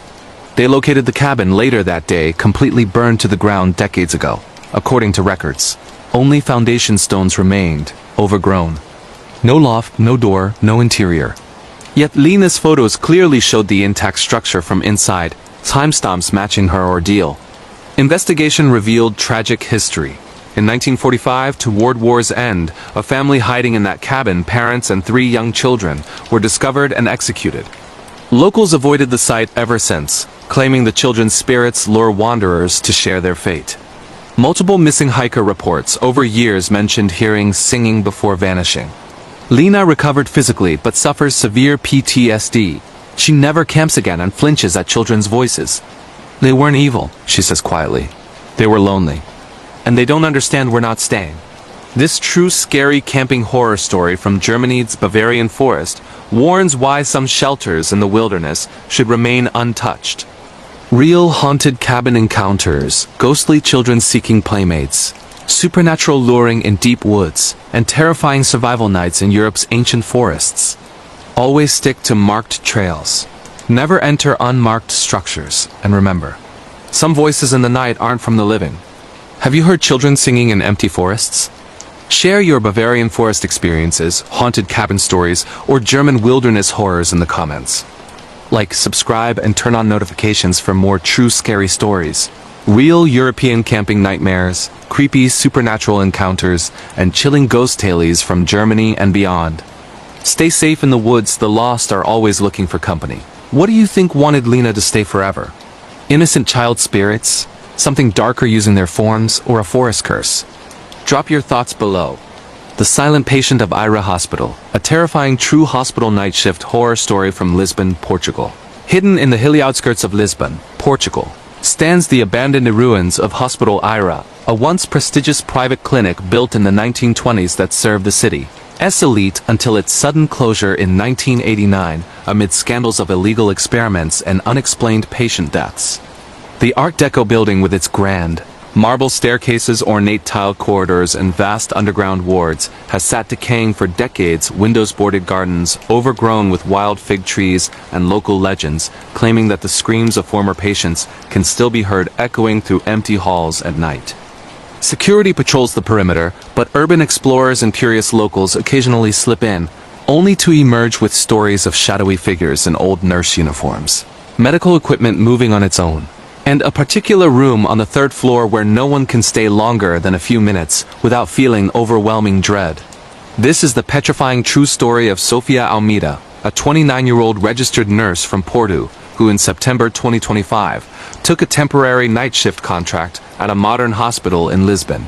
They located the cabin later that day, completely burned to the ground decades ago, according to records. Only foundation stones remained, overgrown. No loft, no door, no interior. Yet Lena's photos clearly showed the intact structure from inside, timestamps matching her ordeal. Investigation revealed tragic history. In 1945, toward war's end, a family hiding in that cabin, parents and 3 young children, were discovered and executed. Locals avoided the site ever since, claiming the children's spirits lure wanderers to share their fate. Multiple missing hiker reports over years mentioned hearing singing before vanishing. Lena recovered physically but suffers severe PTSD. She never camps again and flinches at children's voices. "They weren't evil," she says quietly. "They were lonely. And they don't understand we're not staying." This true scary camping horror story from Germany's Bavarian forest warns why some shelters in the wilderness should remain untouched. Real haunted cabin encounters, ghostly children seeking playmates, supernatural luring in deep woods, and terrifying survival nights in Europe's ancient forests. Always stick to marked trails. Never enter unmarked structures, and remember, some voices in the night aren't from the living. Have you heard children singing in empty forests? Share your Bavarian forest experiences, haunted cabin stories, or German wilderness horrors in the comments. Like, subscribe, and turn on notifications for more true scary stories. Real European camping nightmares, creepy supernatural encounters, and chilling ghost tales from Germany and beyond. Stay safe in the woods, the lost are always looking for company. What do you think wanted Lena to stay forever? Innocent child spirits? Something darker using their forms, or a forest curse? Drop your thoughts below. The Silent Patient of Ira Hospital, a terrifying true hospital night shift horror story from Lisbon, Portugal. Hidden in the hilly outskirts of Lisbon, Portugal, stands the abandoned ruins of Hospital Ira, a once prestigious private clinic built in the 1920s that served the city's elite until its sudden closure in 1989 amid scandals of illegal experiments and unexplained patient deaths. The Art Deco building with its grand, marble staircases, ornate tiled corridors, and vast underground wards has sat decaying for decades. Windows-boarded gardens, overgrown with wild fig trees, and local legends claiming that the screams of former patients can still be heard echoing through empty halls at night. Security patrols the perimeter, but urban explorers and curious locals occasionally slip in, only to emerge with stories of shadowy figures in old nurse uniforms, medical equipment moving on its own, and a particular room on the third floor where no one can stay longer than a few minutes without feeling overwhelming dread. This is the petrifying true story of Sofia Almeida, a 29-year-old registered nurse from Porto, who in September 2025 took a temporary night shift contract at a modern hospital in Lisbon.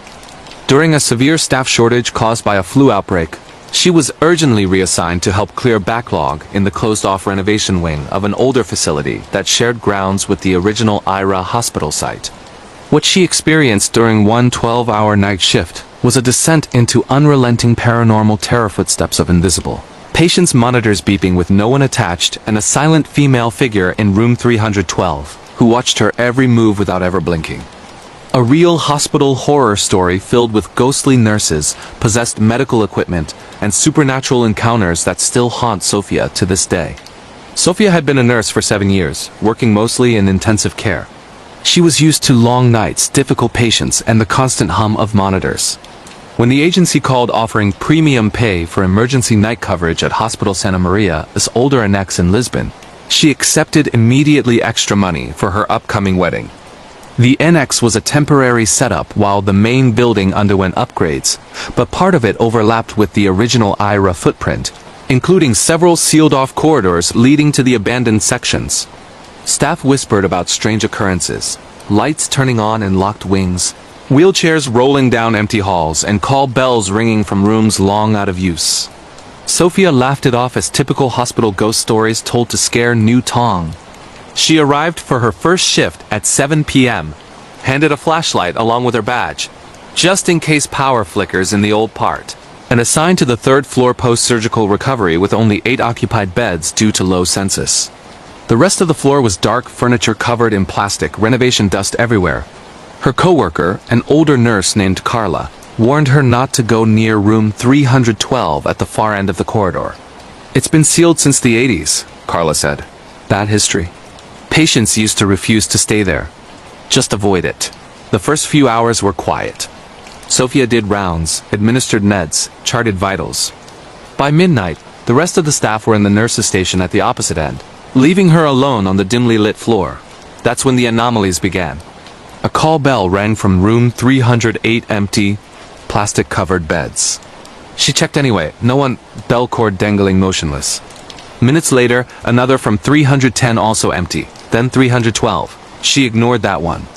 During a severe staff shortage caused by a flu outbreak, she was urgently reassigned to help clear backlog in the closed-off renovation wing of an older facility that shared grounds with the original Ira Hospital site. What she experienced during one 12-hour night shift was a descent into unrelenting paranormal terror, footsteps of invisible patients, monitors beeping with no one attached, and a silent female figure in room 312, who watched her every move without ever blinking. A real hospital horror story filled with ghostly nurses, possessed medical equipment, and supernatural encounters that still haunt Sofia to this day. Sofia had been a nurse for 7 years, working mostly in intensive care. She was used to long nights, difficult patients, and the constant hum of monitors. When the agency called offering premium pay for emergency night coverage at Hospital Santa Maria's older annex in Lisbon, she accepted immediately. Extra money for her upcoming wedding. The annex was a temporary setup while the main building underwent upgrades, but part of it overlapped with the original Ira footprint, including several sealed-off corridors leading to the abandoned sections. Staff whispered about strange occurrences, lights turning on in locked wings, wheelchairs rolling down empty halls, and call bells ringing from rooms long out of use. Sofia laughed it off as typical hospital ghost stories told to scare new Tong. She arrived for her first shift at 7 p.m., handed a flashlight along with her badge, just in case power flickers in the old part, and assigned to the third floor post-surgical recovery with only 8 occupied beds due to low census. The rest of the floor was dark, furniture covered in plastic, renovation dust everywhere. Her co-worker, an older nurse named Carla, warned her not to go near room 312 at the far end of the corridor. "It's been sealed since the 80s, Carla said. "Bad history. Patients used to refuse to stay there. Just avoid it." The first few hours were quiet. Sofia did rounds, administered meds, charted vitals. By midnight, the rest of the staff were in the nurses' station at the opposite end, leaving her alone on the dimly lit floor. That's when the anomalies began. A call bell rang from room 308, empty, plastic-covered beds. She checked anyway, no one, bell cord dangling motionless. Minutes later, another from 310, also empty, then 312. She ignored that one.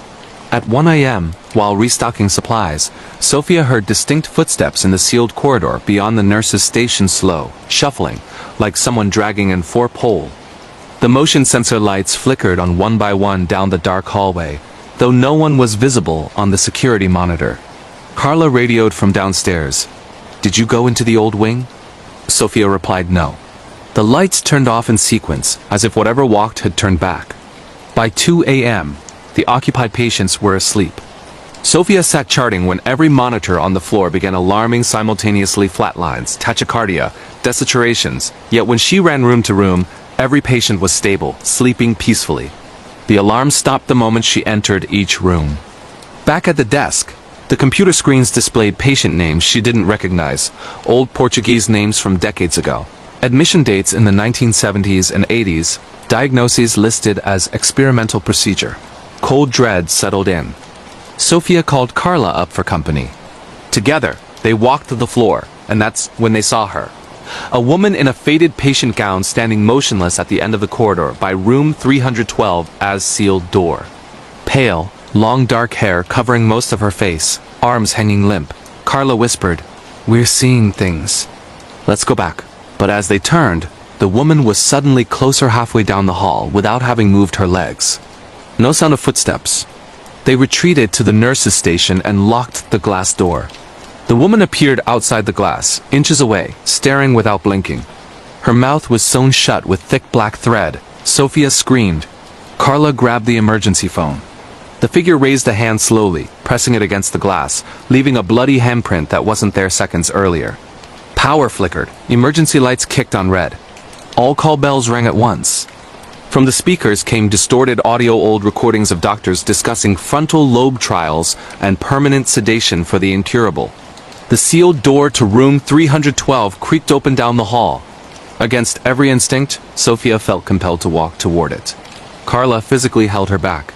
At 1 a.m., while restocking supplies, Sofia heard distinct footsteps in the sealed corridor beyond the nurse's station, slow, shuffling, like someone dragging in 4-pole. The motion sensor lights flickered on one by one down the dark hallway, though no one was visible on the security monitor. Carla radioed from downstairs. "Did you go into the old wing?" Sofia replied no. The lights turned off in sequence, as if whatever walked had turned back. By 2 a.m., the occupied patients were asleep. Sophia sat charting when every monitor on the floor began alarming simultaneously flatlines, tachycardia, desaturations, yet when she ran room to room, every patient was stable, sleeping peacefully. The alarm stopped the moment she entered each room. Back at the desk, the computer screens displayed patient names she didn't recognize, old Portuguese names from decades ago, admission dates in the 1970s and 80s, diagnoses listed as experimental procedure. Cold dread settled in. Sophia called Carla up for company. Together, they walked to the floor, and that's when they saw her. A woman in a faded patient gown standing motionless at the end of the corridor by room 312 as sealed door. Pale, long dark hair covering most of her face, arms hanging limp, Carla whispered, "We're seeing things. Let's go back." But as they turned, the woman was suddenly closer halfway down the hall without having moved her legs. No sound of footsteps. They retreated to the nurse's station and locked the glass door. The woman appeared outside the glass, inches away, staring without blinking. Her mouth was sewn shut with thick black thread. Sophia screamed. Carla grabbed the emergency phone. The figure raised a hand slowly, pressing it against the glass, leaving a bloody handprint that wasn't there seconds earlier. Power flickered. Emergency lights kicked on red. All call bells rang at once. From the speakers came distorted audio, old recordings of doctors discussing frontal lobe trials and permanent sedation for the incurable. The sealed door to room 312 creaked open down the hall. Against every instinct, Sophia felt compelled to walk toward it. Carla physically held her back.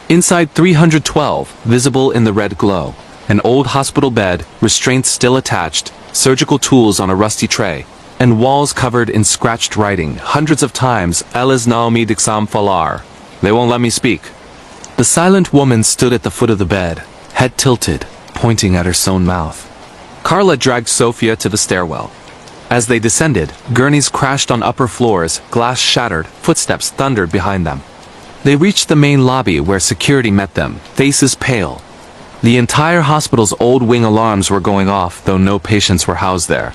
Inside 312, visible in the red glow, an old hospital bed, restraints still attached, surgical tools on a rusty tray, and walls covered in scratched writing, hundreds of times, "Elas não me deixam falar." They won't let me speak. The silent woman stood at the foot of the bed, head tilted, pointing at her sewn mouth. Carla dragged Sophia to the stairwell. As they descended, gurneys crashed on upper floors, glass shattered, footsteps thundered behind them. They reached the main lobby where security met them, faces pale. The entire hospital's old wing alarms were going off, though no patients were housed there.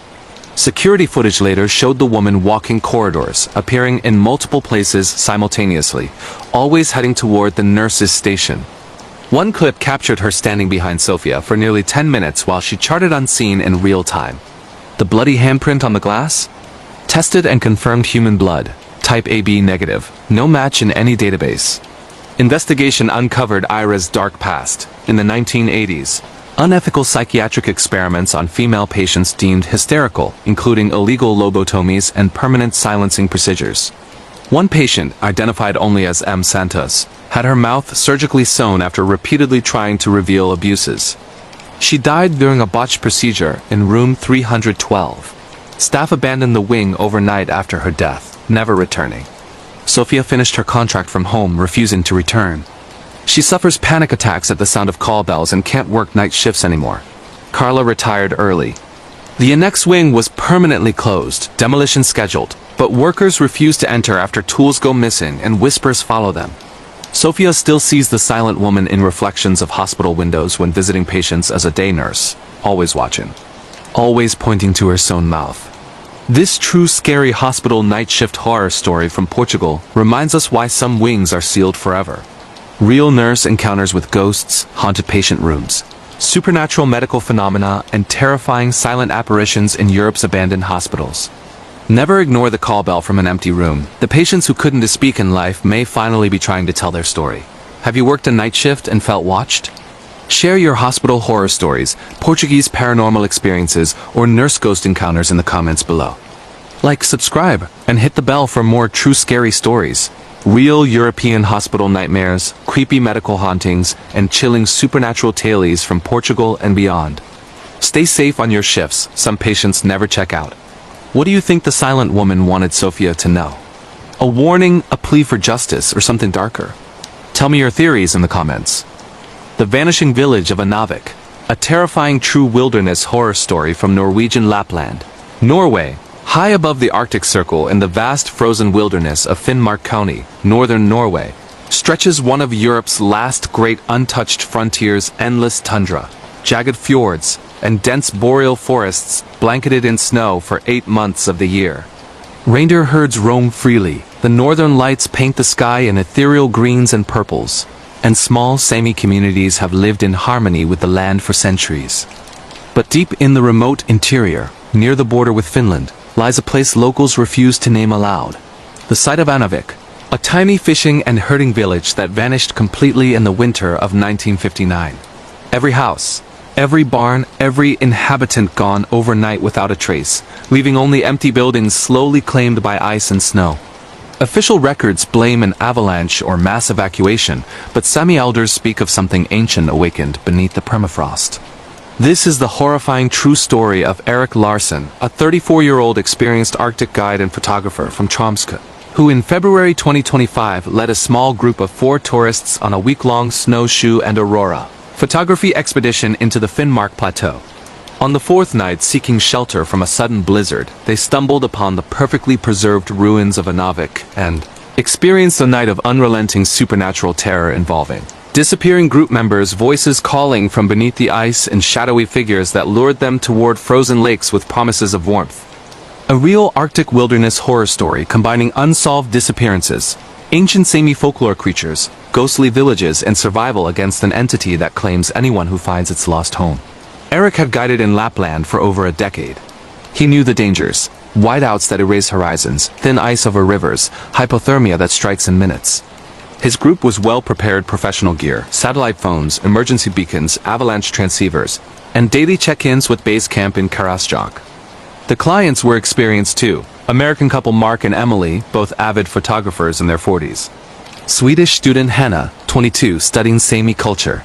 Security footage later showed the woman walking corridors, appearing in multiple places simultaneously, always heading toward the nurse's station. One clip captured her standing behind Sophia for nearly 10 minutes while she charted unseen in real time. The bloody handprint on the glass? Tested and confirmed human blood, type AB negative, no match in any database. Investigation uncovered Ira's dark past. In the 1980s, unethical psychiatric experiments on female patients deemed hysterical, including illegal lobotomies and permanent silencing procedures. One patient, identified only as M. Santos, had her mouth surgically sewn after repeatedly trying to reveal abuses. She died during a botched procedure in room 312. Staff abandoned the wing overnight after her death, never returning. Sophia finished her contract from home, refusing to return. She suffers panic attacks at the sound of call bells and can't work night shifts anymore. Carla retired early. The annex wing was permanently closed, demolition scheduled, but workers refuse to enter after tools go missing and whispers follow them. Sophia still sees the silent woman in reflections of hospital windows when visiting patients as a day nurse, always watching, always pointing to her sewn mouth. This true scary hospital night shift horror story from Portugal reminds us why some wings are sealed forever. Real nurse encounters with ghosts, haunted patient rooms, supernatural medical phenomena, and terrifying silent apparitions in Europe's abandoned hospitals. Never ignore the call bell from an empty room. The patients who couldn't speak in life may finally be trying to tell their story. Have you worked a night shift and felt watched? Share your hospital horror stories, Portuguese paranormal experiences, or nurse ghost encounters in the comments below. Like, subscribe, and hit the bell for more true scary stories. Real European hospital nightmares, creepy medical hauntings, and chilling supernatural tales from Portugal and beyond. Stay safe on your shifts. Some patients never check out. What do you think the silent woman wanted Sophia to know? A warning, a plea for justice, or something darker? Tell me your theories in the comments. The Vanishing Village of Anavik, a terrifying true wilderness horror story from Norwegian Lapland, Norway. High above the Arctic Circle in the vast frozen wilderness of Finnmark County, northern Norway, stretches one of Europe's last great untouched frontiers, endless tundra, jagged fjords, and dense boreal forests blanketed in snow for 8 months of the year. Reindeer herds roam freely. The northern lights paint the sky in ethereal greens and purples. and small Sami communities have lived in harmony with the land for centuries. But deep in the remote interior, near the border with Finland, lies a place locals refuse to name aloud. The site of Anavik, a tiny fishing and herding village that vanished completely in the winter of 1959. Every house, every barn, every inhabitant gone overnight without a trace, leaving only empty buildings slowly claimed by ice and snow. Official records blame an avalanche or mass evacuation, but Sami elders speak of something ancient awakened beneath the permafrost. This is the horrifying true story of Erik Larsson, a 34-year-old experienced Arctic guide and photographer from Tromsø, who in February 2025 led a small group of 4 tourists on a week-long snowshoe and aurora photography expedition into the Finnmark Plateau. On the 4th night, seeking shelter from a sudden blizzard, they stumbled upon the perfectly preserved ruins of Anavik and experienced a night of unrelenting supernatural terror involving disappearing group members, voices calling from beneath the ice, and shadowy figures that lured them toward frozen lakes with promises of warmth. A real Arctic wilderness horror story combining unsolved disappearances, ancient Sami folklore creatures, ghostly villages, and survival against an entity that claims anyone who finds its lost home. Erik had guided in Lapland for over a decade. He knew the dangers: whiteouts that erase horizons, thin ice over rivers, hypothermia that strikes in minutes. His group was well-prepared professional gear, satellite phones, emergency beacons, avalanche transceivers, and daily check-ins with base camp in Karasjok. The clients were experienced too. American couple Mark and Emily, both avid photographers in their 40s. Swedish student Hannah, 22, studying Sami culture.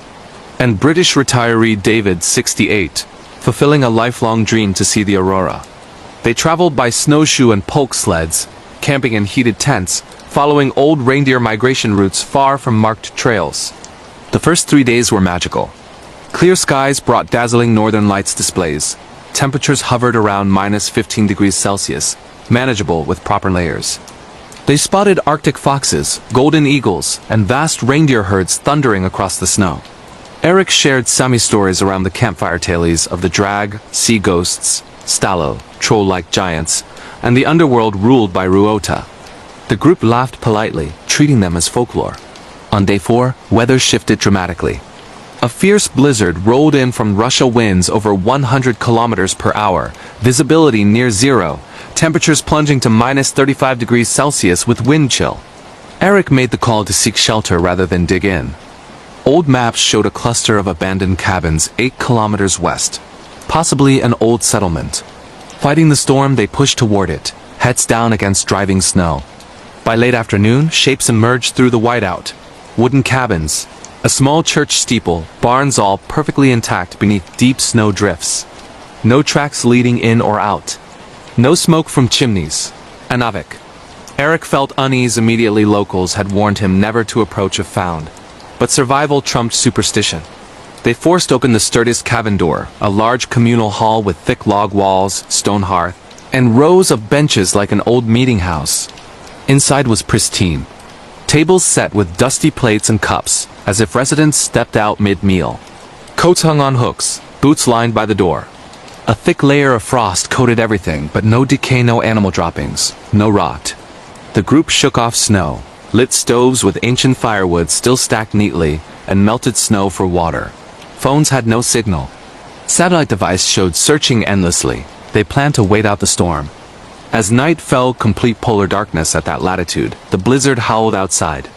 And British retiree David, 68, fulfilling a lifelong dream to see the aurora. They traveled by snowshoe and polk sleds, camping in heated tents, following old reindeer migration routes far from marked trails. The first 3 days were magical. Clear skies brought dazzling northern lights displays. Temperatures hovered around -15 degrees Celsius, manageable with proper layers. They spotted Arctic foxes, golden eagles, and vast reindeer herds thundering across the snow. Erik shared Sami stories around the campfire tales of the drag, sea ghosts, stallo, troll-like giants, and the underworld ruled by Ruota. The group laughed politely, treating them as folklore. On day 4, weather shifted dramatically. A fierce blizzard rolled in from Russia, winds over 100 kilometers per hour, visibility near zero, temperatures plunging to -35 degrees Celsius with wind chill. Erik made the call to seek shelter rather than dig in. Old maps showed a cluster of abandoned cabins 8 kilometers west, possibly an old settlement. Fighting the storm, they pushed toward it, heads down against driving snow. By late afternoon, shapes emerged through the whiteout. Wooden cabins, a small church steeple, barns all perfectly intact beneath deep snow drifts. No tracks leading in or out. No smoke from chimneys. Anavik. Erik felt unease immediately. Locals had warned him never to approach if found. But survival trumped superstition. They forced open the sturdiest cabin door, a large communal hall with thick log walls, stone hearth, and rows of benches like an old meeting house. Inside was pristine. Tables set with dusty plates and cups, as if residents stepped out mid-meal. Coats hung on hooks, boots lined by the door. A thick layer of frost coated everything, but no decay, no animal droppings, no rot. The group shook off snow, lit stoves with ancient firewood still stacked neatly, and melted snow for water. Phones had no signal. Satellite device showed searching endlessly. They planned to wait out the storm. As night fell, complete polar darkness at that latitude, the blizzard howled outside.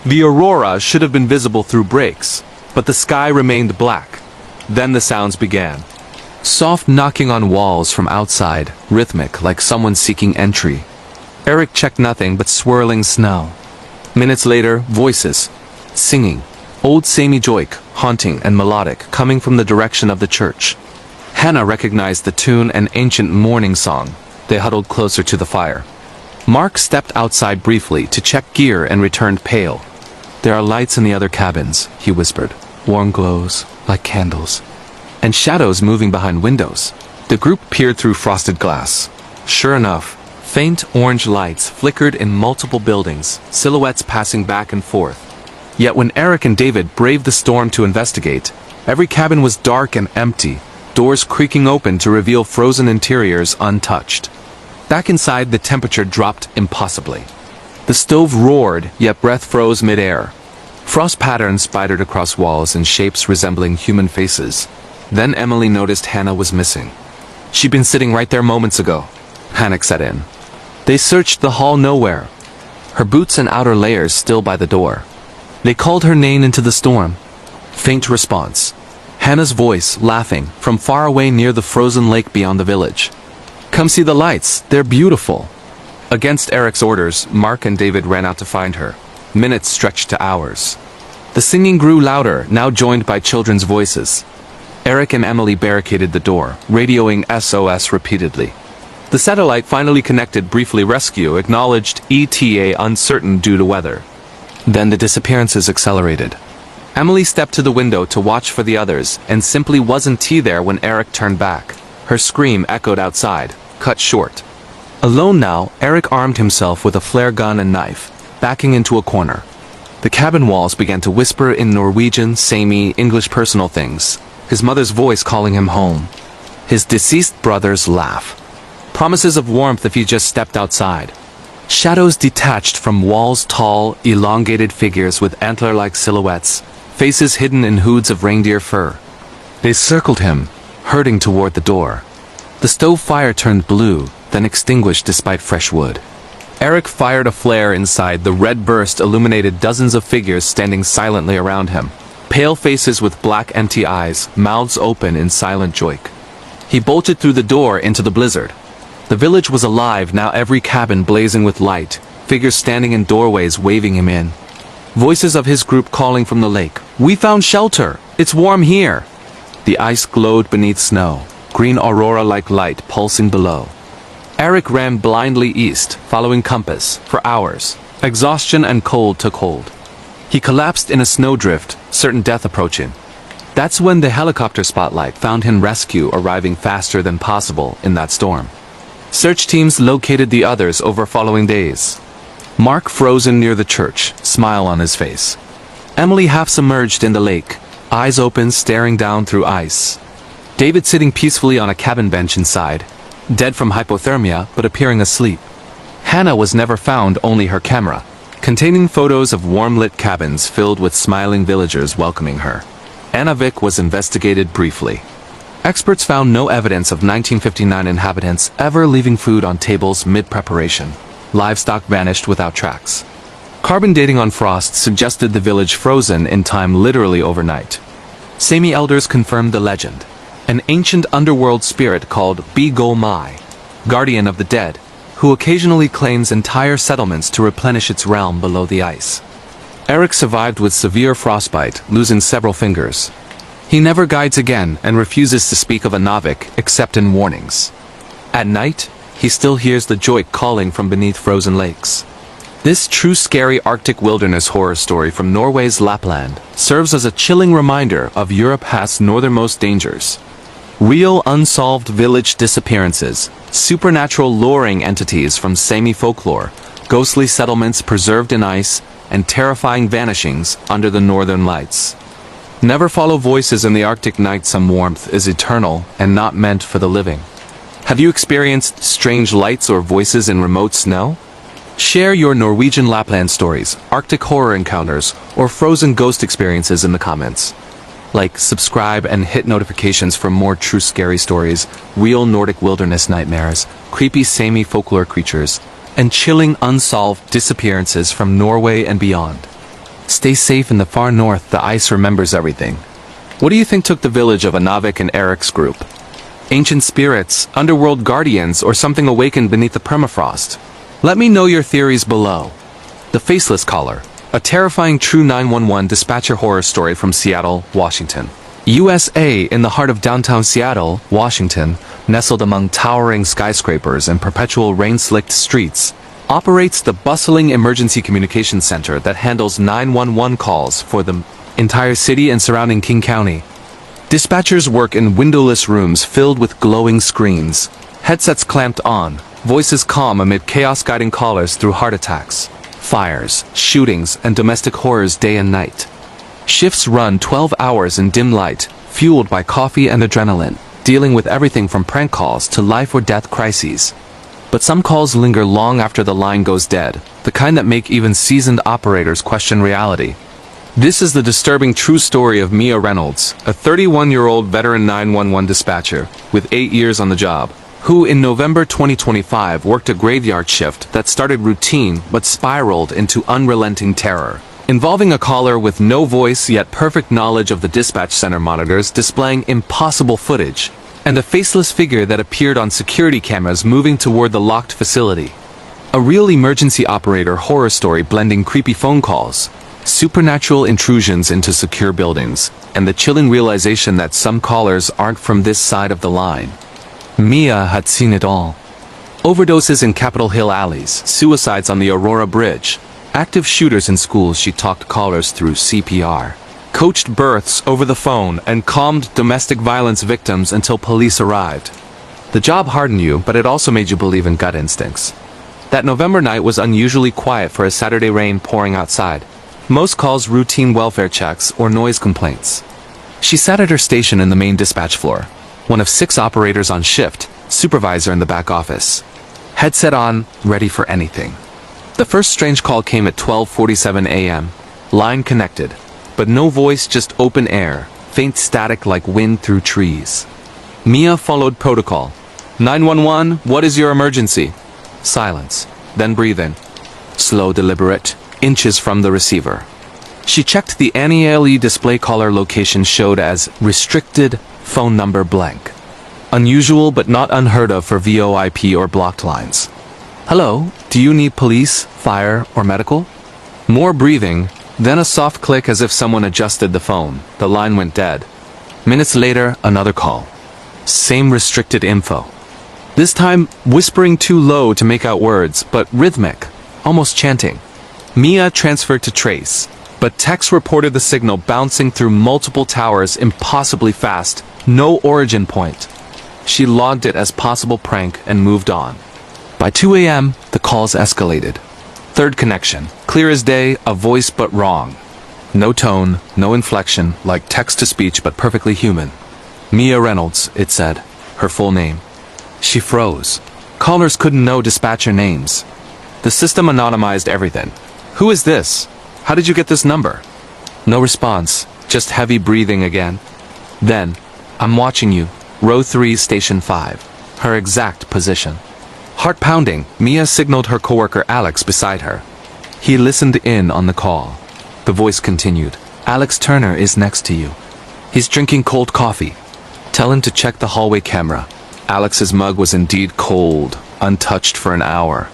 The aurora should have been visible through breaks, but the sky remained black. Then the sounds began. Soft knocking on walls from outside, rhythmic like someone seeking entry. Erik checked nothing but swirling snow. Minutes later, voices. Singing. Old Sami joik, haunting and melodic, coming from the direction of the church. Hannah recognized the tune, an ancient morning song. They huddled closer to the fire. Mark stepped outside briefly to check gear and returned pale. "There are lights in the other cabins," he whispered. "Warm glows, like candles. And shadows moving behind windows." The group peered through frosted glass. Sure enough, faint orange lights flickered in multiple buildings, silhouettes passing back and forth. Yet when Erik and David braved the storm to investigate, every cabin was dark and empty, doors creaking open to reveal frozen interiors untouched. Back inside, the temperature dropped impossibly. The stove roared, yet breath froze mid-air. Frost patterns spidered across walls in shapes resembling human faces. Then Emily noticed Hannah was missing. She'd been sitting right there moments ago. Panic set in. They searched the hall nowhere. Her boots and outer layers still by the door. They called her name into the storm. Faint response. Hannah's voice, laughing, from far away near the frozen lake beyond the village. Come see the lights, they're beautiful. Against Eric's orders, Mark and David ran out to find her. Minutes stretched to hours. The singing grew louder, now joined by children's voices. Eric and Emily barricaded the door, radioing SOS repeatedly. The satellite finally connected. Briefly rescue acknowledged ETA uncertain due to weather. Then the disappearances accelerated. Emily stepped to the window to watch for the others, and simply wasn't there when Eric turned back. Her scream echoed outside, cut short. Alone now, Eric armed himself with a flare gun and knife, backing into a corner. The cabin walls began to whisper in Norwegian, Sami, English personal things. His mother's voice calling him home. His deceased brother's laugh. Promises of warmth if he just stepped outside. Shadows detached from walls, tall, elongated figures with antler-like silhouettes, faces hidden in hoods of reindeer fur. They circled him, herding toward the door. The stove fire turned blue, then extinguished despite fresh wood. Eric fired a flare inside. The red burst illuminated dozens of figures standing silently around him. Pale faces with black empty eyes, mouths open in silent joy. He bolted through the door into the blizzard. The village was alive now, every cabin blazing with light, figures standing in doorways waving him in. Voices of his group calling from the lake. We found shelter! It's warm here! The ice glowed beneath snow, green aurora-like light pulsing below. Eric ran blindly east, following compass, for hours. Exhaustion and cold took hold. He collapsed in a snowdrift, certain death approaching. That's when the helicopter spotlight found him, rescue arriving faster than possible in that storm. Search teams located the others over following days. Mark frozen near the church, smile on his face. Emily half submerged in the lake, eyes open staring down through ice. David sitting peacefully on a cabin bench inside, dead from hypothermia but appearing asleep. Hannah was never found, only her camera, containing photos of warm-lit cabins filled with smiling villagers welcoming her. Anavik was investigated briefly. Experts found no evidence of 1959 inhabitants ever leaving food on tables mid-preparation. Livestock vanished without tracks. Carbon dating on frost suggested the village frozen in time, literally overnight. Sami elders confirmed the legend. An ancient underworld spirit called Bigomai, guardian of the dead, who occasionally claims entire settlements to replenish its realm below the ice. Eric survived with severe frostbite, losing several fingers. He never guides again and refuses to speak of Anavik except in warnings. At night, he still hears the joik calling from beneath frozen lakes. This true scary Arctic wilderness horror story from Norway's Lapland serves as a chilling reminder of Europe's northernmost dangers. Real unsolved village disappearances, supernatural luring entities from Sami folklore, ghostly settlements preserved in ice, and terrifying vanishings under the northern lights. Never follow voices in the Arctic night. Some warmth is eternal and not meant for the living. Have you experienced strange lights or voices in remote snow? Share your Norwegian Lapland stories, Arctic horror encounters, or frozen ghost experiences in the comments. Like, subscribe, and hit notifications for more true scary stories, real Nordic wilderness nightmares, creepy Sami folklore creatures, and chilling unsolved disappearances from Norway and beyond. Stay safe in the far north. The ice remembers everything. What do you think took the village of Anavik and Eric's group? Ancient spirits, underworld guardians, or something awakened beneath the permafrost? Let me know your theories below. The Faceless Caller, a terrifying true 911 dispatcher horror story from Seattle, Washington. USA, in the heart of downtown Seattle, Washington, nestled among towering skyscrapers and perpetual rain-slicked streets, operates the bustling emergency communications center that handles 911 calls for the entire city and surrounding King County. Dispatchers work in windowless rooms filled with glowing screens, headsets clamped on, voices calm amid chaos, guiding callers through heart attacks, fires, shootings, and domestic horrors day and night. Shifts run 12 hours in dim light, fueled by coffee and adrenaline, dealing with everything from prank calls to life or death crises. But some calls linger long after the line goes dead, the kind that make even seasoned operators question reality. This is the disturbing true story of Mia Reynolds, a 31-year-old veteran 911 dispatcher with 8 years on the job, who in November 2025 worked a graveyard shift that started routine but spiraled into unrelenting terror, involving a caller with no voice yet perfect knowledge of the dispatch center monitors displaying impossible footage, and a faceless figure that appeared on security cameras moving toward the locked facility. A real emergency operator horror story blending creepy phone calls, supernatural intrusions into secure buildings, and the chilling realization that some callers aren't from this side of the line. Mia had seen it all. Overdoses in Capitol Hill alleys, suicides on the Aurora Bridge, active shooters in schools. She talked callers through CPR, coached births over the phone, and calmed domestic violence victims until police arrived. The job hardened you, but it also made you believe in gut instincts. That November night was unusually quiet for a Saturday rain pouring outside. Most calls routine welfare checks or noise complaints. She sat at her station in the main dispatch floor, one of 6 operators on shift, supervisor in the back office. Headset on, ready for anything. The first strange call came at 12:47 a.m. Line connected, but no voice, just open air, faint static like wind through trees. Mia followed protocol. 911, what is your emergency? Silence, then breathing. Slow, deliberate, inches from the receiver. She checked the NELE display caller location showed as restricted, phone number blank. Unusual but not unheard of for VoIP or blocked lines. Hello, do you need police, fire, or medical? More breathing, then a soft click as if someone adjusted the phone. The line went dead. Minutes later, another call. Same restricted info. This time, whispering too low to make out words, but rhythmic, almost chanting. Mia transferred to trace, but text reported the signal bouncing through multiple towers impossibly fast, no origin point. She logged it as possible prank and moved on. By 2 a.m., the calls escalated. Third connection, clear as day, a voice but wrong. No tone, no inflection, like text-to-speech but perfectly human. Mia Reynolds, it said, her full name. She froze. Callers couldn't know dispatcher names. The system anonymized everything. Who is this? How did you get this number? No response, just heavy breathing again. Then, I'm watching you, row 3, station 5, her exact position. Heart pounding, Mia signaled her coworker Alex beside her. He listened in on the call. The voice continued. Alex Turner is next to you. He's drinking cold coffee. Tell him to check the hallway camera. Alex's mug was indeed cold, untouched for an hour.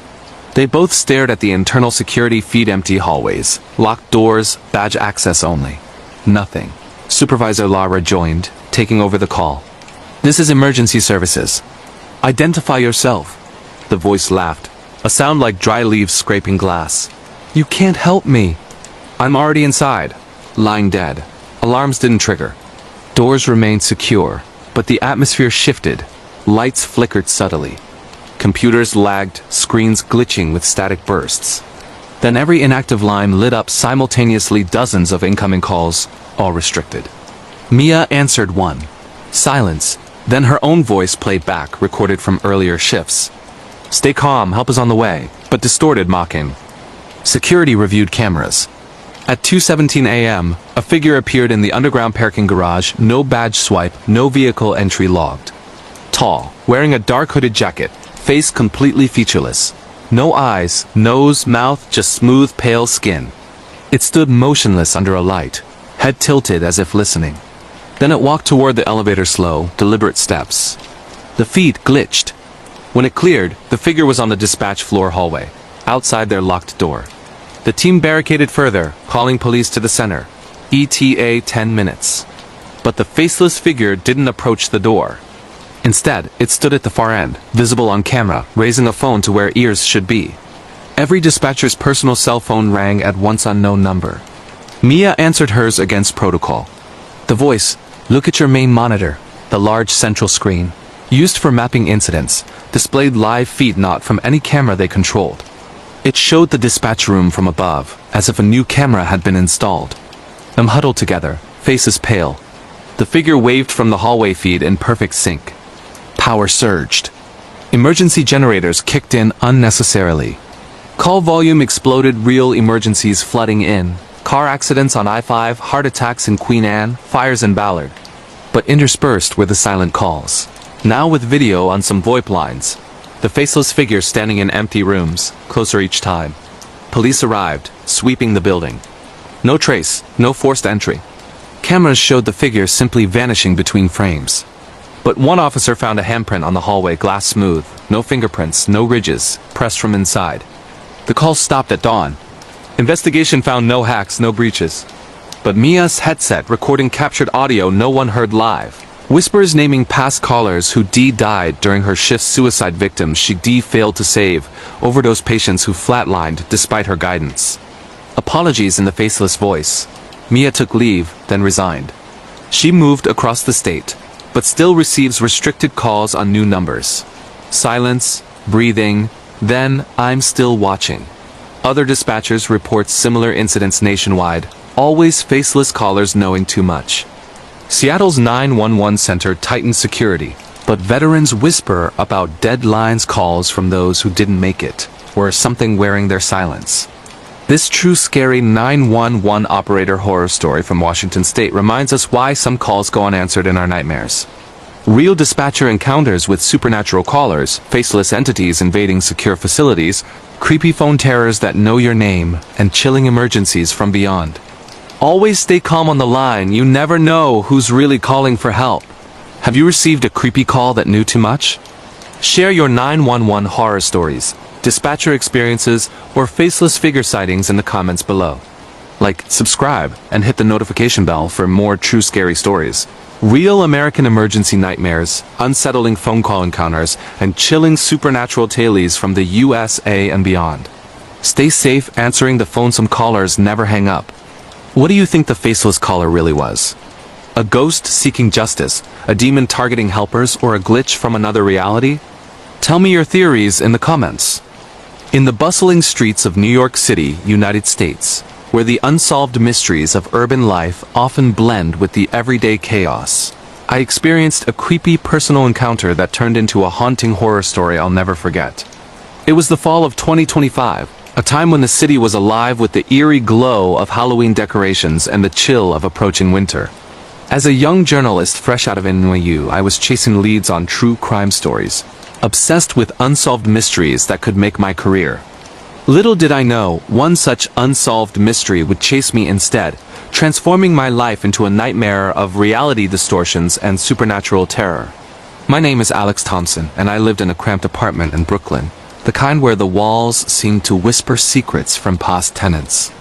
They both stared at the internal security feed, empty hallways, locked doors, badge access only. Nothing. Supervisor Lara joined, taking over the call. This is emergency services. Identify yourself. The voice laughed, a sound like dry leaves scraping glass. You can't help me. I'm already inside. Lying dead. Alarms didn't trigger. Doors remained secure, but the atmosphere shifted. Lights flickered subtly. Computers lagged, screens glitching with static bursts. Then every inactive line lit up simultaneously, dozens of incoming calls, all restricted. Mia answered one. Silence. Then her own voice played back, recorded from earlier shifts. Stay calm, help is on the way, but distorted, mocking. Security reviewed cameras. At 2:17 a.m., a figure appeared in the underground parking garage, no badge swipe, no vehicle entry logged. Tall, wearing a dark hooded jacket, face completely featureless. No eyes, nose, mouth, just smooth, pale skin. It stood motionless under a light, head tilted as if listening. Then it walked toward the elevator, slow, deliberate steps. The feed glitched. When it cleared, the figure was on the dispatch floor hallway, outside their locked door. The team barricaded further, calling police to the center. ETA 10 minutes. But the faceless figure didn't approach the door. Instead, it stood at the far end, visible on camera, raising a phone to where ears should be. Every dispatcher's personal cell phone rang at once unknown number. Mia answered hers against protocol. The voice, look at your main monitor, the large central screen, used for mapping incidents, displayed live feed not from any camera they controlled. It showed the dispatch room from above, as if a new camera had been installed. Them huddled together, faces pale. The figure waved from the hallway feed in perfect sync. Power surged. Emergency generators kicked in unnecessarily. Call volume exploded, real emergencies flooding in. Car accidents on I-5, heart attacks in Queen Anne, fires in Ballard. But interspersed were the silent calls. Now with video on some VoIP lines. The faceless figure standing in empty rooms, closer each time. Police arrived, sweeping the building. No trace, no forced entry. Cameras showed the figure simply vanishing between frames. But one officer found a handprint on the hallway, glass smooth, no fingerprints, no ridges, pressed from inside. The call stopped at dawn. Investigation found no hacks, no breaches. But Mia's headset recording captured audio no one heard live. Whispers naming past callers who D died during her shift's suicide victims she D failed to save, overdose patients who flatlined despite her guidance. Apologies in the faceless voice. Mia took leave, then resigned. She moved across the state, but still receives restricted calls on new numbers. Silence, breathing, then I'm still watching. Other dispatchers report similar incidents nationwide, always faceless callers knowing too much. Seattle's 911 center tightened security, but veterans whisper about deadlines calls from those who didn't make it, or something wearing their silence. This true scary 911 operator horror story from Washington State reminds us why some calls go unanswered in our nightmares. Real dispatcher encounters with supernatural callers, faceless entities invading secure facilities, creepy phone terrors that know your name, and chilling emergencies from beyond. Always stay calm on the line, you never know who's really calling for help. Have you received a creepy call that knew too much? Share your 911 horror stories, dispatcher experiences, or faceless figure sightings in the comments below. Like, subscribe, and hit the notification bell for more true scary stories. Real American emergency nightmares, unsettling phone call encounters, and chilling supernatural tales from the USA and beyond. Stay safe answering the phone. Some callers never hang up. What do you think the faceless caller really was? A ghost seeking justice, a demon targeting helpers, or a glitch from another reality? Tell me your theories in the comments. In the bustling streets of New York City, United States, where the unsolved mysteries of urban life often blend with the everyday chaos, I experienced a creepy personal encounter that turned into a haunting horror story I'll never forget. It was the fall of 2025, a time when the city was alive with the eerie glow of Halloween decorations and the chill of approaching winter. As a young journalist fresh out of NYU, I was chasing leads on true crime stories, obsessed with unsolved mysteries that could make my career. Little did I know, one such unsolved mystery would chase me instead, transforming my life into a nightmare of reality distortions and supernatural terror. My name is Alex Thompson, and I lived in a cramped apartment in Brooklyn, the kind where the walls seemed to whisper secrets from past tenants.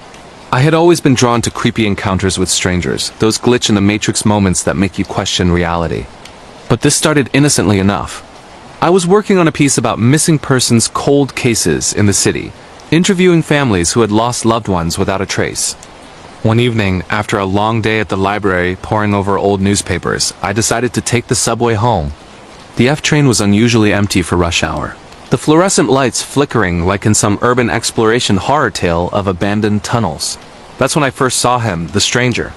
I had always been drawn to creepy encounters with strangers, those glitch in the matrix moments that make you question reality. But this started innocently enough. I was working on a piece about missing persons cold cases in the city, interviewing families who had lost loved ones without a trace. One evening, after a long day at the library poring over old newspapers, I decided to take the subway home. The F train was unusually empty for rush hour, the fluorescent lights flickering like in some urban exploration horror tale of abandoned tunnels. That's when I first saw him, the stranger.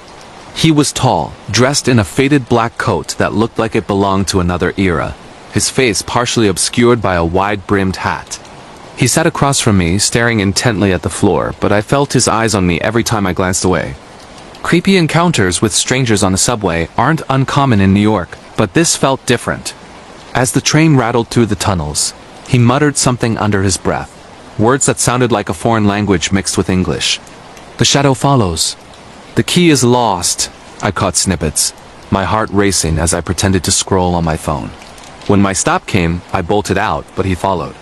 He was tall, dressed in a faded black coat that looked like it belonged to another era, his face partially obscured by a wide-brimmed hat. He sat across from me, staring intently at the floor, but I felt his eyes on me every time I glanced away. Creepy encounters with strangers on the subway aren't uncommon in New York, but this felt different. As the train rattled through the tunnels, he muttered something under his breath, words that sounded like a foreign language mixed with English. The shadow follows. The key is lost. I caught snippets, my heart racing as I pretended to scroll on my phone. When my stop came, I bolted out, but he followed.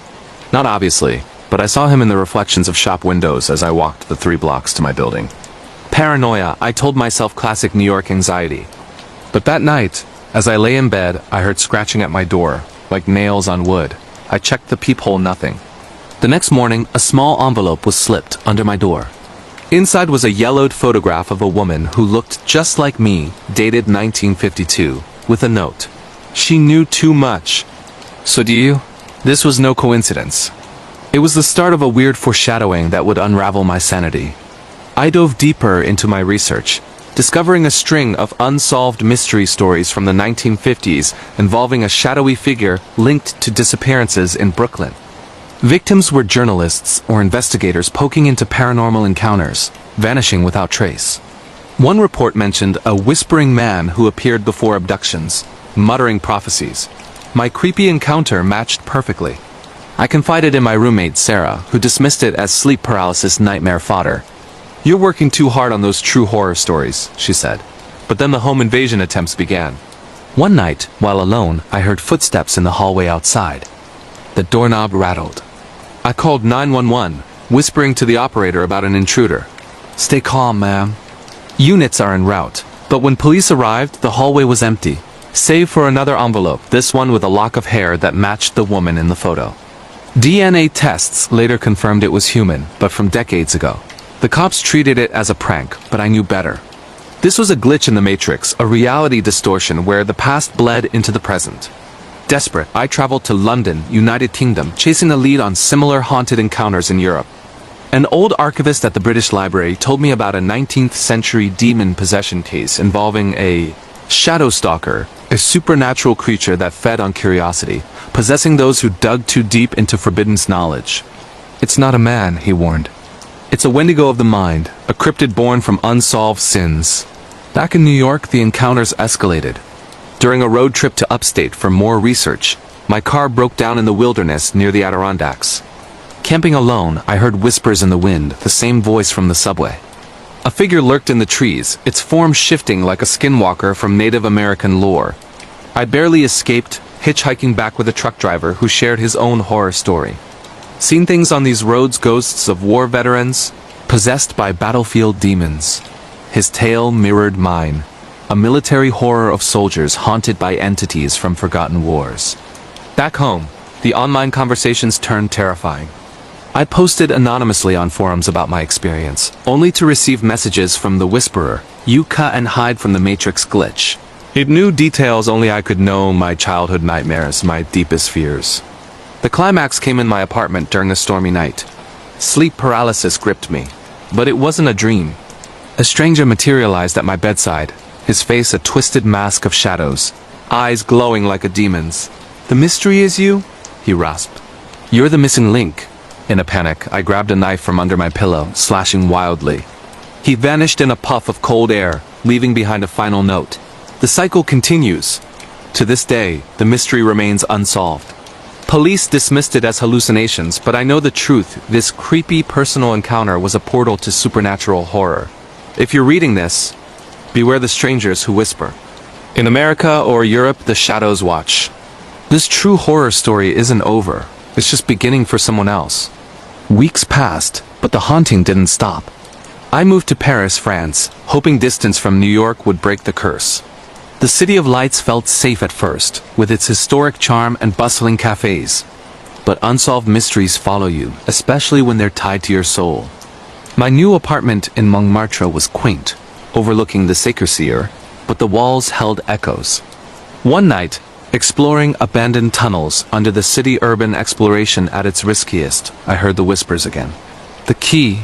Not obviously, but I saw him in the reflections of shop windows as I walked the 3 blocks to my building. Paranoia, I told myself, classic New York anxiety. But that night, as I lay in bed, I heard scratching at my door, like nails on wood. I checked the peephole, nothing. The next morning, a small envelope was slipped under my door. Inside was a yellowed photograph of a woman who looked just like me, dated 1952, with a note. She knew too much. So do you? This was no coincidence. It was the start of a weird foreshadowing that would unravel my sanity. I dove deeper into my research, discovering a string of unsolved mystery stories from the 1950s involving a shadowy figure linked to disappearances in Brooklyn. Victims were journalists or investigators poking into paranormal encounters, vanishing without trace. One report mentioned a whispering man who appeared before abductions, muttering prophecies. My creepy encounter matched perfectly. I confided in my roommate Sarah, who dismissed it as sleep paralysis nightmare fodder. "You're working too hard on those true horror stories," she said. But then the home invasion attempts began. One night, while alone, I heard footsteps in the hallway outside. The doorknob rattled. I called 911, whispering to the operator about an intruder. "Stay calm, ma'am. Units are en route." But when police arrived, the hallway was empty, save for another envelope, this one with a lock of hair that matched the woman in the photo. DNA tests later confirmed it was human, but from decades ago. The cops treated it as a prank, but I knew better. This was a glitch in the Matrix, a reality distortion where the past bled into the present. Desperate, I traveled to London, United Kingdom, chasing a lead on similar haunted encounters in Europe. An old archivist at the British Library told me about a 19th century demon possession case involving a shadow stalker, a supernatural creature that fed on curiosity, possessing those who dug too deep into forbidden knowledge. "It's not a man," he warned. "It's a Wendigo of the mind, a cryptid born from unsolved sins." Back in New York, the encounters escalated. During a road trip to upstate for more research, my car broke down in the wilderness near the Adirondacks. Camping alone, I heard whispers in the wind, the same voice from the subway. A figure lurked in the trees, its form shifting like a skinwalker from Native American lore. I barely escaped, hitchhiking back with a truck driver who shared his own horror story. Seen things on these roads, ghosts of war veterans, possessed by battlefield demons. His tale mirrored mine, a military horror of soldiers haunted by entities from forgotten wars. Back home, the online conversations turned terrifying. I posted anonymously on forums about my experience, only to receive messages from the whisperer, "You cut and hide from the Matrix glitch." It knew details only I could know, my childhood nightmares, my deepest fears. The climax came in my apartment during a stormy night. Sleep paralysis gripped me, but it wasn't a dream. A stranger materialized at my bedside, his face a twisted mask of shadows, eyes glowing like a demon's. "The mystery is you?" he rasped. "You're the missing link." In a panic, I grabbed a knife from under my pillow, slashing wildly. He vanished in a puff of cold air, leaving behind a final note. The cycle continues. To this day, the mystery remains unsolved. Police dismissed it as hallucinations, but I know the truth. This creepy personal encounter was a portal to supernatural horror. If you're reading this, beware the strangers who whisper. In America or Europe, the shadows watch. This true horror story isn't over. It's just beginning for someone else. Weeks passed, but the haunting didn't stop. I moved to Paris, France, hoping distance from New York would break the curse. The City of Lights felt safe at first, with its historic charm and bustling cafes. But unsolved mysteries follow you, especially when they're tied to your soul. My new apartment in Montmartre was quaint, overlooking the Sécursier, but the walls held echoes. One night, exploring abandoned tunnels under the city urban exploration at its riskiest, I heard the whispers again. The key,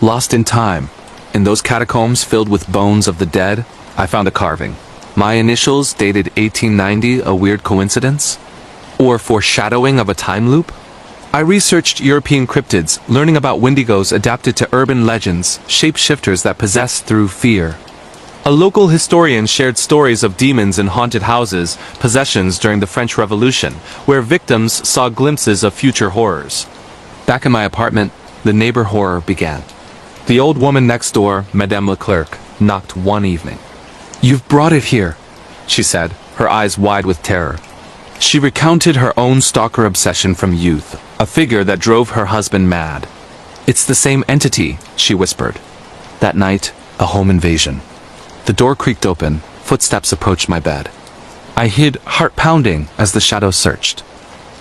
lost in time. In those catacombs filled with bones of the dead, I found a carving. My initials dated 1890, a weird coincidence? Or foreshadowing of a time loop? I researched European cryptids, learning about wendigos adapted to urban legends, shapeshifters that possess through fear. A local historian shared stories of demons in haunted houses, possessions during the French Revolution, where victims saw glimpses of future horrors. Back in my apartment, the neighbor horror began. The old woman next door, Madame Leclerc, knocked one evening. "You've brought it here," she said, her eyes wide with terror. She recounted her own stalker obsession from youth, a figure that drove her husband mad. "It's the same entity," she whispered. That night, a home invasion. The door creaked open, footsteps approached my bed. I hid, heart pounding, as the shadow searched.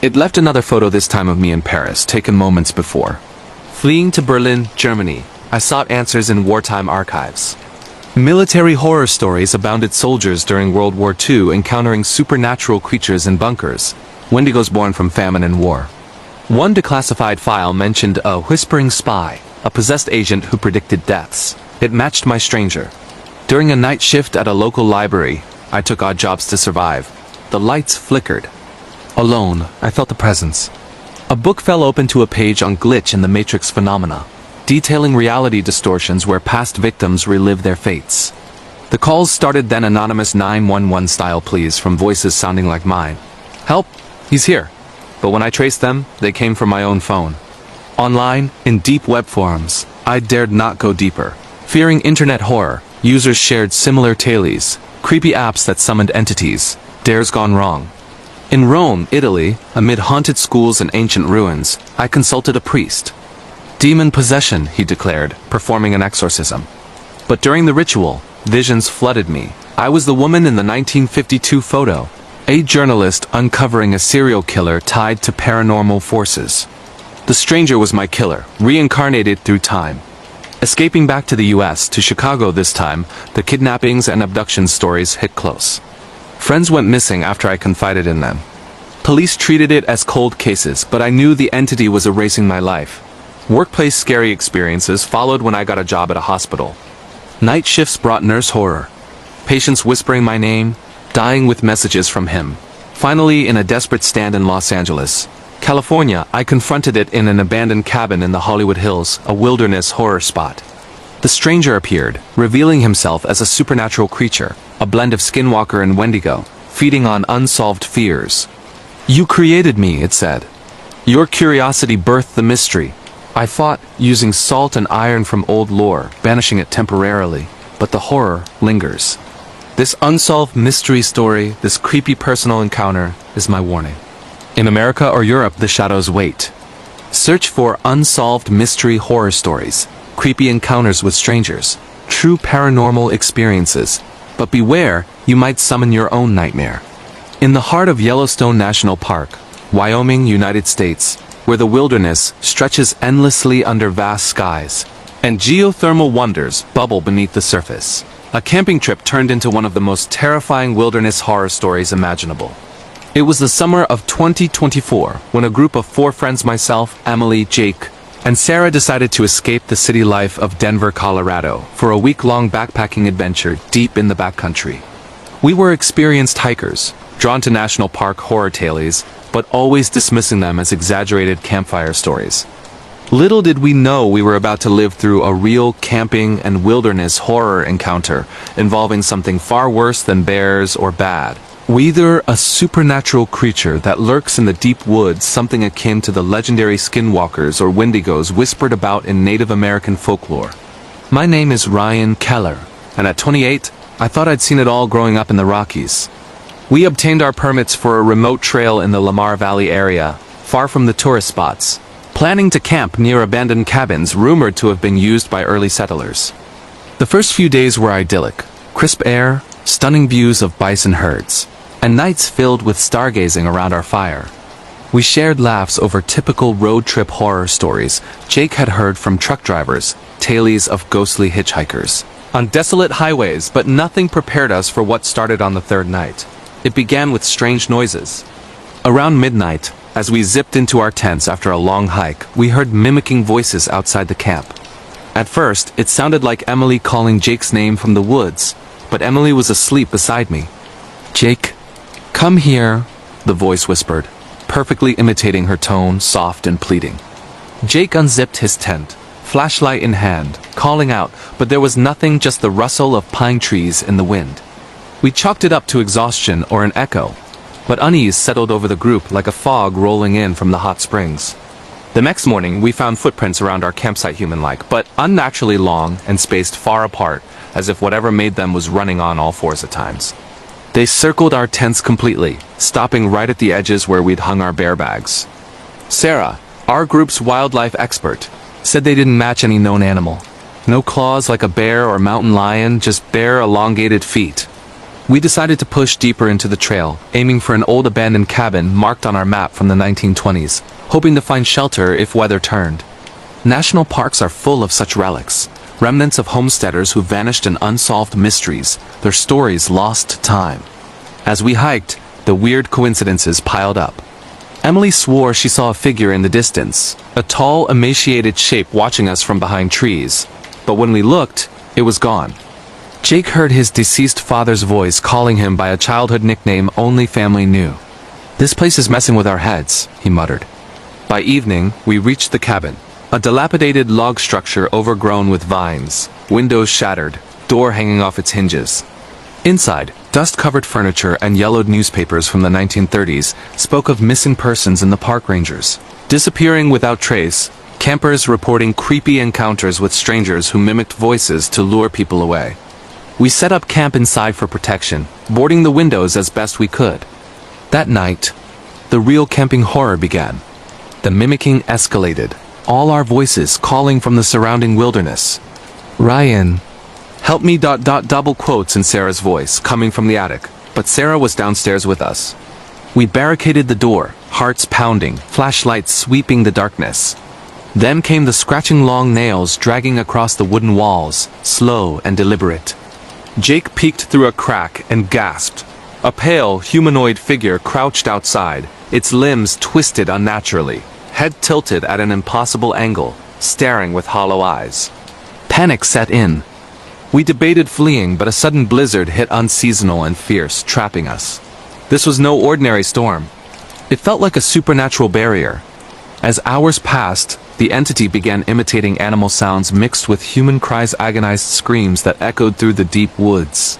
It left another photo, this time of me in Paris, taken moments before. Fleeing to Berlin, Germany, I sought answers in wartime archives. Military horror stories abounded. Soldiers during World War II encountering supernatural creatures in bunkers, wendigos born from famine and war. One declassified file mentioned a whispering spy, a possessed agent who predicted deaths. It matched my stranger. During a night shift at a local library, I took odd jobs to survive. The lights flickered. Alone, I felt the presence. A book fell open to a page on glitch in the Matrix phenomena. detailing reality distortions where past victims relive their fates. The calls started then anonymous 911 style pleas from voices sounding like mine. Help, he's here. But when I traced them, they came from my own phone. Online, in deep web forums, I dared not go deeper. Fearing internet horror, users shared similar tales, creepy apps that summoned entities, dares gone wrong. In Rome, Italy, amid haunted schools and ancient ruins, I consulted a priest. Demon possession, he declared, performing an exorcism. But during the ritual, visions flooded me. I was the woman in the 1952 photo, a journalist uncovering a serial killer tied to paranormal forces. The stranger was my killer, reincarnated through time. Escaping back to the US, to Chicago this time, the kidnappings and abduction stories hit close. Friends went missing after I confided in them. Police treated it as cold cases, but I knew the entity was erasing my life. Workplace scary experiences followed when I got a job at a hospital. Night shifts brought nurse horror. Patients whispering my name, dying with messages from him. Finally, in a desperate stand in Los Angeles, California, I confronted it in an abandoned cabin in the Hollywood Hills, a wilderness horror spot. The stranger appeared, revealing himself as a supernatural creature, a blend of skinwalker and wendigo, feeding on unsolved fears. You created me, it said. Your curiosity birthed the mystery. I fought, using salt and iron from old lore, banishing it temporarily, but the horror lingers. This unsolved mystery story, this creepy personal encounter, is my warning. In America or Europe, the shadows wait. Search for unsolved mystery horror stories, creepy encounters with strangers, true paranormal experiences. But beware, you might summon your own nightmare. In the heart of Yellowstone National Park, Wyoming, United States, where the wilderness stretches endlessly under vast skies, and geothermal wonders bubble beneath the surface, a camping trip turned into one of the most terrifying wilderness horror stories imaginable. It was the summer of 2024 when a group of 4 friends, myself, Emily, Jake, and Sarah, decided to escape the city life of Denver, Colorado for a week-long backpacking adventure deep in the backcountry. We were experienced hikers, drawn to national park horror tales, but always dismissing them as exaggerated campfire stories. Little did we know we were about to live through a real camping and wilderness horror encounter involving something far worse than bears or bad. Whether a supernatural creature that lurks in the deep woods, something akin to the legendary skinwalkers or wendigos whispered about in Native American folklore. My name is Ryan Keller, and at 28, I thought I'd seen it all growing up in the Rockies. We obtained our permits for a remote trail in the Lamar Valley area, far from the tourist spots, planning to camp near abandoned cabins rumored to have been used by early settlers. The first few days were idyllic, crisp air, stunning views of bison herds, and nights filled with stargazing around our fire. We shared laughs over typical road trip horror stories Jake had heard from truck drivers, tales of ghostly hitchhikers on desolate highways, but nothing prepared us for what started on the 3rd night. It began with strange noises. Around midnight, as we zipped into our tents after a long hike, we heard mimicking voices outside the camp. At first, it sounded like Emily calling Jake's name from the woods, but Emily was asleep beside me. Jake, come here, the voice whispered, perfectly imitating her tone, soft and pleading. Jake unzipped his tent, flashlight in hand, calling out, but there was nothing, just the rustle of pine trees in the wind. We chalked it up to exhaustion or an echo, but unease settled over the group like a fog rolling in from the hot springs. The next morning, we found footprints around our campsite, human-like, but unnaturally long and spaced far apart, as if whatever made them was running on all fours at times. They circled our tents completely, stopping right at the edges where we'd hung our bear bags. Sarah, our group's wildlife expert, said they didn't match any known animal. No claws like a bear or mountain lion, just bare elongated feet. We decided to push deeper into the trail, aiming for an old abandoned cabin marked on our map from the 1920s, hoping to find shelter if weather turned. National parks are full of such relics, remnants of homesteaders who vanished in unsolved mysteries, their stories lost to time. As we hiked, the weird coincidences piled up. Emily swore she saw a figure in the distance, a tall, emaciated shape watching us from behind trees, but when we looked, it was gone. Jake heard his deceased father's voice calling him by a childhood nickname only family knew. "This place is messing with our heads," he muttered. By evening, we reached the cabin. A dilapidated log structure overgrown with vines, windows shattered, door hanging off its hinges. Inside, dust-covered furniture and yellowed newspapers from the 1930s spoke of missing persons in the park rangers. Disappearing without trace, campers reporting creepy encounters with strangers who mimicked voices to lure people away. We set up camp inside for protection, boarding the windows as best we could. That night, the real camping horror began. The mimicking escalated, all our voices calling from the surrounding wilderness. "Ryan, help me ... double quotes in Sarah's voice, coming from the attic, but Sarah was downstairs with us. We barricaded the door, hearts pounding, flashlights sweeping the darkness. Then came the scratching long nails dragging across the wooden walls, slow and deliberate. Jake peeked through a crack and gasped. A pale, humanoid figure crouched outside, its limbs twisted unnaturally, head tilted at an impossible angle, staring with hollow eyes. Panic set in. We debated fleeing, but a sudden blizzard hit unseasonal and fierce, trapping us. This was no ordinary storm. It felt like a supernatural barrier. As hours passed, the entity began imitating animal sounds mixed with human cries, agonized screams that echoed through the deep woods.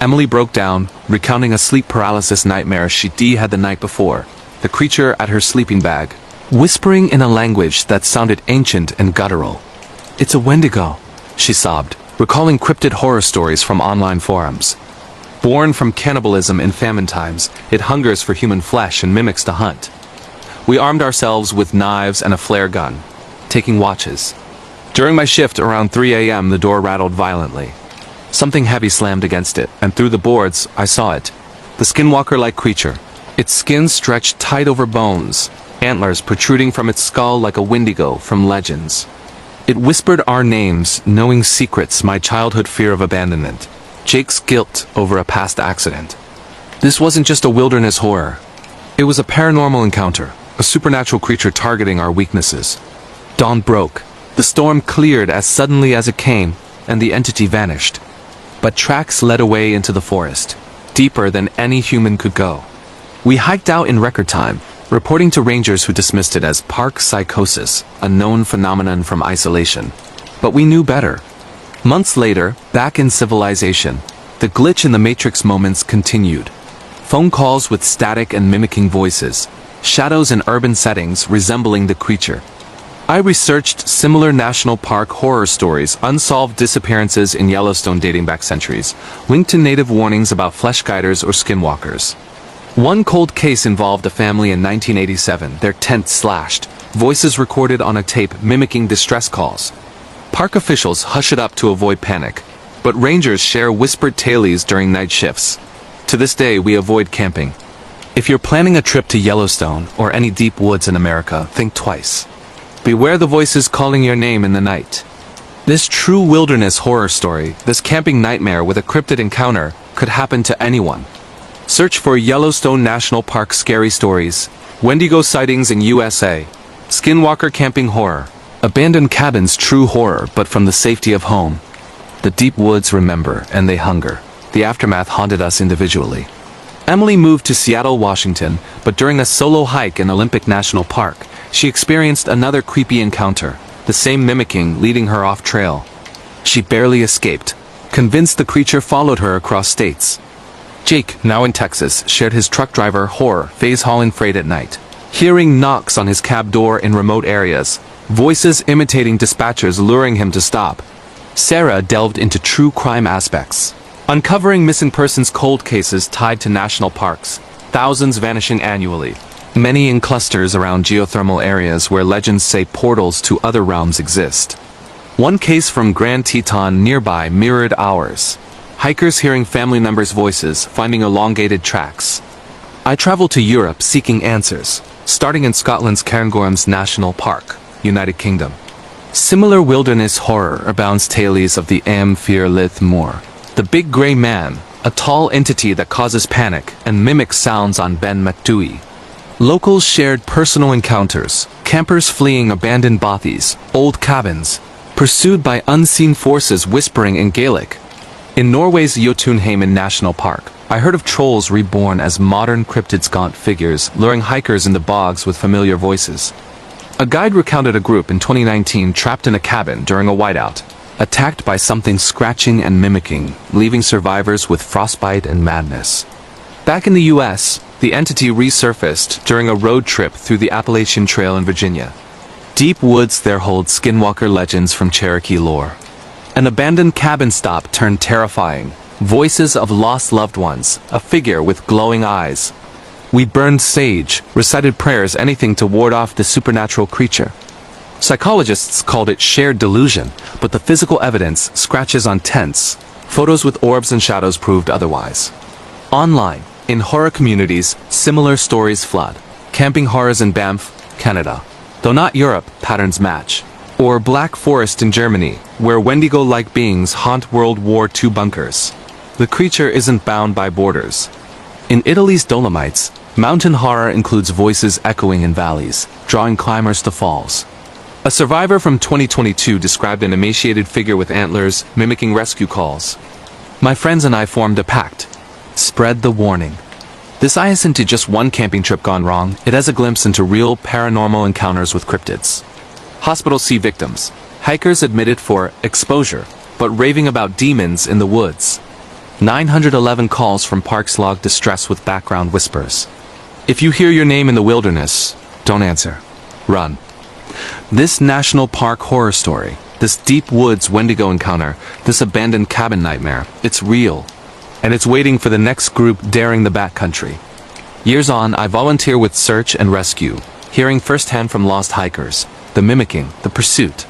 Emily broke down, recounting a sleep paralysis nightmare she had the night before, the creature at her sleeping bag, whispering in a language that sounded ancient and guttural. "It's a Wendigo," she sobbed, recalling cryptid horror stories from online forums. Born from cannibalism in famine times, it hungers for human flesh and mimics to hunt. We armed ourselves with knives and a flare gun, taking watches. During my shift around 3 a.m. the door rattled violently. Something heavy slammed against it, and through the boards, I saw it. The skinwalker-like creature. Its skin stretched tight over bones, antlers protruding from its skull like a wendigo from legends. It whispered our names, knowing secrets, my childhood fear of abandonment, Jake's guilt over a past accident. This wasn't just a wilderness horror. It was a paranormal encounter, a supernatural creature targeting our weaknesses. Dawn broke. The storm cleared as suddenly as it came, and the entity vanished. But tracks led away into the forest, deeper than any human could go. We hiked out in record time, reporting to rangers who dismissed it as park psychosis, a known phenomenon from isolation. But we knew better. Months later, back in civilization, the glitch in the Matrix moments continued. Phone calls with static and mimicking voices, shadows in urban settings resembling the creature. I researched similar national park horror stories, unsolved disappearances in Yellowstone dating back centuries, linked to native warnings about flesh guiders or skinwalkers. One cold case involved a family in 1987, their tent slashed, voices recorded on a tape mimicking distress calls. Park officials hush it up to avoid panic, but rangers share whispered tales during night shifts. To this day, we avoid camping. If you're planning a trip to Yellowstone or any deep woods in America, think twice. Beware the voices calling your name in the night. This true wilderness horror story, this camping nightmare with a cryptid encounter, could happen to anyone. Search for Yellowstone National Park Scary Stories, Wendigo Sightings in USA, Skinwalker Camping Horror, Abandoned Cabins True Horror but from the safety of home. The deep woods remember, and they hunger. The aftermath haunted us individually. Emily moved to Seattle, Washington, but during a solo hike in Olympic National Park, she experienced another creepy encounter, the same mimicking leading her off trail. She barely escaped, convinced the creature followed her across states. Jake, now in Texas, shared his truck driver horror phase hauling freight at night. Hearing knocks on his cab door in remote areas, voices imitating dispatchers luring him to stop. Sarah delved into true crime aspects, uncovering missing persons cold cases tied to national parks, thousands vanishing annually, many in clusters around geothermal areas where legends say portals to other realms exist. One case from Grand Teton nearby mirrored ours. Hikers hearing family members' voices, finding elongated tracks. I traveled to Europe seeking answers, starting in Scotland's Cairngorms National Park, United Kingdom. Similar wilderness horror abounds tales of the Fear Lith Moor, the big grey man, a tall entity that causes panic and mimics sounds on Ben Macdui. Locals shared personal encounters, campers fleeing abandoned bothies, old cabins, pursued by unseen forces whispering in Gaelic. In Norway's Jotunheimen National Park, I heard of trolls reborn as modern cryptids, gaunt figures luring hikers in the bogs with familiar voices. A guide recounted a group in 2019 trapped in a cabin during a whiteout, attacked by something scratching and mimicking, leaving survivors with frostbite and madness. Back in the US, the entity resurfaced during a road trip through the Appalachian Trail in Virginia. Deep woods there hold skinwalker legends from Cherokee lore. An abandoned cabin stop turned terrifying, voices of lost loved ones, a figure with glowing eyes. We burned sage, recited prayers, anything to ward off the supernatural creature. Psychologists called it shared delusion, but the physical evidence, scratches on tents, photos with orbs and shadows proved otherwise. Online, in horror communities, similar stories flood. Camping horrors in Banff, Canada. Though not Europe, patterns match. Or Black Forest in Germany, where Wendigo-like beings haunt World War II bunkers. The creature isn't bound by borders. In Italy's Dolomites, mountain horror includes voices echoing in valleys, drawing climbers to falls. A survivor from 2022 described an emaciated figure with antlers, mimicking rescue calls. My friends and I formed a pact. Spread the warning. This isn't just one camping trip gone wrong, it has a glimpse into real paranormal encounters with cryptids. Hospital C victims. Hikers admitted for exposure, but raving about demons in the woods. 911 calls from parks log distress with background whispers. If you hear your name in the wilderness, don't answer. Run. This national park horror story, this deep woods Wendigo encounter, this abandoned cabin nightmare, it's real. And it's waiting for the next group daring the backcountry. Years on, I volunteer with search and rescue, hearing firsthand from lost hikers, the mimicking, the pursuit.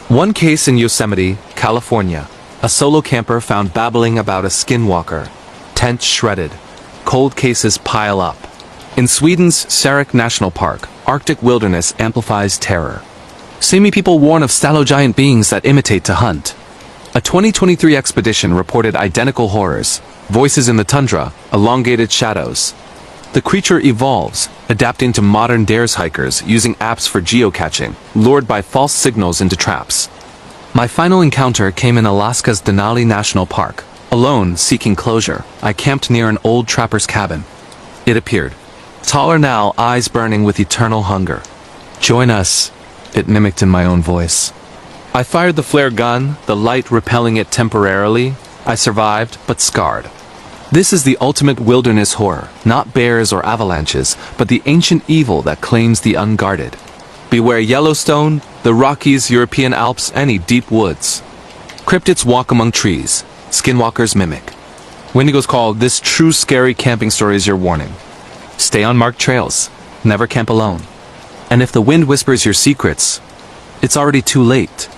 One case in Yosemite, California, a solo camper found babbling about a skinwalker, tent shredded, cold cases pile up. In Sweden's Sarek National Park, Arctic wilderness amplifies terror. Sami people warn of sallow giant beings that imitate to hunt. A 2023 expedition reported identical horrors, voices in the tundra, elongated shadows. The creature evolves, adapting to modern dares hikers using apps for geocaching, lured by false signals into traps. My final encounter came in Alaska's Denali National Park. Alone, seeking closure, I camped near an old trapper's cabin. It appeared. Taller now, eyes burning with eternal hunger. Join us, it mimicked in my own voice. I fired the flare gun, the light repelling it temporarily. I survived, but scarred. This is the ultimate wilderness horror, not bears or avalanches, but the ancient evil that claims the unguarded. Beware Yellowstone, the Rockies, European Alps, any deep woods. Cryptids walk among trees, skinwalkers mimic. Wendigos call this true scary camping story is your warning. Stay on marked trails, never camp alone. And if the wind whispers your secrets, it's already too late.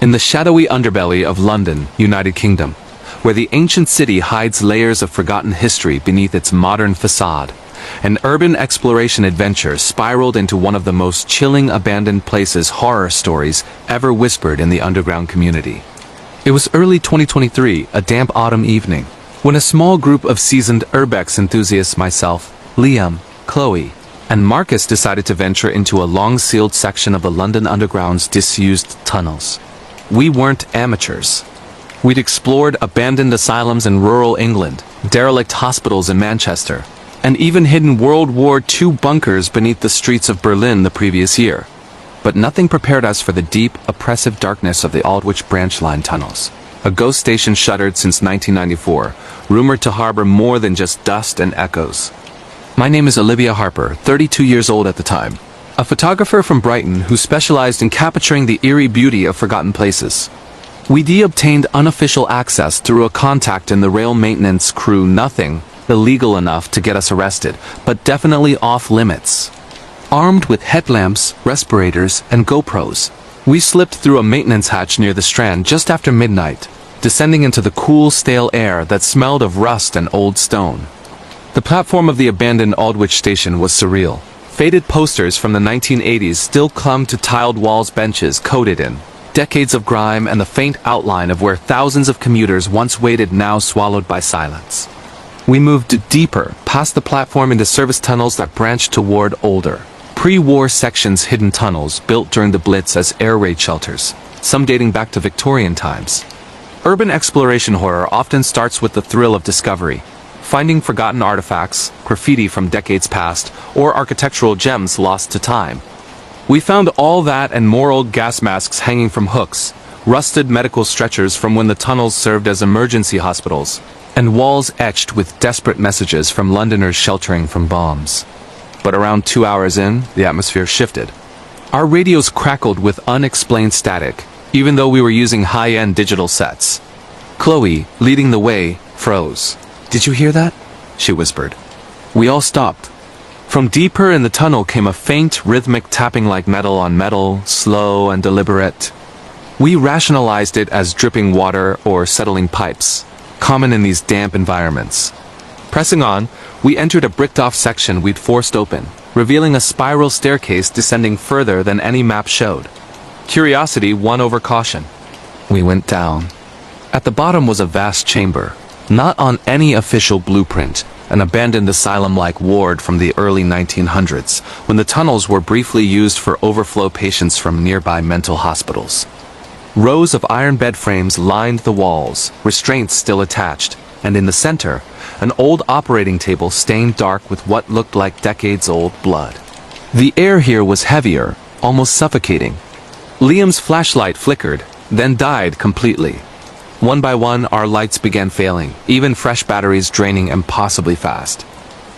In the shadowy underbelly of London, United Kingdom, where the ancient city hides layers of forgotten history beneath its modern facade, an urban exploration adventure spiraled into one of the most chilling abandoned places horror stories ever whispered in the underground community. It was early 2023, a damp autumn evening, when a small group of seasoned urbex enthusiasts, myself, Liam, Chloe, and Marcus decided to venture into a long-sealed section of the London Underground's disused tunnels. We weren't amateurs. We'd explored abandoned asylums in rural England, derelict hospitals in Manchester, and even hidden World War II bunkers beneath the streets of Berlin the previous year. But nothing prepared us for the deep, oppressive darkness of the Aldwych branch line tunnels. A ghost station shuttered since 1994, rumored to harbor more than just dust and echoes. My name is Olivia Harper, 32 years old at the time, a photographer from Brighton who specialized in capturing the eerie beauty of forgotten places. We'd obtained unofficial access through a contact in the rail maintenance crew, nothing illegal enough to get us arrested, but definitely off limits. Armed with headlamps, respirators, and GoPros, we slipped through a maintenance hatch near the Strand just after midnight, descending into the cool, stale air that smelled of rust and old stone. The platform of the abandoned Aldwych station was surreal. Faded posters from the 1980s still clung to tiled walls, benches coated in decades of grime, and the faint outline of where thousands of commuters once waited, now swallowed by silence. We moved deeper, past the platform, into service tunnels that branched toward older, pre-war sections, hidden tunnels built during the Blitz as air raid shelters, some dating back to Victorian times. Urban exploration horror often starts with the thrill of discovery, finding forgotten artifacts, graffiti from decades past, or architectural gems lost to time. We found all that and more old gas masks hanging from hooks, rusted medical stretchers from when the tunnels served as emergency hospitals, and walls etched with desperate messages from Londoners sheltering from bombs. But around 2 hours in, the atmosphere shifted. Our radios crackled with unexplained static, even though we were using high-end digital sets. Chloe, leading the way, froze. "Did you hear that?" she whispered. We all stopped. From deeper in the tunnel came a faint, rhythmic tapping like metal on metal, slow and deliberate. We rationalized it as dripping water or settling pipes, common in these damp environments. Pressing on, we entered a bricked-off section we'd forced open, revealing a spiral staircase descending further than any map showed. Curiosity won over caution. We went down. At the bottom was a vast chamber, not on any official blueprint, an abandoned asylum-like ward from the early 1900s, when the tunnels were briefly used for overflow patients from nearby mental hospitals. Rows of iron bed frames lined the walls, restraints still attached, and in the center, an old operating table stained dark with what looked like decades-old blood. The air here was heavier, almost suffocating. Liam's flashlight flickered, then died completely. One by one, our lights began failing, even fresh batteries draining impossibly fast.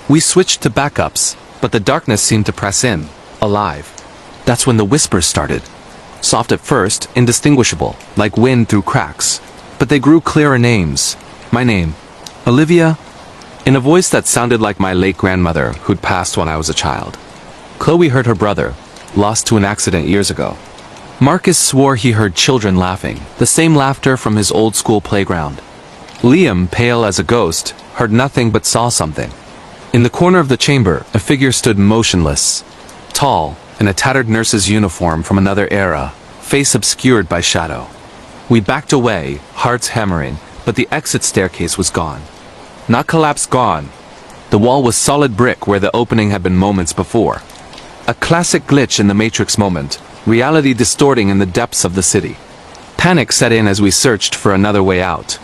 We switched to backups, but the darkness seemed to press in, alive. That's when the whispers started. Soft at first, indistinguishable, like wind through cracks. But they grew clearer names. My name, Olivia, in a voice that sounded like my late grandmother, who'd passed when I was a child. Chloe heard her brother, lost to an accident years ago. Marcus swore he heard children laughing, the same laughter from his old school playground. Liam, pale as a ghost, heard nothing but saw something. In the corner of the chamber, a figure stood motionless, tall, in a tattered nurse's uniform from another era, face obscured by shadow. We backed away, hearts hammering, but the exit staircase was gone. Not collapsed, gone. The wall was solid brick where the opening had been moments before. A classic glitch in the Matrix moment, reality distorting in the depths of the city. Panic set in as we searched for another way out.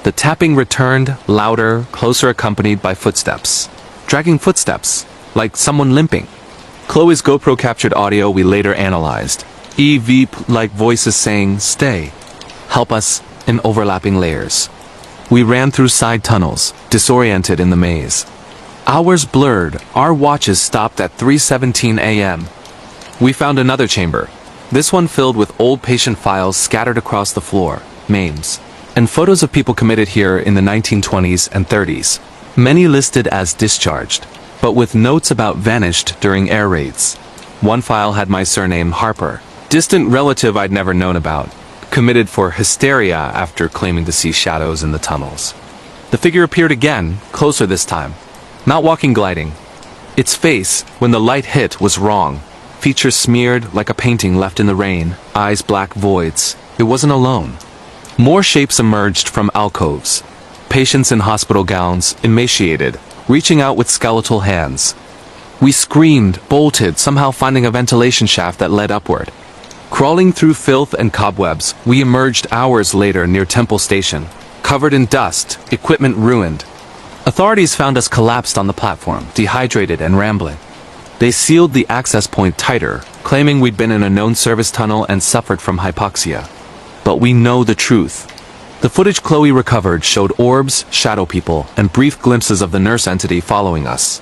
The tapping returned, louder, closer, accompanied by footsteps. Dragging footsteps, like someone limping. Chloe's GoPro captured audio we later analyzed. EV-like voices saying, "Stay. Help us," in overlapping layers. We ran through side tunnels, disoriented in the maze. Hours blurred, our watches stopped at 3:17 a.m. We found another chamber, this one filled with old patient files scattered across the floor, names, and photos of people committed here in the 1920s and 30s, many listed as discharged, but with notes about vanished during air raids. One file had my surname Harper, distant relative I'd never known about, committed for hysteria after claiming to see shadows in the tunnels. The figure appeared again, closer this time, not walking gliding. Its face, when the light hit, was wrong. Features smeared like a painting left in the rain, eyes black voids. It wasn't alone. More shapes emerged from alcoves. Patients in hospital gowns, emaciated, reaching out with skeletal hands. We screamed, bolted, somehow finding a ventilation shaft that led upward. Crawling through filth and cobwebs, we emerged hours later near Temple Station, covered in dust, equipment ruined. Authorities found us collapsed on the platform, dehydrated and rambling. They sealed the access point tighter, claiming we'd been in a known service tunnel and suffered from hypoxia. But we know the truth. The footage Chloe recovered showed orbs, shadow people, and brief glimpses of the nurse entity following us.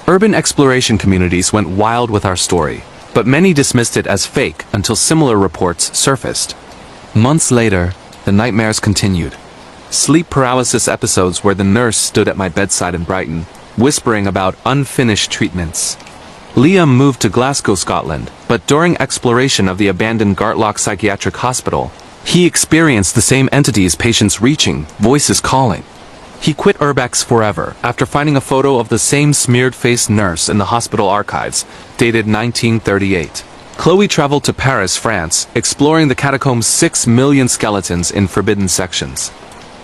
Urban exploration communities went wild with our story, but many dismissed it as fake until similar reports surfaced. Months later, the nightmares continued. Sleep paralysis episodes where the nurse stood at my bedside in Brighton, whispering about unfinished treatments. Liam moved to Glasgow, Scotland, but during exploration of the abandoned Gartlock Psychiatric Hospital, he experienced the same entities patients reaching, voices calling. He quit Urbex forever after finding a photo of the same smeared-faced nurse in the hospital archives, dated 1938. Chloe traveled to Paris, France, exploring the catacombs' 6 million skeletons in forbidden sections.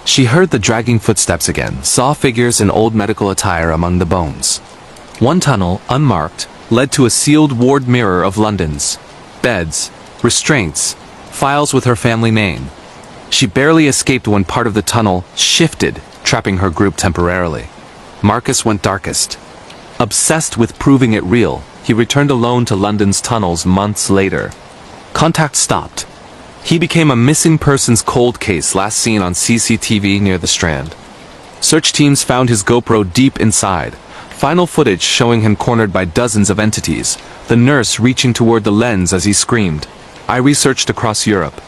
She heard the dragging footsteps again, saw figures in old medical attire among the bones. One tunnel, unmarked, led to a sealed ward mirror of London's. Beds, restraints, files with her family name. She barely escaped when part of the tunnel shifted, trapping her group temporarily. Marcus went darkest. Obsessed with proving it real, he returned alone to London's tunnels months later. Contact stopped. He became a missing persons cold case last seen on CCTV near the Strand. Search teams found his GoPro deep inside. Final footage showing him cornered by dozens of entities, the nurse reaching toward the lens as he screamed. I researched across Europe.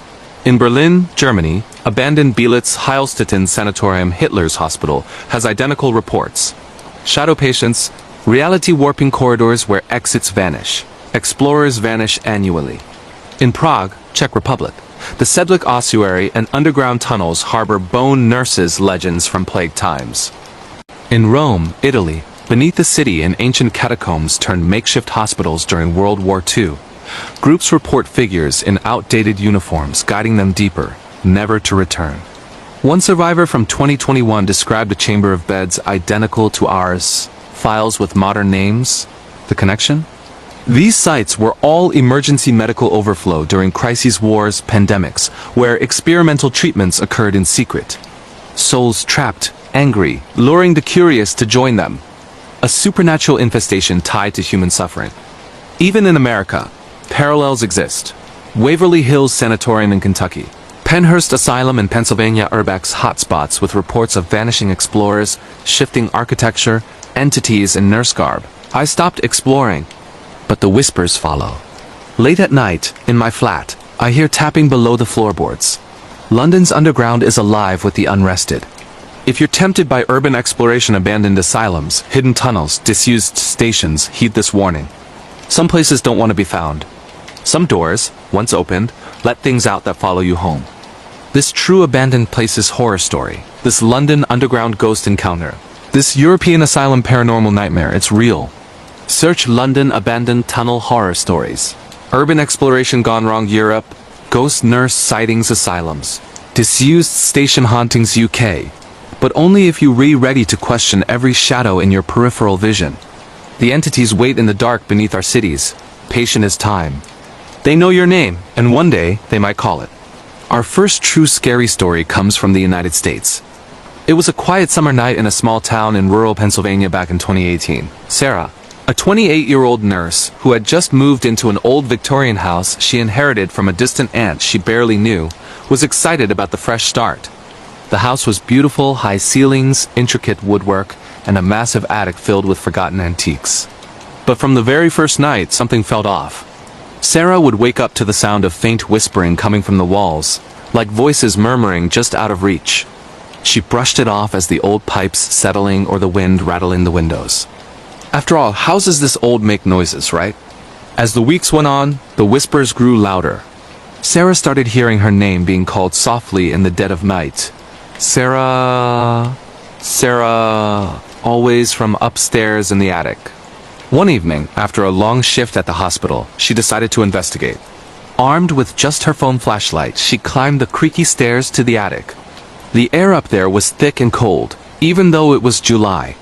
In Berlin, Germany, abandoned Belitz Heilstätten Sanatorium Hitler's hospital has identical reports. Shadow patients, reality warping corridors where exits vanish. Explorers vanish annually. In Prague, Czech Republic, the Sedlik ossuary and underground tunnels harbor bone nurses legends from plague times. In Rome, Italy, beneath the city in ancient catacombs turned makeshift hospitals during World War II. Groups report figures in outdated uniforms guiding them deeper, never to return. One survivor from 2021 described a chamber of beds identical to ours, files with modern names. The connection? These sites were all emergency medical overflow during crises, wars, pandemics, where experimental treatments occurred in secret. Souls trapped, angry, luring the curious to join them. A supernatural infestation tied to human suffering. Even in America, parallels exist. Waverly Hills Sanatorium in Kentucky, Penhurst Asylum in Pennsylvania, urbex hotspots with reports of vanishing explorers, shifting architecture, entities in nurse garb. I stopped exploring, but the whispers follow. Late at night, in my flat, I hear tapping below the floorboards. London's underground is alive with the unrested. If you're tempted by urban exploration, abandoned asylums, hidden tunnels, disused stations, heed this warning. Some places don't want to be found. Some doors, once opened, let things out that follow you home. This true abandoned places horror story, this London underground ghost encounter, this European asylum paranormal nightmare, it's real. Search London abandoned tunnel horror stories. Urban exploration gone wrong Europe, ghost nurse sightings asylums, disused station hauntings UK. But only if you be ready to question every shadow in your peripheral vision. The entities wait in the dark beneath our cities, patient as time. They know your name, and one day, they might call it. Our first true scary story comes from the United States. It was a quiet summer night in a small town in rural Pennsylvania back in 2018. Sarah, a 28-year-old nurse who had just moved into an old Victorian house she inherited from a distant aunt she barely knew, was excited about the fresh start. The house was beautiful, high ceilings, intricate woodwork, and a massive attic filled with forgotten antiques. But from the very first night, something felt off. Sarah would wake up to the sound of faint whispering coming from the walls, like voices murmuring just out of reach. She brushed it off as the old pipes settling or the wind rattling the windows. After all, houses this old make noises, right? As the weeks went on, the whispers grew louder. Sarah started hearing her name being called softly in the dead of night. Sarah, Sarah, always from upstairs in the attic. One evening, after a long shift at the hospital, she decided to investigate. Armed with just her phone flashlight, she climbed the creaky stairs to the attic. The air up there was thick and cold, even though it was July.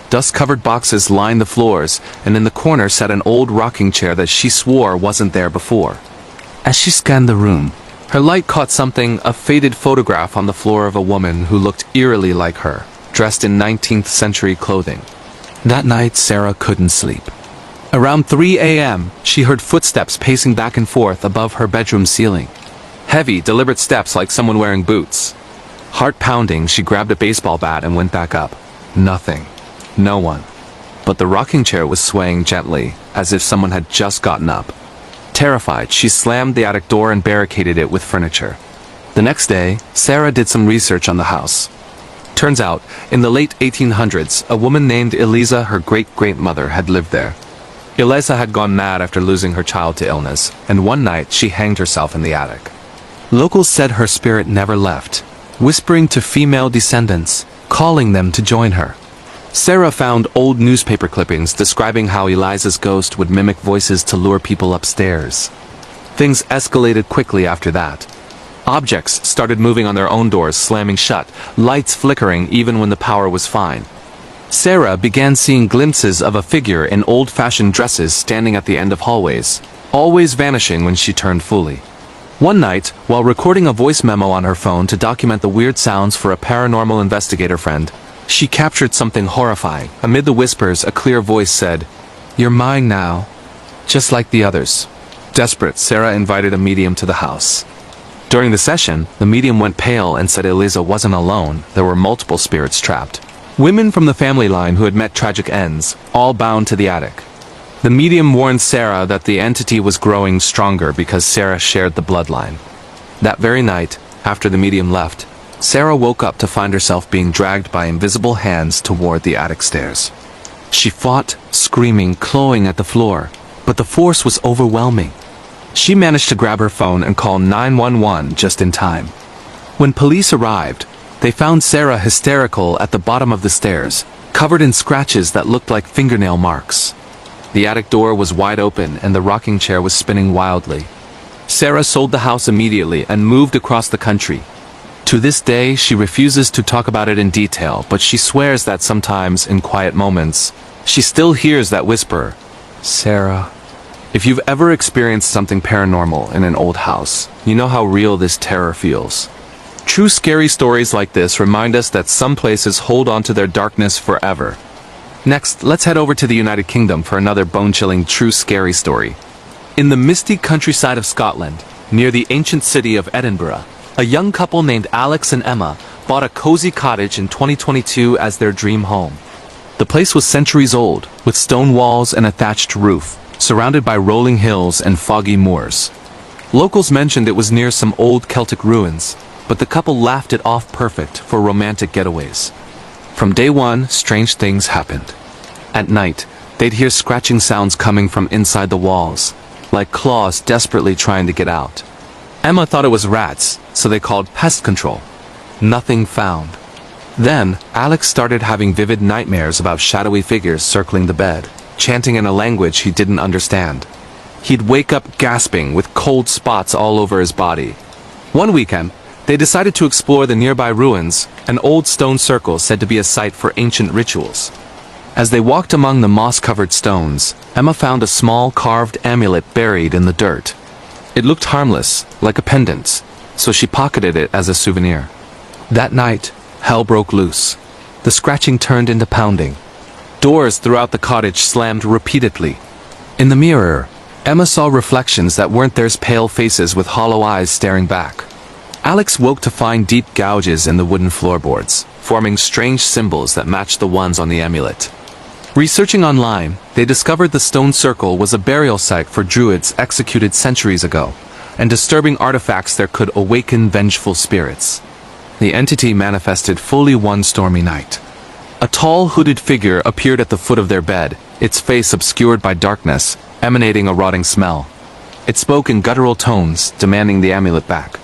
Dust-covered boxes lined the floors, and in the corner sat an old rocking chair that she swore wasn't there before. As she scanned the room, her light caught something, a faded photograph on the floor of a woman who looked eerily like her, dressed in 19th century clothing. That night, Sarah couldn't sleep. Around 3 a.m., she heard footsteps pacing back and forth above her bedroom ceiling. Heavy, deliberate steps like someone wearing boots. Heart pounding, she grabbed a baseball bat and went back up. Nothing. No one. But the rocking chair was swaying gently, as if someone had just gotten up. Terrified, she slammed the attic door and barricaded it with furniture. The next day, Sarah did some research on the house. Turns out, in the late 1800s, a woman named Eliza, her great-great-mother, had lived there. Eliza had gone mad after losing her child to illness, and one night she hanged herself in the attic. Locals said her spirit never left, whispering to female descendants, calling them to join her. Sarah found old newspaper clippings describing how Eliza's ghost would mimic voices to lure people upstairs. Things escalated quickly after that. Objects started moving on their own doors, slamming shut, lights flickering even when the power was fine. Sarah began seeing glimpses of a figure in old-fashioned dresses standing at the end of hallways, always vanishing when she turned fully. One night, while recording a voice memo on her phone to document the weird sounds for a paranormal investigator friend, she captured something horrifying. Amid the whispers, a clear voice said, "You're mine now. just like the others. Desperate, Sarah invited a medium to the house. During the session, the medium went pale and said Eliza wasn't alone, there were multiple spirits trapped. Women from the family line who had met tragic ends, all bound to the attic. The medium warned Sarah that the entity was growing stronger because Sarah shared the bloodline. That very night, after the medium left, Sarah woke up to find herself being dragged by invisible hands toward the attic stairs. She fought, screaming, clawing at the floor, but the force was overwhelming. She managed to grab her phone and call 911 just in time. When police arrived, they found Sarah hysterical at the bottom of the stairs, covered in scratches that looked like fingernail marks. The attic door was wide open and the rocking chair was spinning wildly. Sarah sold the house immediately and moved across the country. To this day, she refuses to talk about it in detail, but she swears that sometimes, in quiet moments, she still hears that whisper, "Sarah." If you've ever experienced something paranormal in an old house, you know how real this terror feels. True scary stories like this remind us that some places hold on to their darkness forever. Next, let's head over to the United Kingdom for another bone-chilling true scary story. In the misty countryside of Scotland, near the ancient city of Edinburgh, a young couple named Alex and Emma bought a cozy cottage in 2022 as their dream home. The place was centuries old, with stone walls and a thatched roof, surrounded by rolling hills and foggy moors. Locals mentioned it was near some old Celtic ruins, but the couple laughed it off perfect for romantic getaways. From day one, strange things happened. At night, they'd hear scratching sounds coming from inside the walls, like claws desperately trying to get out. Emma thought it was rats, so they called pest control. Nothing found. Then, Alex started having vivid nightmares about shadowy figures circling the bed, chanting in a language he didn't understand. He'd wake up gasping with cold spots all over his body. One weekend, they decided to explore the nearby ruins, an old stone circle said to be a site for ancient rituals. As they walked among the moss-covered stones, Emma found a small carved amulet buried in the dirt. It looked harmless, like a pendant, so she pocketed it as a souvenir. That night, hell broke loose. The scratching turned into pounding. Doors throughout the cottage slammed repeatedly. In the mirror, Emma saw reflections that weren't theirs, pale faces with hollow eyes staring back. Alex woke to find deep gouges in the wooden floorboards, forming strange symbols that matched the ones on the amulet. Researching online, they discovered the stone circle was a burial site for druids executed centuries ago, and disturbing artifacts there could awaken vengeful spirits. The entity manifested fully one stormy night. A tall, hooded figure appeared at the foot of their bed, its face obscured by darkness, emanating a rotting smell. It spoke in guttural tones, demanding the amulet back.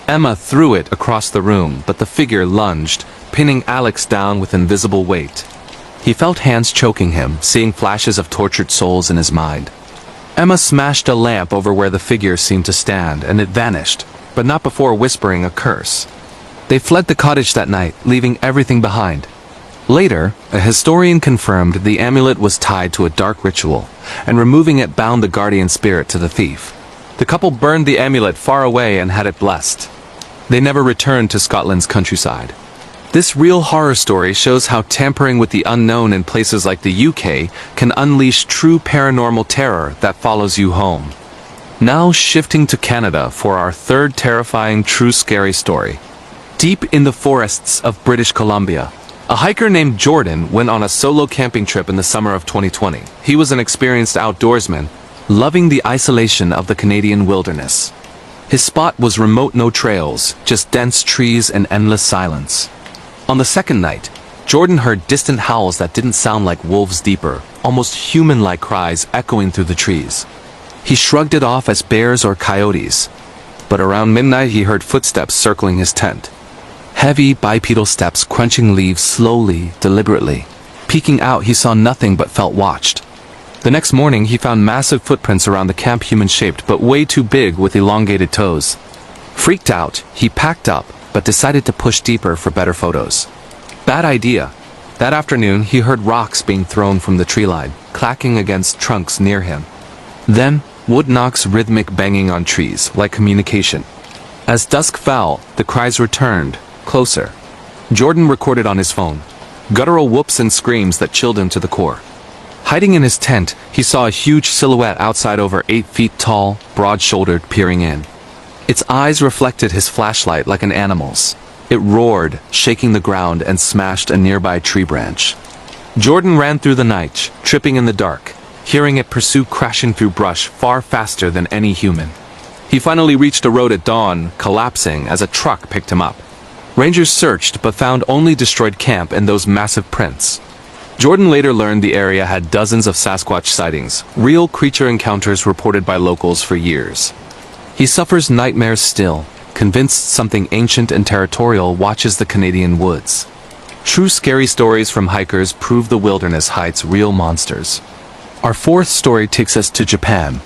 Emma threw it across the room, but the figure lunged, pinning Alex down with invisible weight. He felt hands choking him, seeing flashes of tortured souls in his mind. Emma smashed a lamp over where the figure seemed to stand, and it vanished, but not before whispering a curse. They fled the cottage that night, leaving everything behind. Later, a historian confirmed the amulet was tied to a dark ritual, and removing it bound the guardian spirit to the thief. The couple burned the amulet far away and had it blessed. They never returned to Scotland's countryside. This real horror story shows how tampering with the unknown in places like the UK can unleash true paranormal terror that follows you home. Now shifting to Canada for our third terrifying true scary story. Deep in the forests of British Columbia, a hiker named Jordan went on a solo camping trip in the summer of 2020. He was an experienced outdoorsman, loving the isolation of the Canadian wilderness. His spot was remote, no trails, just dense trees and endless silence. On the second night, Jordan heard distant howls that didn't sound like wolves, deeper, almost human-like cries echoing through the trees. He shrugged it off as bears or coyotes, but around midnight he heard footsteps circling his tent. Heavy bipedal steps crunching leaves slowly, deliberately. Peeking out, he saw nothing but felt watched. The next morning, he found massive footprints around the camp, human-shaped but way too big with elongated toes. Freaked out, he packed up, but decided to push deeper for better photos. Bad idea. That afternoon, he heard rocks being thrown from the tree line, clacking against trunks near him. Then, wood knocks, rhythmic banging on trees, like communication. As dusk fell, the cries returned, closer. Jordan recorded on his phone. Guttural whoops and screams that chilled him to the core. Hiding in his tent, he saw a huge silhouette outside over 8 feet tall, broad-shouldered, peering in. Its eyes reflected his flashlight like an animal's. It roared, shaking the ground and smashed a nearby tree branch. Jordan ran through the night, tripping in the dark, hearing it pursue crashing through brush far faster than any human. He finally reached a road at dawn, collapsing as a truck picked him up. Rangers searched but found only destroyed camp and those massive prints. Jordan later learned the area had dozens of Sasquatch sightings, real creature encounters reported by locals for years. He suffers nightmares still, convinced something ancient and territorial watches the Canadian woods. True scary stories from hikers prove the wilderness hides real monsters. Our fourth story takes us to Japan.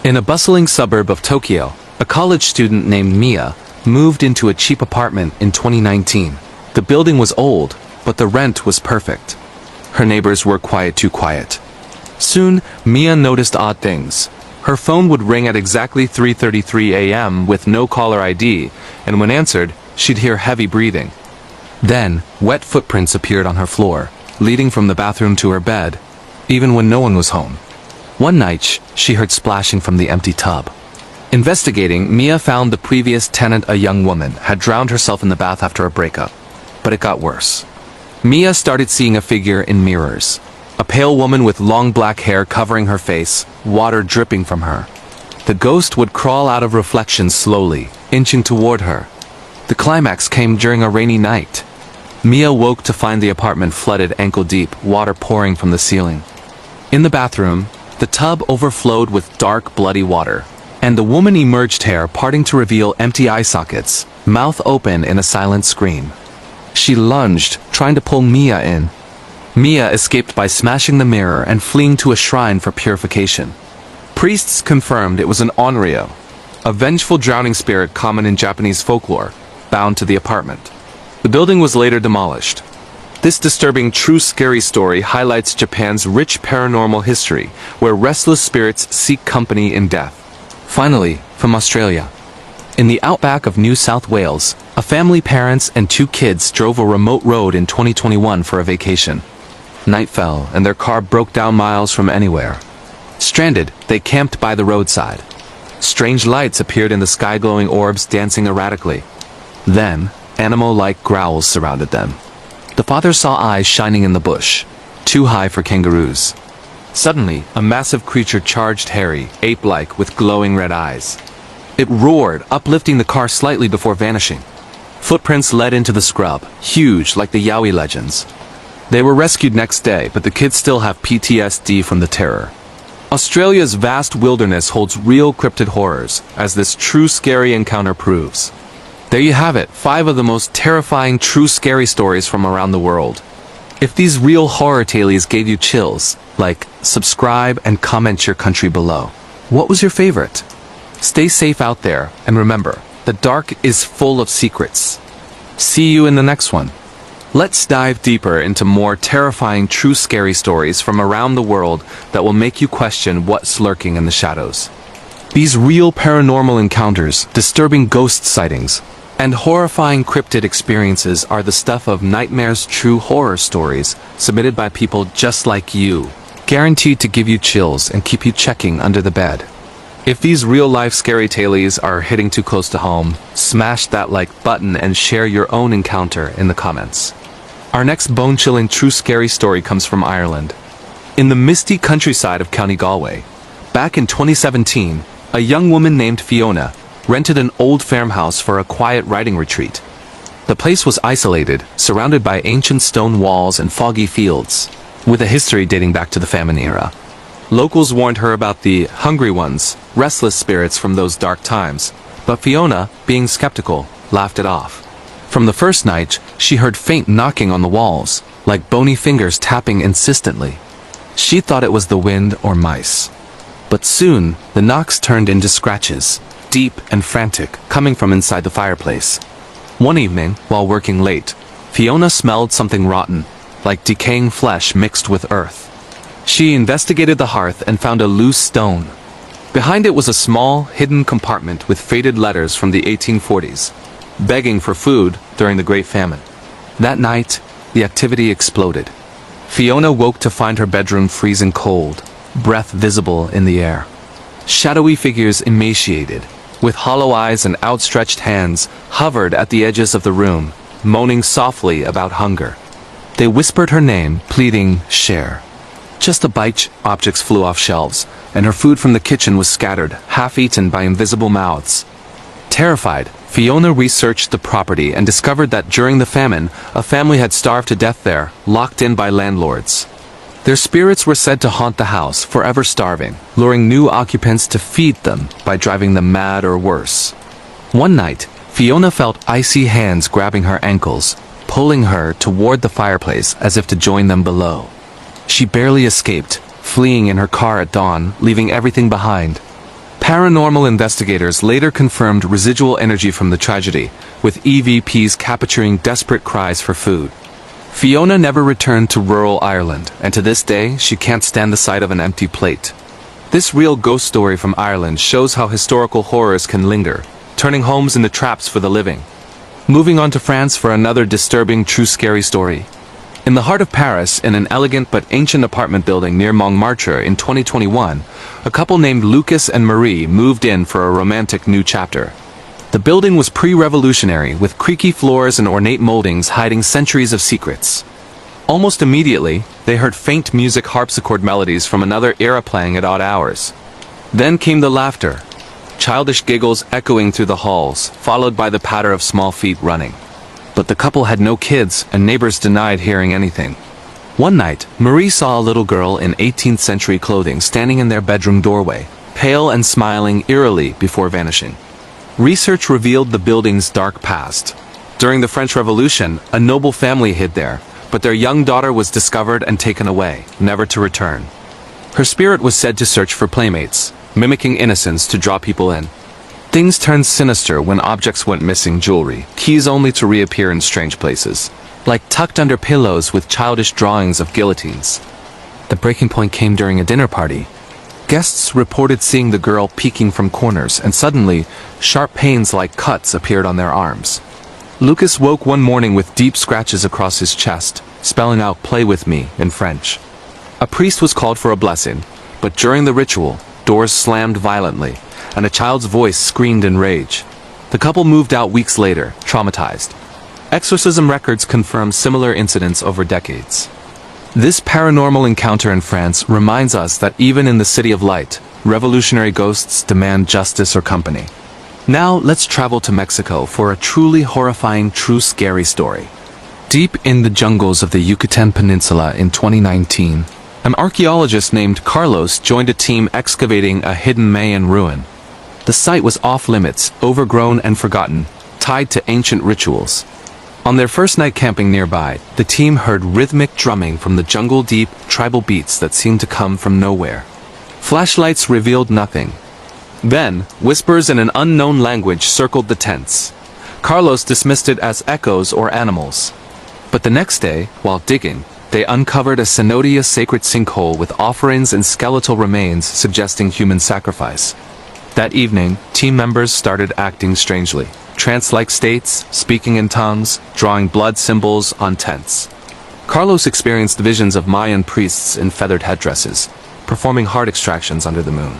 In a bustling suburb of Tokyo, a college student named Mia moved into a cheap apartment in 2019. The building was old, but the rent was perfect. Her neighbors were too quiet. Soon, Mia noticed odd things. Her phone would ring at exactly 3:33 a.m. with no caller ID, and when answered, she'd hear heavy breathing. Then, wet footprints appeared on her floor, leading from the bathroom to her bed, even when no one was home. One night, she heard splashing from the empty tub. Investigating, Mia found the previous tenant, a young woman, had drowned herself in the bath after a breakup. But it got worse. Mia started seeing a figure in mirrors. A pale woman with long black hair covering her face, water dripping from her. The ghost would crawl out of reflection slowly, inching toward her. The climax came during a rainy night. Mia woke to find the apartment flooded ankle-deep, water pouring from the ceiling. In the bathroom, the tub overflowed with dark, bloody water, and the woman emerged, hair parting to reveal empty eye sockets, mouth open in a silent scream. She lunged, trying to pull Mia in. Mia escaped by smashing the mirror and fleeing to a shrine for purification. Priests confirmed it was an onryo, a vengeful drowning spirit common in Japanese folklore, bound to the apartment. The building was later demolished. This disturbing true scary story highlights Japan's rich paranormal history, where restless spirits seek company in death. Finally, from Australia. In the outback of New South Wales, a family, parents and 2 kids, drove a remote road in 2021 for a vacation. Night fell, and their car broke down miles from anywhere. Stranded, they camped by the roadside. Strange lights appeared in the sky, glowing orbs dancing erratically. Then, animal-like growls surrounded them. The father saw eyes shining in the bush, too high for kangaroos. Suddenly, a massive creature charged Harry, ape-like, with glowing red eyes. It roared, uplifting the car slightly before vanishing. Footprints led into the scrub, huge like the Yowie legends. They were rescued next day, but the kids still have PTSD from the terror. Australia's vast wilderness holds real cryptid horrors, as this true scary encounter proves. There you have it, 5 of the most terrifying true scary stories from around the world. If these real horror tales gave you chills, like, subscribe and comment your country below. What was your favorite? Stay safe out there, and remember, the dark is full of secrets. See you in the next one. Let's dive deeper into more terrifying true scary stories from around the world that will make you question what's lurking in the shadows. These real paranormal encounters, disturbing ghost sightings, and horrifying cryptid experiences are the stuff of nightmares, true horror stories submitted by people just like you, guaranteed to give you chills and keep you checking under the bed. If these real-life scary tales are hitting too close to home, smash that like button and share your own encounter in the comments. Our next bone-chilling true scary story comes from Ireland. In the misty countryside of County Galway, back in 2017, a young woman named Fiona rented an old farmhouse for a quiet writing retreat. The place was isolated, surrounded by ancient stone walls and foggy fields, with a history dating back to the famine era. Locals warned her about the hungry ones, restless spirits from those dark times, but Fiona, being skeptical, laughed it off. From the first night, she heard faint knocking on the walls, like bony fingers tapping insistently. She thought it was the wind or mice. But soon, the knocks turned into scratches, deep and frantic, coming from inside the fireplace. One evening, while working late, Fiona smelled something rotten, like decaying flesh mixed with earth. She investigated the hearth and found a loose stone. Behind it was a small, hidden compartment with faded letters from the 1840s, begging for food during the Great Famine. That night, the activity exploded. Fiona woke to find her bedroom freezing cold, breath visible in the air. Shadowy figures emaciated, with hollow eyes and outstretched hands, hovered at the edges of the room, moaning softly about hunger. They whispered her name, pleading, "Share." Just a bite, objects flew off shelves, and her food from the kitchen was scattered, half-eaten by invisible mouths. Terrified, Fiona researched the property and discovered that during the famine, a family had starved to death there, locked in by landlords. Their spirits were said to haunt the house, forever starving, luring new occupants to feed them by driving them mad or worse. One night, Fiona felt icy hands grabbing her ankles, pulling her toward the fireplace as if to join them below. She barely escaped, fleeing in her car at dawn, leaving everything behind. Paranormal investigators later confirmed residual energy from the tragedy, with EVPs capturing desperate cries for food. Fiona never returned to rural Ireland, and to this day, she can't stand the sight of an empty plate. This real ghost story from Ireland shows how historical horrors can linger, turning homes into traps for the living. Moving on to France for another disturbing true scary story. In the heart of Paris, in an elegant but ancient apartment building near Montmartre in 2021, a couple named Lucas and Marie moved in for a romantic new chapter. The building was pre-revolutionary, with creaky floors and ornate moldings hiding centuries of secrets. Almost immediately, they heard faint music harpsichord melodies from another era playing at odd hours. Then came the laughter, childish giggles echoing through the halls, followed by the patter of small feet running. But the couple had no kids, and neighbors denied hearing anything. One night, Marie saw a little girl in 18th century clothing standing in their bedroom doorway, pale and smiling eerily before vanishing. Research revealed the building's dark past. During the French Revolution, a noble family hid there, but their young daughter was discovered and taken away, never to return. Her spirit was said to search for playmates, mimicking innocence to draw people in. Things turned sinister when objects went missing: jewelry, keys only to reappear in strange places, like tucked under pillows with childish drawings of guillotines. The breaking point came during a dinner party. Guests reported seeing the girl peeking from corners, and suddenly, sharp pains like cuts appeared on their arms. Lucas woke one morning with deep scratches across his chest, spelling out "play with me" in French. A priest was called for a blessing, but during the ritual, doors slammed violently, and a child's voice screamed in rage. The couple moved out weeks later, traumatized. Exorcism records confirm similar incidents over decades. This paranormal encounter in France reminds us that even in the City of Light, revolutionary ghosts demand justice or company. Now let's travel to Mexico for a truly horrifying, true scary story. Deep in the jungles of the Yucatan Peninsula in 2019, an archaeologist named Carlos joined a team excavating a hidden Mayan ruin. The site was off-limits, overgrown and forgotten, tied to ancient rituals. On their first night camping nearby, the team heard rhythmic drumming from the jungle-deep, tribal beats that seemed to come from nowhere. Flashlights revealed nothing. Then, whispers in an unknown language circled the tents. Carlos dismissed it as echoes or animals. But the next day, while digging, they uncovered a cenote sacred sinkhole with offerings and skeletal remains suggesting human sacrifice. That evening, team members started acting strangely. Trance-like states, speaking in tongues, drawing blood symbols on tents. Carlos experienced visions of Mayan priests in feathered headdresses, performing heart extractions under the moon.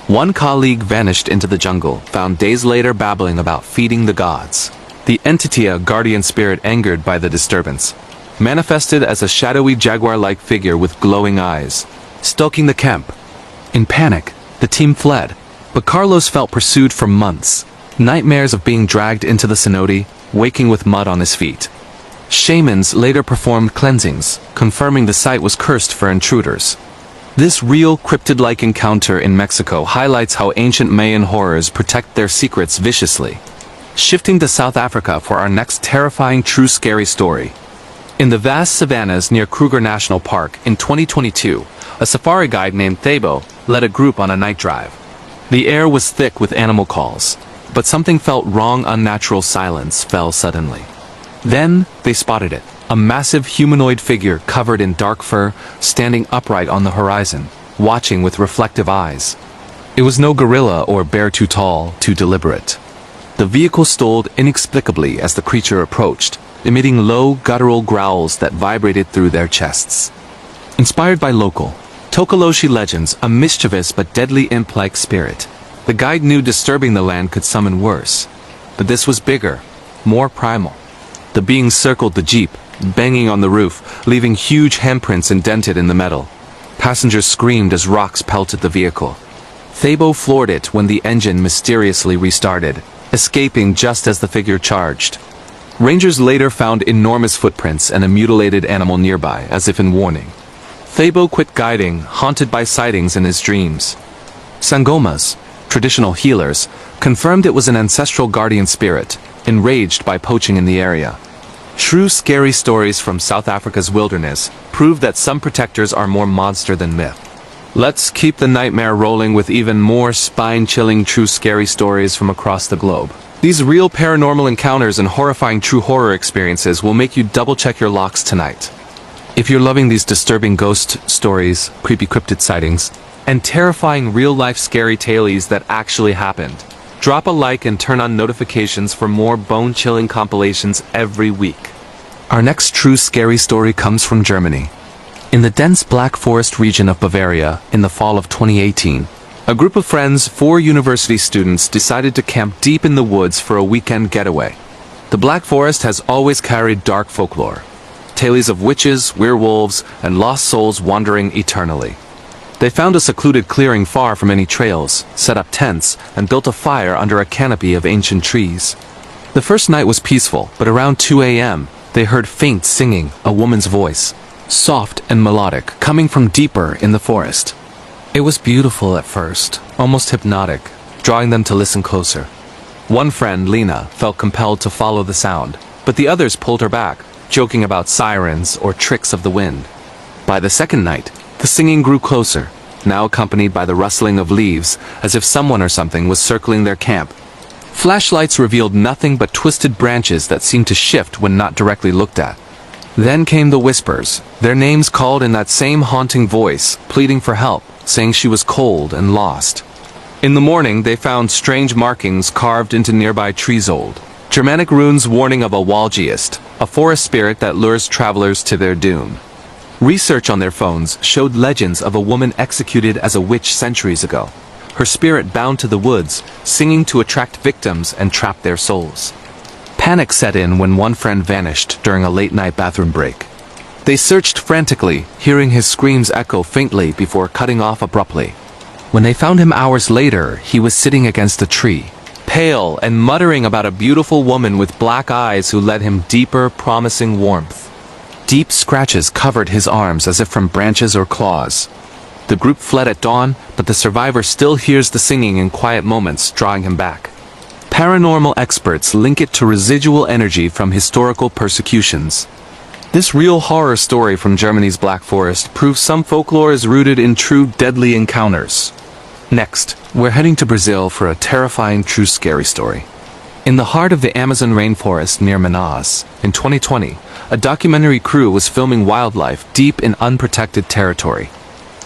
One colleague vanished into the jungle, found days later babbling about feeding the gods. The entity, a guardian spirit angered by the disturbance, manifested as a shadowy jaguar-like figure with glowing eyes, stalking the camp. In panic, the team fled, but Carlos felt pursued for months. Nightmares of being dragged into the cenote, waking with mud on his feet. Shamans later performed cleansings, confirming the site was cursed for intruders. This real cryptid-like encounter in Mexico highlights how ancient Mayan horrors protect their secrets viciously. Shifting to South Africa for our next terrifying true scary story. In the vast savannas near Kruger National Park in 2022, a safari guide named Thabo led a group on a night drive. The air was thick with animal calls, but something felt wrong. Unnatural silence fell suddenly. Then, they spotted it. A massive humanoid figure covered in dark fur, standing upright on the horizon, watching with reflective eyes. It was no gorilla or bear too tall, too deliberate. The vehicle stalled inexplicably as the creature approached, emitting low, guttural growls that vibrated through their chests. Inspired by local Tokoloshi legends, a mischievous but deadly imp-like spirit. The guide knew disturbing the land could summon worse. But this was bigger, more primal. The being circled the jeep, banging on the roof, leaving huge handprints indented in the metal. Passengers screamed as rocks pelted the vehicle. Thabo floored it when the engine mysteriously restarted, escaping just as the figure charged. Rangers later found enormous footprints and a mutilated animal nearby, as if in warning. Thabo quit guiding, haunted by sightings in his dreams. Sangomas, traditional healers, confirmed it was an ancestral guardian spirit, enraged by poaching in the area. True scary stories from South Africa's wilderness prove that some protectors are more monster than myth. Let's keep the nightmare rolling with even more spine-chilling true scary stories from across the globe. These real paranormal encounters and horrifying true horror experiences will make you double-check your locks tonight. If you're loving these disturbing ghost stories, creepy cryptid sightings, and terrifying real-life scary tales that actually happened, drop a like and turn on notifications for more bone-chilling compilations every week. Our next true scary story comes from Germany. In the dense Black Forest region of Bavaria, in the fall of 2018, a group of friends, 4 university students, decided to camp deep in the woods for a weekend getaway. The Black Forest has always carried dark folklore. Tales of witches, werewolves, and lost souls wandering eternally. They found a secluded clearing far from any trails, set up tents, and built a fire under a canopy of ancient trees. The first night was peaceful, but around 2 a.m., they heard faint singing, a woman's voice, soft and melodic, coming from deeper in the forest. It was beautiful at first, almost hypnotic, drawing them to listen closer. One friend, Lena, felt compelled to follow the sound, but the others pulled her back, joking about sirens or tricks of the wind. By the second night, the singing grew closer, now accompanied by the rustling of leaves, as if someone or something was circling their camp. Flashlights revealed nothing but twisted branches that seemed to shift when not directly looked at. Then came the whispers, their names called in that same haunting voice, pleading for help, saying she was cold and lost. In the morning, they found strange markings carved into nearby trees old. Germanic runes warning of a Walgeist, a forest spirit that lures travelers to their doom. Research on their phones showed legends of a woman executed as a witch centuries ago, her spirit bound to the woods, singing to attract victims and trap their souls. Panic set in when one friend vanished during a late-night bathroom break. They searched frantically, hearing his screams echo faintly before cutting off abruptly. When they found him hours later, he was sitting against a tree, pale and muttering about a beautiful woman with black eyes who led him deeper, promising warmth. Deep scratches covered his arms as if from branches or claws. The group fled at dawn, but the survivor still hears the singing in quiet moments, drawing him back. Paranormal experts link it to residual energy from historical persecutions. This real horror story from Germany's Black Forest proves some folklore is rooted in true deadly encounters. Next, we're heading to Brazil for a terrifying true scary story. In the heart of the Amazon rainforest near Manaus, in 2020, a documentary crew was filming wildlife deep in unprotected territory.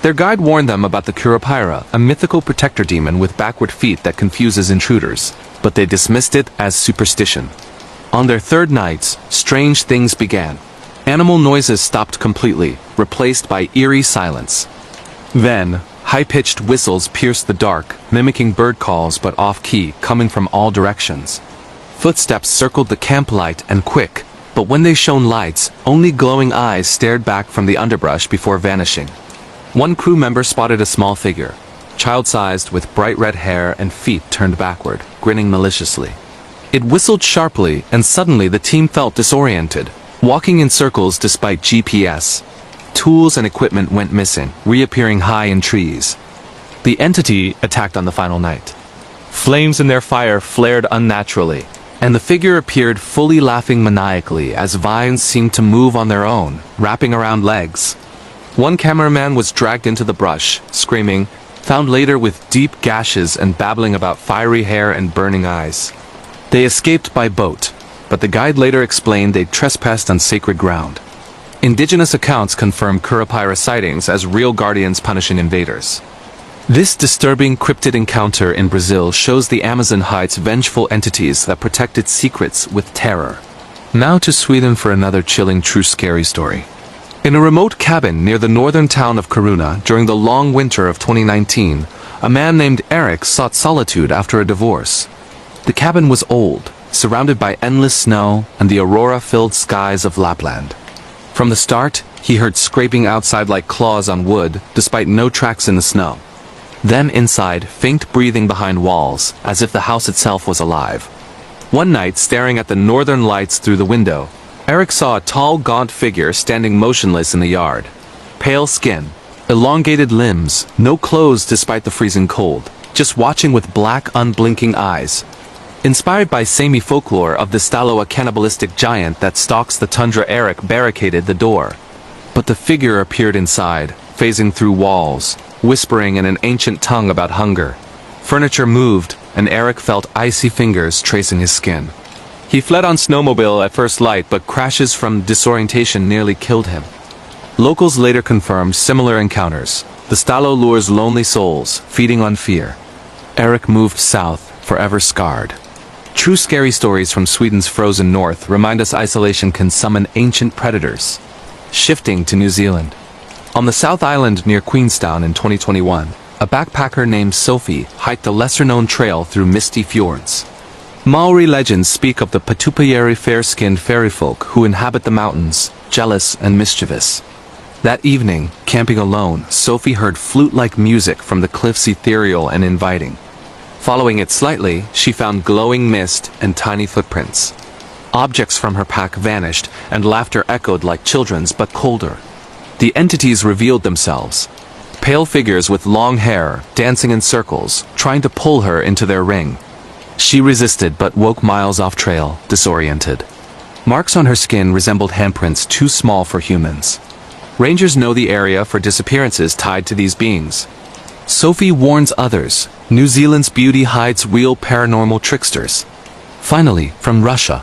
Their guide warned them about the Curupira, a mythical protector demon with backward feet that confuses intruders, but they dismissed it as superstition. On their third nights, strange things began. Animal noises stopped completely, replaced by eerie silence. Then, high-pitched whistles pierced the dark, mimicking bird calls but off-key, coming from all directions. Footsteps circled the camp light and quick, but when they shone lights, only glowing eyes stared back from the underbrush before vanishing. One crew member spotted a small figure, child-sized with bright red hair and feet turned backward, grinning maliciously. It whistled sharply, and suddenly the team felt disoriented, walking in circles despite GPS. Tools and equipment went missing, reappearing high in trees. The entity attacked on the final night. Flames in their fire flared unnaturally, and the figure appeared fully laughing maniacally as vines seemed to move on their own, wrapping around legs. One cameraman was dragged into the brush, screaming, found later with deep gashes and babbling about fiery hair and burning eyes. They escaped by boat, but the guide later explained they'd trespassed on sacred ground. Indigenous accounts confirm Curupira sightings as real guardians punishing invaders. This disturbing cryptid encounter in Brazil shows the Amazon hides vengeful entities that protect its secrets with terror. Now to Sweden for another chilling true scary story. In a remote cabin near the northern town of Corunna during the long winter of 2019, a man named Eric sought solitude after a divorce. The cabin was old, surrounded by endless snow and the aurora-filled skies of Lapland. From the start, he heard scraping outside like claws on wood, despite no tracks in the snow. Then inside, faint breathing behind walls, as if the house itself was alive. One night, staring at the northern lights through the window, Eric saw a tall, gaunt figure standing motionless in the yard. Pale skin, elongated limbs, no clothes despite the freezing cold, just watching with black, unblinking eyes. Inspired by Sami folklore of the Stalo, a cannibalistic giant that stalks the tundra, Eric barricaded the door. But the figure appeared inside, phasing through walls, whispering in an ancient tongue about hunger. Furniture moved, and Eric felt icy fingers tracing his skin. He fled on snowmobile at first light, but crashes from disorientation nearly killed him. Locals later confirmed similar encounters. The Stalo lures lonely souls, feeding on fear. Eric moved south, forever scarred. True scary stories from Sweden's frozen north remind us isolation can summon ancient predators. Shifting to New Zealand. On the South Island near Queenstown in 2021, a backpacker named Sophie hiked a lesser-known trail through misty fjords. Maori legends speak of the Patupayeri fair-skinned fairy folk who inhabit the mountains, jealous and mischievous. That evening, camping alone, Sophie heard flute-like music from the cliffs, ethereal and inviting. Following it slightly, she found glowing mist and tiny footprints. Objects from her pack vanished, and laughter echoed like children's but colder. The entities revealed themselves. Pale figures with long hair, dancing in circles, trying to pull her into their ring. She resisted but woke miles off trail, disoriented. Marks on her skin resembled handprints too small for humans. Rangers know the area for disappearances tied to these beings. Sophie warns others, New Zealand's beauty hides real paranormal tricksters. Finally, from Russia.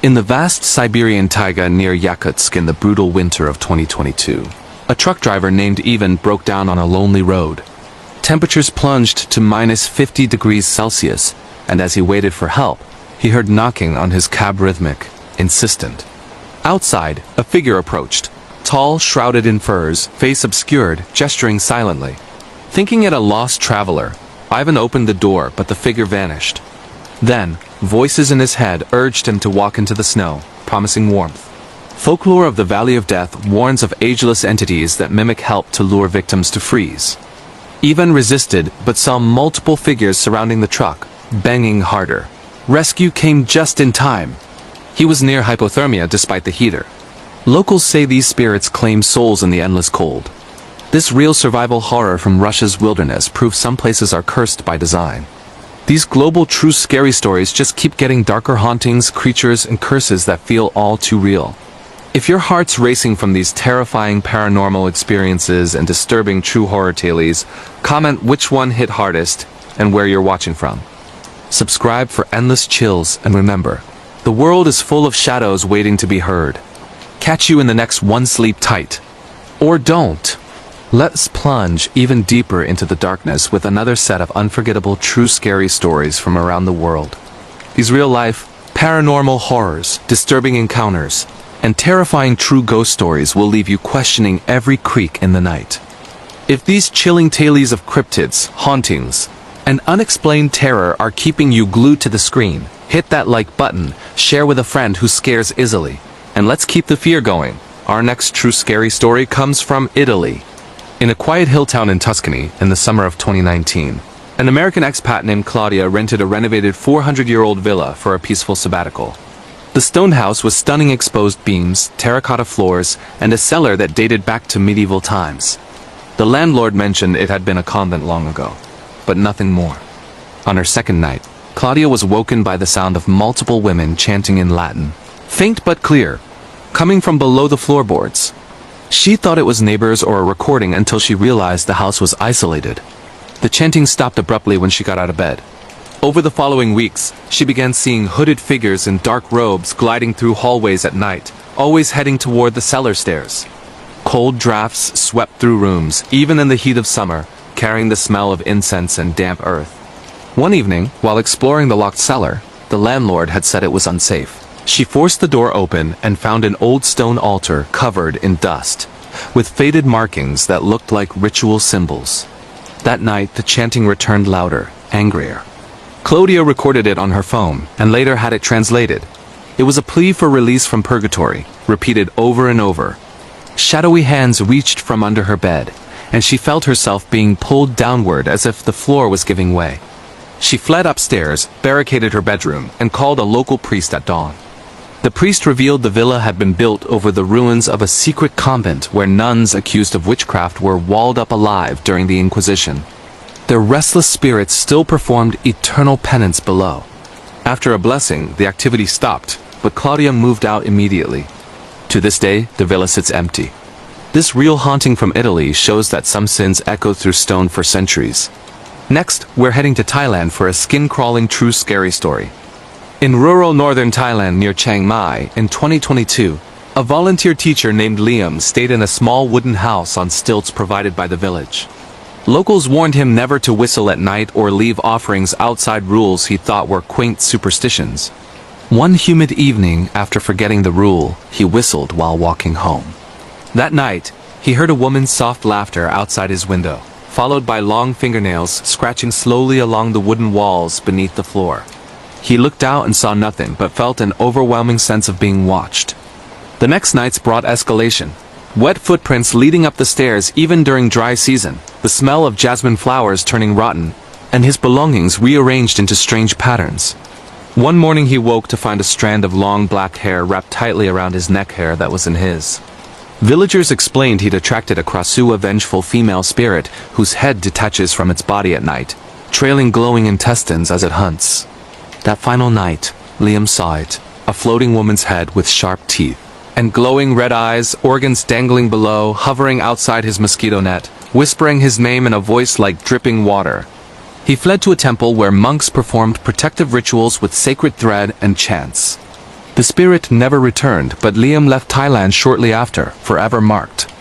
In the vast Siberian taiga near Yakutsk in the brutal winter of 2022, a truck driver named Ivan broke down on a lonely road. Temperatures plunged to -50 degrees Celsius, and as he waited for help, he heard knocking on his cab, rhythmic, insistent. Outside, a figure approached, tall, shrouded in furs, face obscured, gesturing silently. Thinking it a lost traveler, Ivan opened the door, but the figure vanished. Then, voices in his head urged him to walk into the snow, promising warmth. Folklore of the Valley of Death warns of ageless entities that mimic help to lure victims to freeze. Ivan resisted, but saw multiple figures surrounding the truck, banging harder. Rescue came just in time. He was near hypothermia despite the heater. Locals say these spirits claim souls in the endless cold. This real survival horror from Russia's wilderness proves some places are cursed by design. These global true scary stories just keep getting darker, hauntings, creatures, and curses that feel all too real. If your heart's racing from these terrifying paranormal experiences and disturbing true horror tales, comment which one hit hardest and where you're watching from. Subscribe for endless chills, and remember, the world is full of shadows waiting to be heard. Catch you in the next one. Sleep tight. Or don't. Let's plunge even deeper into the darkness with another set of unforgettable true scary stories from around the world. These real-life, paranormal horrors, disturbing encounters, and terrifying true ghost stories will leave you questioning every creak in the night. If these chilling tales of cryptids, hauntings, and unexplained terror are keeping you glued to the screen, hit that like button, share with a friend who scares easily, and let's keep the fear going. Our next true scary story comes from Italy. In a quiet hill town in Tuscany, in the summer of 2019, an American expat named Claudia rented a renovated 400-year-old villa for a peaceful sabbatical. The stone house was stunning, exposed beams, terracotta floors, and a cellar that dated back to medieval times. The landlord mentioned it had been a convent long ago, but nothing more. On her second night, Claudia was woken by the sound of multiple women chanting in Latin, faint but clear, coming from below the floorboards. She thought it was neighbors or a recording until she realized the house was isolated. The chanting stopped abruptly when she got out of bed. Over the following weeks, she began seeing hooded figures in dark robes gliding through hallways at night, always heading toward the cellar stairs. Cold drafts swept through rooms, even in the heat of summer, carrying the smell of incense and damp earth. One evening, while exploring the locked cellar, the landlord had said it was unsafe. She forced the door open and found an old stone altar covered in dust, with faded markings that looked like ritual symbols. That night, the chanting returned louder, angrier. Claudia recorded it on her phone and later had it translated. It was a plea for release from purgatory, repeated over and over. Shadowy hands reached from under her bed, and she felt herself being pulled downward as if the floor was giving way. She fled upstairs, barricaded her bedroom, and called a local priest at dawn. The priest revealed the villa had been built over the ruins of a secret convent where nuns accused of witchcraft were walled up alive during the Inquisition. Their restless spirits still performed eternal penance below. After a blessing, the activity stopped, but Claudia moved out immediately. To this day, the villa sits empty. This real haunting from Italy shows that some sins echo through stone for centuries. Next, we're heading to Thailand for a skin-crawling true scary story. In rural northern Thailand near Chiang Mai, in 2022, a volunteer teacher named Liam stayed in a small wooden house on stilts provided by the village. Locals warned him never to whistle at night or leave offerings outside rules he thought were quaint superstitions. One humid evening, after forgetting the rule, he whistled while walking home. That night, he heard a woman's soft laughter outside his window, followed by long fingernails scratching slowly along the wooden walls beneath the floor. He looked out and saw nothing, but felt an overwhelming sense of being watched. The next nights brought escalation. Wet footprints leading up the stairs even during dry season, the smell of jasmine flowers turning rotten, and his belongings rearranged into strange patterns. One morning he woke to find a strand of long black hair wrapped tightly around his neck hair that was in his. Villagers explained he'd attracted a Krasu, a vengeful female spirit whose head detaches from its body at night, trailing glowing intestines as it hunts. That final night, Liam saw it, a floating woman's head with sharp teeth, and glowing red eyes, organs dangling below, hovering outside his mosquito net, whispering his name in a voice like dripping water. He fled to a temple where monks performed protective rituals with sacred thread and chants. The spirit never returned, but Liam left Thailand shortly after, forever marked.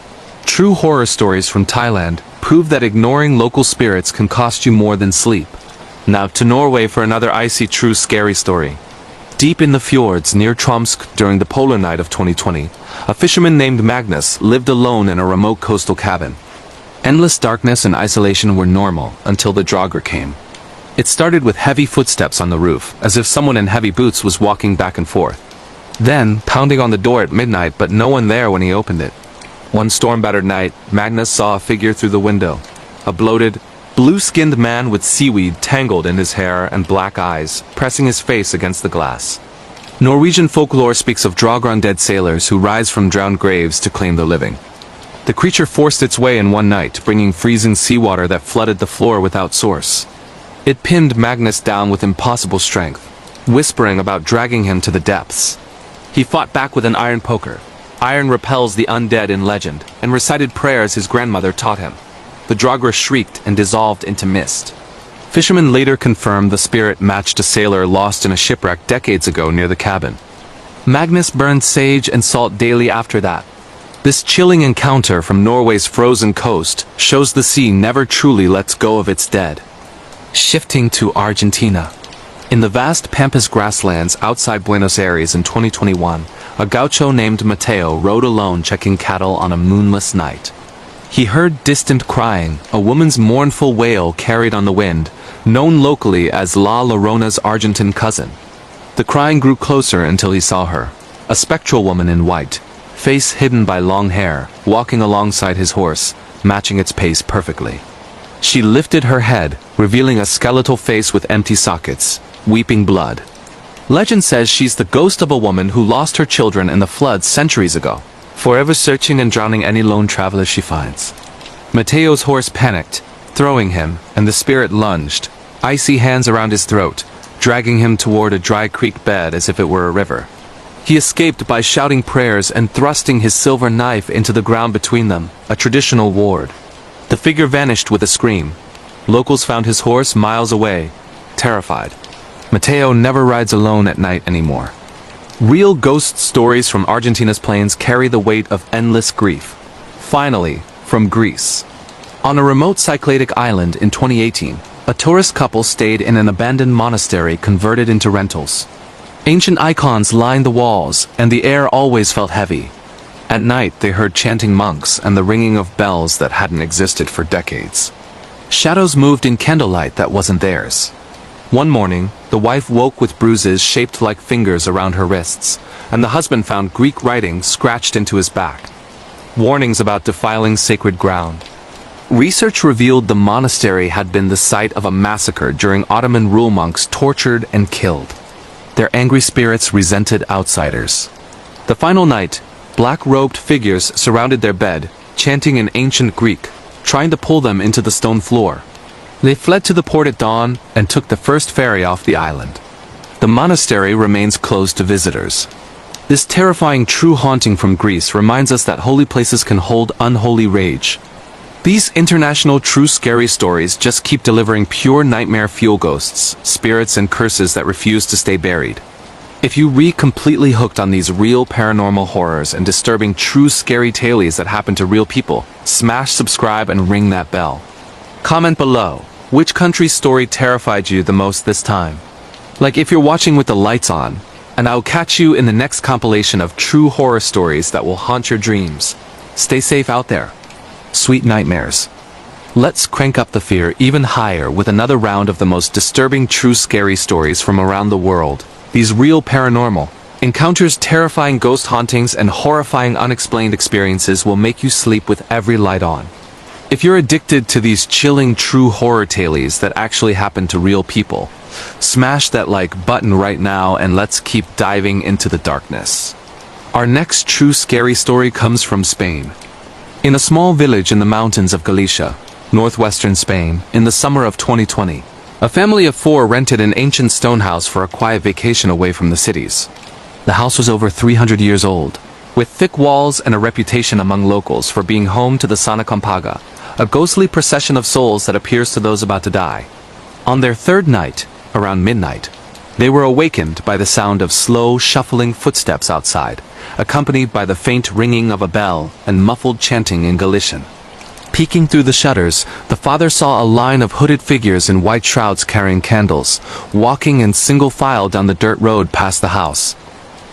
True horror stories from Thailand prove that ignoring local spirits can cost you more than sleep. Now to Norway for another icy true scary story. Deep in the fjords near Tromsø during the polar night of 2020, a fisherman named Magnus lived alone in a remote coastal cabin. Endless darkness and isolation were normal until the draugar came. It started with heavy footsteps on the roof, as if someone in heavy boots was walking back and forth. Then, pounding on the door at midnight, but no one there when he opened it. One storm-battered night, Magnus saw a figure through the window. A bloated, blue-skinned man with seaweed tangled in his hair and black eyes, pressing his face against the glass. Norwegian folklore speaks of draugar undead sailors who rise from drowned graves to claim the living. The creature forced its way in one night, bringing freezing seawater that flooded the floor without source. It pinned Magnus down with impossible strength, whispering about dragging him to the depths. He fought back with an iron poker. Iron repels the undead in legend, and recited prayers his grandmother taught him. The draugar shrieked and dissolved into mist. Fishermen later confirmed the spirit matched a sailor lost in a shipwreck decades ago near the cabin. Magnus burned sage and salt daily after that. This chilling encounter from Norway's frozen coast shows the sea never truly lets go of its dead. Shifting to Argentina. In the vast Pampas grasslands outside Buenos Aires in 2021, a gaucho named Mateo rode alone checking cattle on a moonless night. He heard distant crying, a woman's mournful wail carried on the wind, known locally as La Llorona's Argentine cousin. The crying grew closer until he saw her, a spectral woman in white, face hidden by long hair, walking alongside his horse, matching its pace perfectly. She lifted her head, revealing a skeletal face with empty sockets, weeping blood. Legend says she's the ghost of a woman who lost her children in the flood centuries ago, forever searching and drowning any lone traveler she finds. Mateo's horse panicked, throwing him, and the spirit lunged, icy hands around his throat, dragging him toward a dry creek bed as if it were a river. He escaped by shouting prayers and thrusting his silver knife into the ground between them, a traditional ward. The figure vanished with a scream. Locals found his horse miles away, terrified. Mateo never rides alone at night anymore. Real ghost stories from Argentina's plains carry the weight of endless grief. Finally, from Greece. On a remote Cycladic island in 2018, a tourist couple stayed in an abandoned monastery converted into rentals. Ancient icons lined the walls, and the air always felt heavy. At night, they heard chanting monks and the ringing of bells that hadn't existed for decades. Shadows moved in candlelight that wasn't theirs. One morning, the wife woke with bruises shaped like fingers around her wrists, and the husband found Greek writing scratched into his back. Warnings about defiling sacred ground. Research revealed the monastery had been the site of a massacre during Ottoman rule. Monks tortured and killed. Their angry spirits resented outsiders. The final night, black-robed figures surrounded their bed, chanting in ancient Greek, trying to pull them into the stone floor. They fled to the port at dawn and took the first ferry off the island. The monastery remains closed to visitors. This terrifying true haunting from Greece reminds us that holy places can hold unholy rage. These international true scary stories just keep delivering pure nightmare fuel ghosts, spirits and curses that refuse to stay buried. If you completely hooked on these real paranormal horrors and disturbing true scary tales that happen to real people, smash subscribe and ring that bell. Comment below, which country's story terrified you the most this time? Like if you're watching with the lights on, and I'll catch you in the next compilation of true horror stories that will haunt your dreams. Stay safe out there. Sweet nightmares. Let's crank up the fear even higher with another round of the most disturbing true scary stories from around the world. These real paranormal encounters, terrifying ghost hauntings, and horrifying unexplained experiences will make you sleep with every light on. If you're addicted to these chilling true horror tales that actually happen to real people, smash that like button right now and let's keep diving into the darkness. Our next true scary story comes from Spain. In a small village in the mountains of Galicia, northwestern Spain, in the summer of 2020, a family of 4 rented an ancient stone house for a quiet vacation away from the cities. The house was over 300 years old, with thick walls and a reputation among locals for being home to the Sanacampaga, a ghostly procession of souls that appears to those about to die. On their third night, around midnight, they were awakened by the sound of slow, shuffling footsteps outside, accompanied by the faint ringing of a bell and muffled chanting in Galician. Peeking through the shutters, the father saw a line of hooded figures in white shrouds carrying candles, walking in single file down the dirt road past the house.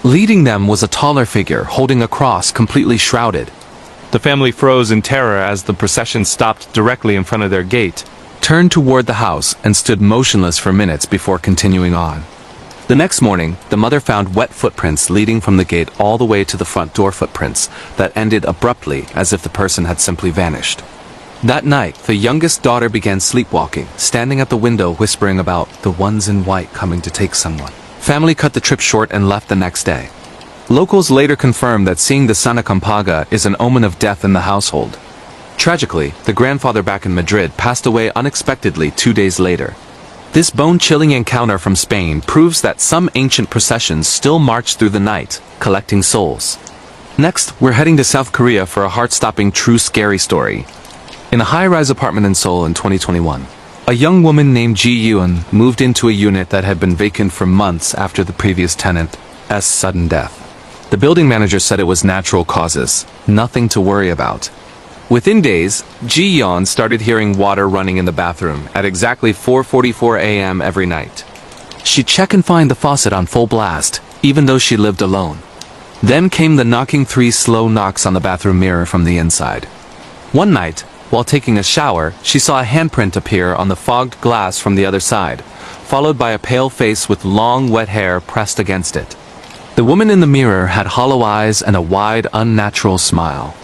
Leading them was a taller figure holding a cross completely shrouded. The family froze in terror as the procession stopped directly in front of their gate, turned toward the house, and stood motionless for minutes before continuing on. The next morning, the mother found wet footprints leading from the gate all the way to the front door, footprints that ended abruptly as if the person had simply vanished. That night, the youngest daughter began sleepwalking, standing at the window whispering about the ones in white coming to take someone. Family cut the trip short and left the next day. Locals later confirmed that seeing the Sanacampaga is an omen of death in the household. Tragically, the grandfather back in Madrid passed away unexpectedly 2 days later. This bone-chilling encounter from Spain proves that some ancient processions still march through the night, collecting souls. Next, we're heading to South Korea for a heart-stopping true scary story. In a high-rise apartment in Seoul in 2021, a young woman named Ji Yoon moved into a unit that had been vacant for months after the previous tenant's sudden death. The building manager said it was natural causes, nothing to worry about. Within days, Ji Yoon started hearing water running in the bathroom at exactly 4:44 a.m. every night. She'd check and find the faucet on full blast, even though she lived alone. Then came the knocking 3 slow knocks on the bathroom mirror from the inside. One night, while taking a shower, she saw a handprint appear on the fogged glass from the other side, followed by a pale face with long wet hair pressed against it. The woman in the mirror had hollow eyes and a wide, unnatural smile.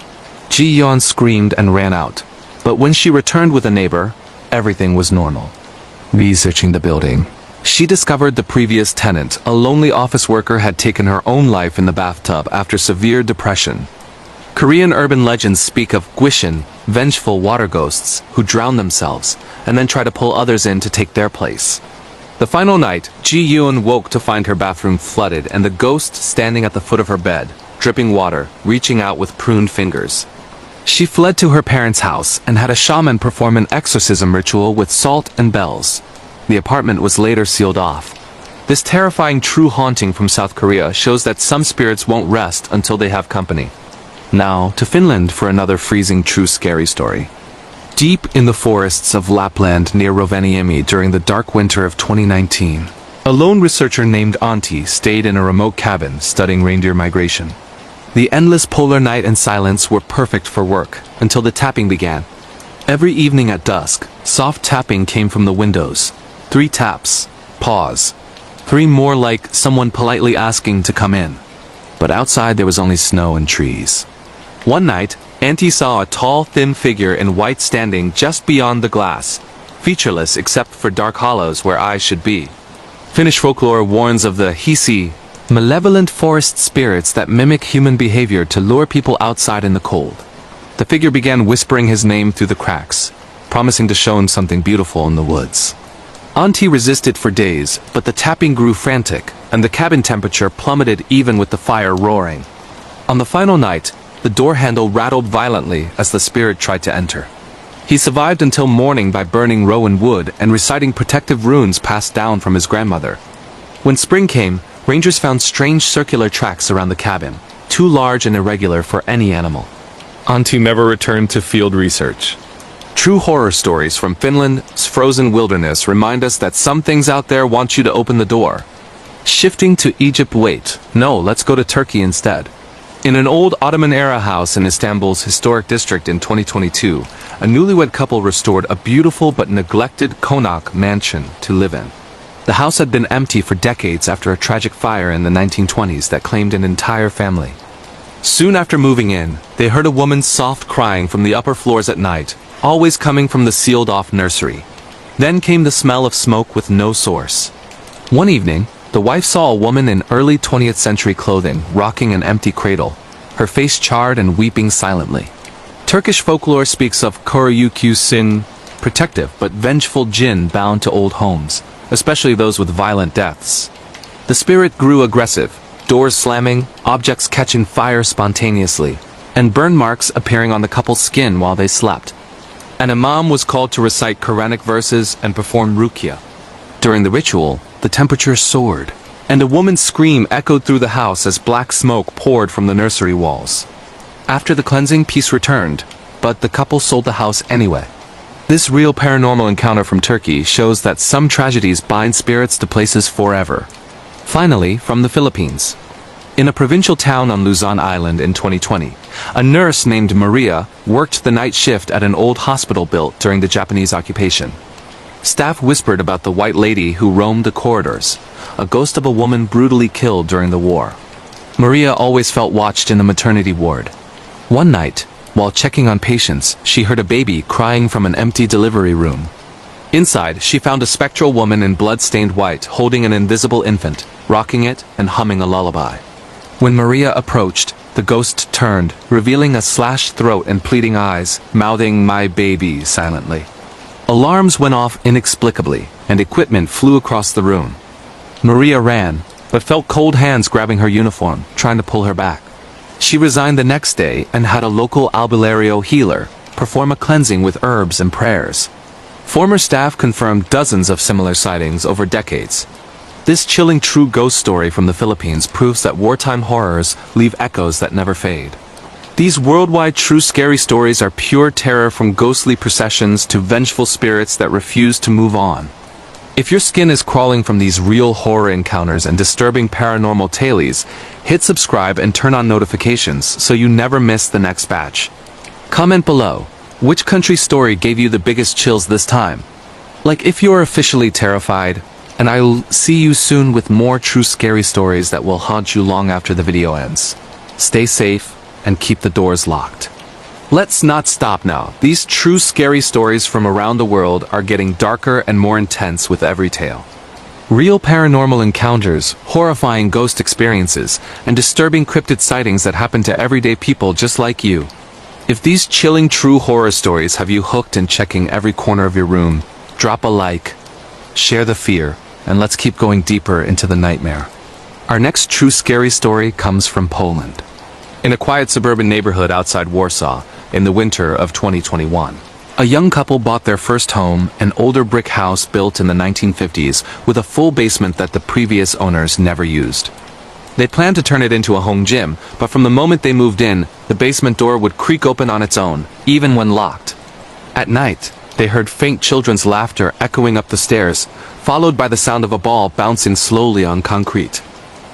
Ji Yoon screamed and ran out, but when she returned with a neighbor, everything was normal. Researching the building, she discovered the previous tenant, a lonely office worker, had taken her own life in the bathtub after severe depression. Korean urban legends speak of Gwishin, vengeful water ghosts, who drown themselves and then try to pull others in to take their place. The final night, Ji Yoon woke to find her bathroom flooded and the ghost standing at the foot of her bed, dripping water, reaching out with pruned fingers. She fled to her parents' house and had a shaman perform an exorcism ritual with salt and bells. The apartment was later sealed off. This terrifying true haunting from South Korea shows that some spirits won't rest until they have company. Now, to Finland for another freezing true scary story. Deep in the forests of Lapland near Rovaniemi during the dark winter of 2019, A lone researcher named Auntie stayed in a remote cabin studying reindeer migration. The endless polar night and silence were perfect for work, until the tapping began. Every evening at dusk, soft tapping came from the windows. 3 taps. Pause. 3 more, like someone politely asking to come in. But outside there was only snow and trees. One night, Auntie saw a tall, thin figure in white standing just beyond the glass, featureless except for dark hollows where eyes should be. Finnish folklore warns of the hisi, malevolent forest spirits that mimic human behavior to lure people outside in the cold. The figure began whispering his name through the cracks, promising to show him something beautiful in the woods. Auntie resisted for days, but the tapping grew frantic, and the cabin temperature plummeted even with the fire roaring. On the final night, the door handle rattled violently as the spirit tried to enter. He survived until morning by burning rowan wood and reciting protective runes passed down from his grandmother. When spring came, rangers found strange circular tracks around the cabin, too large and irregular for any animal. Auntie never returned to field research. True horror stories from Finland's frozen wilderness remind us that some things out there want you to open the door. Shifting to Egypt. Wait, no, let's go to Turkey instead. In an old Ottoman-era house in Istanbul's historic district in 2022, a newlywed couple restored a beautiful but neglected konak mansion to live in. The house had been empty for decades after a tragic fire in the 1920s that claimed an entire family. Soon after moving in, they heard a woman's soft crying from the upper floors at night, always coming from the sealed-off nursery. Then came the smell of smoke with no source. One evening, the wife saw a woman in early 20th century clothing rocking an empty cradle, her face charred and weeping silently. Turkish folklore speaks of koruyucu sin, protective but vengeful jinn bound to old homes, especially those with violent deaths. The spirit grew aggressive, doors slamming, objects catching fire spontaneously, and burn marks appearing on the couple's skin while they slept. An imam was called to recite Quranic verses and perform ruqya. During the ritual, the temperature soared, and a woman's scream echoed through the house as black smoke poured from the nursery walls. After the cleansing, peace returned, but the couple sold the house anyway. This real paranormal encounter from Turkey shows that some tragedies bind spirits to places forever. Finally, from the Philippines. In a provincial town on Luzon Island in 2020, a nurse named Maria worked the night shift at an old hospital built during the Japanese occupation. Staff whispered about the white lady who roamed the corridors, a ghost of a woman brutally killed during the war. Maria always felt watched in the maternity ward. One night, while checking on patients, she heard a baby crying from an empty delivery room. Inside, she found a spectral woman in blood-stained white holding an invisible infant, rocking it and humming a lullaby. When Maria approached, the ghost turned, revealing a slashed throat and pleading eyes, mouthing "my baby" silently. Alarms went off inexplicably, and equipment flew across the room. Maria ran, but felt cold hands grabbing her uniform, trying to pull her back. She resigned the next day and had a local albularyo healer perform a cleansing with herbs and prayers. Former staff confirmed dozens of similar sightings over decades. This chilling true ghost story from the Philippines proves that wartime horrors leave echoes that never fade. These worldwide true scary stories are pure terror, from ghostly processions to vengeful spirits that refuse to move on. If your skin is crawling from these real horror encounters and disturbing paranormal tales, hit subscribe and turn on notifications so you never miss the next batch. Comment below, which country's story gave you the biggest chills this time? Like if you're officially terrified, and I'll see you soon with more true scary stories that will haunt you long after the video ends. Stay safe and keep the doors locked. Let's not stop now. These true scary stories from around the world are getting darker and more intense with every tale. Real paranormal encounters, horrifying ghost experiences, and disturbing cryptid sightings that happen to everyday people just like you. If these chilling true horror stories have you hooked and checking every corner of your room, drop a like, share the fear, and let's keep going deeper into the nightmare. Our next true scary story comes from Poland. In a quiet suburban neighborhood outside Warsaw, in the winter of 2021, a young couple bought their first home, an older brick house built in the 1950s with a full basement that the previous owners never used. They planned to turn it into a home gym, but from the moment they moved in, the basement door would creak open on its own, even when locked. At night, They heard faint children's laughter echoing up the stairs, followed by the sound of a ball bouncing slowly on concrete.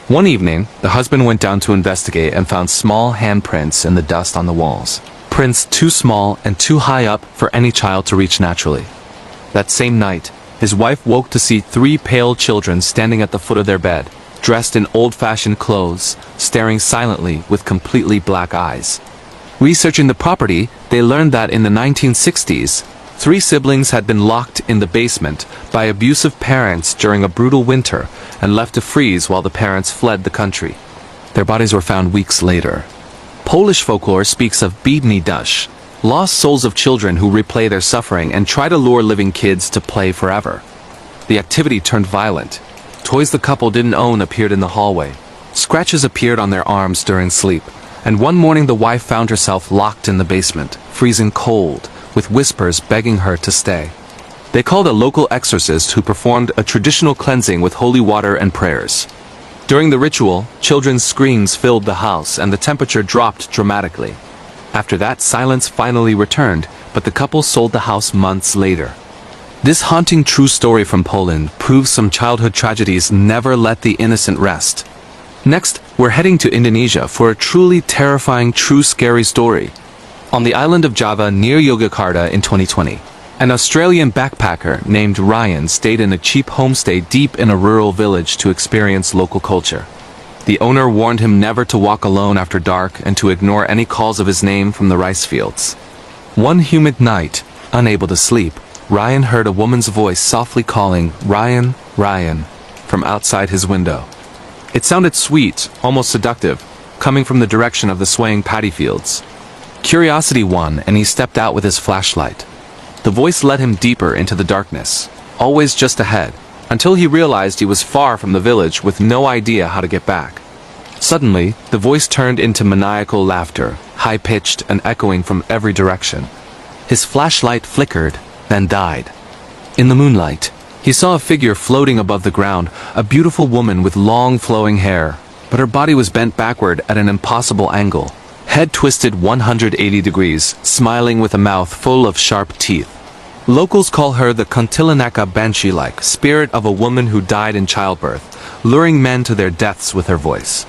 One evening, the husband went down to investigate and found small handprints in the dust on the walls. Prints too small and too high up for any child to reach naturally. That same night, his wife woke to see 3 pale children standing at the foot of their bed, dressed in old-fashioned clothes, staring silently with completely black eyes. Researching the property, they learned that in the 1960s, 3 siblings had been locked in the basement by abusive parents during a brutal winter and left to freeze while the parents fled the country. Their bodies were found weeks later. Polish folklore speaks of biedni dusz, lost souls of children who replay their suffering and try to lure living kids to play forever. The activity turned violent. Toys the couple didn't own appeared in the hallway. Scratches appeared on their arms during sleep, and one morning the wife found herself locked in the basement, freezing cold, with whispers begging her to stay. They called a local exorcist who performed a traditional cleansing with holy water and prayers. During the ritual, children's screams filled the house and the temperature dropped dramatically. After that, silence finally returned, but the couple sold the house months later. This haunting true story from Poland proves some childhood tragedies never let the innocent rest. Next, we're heading to Indonesia for a truly terrifying true scary story. On the island of Java near Yogyakarta in 2020, an Australian backpacker named Ryan stayed in a cheap homestay deep in a rural village to experience local culture. The owner warned him never to walk alone after dark and to ignore any calls of his name from the rice fields. One humid night, unable to sleep, Ryan heard a woman's voice softly calling, "Ryan, Ryan," from outside his window. It sounded sweet, almost seductive, coming from the direction of the swaying paddy fields. Curiosity won, and he stepped out with his flashlight. The voice led him deeper into the darkness, always just ahead, until he realized he was far from the village with no idea how to get back. Suddenly, the voice turned into maniacal laughter, high-pitched and echoing from every direction. His flashlight flickered, then died. In the moonlight, he saw a figure floating above the ground, a beautiful woman with long flowing hair, but her body was bent backward at an impossible angle. Head twisted 180 degrees, smiling with a mouth full of sharp teeth. Locals call her the Kuntilanak banshee-like spirit of a woman who died in childbirth, luring men to their deaths with her voice.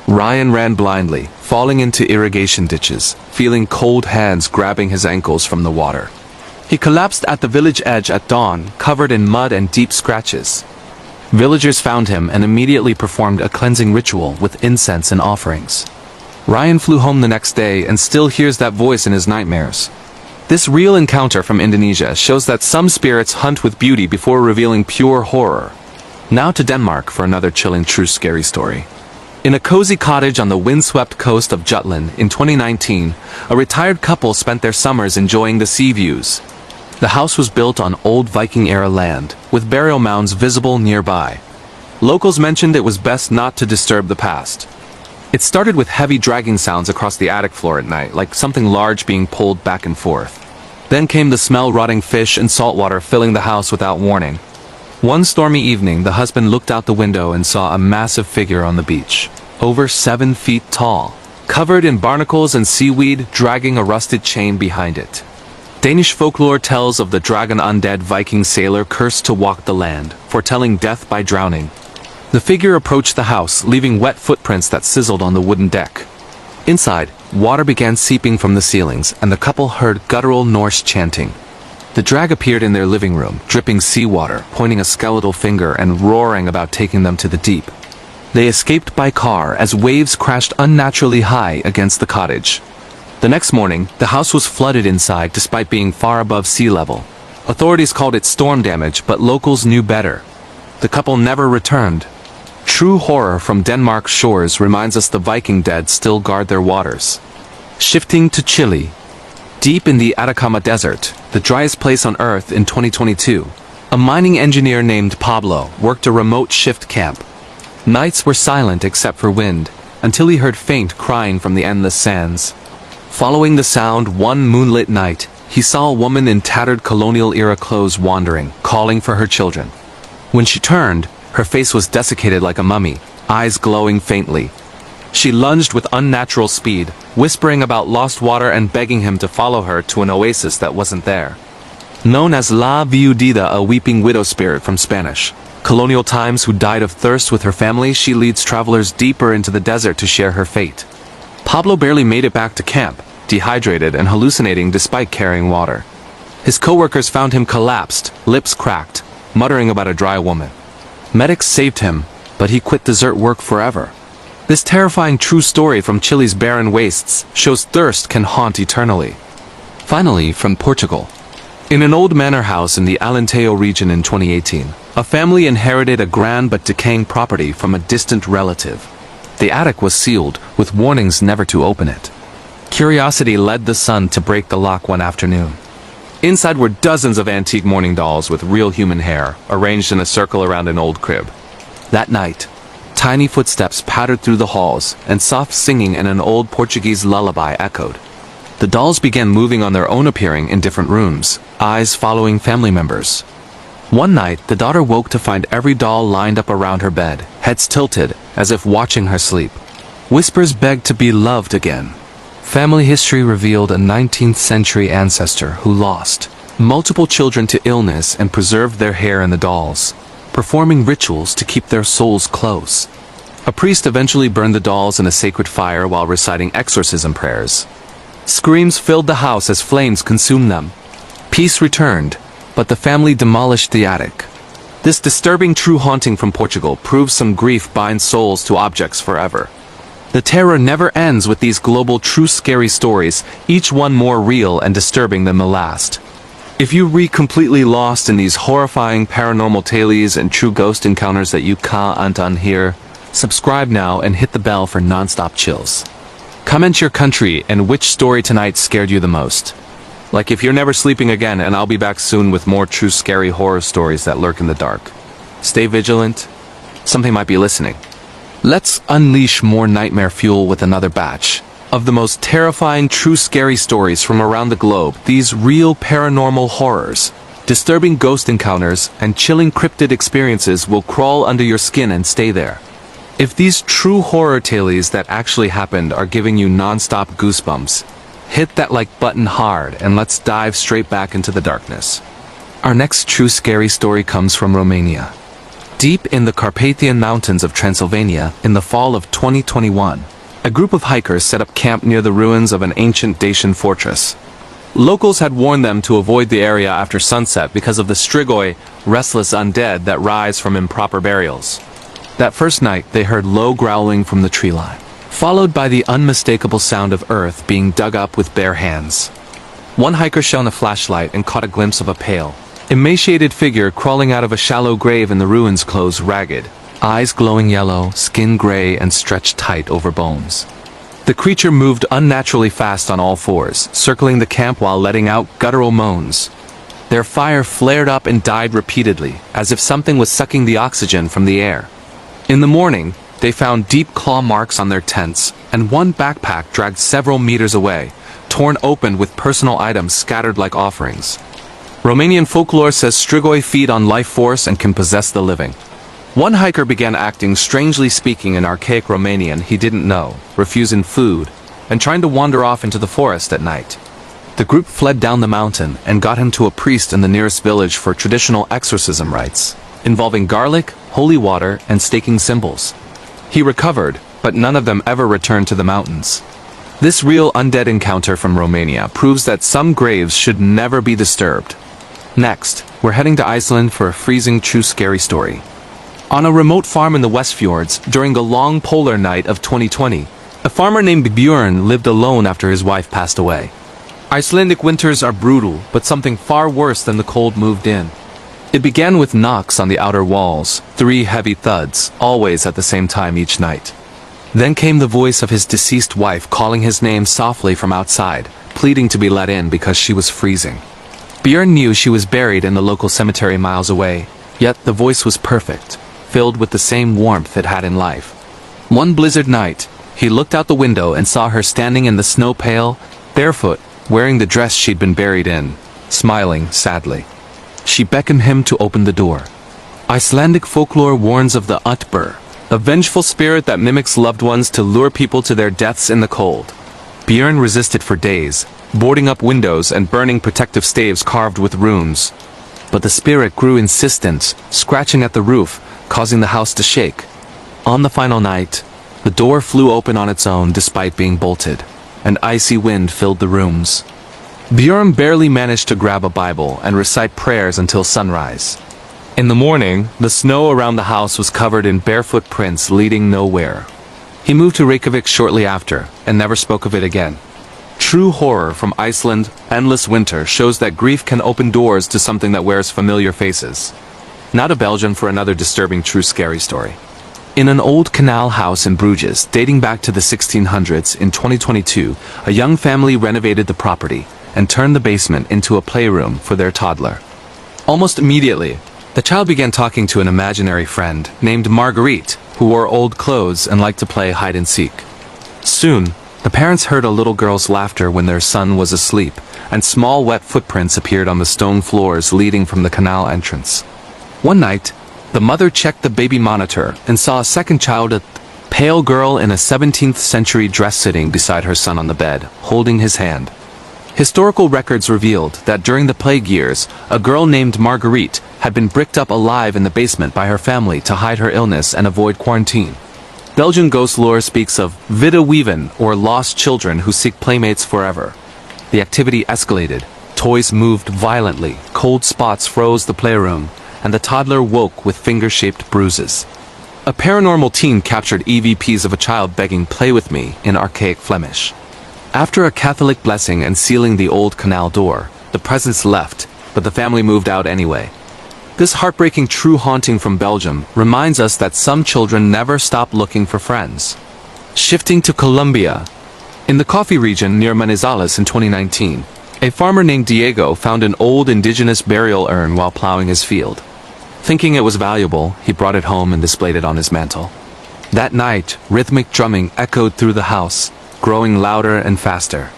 Ryan ran blindly, falling into irrigation ditches, feeling cold hands grabbing his ankles from the water. He collapsed at the village edge at dawn, covered in mud and deep scratches. Villagers found him and immediately performed a cleansing ritual with incense and offerings. Ryan flew home the next day and still hears that voice in his nightmares. This real encounter from Indonesia shows that some spirits hunt with beauty before revealing pure horror. Now to Denmark for another chilling true scary story. In a cozy cottage on the windswept coast of Jutland in 2019, a retired couple spent their summers enjoying the sea views. The house was built on old Viking-era land, with burial mounds visible nearby. Locals mentioned it was best not to disturb the past. It started with heavy dragging sounds across the attic floor at night, like something large being pulled back and forth. Then came the smell rotting fish and salt water filling the house without warning. One stormy evening, the husband looked out the window and saw a massive figure on the beach, over 7 feet tall, covered in barnacles and seaweed, dragging a rusted chain behind it. Danish folklore tells of the dragon undead Viking sailor cursed to walk the land, foretelling death by drowning. The figure approached the house, leaving wet footprints that sizzled on the wooden deck. Inside, water began seeping from the ceilings, and the couple heard guttural Norse chanting. The drag appeared in their living room, dripping seawater, pointing a skeletal finger and roaring about taking them to the deep. They escaped by car as waves crashed unnaturally high against the cottage. The next morning, the house was flooded inside despite being far above sea level. Authorities called it storm damage, but locals knew better. The couple never returned. True horror from Denmark's shores reminds us the Viking dead still guard their waters. Shifting to Chile. Deep in the Atacama Desert, the driest place on Earth in 2022, a mining engineer named Pablo worked a remote shift camp. Nights were silent except for wind, until he heard faint crying from the endless sands. Following the sound one moonlit night, he saw a woman in tattered colonial-era clothes wandering, calling for her children. When she turned, her face was desiccated like a mummy, eyes glowing faintly. She lunged with unnatural speed, whispering about lost water and begging him to follow her to an oasis that wasn't there. known as La Viudita, a weeping widow spirit from Spanish colonial times who died of thirst with her family. She leads travelers deeper into the desert to share her fate. Pablo barely made it back to camp, dehydrated and hallucinating despite carrying water. His co-workers found him collapsed, lips cracked, muttering about a dry woman. Medics saved him, but he quit desert work forever. This terrifying true story from Chile's barren wastes shows thirst can haunt eternally. Finally, from Portugal. In an old manor house in the Alentejo region in 2018, a family inherited a grand but decaying property from a distant relative. The attic was sealed, with warnings never to open it. Curiosity led the son to break the lock one afternoon. Inside were dozens of antique mourning dolls with real human hair, arranged in a circle around an old crib. That night, tiny footsteps pattered through the halls, and soft singing in an old Portuguese lullaby echoed. The dolls began moving on their own, appearing in different rooms, eyes following family members. One night, the daughter woke to find every doll lined up around her bed, heads tilted, as if watching her sleep. Whispers begged to be loved again. Family history revealed a 19th century ancestor who lost multiple children to illness and preserved their hair in the dolls, performing rituals to keep their souls close. A priest eventually burned the dolls in a sacred fire while reciting exorcism prayers. Screams filled the house as flames consumed them. Peace returned, but the family demolished the attic. This disturbing true haunting from Portugal proves some grief binds souls to objects forever. The terror never ends with these global true scary stories, each one more real and disturbing than the last. If you re completely lost in these horrifying paranormal tales and true ghost encounters that you can't unhear, subscribe now and hit the bell for non-stop chills. Comment your country and which story tonight scared you the most. Like if you're never sleeping again, and I'll be back soon with more true scary horror stories that lurk in the dark. Stay vigilant. Something might be listening. Let's unleash more nightmare fuel with another batch of the most terrifying true scary stories from around the globe. These real paranormal horrors, disturbing ghost encounters, and chilling cryptid experiences will crawl under your skin and stay there. If these true horror tales that actually happened are giving you non-stop goosebumps, hit that like button hard and let's dive straight back into the darkness. Our next true scary story comes from Romania. Deep in the Carpathian Mountains of Transylvania, in the fall of 2021, a group of hikers set up camp near the ruins of an ancient Dacian fortress. Locals had warned them to avoid the area after sunset because of the strigoi, restless undead that rise from improper burials. That first night, they heard low growling from the tree line, followed by the unmistakable sound of earth being dug up with bare hands. One hiker shone a flashlight and caught a glimpse of a pale, emaciated figure crawling out of a shallow grave in the ruins, clothes ragged, eyes glowing yellow, skin gray and stretched tight over bones. The creature moved unnaturally fast on all fours, circling the camp while letting out guttural moans. Their fire flared up and died repeatedly, as if something was sucking the oxygen from the air. In the morning, they found deep claw marks on their tents, and one backpack dragged several meters away, torn open with personal items scattered like offerings. Romanian folklore says strigoi feed on life force and can possess the living. One hiker began acting strangely, speaking in archaic Romanian he didn't know, refusing food, and trying to wander off into the forest at night. The group fled down the mountain and got him to a priest in the nearest village for traditional exorcism rites, involving garlic, holy water, and staking symbols. He recovered, but none of them ever returned to the mountains. This real undead encounter from Romania proves that some graves should never be disturbed. Next, we're heading to Iceland for a freezing true scary story. On a remote farm in the West Fjords, during a long polar night of 2020, a farmer named Björn lived alone after his wife passed away. Icelandic winters are brutal, but something far worse than the cold moved in. It began with knocks on the outer walls, 3 heavy thuds, always at the same time each night. Then came the voice of his deceased wife calling his name softly from outside, pleading to be let in because she was freezing. Björn knew she was buried in the local cemetery miles away, yet the voice was perfect, filled with the same warmth it had in life. One blizzard night, he looked out the window and saw her standing in the snow pail, barefoot, wearing the dress she'd been buried in, smiling sadly. She beckoned him to open the door. Icelandic folklore warns of the Utbur, a vengeful spirit that mimics loved ones to lure people to their deaths in the cold. Björn resisted for days, boarding up windows and burning protective staves carved with runes. But the spirit grew insistent, scratching at the roof, causing the house to shake. On the final night, the door flew open on its own despite being bolted. An icy wind filled the rooms. Björn barely managed to grab a Bible and recite prayers until sunrise. In the morning, the snow around the house was covered in barefoot prints leading nowhere. He moved to Reykjavik shortly after, and never spoke of it again. True horror from Iceland, Endless Winter shows that grief can open doors to something that wears familiar faces. Now to Belgium for another disturbing true scary story. In an old canal house in Bruges, dating back to the 1600s, in 2022, a young family renovated the property and turned the basement into a playroom for their toddler. Almost immediately, the child began talking to an imaginary friend named Marguerite, who wore old clothes and liked to play hide-and-seek. Soon, the parents heard a little girl's laughter when their son was asleep, and small wet footprints appeared on the stone floors leading from the canal entrance. One night, the mother checked the baby monitor and saw a second child, a pale girl in a 17th century dress sitting beside her son on the bed, holding his hand. Historical records revealed that during the plague years, a girl named Marguerite had been bricked up alive in the basement by her family to hide her illness and avoid quarantine. Belgian ghost lore speaks of Widoweven, or lost children who seek playmates forever. The activity escalated, toys moved violently, cold spots froze the playroom, and the toddler woke with finger-shaped bruises. A paranormal team captured EVPs of a child begging "play with me" in archaic Flemish. After a Catholic blessing and sealing the old canal door, the presence left, but the family moved out anyway. This heartbreaking true haunting from Belgium reminds us that some children never stop looking for friends. Shifting to Colombia. In the coffee region near Manizales in 2019, a farmer named Diego found an old indigenous burial urn while plowing his field. Thinking it was valuable, he brought it home and displayed it on his mantle. That night, rhythmic drumming echoed through the house, growing louder and faster.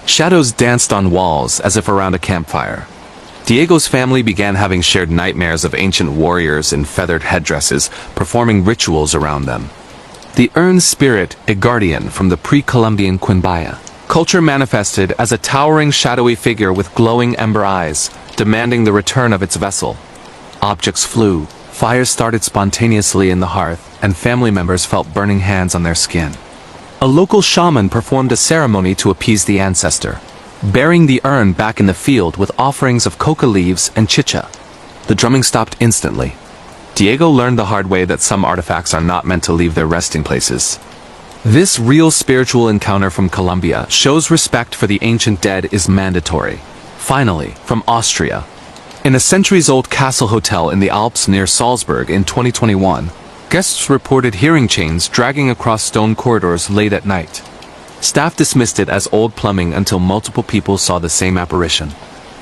Shadows danced on walls as if around a campfire. Diego's family began having shared nightmares of ancient warriors in feathered headdresses, performing rituals around them. The urn's spirit, a guardian from the pre-Columbian Quimbaya culture, manifested as a towering shadowy figure with glowing ember eyes, demanding the return of its vessel. Objects flew, fires started spontaneously in the hearth, and family members felt burning hands on their skin. A local shaman performed a ceremony to appease the ancestor, burying the urn back in the field with offerings of coca leaves and chicha. The drumming stopped instantly. Diego learned the hard way that some artifacts are not meant to leave their resting places. This real spiritual encounter from Colombia shows respect for the ancient dead is mandatory. Finally, from Austria. In a centuries-old castle hotel in the Alps near Salzburg in 2021, guests reported hearing chains dragging across stone corridors late at night. Staff dismissed it as old plumbing until multiple people saw the same apparition.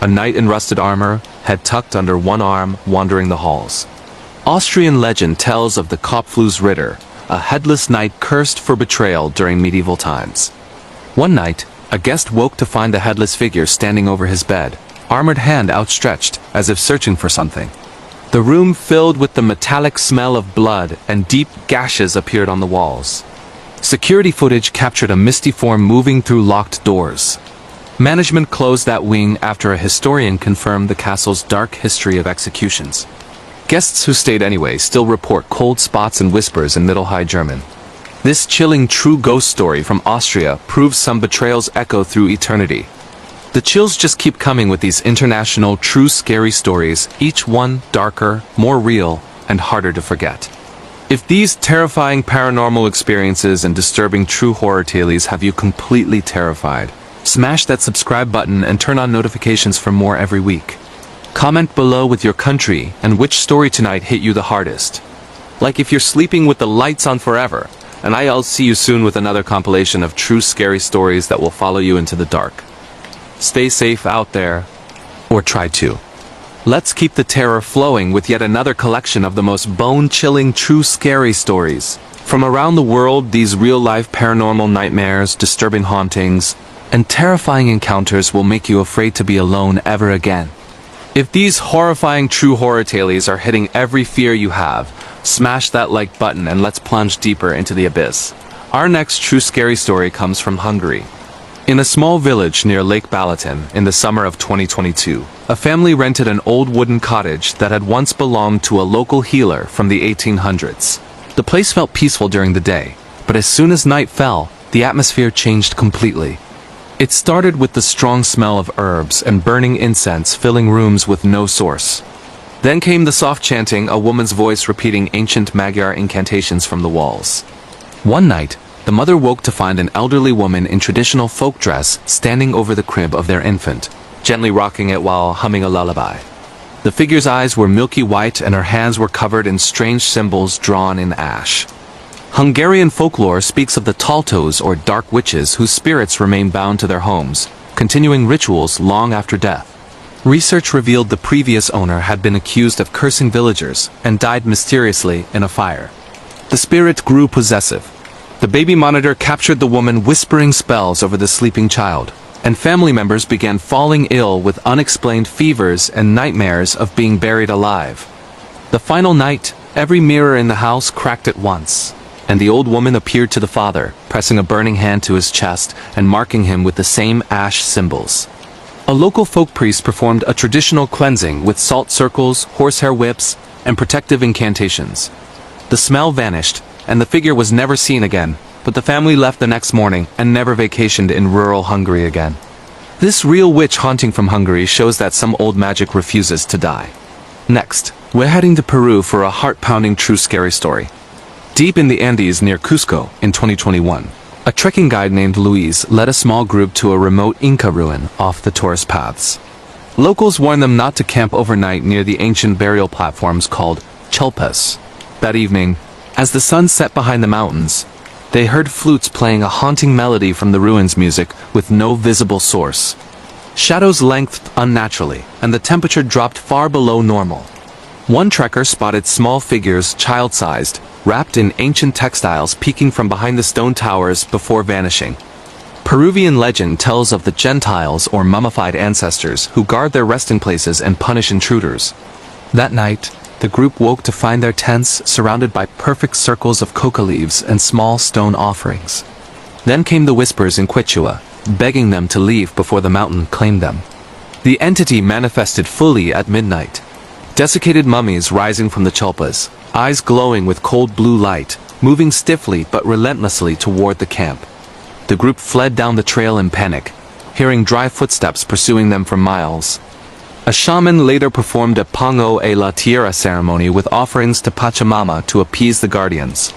A knight in rusted armor, head tucked under one arm, wandering the halls. Austrian legend tells of the Kopflu's Ritter, a headless knight cursed for betrayal during medieval times. One night, a guest woke to find the headless figure standing over his bed, armored hand outstretched, as if searching for something. The room filled with the metallic smell of blood, and deep gashes appeared on the walls. Security footage captured a misty form moving through locked doors. Management closed that wing after a historian confirmed the castle's dark history of executions. Guests who stayed anyway still report cold spots and whispers in Middle High German. This chilling true ghost story from Austria proves some betrayals echo through eternity. The chills just keep coming with these international true scary stories, each one darker, more real, and harder to forget. If these terrifying paranormal experiences and disturbing true horror tales have you completely terrified, smash that subscribe button and turn on notifications for more every week. Comment below with your country and which story tonight hit you the hardest. Like if you're sleeping with the lights on forever, and I'll see you soon with another compilation of true scary stories that will follow you into the dark. Stay safe out there, or try to. Let's keep the terror flowing with yet another collection of the most bone-chilling true scary stories. From around the world, these real-life paranormal nightmares, disturbing hauntings, and terrifying encounters will make you afraid to be alone ever again. If these horrifying true horror tales are hitting every fear you have, smash that like button and let's plunge deeper into the abyss. Our next true scary story comes from Hungary. In a small village near Lake Balaton in the summer of 2022, a family rented an old wooden cottage that had once belonged to a local healer from the 1800s. The place felt peaceful during the day, but as soon as night fell, the atmosphere changed completely. It started with the strong smell of herbs and burning incense filling rooms with no source. Then came the soft chanting, a woman's voice repeating ancient Magyar incantations from the walls. One night, the mother woke to find an elderly woman in traditional folk dress standing over the crib of their infant, gently rocking it while humming a lullaby. The figure's eyes were milky white and her hands were covered in strange symbols drawn in ash. Hungarian folklore speaks of the Taltos or dark witches whose spirits remain bound to their homes, continuing rituals long after death. Research revealed the previous owner had been accused of cursing villagers and died mysteriously in a fire. The spirit grew possessive. The baby monitor captured the woman whispering spells over the sleeping child, and family members began falling ill with unexplained fevers and nightmares of being buried alive. The final night, every mirror in the house cracked at once, and the old woman appeared to the father, pressing a burning hand to his chest and marking him with the same ash symbols. A local folk priest performed a traditional cleansing with salt circles, horsehair whips, and protective incantations. The smell vanished, and the figure was never seen again, but the family left the next morning and never vacationed in rural Hungary again. This real witch haunting from Hungary shows that some old magic refuses to die. Next, we're heading to Peru for a heart-pounding true scary story. Deep in the Andes near Cusco in 2021, a trekking guide named Luis led a small group to a remote Inca ruin off the tourist paths. Locals warned them not to camp overnight near the ancient burial platforms called chulpas. That evening, as the sun set behind the mountains, they heard flutes playing a haunting melody from the ruins' music with no visible source. Shadows lengthened unnaturally, and the temperature dropped far below normal. One trekker spotted small figures, child-sized, wrapped in ancient textiles peeking from behind the stone towers before vanishing. Peruvian legend tells of the Gentiles or mummified ancestors who guard their resting places and punish intruders. That night, the group woke to find their tents surrounded by perfect circles of coca leaves and small stone offerings. Then came the whispers in Quechua, begging them to leave before the mountain claimed them. The entity manifested fully at midnight. Desiccated mummies rising from the chulpas, eyes glowing with cold blue light, moving stiffly but relentlessly toward the camp. The group fled down the trail in panic, hearing dry footsteps pursuing them for miles. A shaman later performed a Pongo a la Tierra ceremony with offerings to Pachamama to appease the guardians.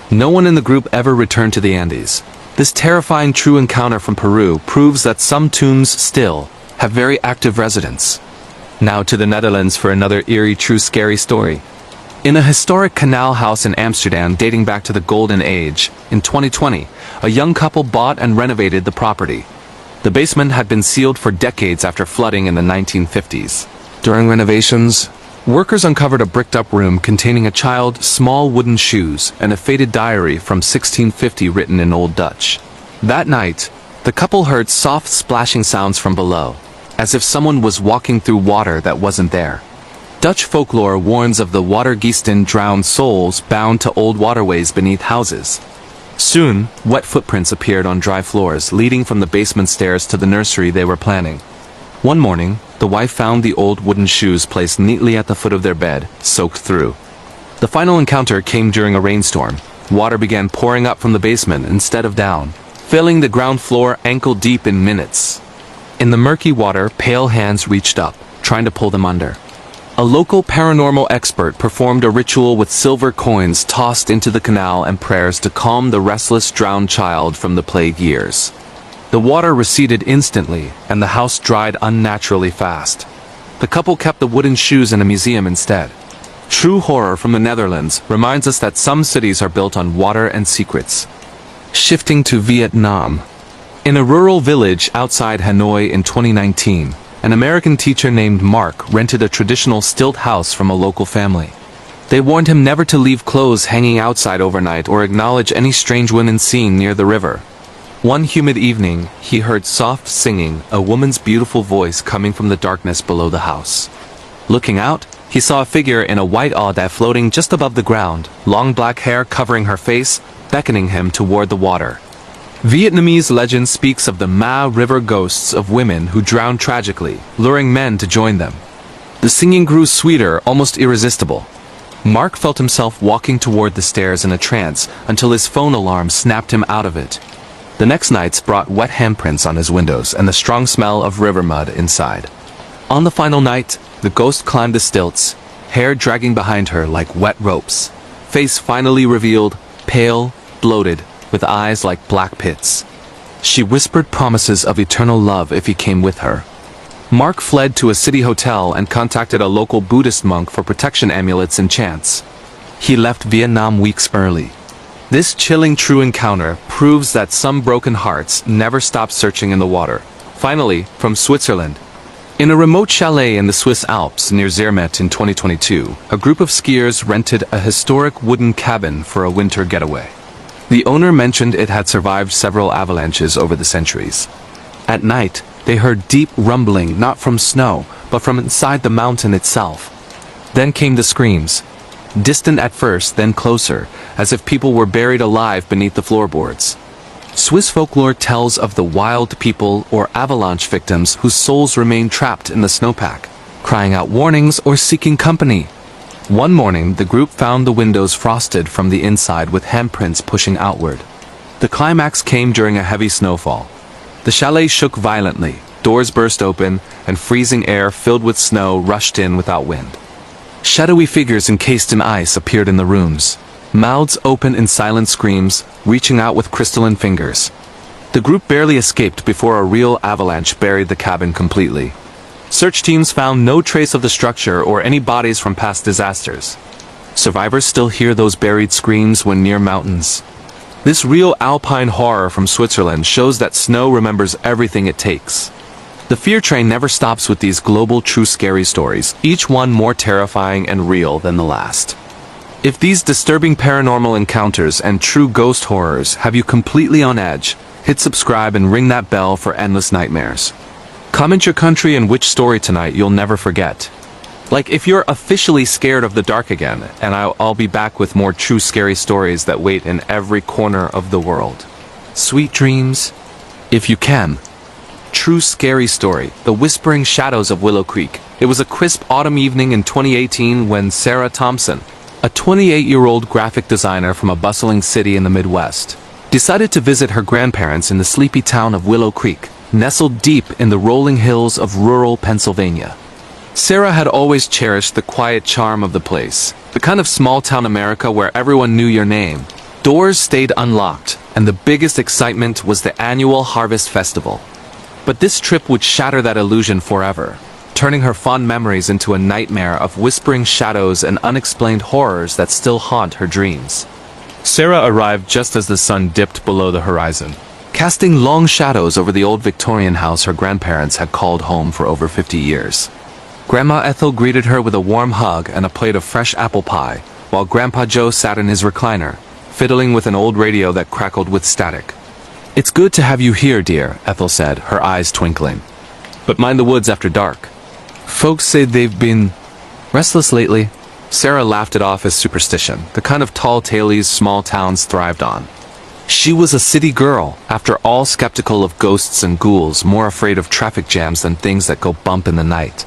No one in the group ever returned to the Andes. This terrifying true encounter from Peru proves that some tombs still have very active residents. Now to the Netherlands for another eerie true scary story. In a historic canal house in Amsterdam dating back to the Golden Age, in 2020, a young couple bought and renovated the property. The basement had been sealed for decades after flooding in the 1950s. During renovations, workers uncovered a bricked-up room containing a child's small wooden shoes and a faded diary from 1650 written in Old Dutch. That night, the couple heard soft splashing sounds from below, as if someone was walking through water that wasn't there. Dutch folklore warns of the watergeesten drowned souls bound to old waterways beneath houses. Soon, wet footprints appeared on dry floors, leading from the basement stairs to the nursery they were planning. One morning, the wife found the old wooden shoes placed neatly at the foot of their bed, soaked through. The final encounter came during a rainstorm. Water began pouring up from the basement instead of down, filling the ground floor ankle-deep in minutes. In the murky water, pale hands reached up, trying to pull them under. A local paranormal expert performed a ritual with silver coins tossed into the canal and prayers to calm the restless drowned child from the plague years. The water receded instantly, and the house dried unnaturally fast. The couple kept the wooden shoes in a museum instead. True horror from the Netherlands reminds us that some cities are built on water and secrets. Shifting to Vietnam. In a rural village outside Hanoi in 2019, an American teacher named Mark rented a traditional stilt house from a local family. They warned him never to leave clothes hanging outside overnight or acknowledge any strange women seen near the river. One humid evening, he heard soft singing, a woman's beautiful voice coming from the darkness below the house. Looking out, he saw a figure in a white auda floating just above the ground, long black hair covering her face, beckoning him toward the water. Vietnamese legend speaks of the Ma River ghosts of women who drowned tragically, luring men to join them. The singing grew sweeter, almost irresistible. Mark felt himself walking toward the stairs in a trance until his phone alarm snapped him out of it. The next nights brought wet handprints on his windows and the strong smell of river mud inside. On the final night, the ghost climbed the stilts, hair dragging behind her like wet ropes. Face finally revealed, pale, bloated, with eyes like black pits. She whispered promises of eternal love if he came with her. Mark fled to a city hotel and contacted a local Buddhist monk for protection amulets and chants. He left Vietnam weeks early. This chilling true encounter proves that some broken hearts never stop searching in the water. Finally, from Switzerland. In a remote chalet in the Swiss Alps near Zermatt in 2022, a group of skiers rented a historic wooden cabin for a winter getaway. The owner mentioned it had survived several avalanches over the centuries. At night, they heard deep rumbling not from snow, but from inside the mountain itself. Then came the screams. Distant at first, then closer, as if people were buried alive beneath the floorboards. Swiss folklore tells of the wild people or avalanche victims whose souls remain trapped in the snowpack, crying out warnings or seeking company. One morning, the group found the windows frosted from the inside with handprints pushing outward. The climax came during a heavy snowfall. The chalet shook violently, doors burst open, and freezing air filled with snow rushed in without wind. Shadowy figures encased in ice appeared in the rooms, mouths open in silent screams, reaching out with crystalline fingers. The group barely escaped before a real avalanche buried the cabin completely. Search teams found no trace of the structure or any bodies from past disasters. Survivors still hear those buried screams when near mountains. This real alpine horror from Switzerland shows that snow remembers everything it takes. The fear train never stops with these global true scary stories, each one more terrifying and real than the last. If these disturbing paranormal encounters and true ghost horrors have you completely on edge, hit subscribe and ring that bell for endless nightmares. Comment your country and which story tonight you'll never forget. Like if you're officially scared of the dark again, and I'll be back with more true scary stories that wait in every corner of the world. Sweet dreams, if you can. True scary story, The Whispering Shadows of Willow Creek. It was a crisp autumn evening in 2018 when Sarah Thompson, a 28-year-old graphic designer from a bustling city in the Midwest, decided to visit her grandparents in the sleepy town of Willow Creek, nestled deep in the rolling hills of rural Pennsylvania. Sarah had always cherished the quiet charm of the place, the kind of small-town America where everyone knew your name. Doors stayed unlocked, and the biggest excitement was the annual Harvest Festival. But this trip would shatter that illusion forever, turning her fond memories into a nightmare of whispering shadows and unexplained horrors that still haunt her dreams. Sarah arrived just as the sun dipped below the horizon, casting long shadows over the old Victorian house her grandparents had called home for over 50 years. Grandma Ethel greeted her with a warm hug and a plate of fresh apple pie, while Grandpa Joe sat in his recliner, fiddling with an old radio that crackled with static. "It's good to have you here, dear," Ethel said, her eyes twinkling. "But mind the woods after dark. Folks say they've been restless lately." Sarah laughed it off as superstition, the kind of tall tales small towns thrived on. She was a city girl, after all, skeptical of ghosts and ghouls, more afraid of traffic jams than things that go bump in the night.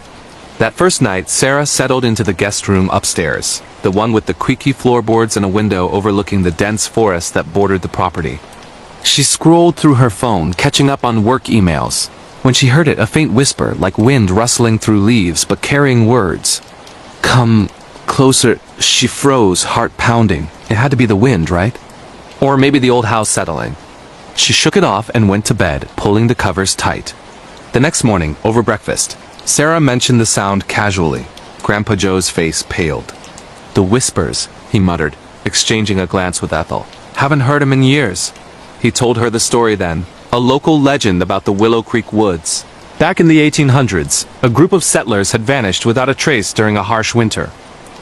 That first night, Sarah settled into the guest room upstairs, the one with the creaky floorboards and a window overlooking the dense forest that bordered the property. She scrolled through her phone, catching up on work emails, when she heard it, a faint whisper, like wind rustling through leaves but carrying words. "Come closer." She froze, heart pounding. It had to be the wind, right? Or maybe the old house settling. She shook it off and went to bed, pulling the covers tight. The next morning, over breakfast, Sarah mentioned the sound casually. Grandpa Joe's face paled. "The whispers," he muttered, exchanging a glance with Ethel. "Haven't heard 'em in years." He told her the story then, a local legend about the Willow Creek woods. Back in the 1800s, a group of settlers had vanished without a trace during a harsh winter.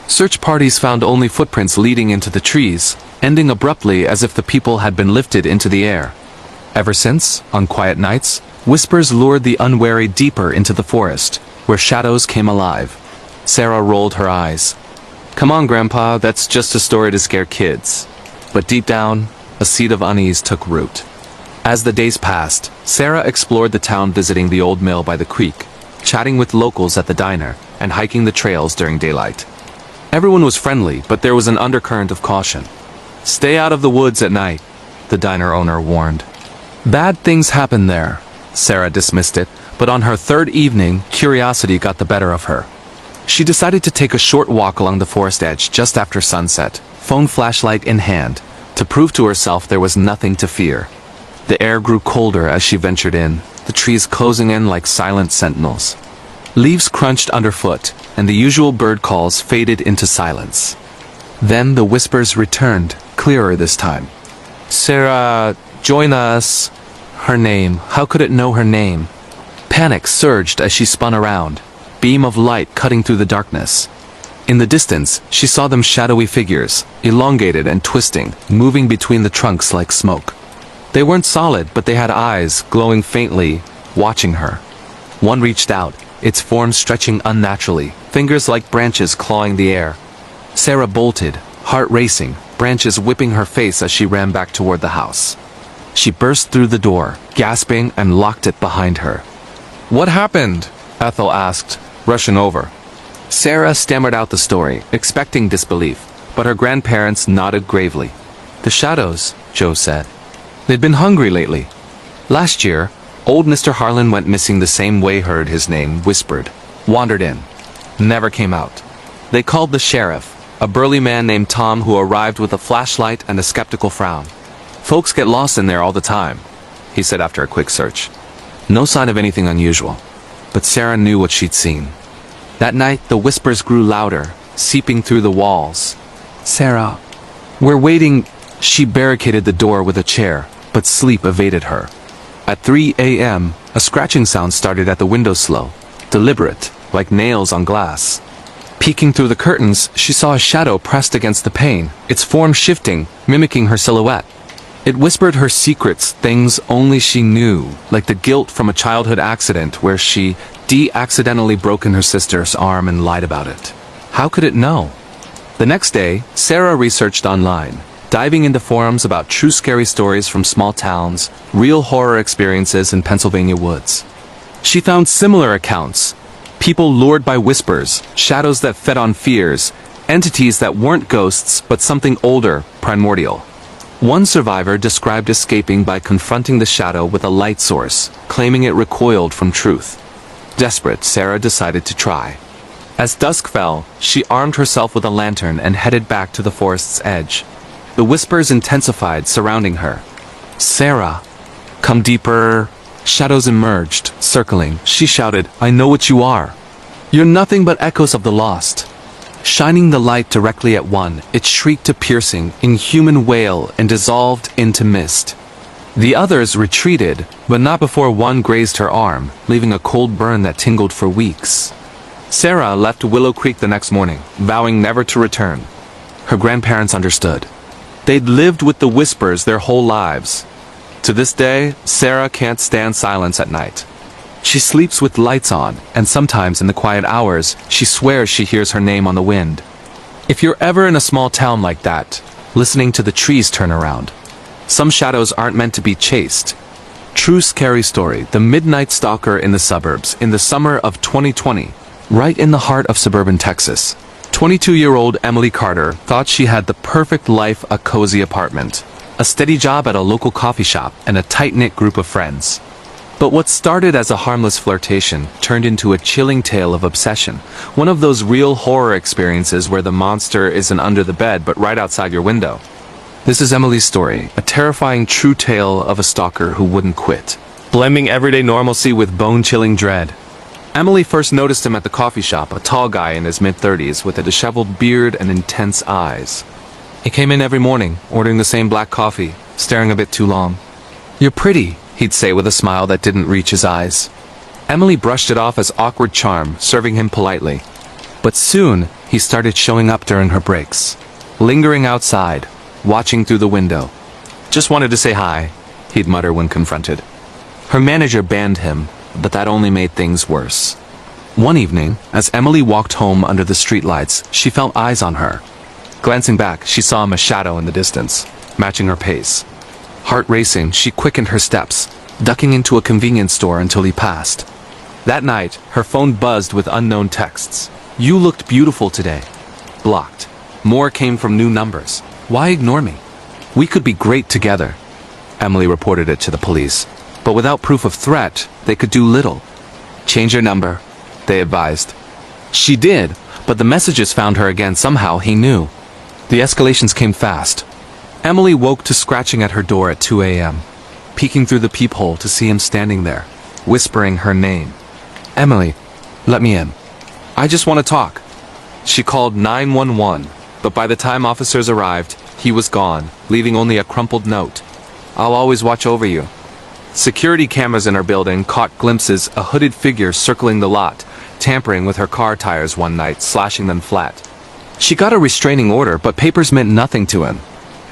Search parties found only footprints leading into the trees, ending abruptly as if the people had been lifted into the air. Ever since, on quiet nights, whispers lured the unwary deeper into the forest, where shadows came alive. Sarah rolled her eyes. "Come on, Grandpa, that's just a story to scare kids." But deep down, a seed of unease took root. As the days passed, Sarah explored the town, visiting the old mill by the creek, chatting with locals at the diner, and hiking the trails during daylight. Everyone was friendly, but there was an undercurrent of caution. "Stay out of the woods at night," the diner owner warned. Bad things happen there. Sarah dismissed it, but on her third evening, curiosity got the better of her. She decided to take a short walk along the forest edge just after sunset, phone flashlight in hand, to prove to herself there was nothing to fear. The air grew colder as she ventured in, the trees closing in like silent sentinels. Leaves crunched underfoot, and the usual bird calls faded into silence. Then the whispers returned, clearer this time. "Sarah, join us." Her name, how could it know her name? Panic surged as she spun around, beam of light cutting through the darkness. In the distance, she saw them shadowy figures, elongated and twisting, moving between the trunks like smoke. They weren't solid, but they had eyes, glowing faintly, watching her. One reached out, its form stretching unnaturally, fingers like branches clawing the air. Sarah bolted, heart racing, branches whipping her face as she ran back toward the house. She burst through the door, gasping, and locked it behind her. "What happened?" Ethel asked, rushing over. Sarah stammered out the story, expecting disbelief, but her grandparents nodded gravely. "The shadows," Joe said. They'd been hungry lately. Last year, old Mr. Harlan went missing the same way. Heard his name whispered, wandered in, never came out. They called the sheriff, a burly man named Tom who arrived with a flashlight and a skeptical frown. "Folks get lost in there all the time," he said after a quick search. No sign of anything unusual, but Sarah knew what she'd seen. That night, the whispers grew louder, seeping through the walls. "Sarah, we're waiting." She barricaded the door with a chair, but sleep evaded her. At 3 a.m., a scratching sound started at the windowsill, deliberate, like nails on glass. Peeking through the curtains, she saw a shadow pressed against the pane, its form shifting, mimicking her silhouette. It whispered her secrets, things only she knew, like the guilt from a childhood accident where she accidentally broken her sister's arm and lied about it. How could it know? The next day, Sarah researched online, diving into forums about true scary stories from small towns, real horror experiences in Pennsylvania woods. She found similar accounts. People lured by whispers, shadows that fed on fears, entities that weren't ghosts but something older, primordial. One survivor described escaping by confronting the shadow with a light source, claiming it recoiled from truth. Desperate, Sarah decided to try. As dusk fell, she armed herself with a lantern and headed back to the forest's edge. The whispers intensified, surrounding her. "Sarah, come deeper." Shadows emerged, circling. She shouted, "I know what you are. You're nothing but echoes of the lost." Shining the light directly at one, it shrieked a piercing, inhuman wail and dissolved into mist. The others retreated, but not before one grazed her arm, leaving a cold burn that tingled for weeks. Sarah left Willow Creek the next morning, vowing never to return. Her grandparents understood. They'd lived with the whispers their whole lives. To this day, Sarah can't stand silence at night. She sleeps with lights on, and sometimes in the quiet hours, she swears she hears her name on the wind. If you're ever in a small town like that, listening to the trees turn around, some shadows aren't meant to be chased. True scary story, the midnight stalker in the suburbs, in the summer of 2020, right in the heart of suburban Texas. 22-year-old Emily Carter thought she had the perfect life, a cozy apartment, a steady job at a local coffee shop, and a tight-knit group of friends. But what started as a harmless flirtation turned into a chilling tale of obsession, one of those real horror experiences where the monster isn't under the bed but right outside your window. This is Emily's story, a terrifying true tale of a stalker who wouldn't quit, blending everyday normalcy with bone-chilling dread. Emily first noticed him at the coffee shop, a tall guy in his mid-30s with a disheveled beard and intense eyes. He came in every morning, ordering the same black coffee, staring a bit too long. "You're pretty," he'd say with a smile that didn't reach his eyes. Emily brushed it off as awkward charm, serving him politely. But soon, he started showing up during her breaks, lingering outside, watching through the window. "Just wanted to say hi," he'd mutter when confronted. Her manager banned him, but that only made things worse. One evening, as Emily walked home under the streetlights, she felt eyes on her. Glancing back, she saw him a shadow in the distance, matching her pace. Heart racing, she quickened her steps, ducking into a convenience store until he passed. That night, her phone buzzed with unknown texts. "You looked beautiful today." Blocked. More came from new numbers. "Why ignore me? We could be great together." Emily reported it to the police. But without proof of threat, they could do little. "Change your number," they advised. She did, but the messages found her again somehow, he knew. The escalations came fast. Emily woke to scratching at her door at 2 a.m., peeking through the peephole to see him standing there, whispering her name. "Emily, let me in. I just want to talk." She called 911, but by the time officers arrived, he was gone, leaving only a crumpled note. "I'll always watch over you." Security cameras in her building caught glimpses of a hooded figure circling the lot, tampering with her car tires one night, slashing them flat. She got a restraining order, but papers meant nothing to him.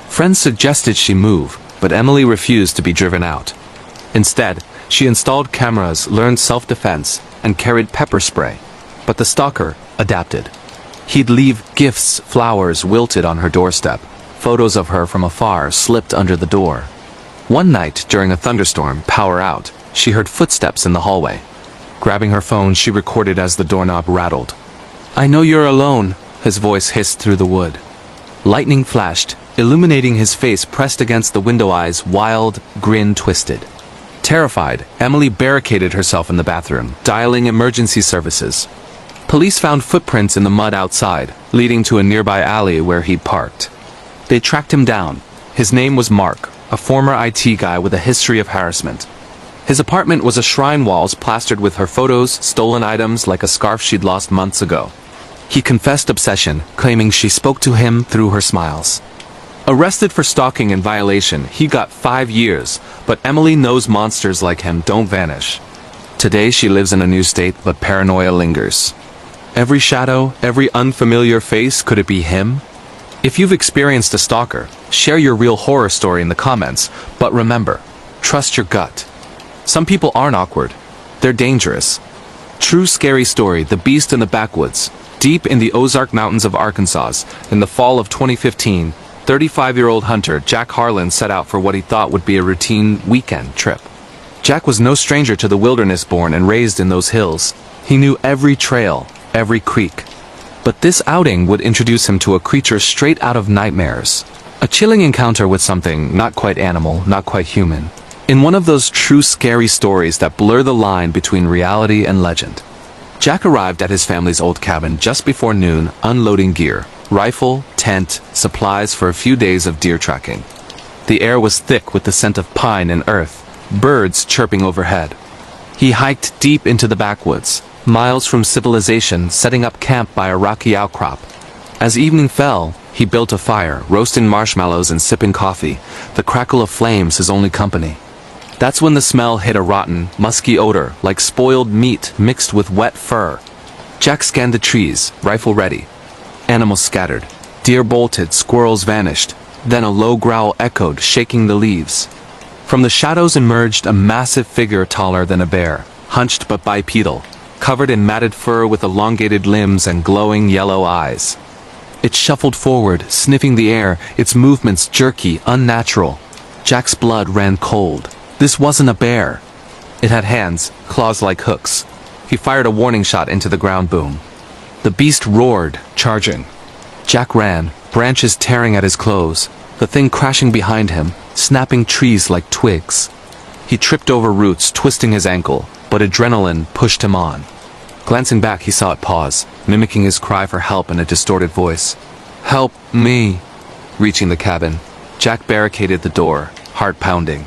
Friends suggested she move, but Emily refused to be driven out. Instead, she installed cameras, learned self-defense, and carried pepper spray. But the stalker adapted. He'd leave gifts, flowers wilted on her doorstep. Photos of her from afar slipped under the door. One night, during a thunderstorm, power out, she heard footsteps in the hallway. Grabbing her phone, she recorded as the doorknob rattled. "I know you're alone," his voice hissed through the wood. Lightning flashed, illuminating his face pressed against the window eyes, wild grin twisted. Terrified, Emily barricaded herself in the bathroom, dialing emergency services. Police found footprints in the mud outside, leading to a nearby alley where he'd parked. They tracked him down. His name was Mark, a former IT guy with a history of harassment. His apartment was a shrine walls plastered with her photos, stolen items like a scarf she'd lost months ago. He confessed obsession, claiming she spoke to him through her smiles. Arrested for stalking in violation, he got 5 years, but Emily knows monsters like him don't vanish. Today she lives in a new state, but paranoia lingers. Every shadow, every unfamiliar face, could it be him? If you've experienced a stalker, share your real horror story in the comments, but remember, trust your gut. Some people aren't awkward. They're dangerous. True scary story, The Beast in the Backwoods. Deep in the Ozark Mountains of Arkansas, in the fall of 2015, 35-year-old hunter Jack Harlan set out for what he thought would be a routine weekend trip. Jack was no stranger to the wilderness, born and raised in those hills. He knew every trail, every creek. But this outing would introduce him to a creature straight out of nightmares. A chilling encounter with something not quite animal, not quite human. In one of those true scary stories that blur the line between reality and legend. Jack arrived at his family's old cabin just before noon, unloading gear. Rifle, tent, supplies for a few days of deer tracking. The air was thick with the scent of pine and earth, birds chirping overhead. He hiked deep into the backwoods, miles from civilization, setting up camp by a rocky outcrop. As evening fell, he built a fire, roasting marshmallows and sipping coffee, the crackle of flames his only company. That's when the smell hit a rotten, musky odor, like spoiled meat mixed with wet fur. Jack scanned the trees, rifle ready. Animals scattered. Deer bolted, squirrels vanished. Then a low growl echoed, shaking the leaves. From the shadows emerged a massive figure taller than a bear, hunched but bipedal, covered in matted fur with elongated limbs and glowing yellow eyes. It shuffled forward, sniffing the air, its movements jerky, unnatural. Jack's blood ran cold. This wasn't a bear. It had hands, claws like hooks. He fired a warning shot into the ground boom. The beast roared, charging. Jack ran, branches tearing at his clothes, the thing crashing behind him, snapping trees like twigs. He tripped over roots, twisting his ankle, but adrenaline pushed him on. Glancing back, he saw it pause, mimicking his cry for help in a distorted voice. "Help me!" Reaching the cabin, Jack barricaded the door, heart pounding.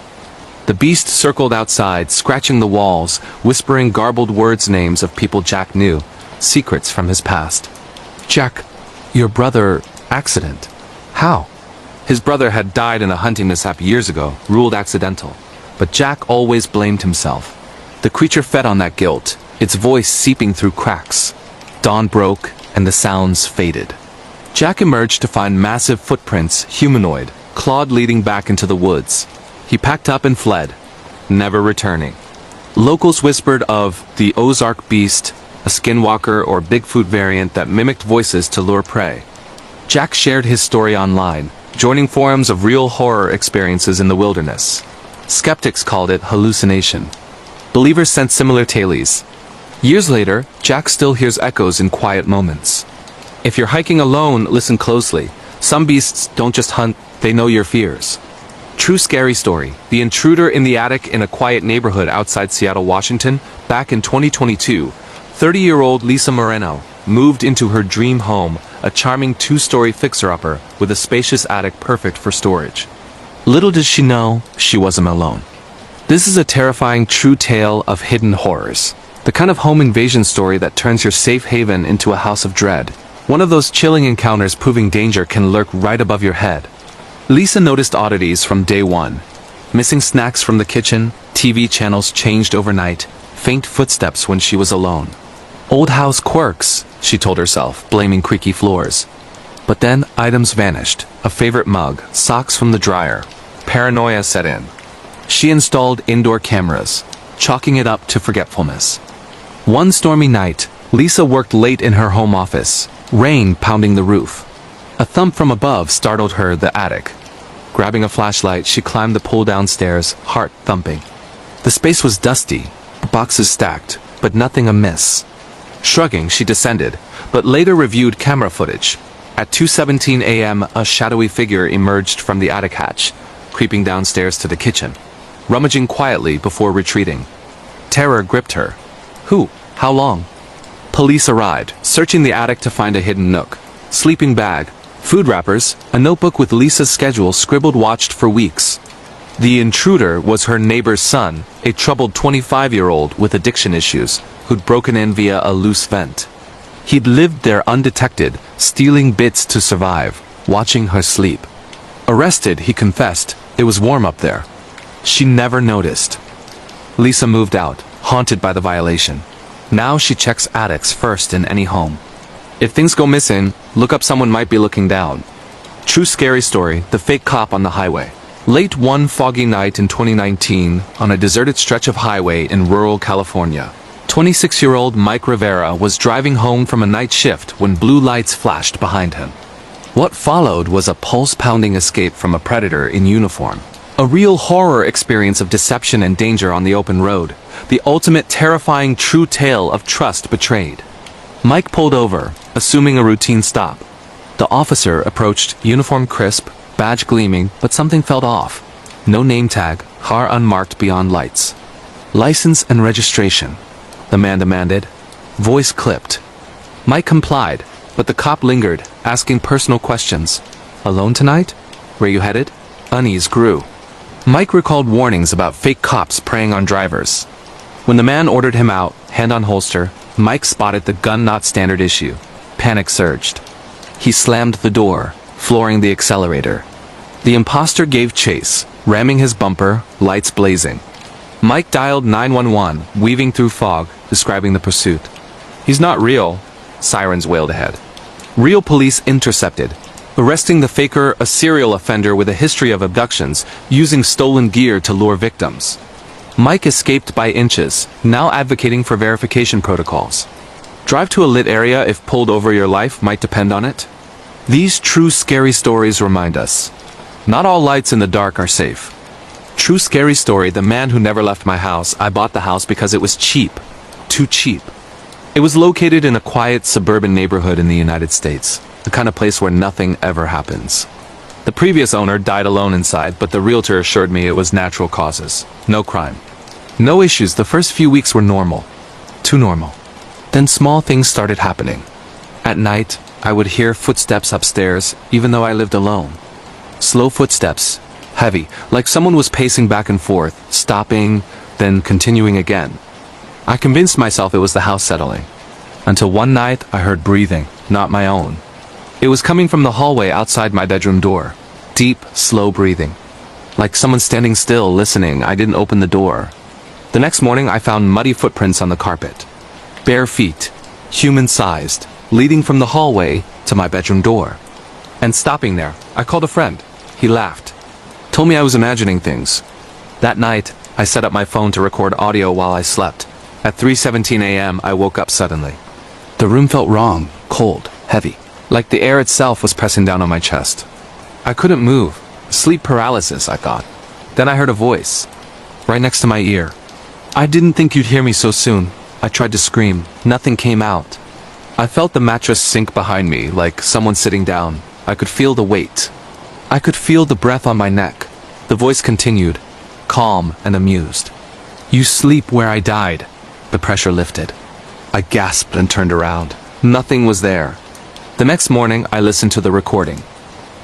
The beast circled outside, scratching the walls, whispering garbled words, names of people Jack knew, secrets from his past. "Jack, your brother, accident. How?" His brother had died in a hunting mishap years ago, ruled accidental. But Jack always blamed himself. The creature fed on that guilt, its voice seeping through cracks. Dawn broke, and the sounds faded. Jack emerged to find massive footprints, humanoid, clawed leading back into the woods. He packed up and fled, never returning. Locals whispered of the Ozark Beast, a skinwalker or Bigfoot variant that mimicked voices to lure prey. Jack shared his story online, joining forums of real horror experiences in the wilderness. Skeptics called it hallucination. Believers sent similar tales. Years later, Jack still hears echoes in quiet moments. If you're hiking alone, listen closely. Some beasts don't just hunt, they know your fears. True scary story. The intruder in the attic in a quiet neighborhood outside Seattle, Washington. Back in 2022, 30-year-old Lisa Moreno moved into her dream home, a charming two-story fixer-upper with a spacious attic perfect for storage. Little did she know, she wasn't alone. This is a terrifying true tale of hidden horrors. The kind of home invasion story that turns your safe haven into a house of dread. One of those chilling encounters proving danger can lurk right above your head. Lisa noticed oddities from day one. Missing snacks from the kitchen, TV channels changed overnight, faint footsteps when she was alone. Old house quirks, she told herself, blaming creaky floors. But then items vanished. A favorite mug, socks from the dryer. Paranoia set in. She installed indoor cameras, chalking it up to forgetfulness. One stormy night, Lisa worked late in her home office, rain pounding the roof. A thump from above startled her the attic. Grabbing a flashlight, she climbed the pull-down stairs, heart thumping. The space was dusty, boxes stacked, but nothing amiss. Shrugging, she descended, but later reviewed camera footage. At 2:17 a.m., a shadowy figure emerged from the attic hatch, creeping downstairs to the kitchen, rummaging quietly before retreating. Terror gripped her. Who? How long? Police arrived, searching the attic to find a hidden nook. Sleeping bag, food wrappers, a notebook with Lisa's schedule scribbled watched for weeks. The intruder was her neighbor's son, a troubled 25-year-old with addiction issues, who'd broken in via a loose vent. He'd lived there undetected, stealing bits to survive, watching her sleep. Arrested, he confessed, it was warm up there. She never noticed. Lisa moved out, haunted by the violation. Now she checks attics first in any home. If things go missing, look up someone might be looking down. True scary story, the fake cop on the highway. Late one foggy night in 2019, on a deserted stretch of highway in rural California, 26-year-old Mike Rivera was driving home from a night shift when blue lights flashed behind him. What followed was a pulse-pounding escape from a predator in uniform. A real horror experience of deception and danger on the open road. The ultimate terrifying true tale of trust betrayed. Mike pulled over, assuming a routine stop. The officer approached, uniform crisp, badge gleaming, but something felt off. No name tag, car unmarked beyond lights. License and registration, the man demanded. Voice clipped. Mike complied, but the cop lingered, asking personal questions. Alone tonight? Where you headed? Unease grew. Mike recalled warnings about fake cops preying on drivers. When the man ordered him out, hand on holster, Mike spotted the gun not standard issue. Panic surged. He slammed the door, flooring the accelerator. The imposter gave chase, ramming his bumper, lights blazing. Mike dialed 911, weaving through fog, describing the pursuit. He's not real, sirens wailed ahead. Real police intercepted, arresting the faker, a serial offender with a history of abductions, using stolen gear to lure victims. Mike escaped by inches, now advocating for verification protocols. Drive to a lit area if pulled over, your life might depend on it. These true scary stories remind us. Not all lights in the dark are safe. True scary story, the man who never left my house. I bought the house because it was cheap. Too cheap. It was located in a quiet suburban neighborhood in the United States. The kind of place where nothing ever happens. The previous owner died alone inside, but the realtor assured me it was natural causes. No crime. No issues. The first few weeks were normal. Too normal. Then small things started happening. At night, I would hear footsteps upstairs, even though I lived alone. Slow footsteps, heavy, like someone was pacing back and forth, stopping, then continuing again. I convinced myself it was the house settling. Until one night, I heard breathing, not my own. It was coming from the hallway outside my bedroom door. Deep, slow breathing. Like someone standing still, listening. I didn't open the door. The next morning, I found muddy footprints on the carpet. Bare feet, human-sized, leading from the hallway to my bedroom door. And stopping there, I called a friend. He laughed. Told me I was imagining things. That night, I set up my phone to record audio while I slept. At 3:17 a.m., I woke up suddenly. The room felt wrong, cold, heavy. Like the air itself was pressing down on my chest. I couldn't move. Sleep paralysis, I thought. Then I heard a voice. Right next to my ear. I didn't think you'd hear me so soon. I tried to scream. Nothing came out. I felt the mattress sink behind me, like someone sitting down. I could feel the weight. I could feel the breath on my neck. The voice continued, calm and amused. You sleep where I died. The pressure lifted. I gasped and turned around. Nothing was there. The next morning, I listened to the recording.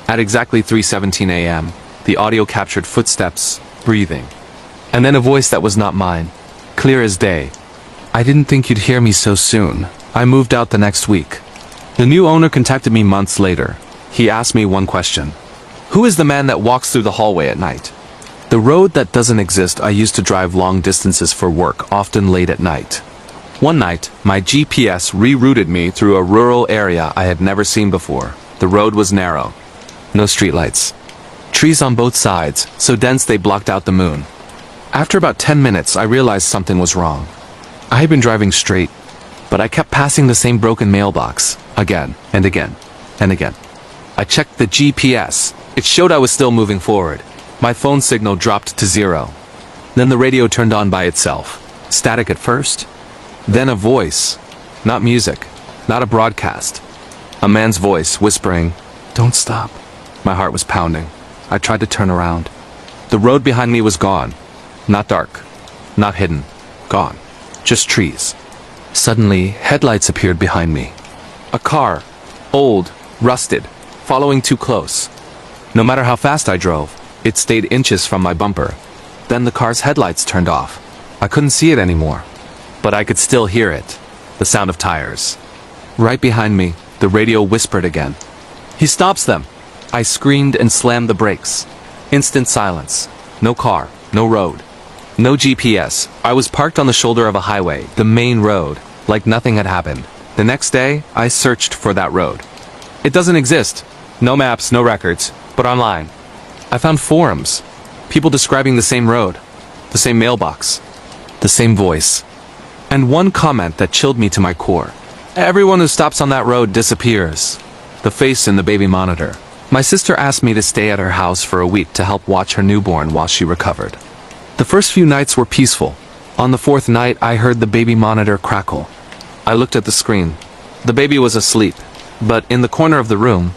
At exactly 3:17 a.m., the audio captured footsteps, breathing. And then a voice that was not mine, clear as day. I didn't think you'd hear me so soon. I moved out the next week. The new owner contacted me months later. He asked me one question. Who is the man that walks through the hallway at night? The road that doesn't exist I used to drive long distances for work, often late at night. One night, my GPS rerouted me through a rural area I had never seen before. The road was narrow. No streetlights. Trees on both sides, so dense they blocked out the moon. After about 10 minutes, I realized something was wrong. I had been driving straight, but I kept passing the same broken mailbox, again and again and again. I checked the GPS. It showed I was still moving forward. My phone signal dropped to 0. Then the radio turned on by itself. Static at first. Then a voice. Not music. Not a broadcast. A man's voice whispering, "Don't stop." My heart was pounding. I tried to turn around. The road behind me was gone. Not dark. Not hidden. Gone. Just trees. Suddenly, headlights appeared behind me. A car. Old. Rusted. Following too close. No matter how fast I drove, it stayed inches from my bumper. Then the car's headlights turned off. I couldn't see it anymore. But I could still hear it. The sound of tires. Right behind me, the radio whispered again. "He stops them!" I screamed and slammed the brakes. Instant silence. No car. No road. No GPS. I was parked on the shoulder of a highway, the main road, like nothing had happened. The next day, I searched for that road. It doesn't exist. No maps, no records. But online, I found forums. People describing the same road. The same mailbox. The same voice. And one comment that chilled me to my core. Everyone who stops on that road disappears. The face in the baby monitor. My sister asked me to stay at her house for a week to help watch her newborn while she recovered. The first few nights were peaceful. On the 4th night, I heard the baby monitor crackle. I looked at the screen. The baby was asleep, but in the corner of the room,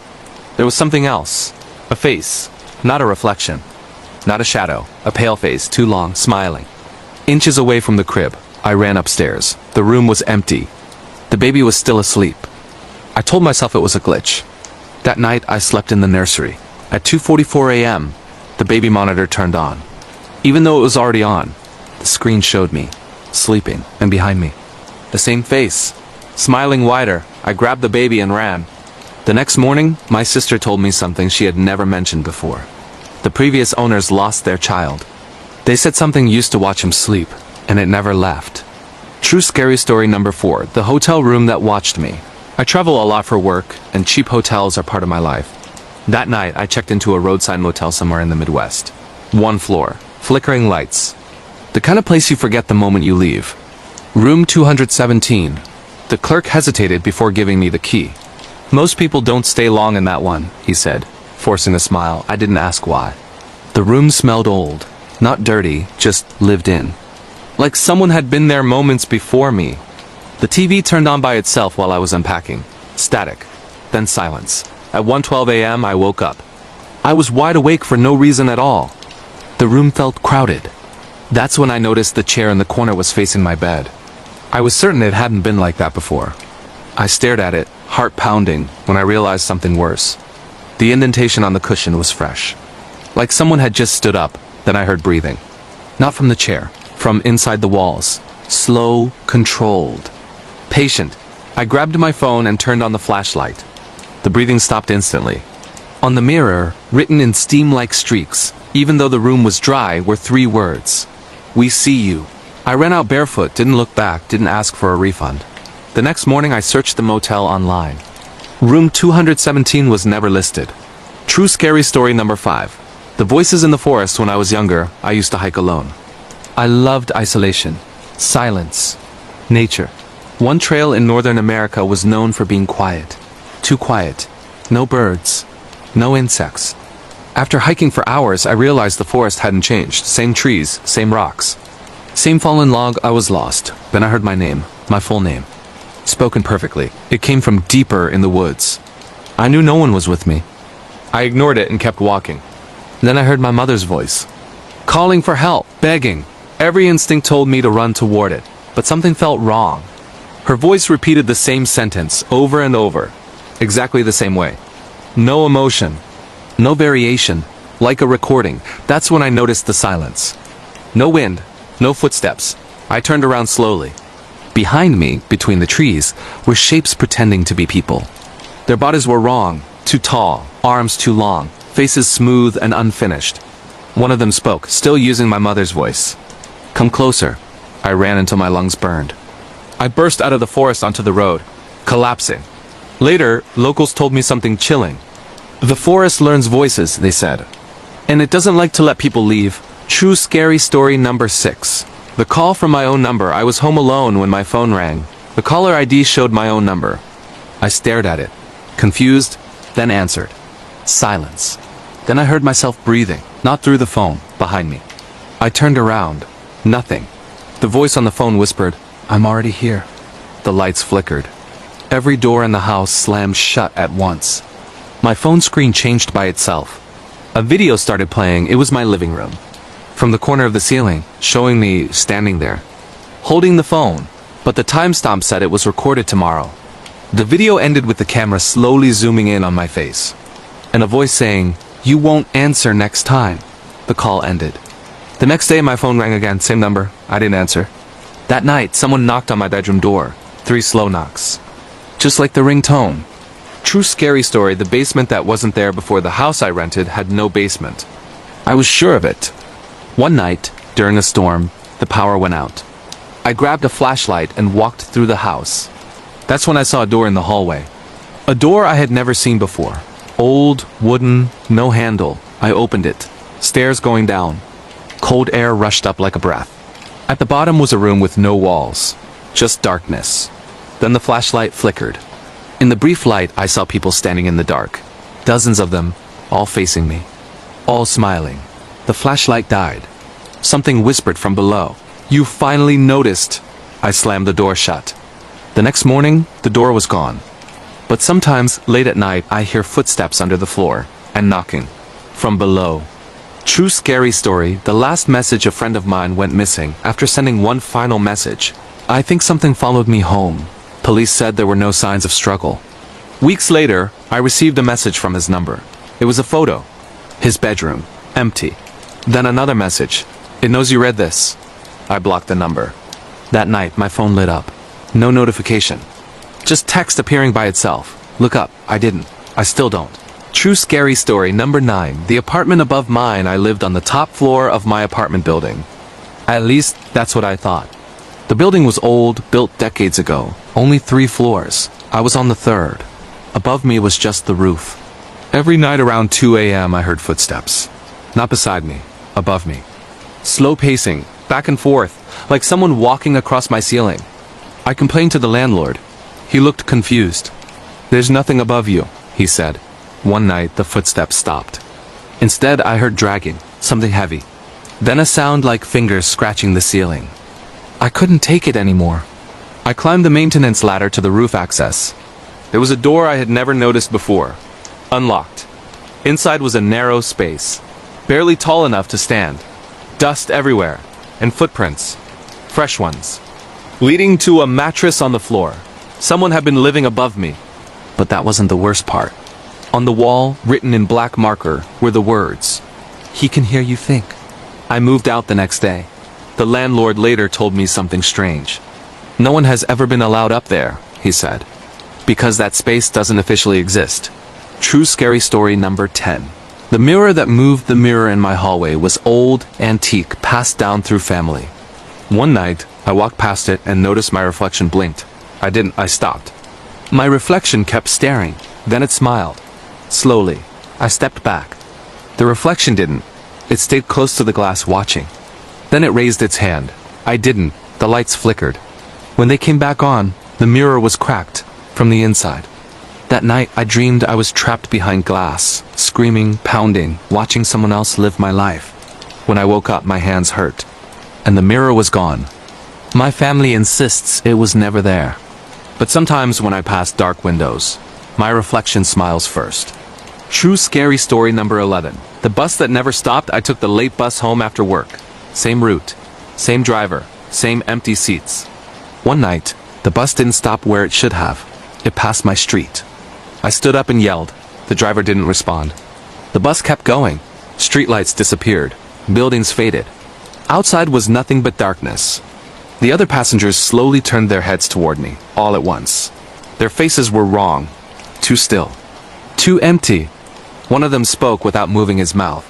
there was something else. A face, not a reflection. Not a shadow, a pale face, too long, smiling. Inches away from the crib, I ran upstairs. The room was empty. The baby was still asleep. I told myself it was a glitch. That night, I slept in the nursery. At 2:44 a.m., the baby monitor turned on. Even though it was already on, the screen showed me, sleeping, and behind me. The same face. Smiling wider, I grabbed the baby and ran. The next morning, my sister told me something she had never mentioned before. The previous owners lost their child. They said something used to watch him sleep, and it never left. True scary story number 4, the hotel room that watched me. I travel a lot for work, and cheap hotels are part of my life. That night, I checked into a roadside motel somewhere in the Midwest. 1 floor, flickering lights. The kind of place you forget the moment you leave. Room 217. The clerk hesitated before giving me the key. "Most people don't stay long in that one," he said, forcing a smile. I didn't ask why. The room smelled old. Not dirty, just lived in. Like someone had been there moments before me. The TV turned on by itself while I was unpacking. Static. Then silence. At 1:12 a.m. I woke up. I was wide awake for no reason at all. The room felt crowded. That's when I noticed the chair in the corner was facing my bed. I was certain it hadn't been like that before. I stared at it, heart pounding, when I realized something worse. The indentation on the cushion was fresh. Like someone had just stood up. Then I heard breathing. Not from the chair, from inside the walls. Slow, controlled. Patient. I grabbed my phone and turned on the flashlight. The breathing stopped instantly. On the mirror, written in steam-like streaks, even though the room was dry, were 3 words. "We see you." I ran out barefoot, didn't look back, didn't ask for a refund. The next morning I searched the motel online. Room 217 was never listed. True scary story number 5. The voices in the forest. When I was younger, I used to hike alone. I loved isolation, silence, nature. One trail in Northern America was known for being quiet. Too quiet. No birds. No insects. After hiking for hours, I realized the forest hadn't changed. Same trees, same rocks. Same fallen log. I was lost. Then I heard my name, my full name. Spoken perfectly. It came from deeper in the woods. I knew no one was with me. I ignored it and kept walking. Then I heard my mother's voice. Calling for help, begging. Every instinct told me to run toward it, but something felt wrong. Her voice repeated the same sentence over and over, exactly the same way. No emotion, no variation, like a recording. That's when I noticed the silence. No wind, no footsteps. I turned around slowly. Behind me, between the trees, were shapes pretending to be people. Their bodies were wrong, too tall, arms too long, faces smooth and unfinished. One of them spoke, still using my mother's voice. Come closer. I ran until my lungs burned. I burst out of the forest onto the road, collapsing. Later, locals told me something chilling. The forest learns voices, they said. And it doesn't like to let people leave. True scary story number 6. The call from my own number. I was home alone when my phone rang. The caller ID showed my own number. I stared at it, confused, then answered. Silence. Then I heard myself breathing, not through the phone, behind me. I turned around. Nothing. The voice on the phone whispered, I'm already here. The lights flickered. Every door in the house slammed shut at once. My phone screen changed by itself. A video started playing. It was my living room. From the corner of the ceiling, showing me standing there, holding the phone, but the timestamp said it was recorded tomorrow. The video ended with the camera slowly zooming in on my face, and a voice saying, you won't answer next time. The call ended. The next day my phone rang again, same number. I didn't answer. That night, someone knocked on my bedroom door. 3 slow knocks. Just like the ringtone. True scary story, the basement that wasn't there before the house I rented had no basement. I was sure of it. One night, during a storm, the power went out. I grabbed a flashlight and walked through the house. That's when I saw a door in the hallway. A door I had never seen before. Old, wooden, no handle. I opened it. Stairs going down. Cold air rushed up like a breath. At the bottom was a room with no walls. Just darkness. Then the flashlight flickered. In the brief light, I saw people standing in the dark. Dozens of them, all facing me. All smiling. The flashlight died. Something whispered from below. You finally noticed. I slammed the door shut. The next morning, the door was gone. But sometimes, late at night, I hear footsteps under the floor, and knocking. From below. True scary story, the last message a friend of mine went missing after sending one final message. I think something followed me home. Police said there were no signs of struggle. Weeks later, I received a message from his number. It was a photo. His bedroom. Empty. Then another message. It knows you read this. I blocked the number. That night, my phone lit up. No notification. Just text appearing by itself. Look up. I didn't. I still don't. True scary story number 9. The apartment above mine, I lived on the top floor of my apartment building. At least, that's what I thought. The building was old, built decades ago. Only 3 floors. I was on the 3rd. Above me was just the roof. Every night around 2 a.m. I heard footsteps. Not beside me. Above me. Slow pacing, back and forth, like someone walking across my ceiling. I complained to the landlord. He looked confused. There's nothing above you, he said. One night, the footsteps stopped. Instead, I heard dragging, something heavy. Then a sound like fingers scratching the ceiling. I couldn't take it anymore. I climbed the maintenance ladder to the roof access. There was a door I had never noticed before. Unlocked. Inside was a narrow space. Barely tall enough to stand. Dust everywhere. And footprints. Fresh ones. Leading to a mattress on the floor. Someone had been living above me. But that wasn't the worst part. On the wall, written in black marker, were the words, "He can hear you think." I moved out the next day. The landlord later told me something strange. No one has ever been allowed up there, he said. Because that space doesn't officially exist. True scary story number 10. The mirror that moved the mirror in my hallway was old, antique, passed down through family. One night, I walked past it and noticed my reflection blinked. I stopped. My reflection kept staring, then it smiled. Slowly, I stepped back. The reflection didn't. It stayed close to the glass watching. Then it raised its hand. I didn't. The lights flickered. When they came back on, the mirror was cracked from the inside. That night, I dreamed I was trapped behind glass, screaming, pounding, watching someone else live my life. When I woke up, my hands hurt, and the mirror was gone. My family insists it was never there. But sometimes when I pass dark windows, my reflection smiles first. True scary story number 11. The bus that never stopped. I took the late bus home after work. Same route, same driver, same empty seats. One night, the bus didn't stop where it should have. It passed my street. I stood up and yelled. The driver didn't respond. The bus kept going. Streetlights disappeared. Buildings faded. Outside was nothing but darkness. The other passengers slowly turned their heads toward me, all at once. Their faces were wrong. Too still. Too empty. One of them spoke without moving his mouth.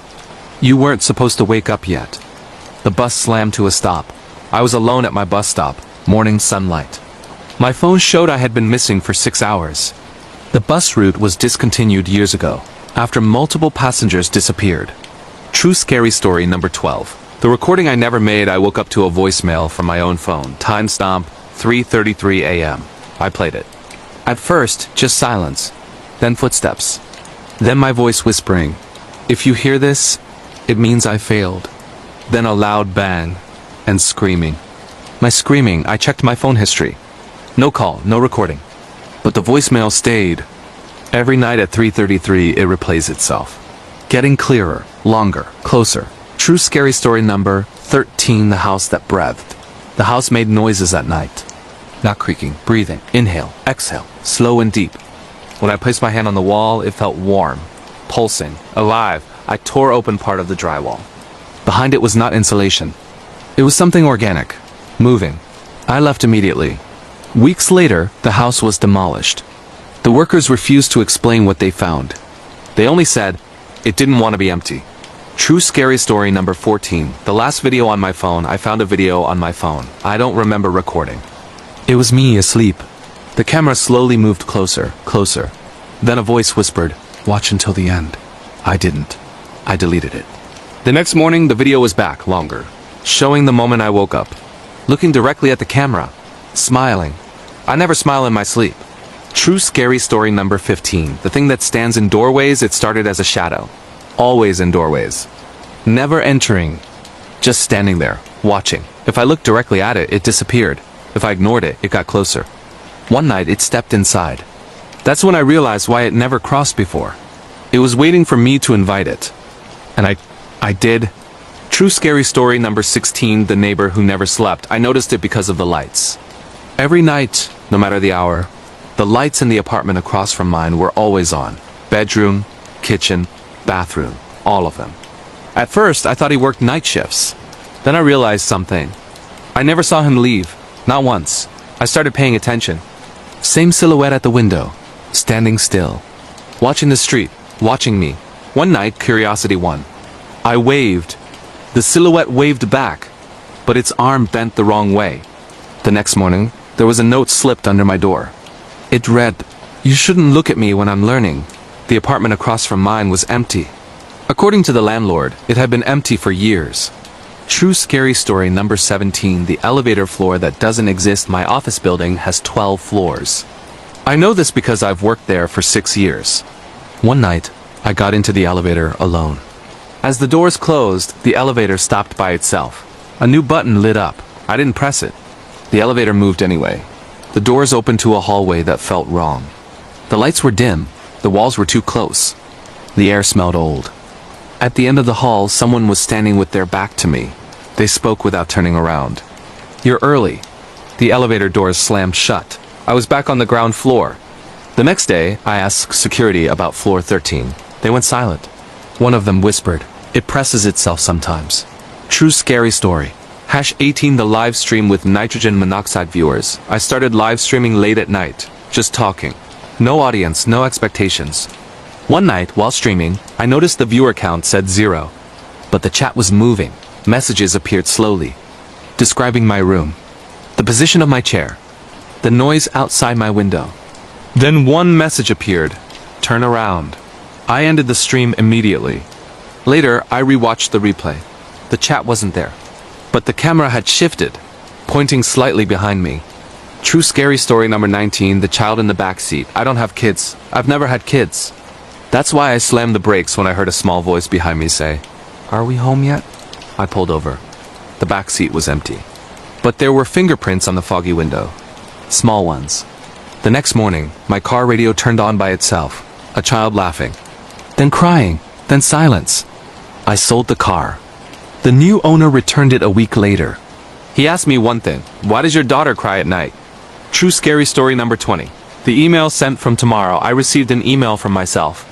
You weren't supposed to wake up yet. The bus slammed to a stop. I was alone at my bus stop. Morning sunlight. My phone showed I had been missing for 6 hours. The bus route was discontinued years ago, after multiple passengers disappeared. True scary story number 12. The recording I never made. I woke up to a voicemail from my own phone. Timestamp 3:33 a.m. I played it. At first, just silence. Then footsteps. Then my voice whispering, "If you hear this, it means I failed." Then a loud bang, and screaming. My screaming, I checked my phone history. No call, no recording. But the voicemail stayed. Every night at 3:33 it replays itself. Getting clearer, longer, closer. True scary story number 13. The house that breathed. The house made noises at night. Not creaking, breathing, inhale, exhale, slow and deep. When I placed my hand on the wall, it felt warm, pulsing, alive. I tore open part of the drywall. Behind it was not insulation. It was something organic, moving. I left immediately. Weeks later, the house was demolished. The workers refused to explain what they found. They only said, it didn't want to be empty. True scary story number 14. The last video on my phone. I found a video on my phone. I don't remember recording. It was me asleep. The camera slowly moved closer, closer. Then a voice whispered, "Watch until the end." I didn't. I deleted it. The next morning, the video was back, longer, showing the moment I woke up, looking directly at the camera, smiling. I never smile in my sleep. True scary story number 15. The thing that stands in doorways. It started as a shadow. Always in doorways. Never entering. Just standing there, watching. If I looked directly at it, it disappeared. If I ignored it, it got closer. One night, it stepped inside. That's when I realized why it never crossed before. It was waiting for me to invite it. And I did. True scary story number 16. The neighbor who never slept. I noticed it because of the lights. Every night, no matter the hour, the lights in the apartment across from mine were always on. Bedroom, kitchen, bathroom, all of them. At first, I thought he worked night shifts. Then I realized something. I never saw him leave, not once. I started paying attention. Same silhouette at the window, standing still. Watching the street, watching me. One night, curiosity won. I waved. The silhouette waved back, but its arm bent the wrong way. The next morning, there was a note slipped under my door. It read, "You shouldn't look at me when I'm learning." The apartment across from mine was empty. According to the landlord, it had been empty for years. True scary story number 17. The elevator floor that doesn't exist. My office building has 12 floors. I know this because I've worked there for 6 years. One night, I got into the elevator alone. As the doors closed, the elevator stopped by itself. A new button lit up. I didn't press it. The elevator moved anyway. The doors opened to a hallway that felt wrong. The lights were dim. The walls were too close. The air smelled old. At the end of the hall, someone was standing with their back to me. They spoke without turning around. "You're early." The elevator doors slammed shut. I was back on the ground floor. The next day, I asked security about floor 13. They went silent. One of them whispered, "It presses itself sometimes." True scary story. #18. The live stream with nitrogen monoxide viewers. I started live streaming late at night, just talking. No audience, no expectations. One night, while streaming, I noticed the viewer count said 0. But the chat was moving. Messages appeared slowly, describing my room, the position of my chair, the noise outside my window. Then one message appeared, "Turn around." I ended the stream immediately. Later, I rewatched the replay. The chat wasn't there, but the camera had shifted, pointing slightly behind me. True scary story number 19, the child in the back seat. I don't have kids. I've never had kids. That's why I slammed the brakes when I heard a small voice behind me say, "Are we home yet?" I pulled over. The back seat was empty. But there were fingerprints on the foggy window. Small ones. The next morning, my car radio turned on by itself. A child laughing. Then crying. Then silence. I sold the car. The new owner returned it a week later. He asked me one thing. Why does your daughter cry at night? True scary story number 20. The email sent from tomorrow. I received an email from myself.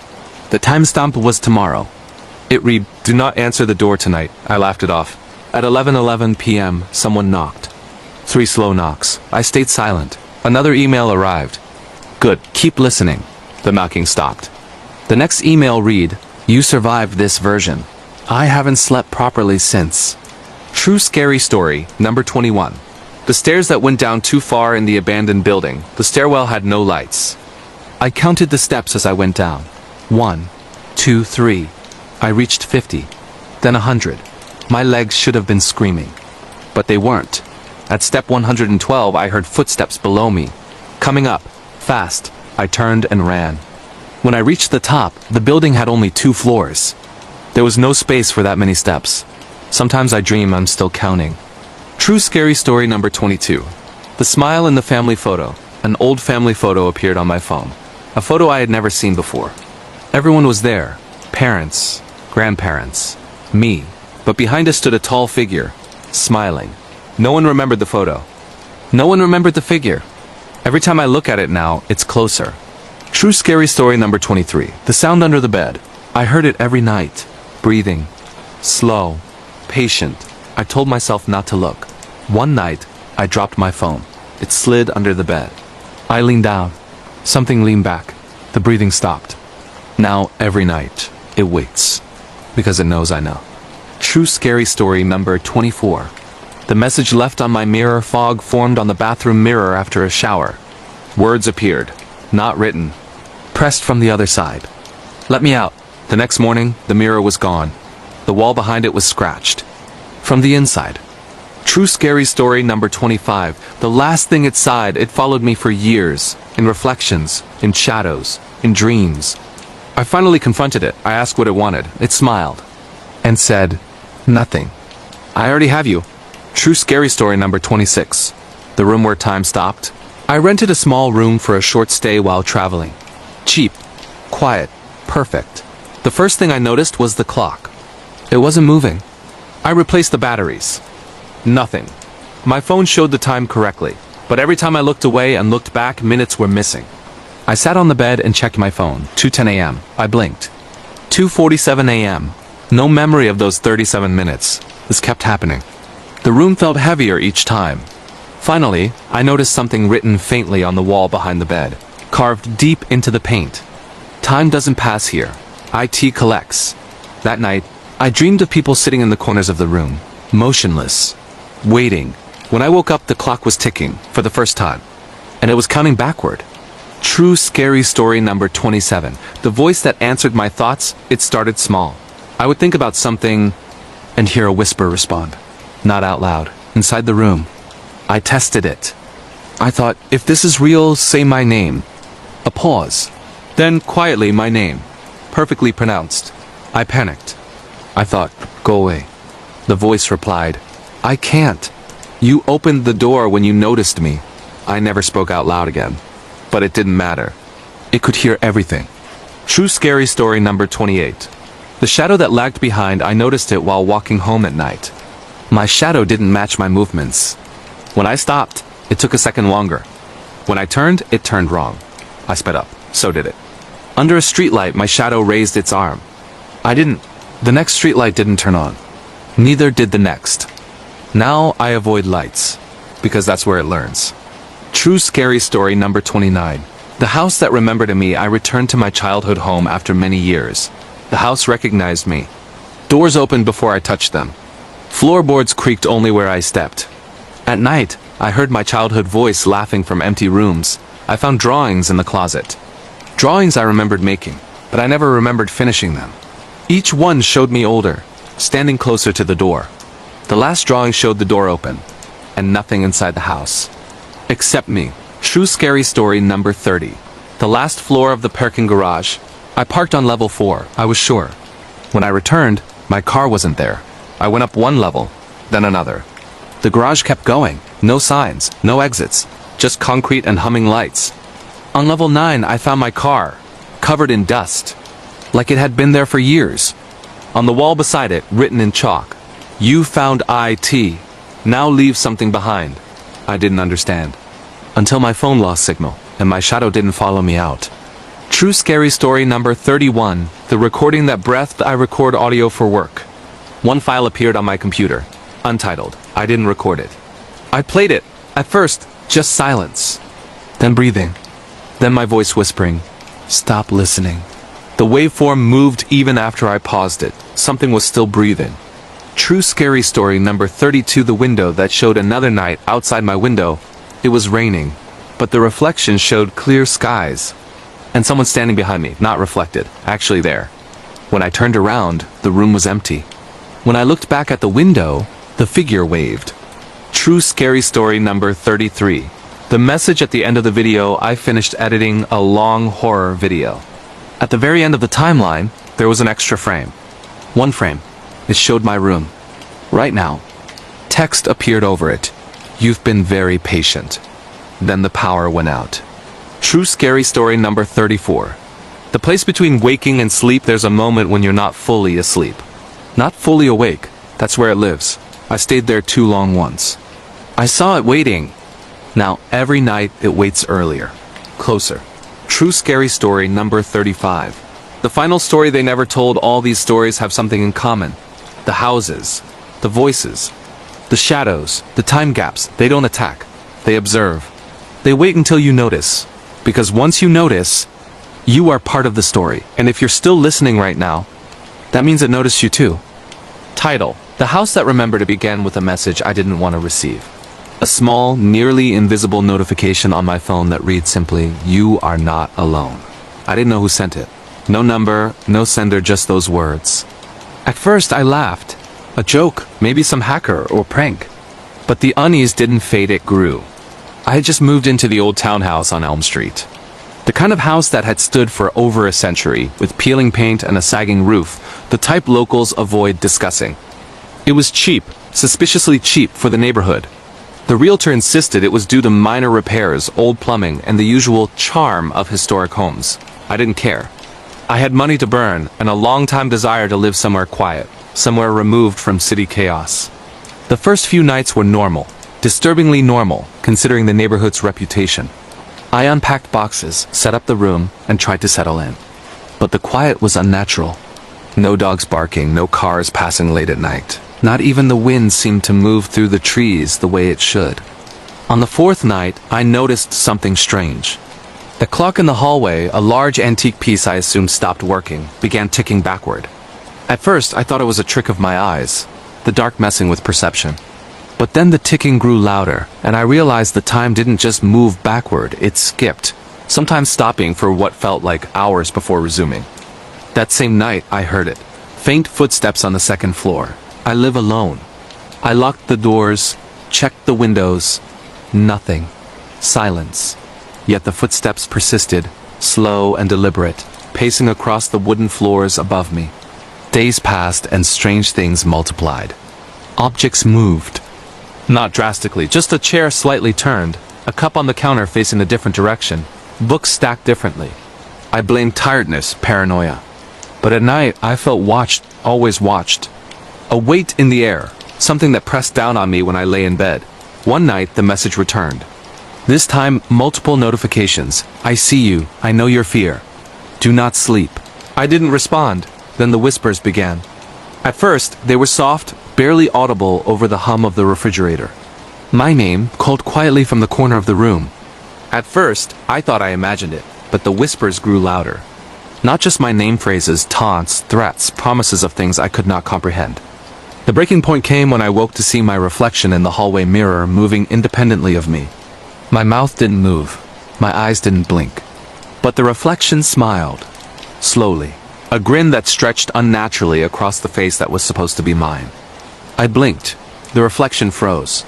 The timestamp was tomorrow. It read, "Do not answer the door tonight." I laughed it off. At 11:11 p.m., someone knocked. 3 slow knocks. I stayed silent. Another email arrived. Good, keep listening. The knocking stopped. The next email read, "You survived this version. I haven't slept properly since." True scary story, number 21. The stairs that went down too far in the abandoned building. The stairwell had no lights. I counted the steps as I went down. 1, 2, 3. I reached 50. Then 100. My legs should have been screaming. But they weren't. At step 112, I heard footsteps below me. Coming up, fast, I turned and ran. When I reached the top, the building had only 2 floors. There was no space for that many steps. Sometimes I dream I'm still counting. True scary story number 22. The smile in the family photo. An old family photo appeared on my phone. A photo I had never seen before. Everyone was there. Parents, grandparents, me. But behind us stood a tall figure, smiling. No one remembered the photo. No one remembered the figure. Every time I look at it now, it's closer. True scary story number 23. The sound under the bed. I heard it every night. Breathing. Slow. Patient. I told myself not to look. One night, I dropped my phone. It slid under the bed. I leaned down. Something leaned back. The breathing stopped. Now, every night, it waits. Because it knows I know. True scary story number 24. The message left on my mirror. Fog formed on the bathroom mirror after a shower. Words appeared. Not written. Pressed from the other side. "Let me out." The next morning, the mirror was gone. The wall behind it was scratched. From the inside. True scary story number 25. The last thing it sighed, it followed me for years. In reflections, in shadows, in dreams. I finally confronted it. I asked what it wanted. It smiled. And said, "Nothing. I already have you." True scary story number 26. The room where time stopped. I rented a small room for a short stay while traveling. Cheap. Quiet. Perfect. The first thing I noticed was the clock. It wasn't moving. I replaced the batteries. Nothing. My phone showed the time correctly, but every time I looked away and looked back, minutes were missing. I sat on the bed and checked my phone. 2:10 a.m. I blinked. 2:47 a.m. No memory of those 37 minutes. This kept happening. The room felt heavier each time. Finally, I noticed something written faintly on the wall behind the bed, carved deep into the paint. "Time doesn't pass here. IT collects." That night, I dreamed of people sitting in the corners of the room, motionless, waiting. When I woke up, the clock was ticking, for the first time, and it was counting backward. True scary story number 27. The voice that answered my thoughts, it started small. I would think about something, and hear a whisper respond. Not out loud, inside the room. I tested it. I thought, if this is real, say my name. A pause. Then, quietly, my name. Perfectly pronounced. I panicked. I thought, go away. The voice replied, "I can't. You opened the door when you noticed me." I never spoke out loud again. But it didn't matter. It could hear everything. True scary story number 28. The shadow that lagged behind, I noticed it while walking home at night. My shadow didn't match my movements. When I stopped, it took a second longer. When I turned, it turned wrong. I sped up. So did it. Under a streetlight, my shadow raised its arm. I didn't. The next streetlight didn't turn on. Neither did the next. Now I avoid lights, because that's where it learns. True scary story number 29. The house that remembered me. I returned to my childhood home after many years. The house recognized me. Doors opened before I touched them. Floorboards creaked only where I stepped. At night, I heard my childhood voice laughing from empty rooms. I found drawings in the closet. Drawings I remembered making, but I never remembered finishing them. Each one showed me older, standing closer to the door. The last drawing showed the door open, and nothing inside the house. Except me. True scary story number 30. The last floor of the parking garage. I parked on level 4, I was sure. When I returned, my car wasn't there. I went up one level, then another. The garage kept going. No signs, no exits, just concrete and humming lights. On level 9, I found my car, covered in dust, like it had been there for years. On the wall beside it, written in chalk, "You found IT. Now leave something behind." I didn't understand. Until my phone lost signal, and my shadow didn't follow me out. True scary story number 31. The recording that breathed. I record audio for work. One file appeared on my computer, untitled. I didn't record it. I played it. At first, just silence. Then breathing. Then my voice whispering, "Stop listening." The waveform moved even after I paused it. Something was still breathing. True scary story number 32. The window that showed another night outside my window. It was raining, but the reflection showed clear skies. And someone standing behind me, not reflected, actually there. When I turned around, the room was empty. When I looked back at the window, the figure waved. True scary story number 33. The message at the end of the video. I finished editing a long horror video. At the very end of the timeline, there was an extra frame. One frame. It showed my room. Right now. Text appeared over it. "You've been very patient." Then the power went out. True scary story number 34. The place between waking and sleep. There's a moment when you're not fully asleep. Not fully awake. That's where it lives. I stayed there too long once. I saw it waiting. Now every night it waits earlier. Closer. True scary story number 35. The final story they never told. All these stories have something in common. The houses, the voices, the shadows, the time gaps. They don't attack. They observe. They wait until you notice. Because once you notice, you are part of the story. And if you're still listening right now, that means it noticed you too. Title: The House That Remembered. It began with a message I didn't want to receive. A small, nearly invisible notification on my phone that reads simply, "You are not alone." I didn't know who sent it. No number, no sender, just those words. At first I laughed. A joke, maybe some hacker or prank. But the unease didn't fade, it grew. I had just moved into the old townhouse on Elm Street. The kind of house that had stood for over a century, with peeling paint and a sagging roof, the type locals avoid discussing. It was cheap, suspiciously cheap for the neighborhood. The realtor insisted it was due to minor repairs, old plumbing, and the usual charm of historic homes. I didn't care. I had money to burn, and a long-time desire to live somewhere quiet, somewhere removed from city chaos. The first few nights were normal, disturbingly normal, considering the neighborhood's reputation. I unpacked boxes, set up the room, and tried to settle in. But the quiet was unnatural. No dogs barking, no cars passing late at night. Not even the wind seemed to move through the trees the way it should. On the fourth night, I noticed something strange. The clock in the hallway, a large antique piece I assumed stopped working, began ticking backward. At first, I thought it was a trick of my eyes, the dark messing with perception. But then the ticking grew louder, and I realized the time didn't just move backward, it skipped, sometimes stopping for what felt like hours before resuming. That same night, I heard it. Faint footsteps on the second floor. I live alone. I locked the doors, checked the windows. Nothing. Silence. Yet the footsteps persisted, slow and deliberate, pacing across the wooden floors above me. Days passed and strange things multiplied. Objects moved. Not drastically, just a chair slightly turned, a cup on the counter facing a different direction, books stacked differently. I blamed tiredness, paranoia. But at night, I felt watched, always watched. A weight in the air, something that pressed down on me when I lay in bed. One night, the message returned. This time, multiple notifications. "I see you. I know your fear. Do not sleep." I didn't respond. Then the whispers began. At first, they were soft, barely audible over the hum of the refrigerator. My name, called quietly from the corner of the room. At first, I thought I imagined it, but the whispers grew louder. Not just my name phrases, taunts, threats, promises of things I could not comprehend. The breaking point came when I woke to see my reflection in the hallway mirror moving independently of me. My mouth didn't move. My eyes didn't blink. But the reflection smiled. Slowly. A grin that stretched unnaturally across the face that was supposed to be mine. I blinked. The reflection froze.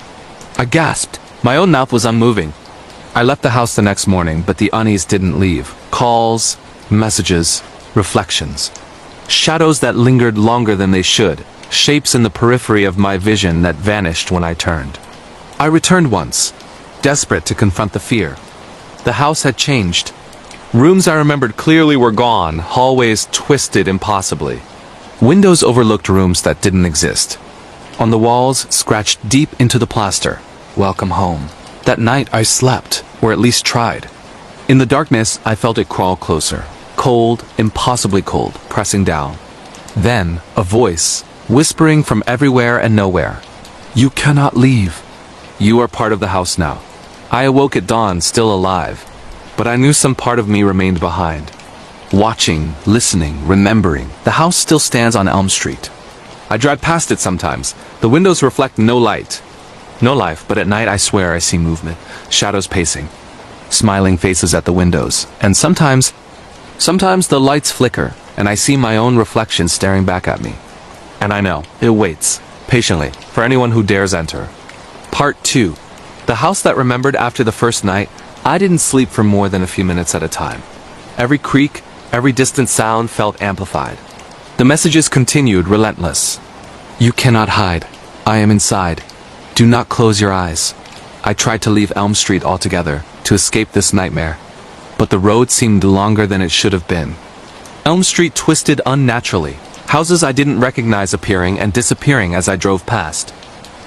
I gasped. My own mouth was unmoving. I left the house the next morning, but the unease didn't leave. Calls, messages, reflections. Shadows that lingered longer than they should. Shapes in the periphery of my vision that vanished when I turned. I returned once, desperate to confront the fear. The house had changed. Rooms I remembered clearly were gone, hallways twisted impossibly. Windows overlooked rooms that didn't exist. On the walls, scratched deep into the plaster, "Welcome home." That night I slept, or at least tried. In the darkness, I felt it crawl closer. Cold, impossibly cold, pressing down. Then, a voice, whispering from everywhere and nowhere. "You cannot leave. You are part of the house now." I awoke at dawn, still alive. But I knew some part of me remained behind. Watching, listening, remembering. The house still stands on Elm Street. I drive past it sometimes. The windows reflect no light. No life, but at night I swear I see movement. Shadows pacing. Smiling faces at the windows. And sometimes the lights flicker, and I see my own reflection staring back at me. And I know, it waits, patiently, for anyone who dares enter. Part 2. The house that remembered after the first night. I didn't sleep for more than a few minutes at a time. Every creak, every distant sound felt amplified. The messages continued, relentless. "You cannot hide. I am inside. Do not close your eyes." I tried to leave Elm Street altogether, to escape this nightmare. But the road seemed longer than it should have been. Elm Street twisted unnaturally. Houses I didn't recognize appearing and disappearing as I drove past.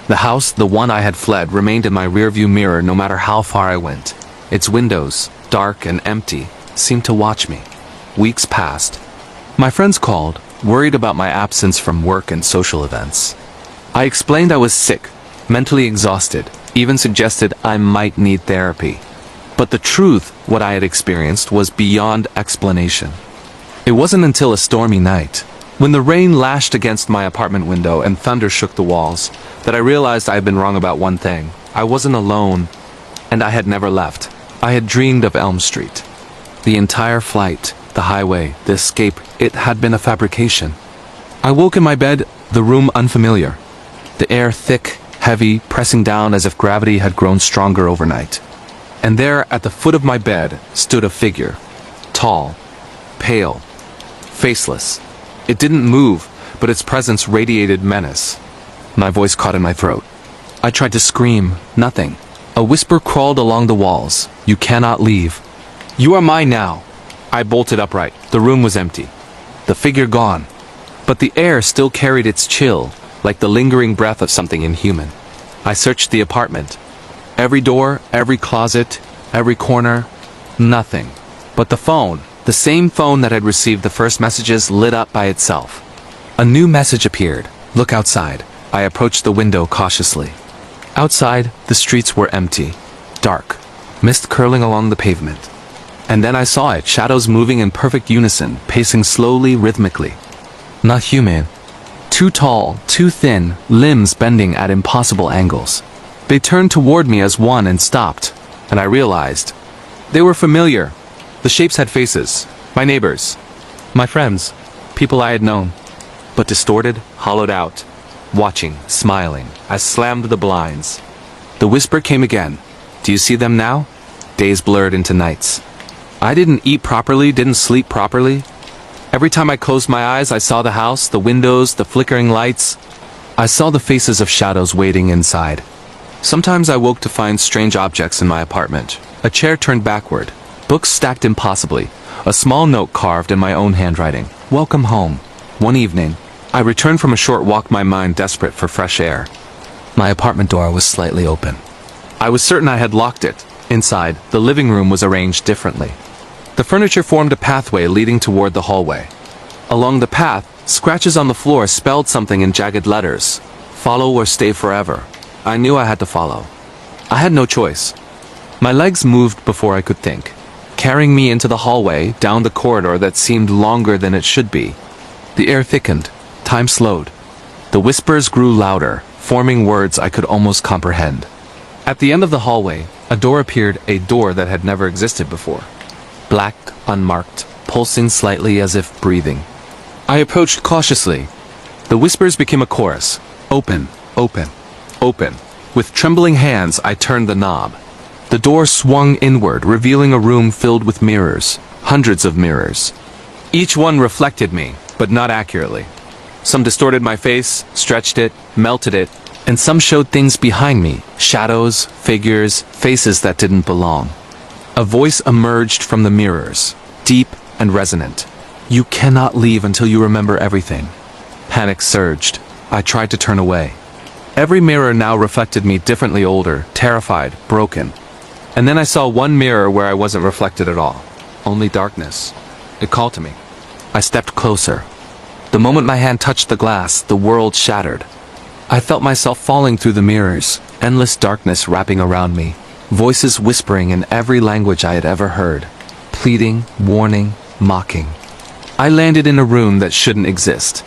The house, the one I had fled, remained in my rearview mirror no matter how far I went. Its windows, dark and empty, seemed to watch me. Weeks passed. My friends called, worried about my absence from work and social events. I explained I was sick, mentally exhausted, even suggested I might need therapy. But the truth, what I had experienced, was beyond explanation. It wasn't until a stormy night, when the rain lashed against my apartment window and thunder shook the walls, that I realized I had been wrong about one thing. I wasn't alone, and I had never left. I had dreamed of Elm Street. The entire flight, the highway, the escape, it had been a fabrication. I woke in my bed, the room unfamiliar. The air thick, heavy, pressing down as if gravity had grown stronger overnight. And there, at the foot of my bed, stood a figure. Tall, pale, faceless. It didn't move, but its presence radiated menace. My voice caught in my throat. I tried to scream, nothing. A whisper crawled along the walls. "You cannot leave. You are mine now." I bolted upright. The room was empty. The figure gone. But the air still carried its chill, like the lingering breath of something inhuman. I searched the apartment. Every door, every closet, every corner. Nothing. But the phone, the same phone that had received the first messages, lit up by itself. A new message appeared. "Look outside." I approached the window cautiously. Outside, the streets were empty, dark, mist curling along the pavement. And then I saw it, shadows moving in perfect unison, pacing slowly, rhythmically. Not human. Too tall, too thin, limbs bending at impossible angles. They turned toward me as one and stopped, and I realized. They were familiar. The shapes had faces. My neighbors. My friends. People I had known. But distorted, hollowed out. Watching, smiling. I slammed the blinds. The whisper came again. "Do you see them now?" Days blurred into nights. I didn't eat properly, didn't sleep properly. Every time I closed my eyes, I saw the house, the windows, the flickering lights. I saw the faces of shadows waiting inside. Sometimes I woke to find strange objects in my apartment. A chair turned backward. Books stacked impossibly. A small note carved in my own handwriting. "Welcome home." One evening, I returned from a short walk, my mind desperate for fresh air. My apartment door was slightly open. I was certain I had locked it. Inside, the living room was arranged differently. The furniture formed a pathway leading toward the hallway. Along the path, scratches on the floor spelled something in jagged letters. "Follow or stay forever." I knew I had to follow. I had no choice. My legs moved before I could think, carrying me into the hallway, down the corridor that seemed longer than it should be. The air thickened. Time slowed. The whispers grew louder, forming words I could almost comprehend. At the end of the hallway, a door appeared, a door that had never existed before. Black, unmarked, pulsing slightly as if breathing. I approached cautiously. The whispers became a chorus. "Open, open, open." With trembling hands, I turned the knob. The door swung inward, revealing a room filled with mirrors, hundreds of mirrors. Each one reflected me, but not accurately. Some distorted my face, stretched it, melted it, and some showed things behind me, shadows, figures, faces that didn't belong. A voice emerged from the mirrors, deep and resonant. You cannot leave until you remember everything. Panic surged. I tried to turn away. Every mirror now reflected me differently, older, terrified, broken. And then I saw one mirror where I wasn't reflected at all. Only darkness. It called to me. I stepped closer. The moment my hand touched the glass, the world shattered. I felt myself falling through the mirrors, endless darkness wrapping around me, voices whispering in every language I had ever heard, pleading, warning, mocking. I landed in a room that shouldn't exist.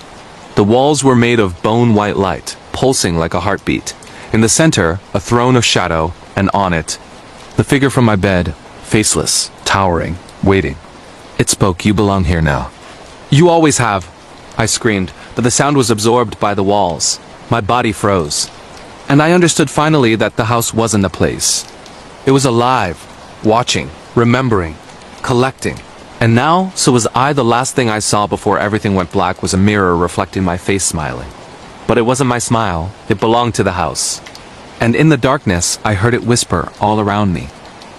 The walls were made of bone-white light, pulsing like a heartbeat. In the center, a throne of shadow, and on it, the figure from my bed, faceless, towering, waiting. It spoke, "You belong here now." "You always have," I screamed, but the sound was absorbed by the walls. My body froze. And I understood finally that the house wasn't a place. It was alive, watching, remembering, collecting. And now, so was I. The last thing I saw before everything went black was a mirror reflecting my face smiling. But it wasn't my smile, it belonged to the house. And in the darkness, I heard it whisper all around me.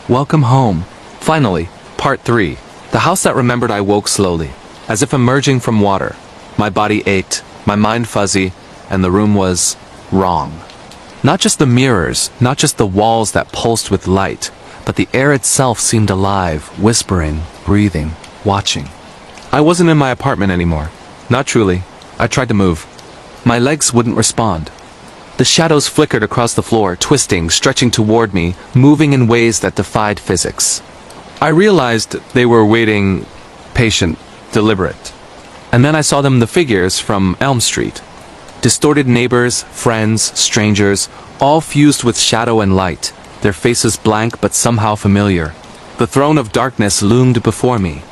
"Welcome home." Finally, part 3. The house that remembered. I woke slowly, as if emerging from water. My body ached, my mind fuzzy, and the room was wrong. Not just the mirrors, not just the walls that pulsed with light, but the air itself seemed alive, whispering, breathing, watching. I wasn't in my apartment anymore. Not truly. I tried to move. My legs wouldn't respond. The shadows flickered across the floor, twisting, stretching toward me, moving in ways that defied physics. I realized they were waiting, patient, deliberate. And then I saw them, the figures from Elm Street. Distorted neighbors, friends, strangers, all fused with shadow and light, their faces blank but somehow familiar. The throne of darkness loomed before me.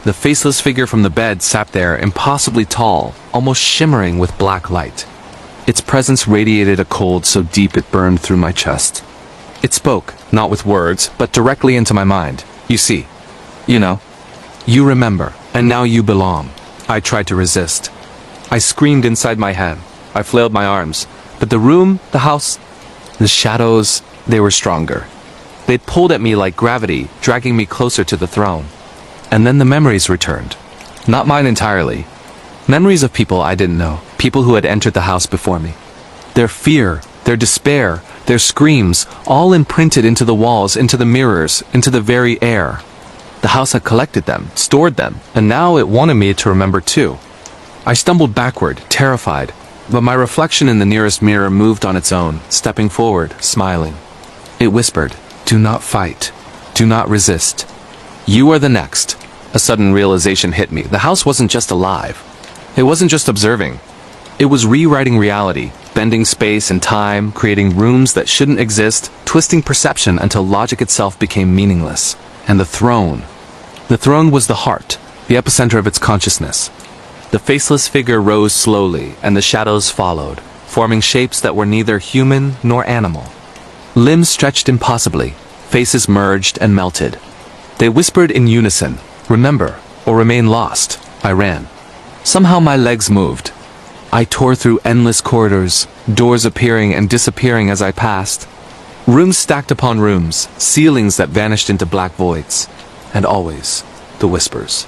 The faceless figure from the bed sat there, impossibly tall, almost shimmering with black light. Its presence radiated a cold so deep it burned through my chest. It spoke, not with words, but directly into my mind. "You see. You know. You remember. And now you belong." I tried to resist. I screamed inside my head. I flailed my arms. But the room, the house, the shadows, they were stronger. They'd pulled at me like gravity, dragging me closer to the throne. And then the memories returned. Not mine entirely. Memories of people I didn't know. People who had entered the house before me. Their fear, their despair, their screams, all imprinted into the walls, into the mirrors, into the very air. The house had collected them, stored them, and now it wanted me to remember too. I stumbled backward, terrified, but my reflection in the nearest mirror moved on its own, stepping forward, smiling. It whispered, "Do not fight. Do not resist. You are the next." A sudden realization hit me. The house wasn't just alive. It wasn't just observing. It was rewriting reality, bending space and time, creating rooms that shouldn't exist, twisting perception until logic itself became meaningless. And the throne. The throne was the heart, the epicenter of its consciousness. The faceless figure rose slowly, and the shadows followed, forming shapes that were neither human nor animal. Limbs stretched impossibly, faces merged and melted. They whispered in unison, "Remember, or remain lost." I ran. Somehow my legs moved. I tore through endless corridors, doors appearing and disappearing as I passed. Rooms stacked upon rooms, ceilings that vanished into black voids. And always, the whispers.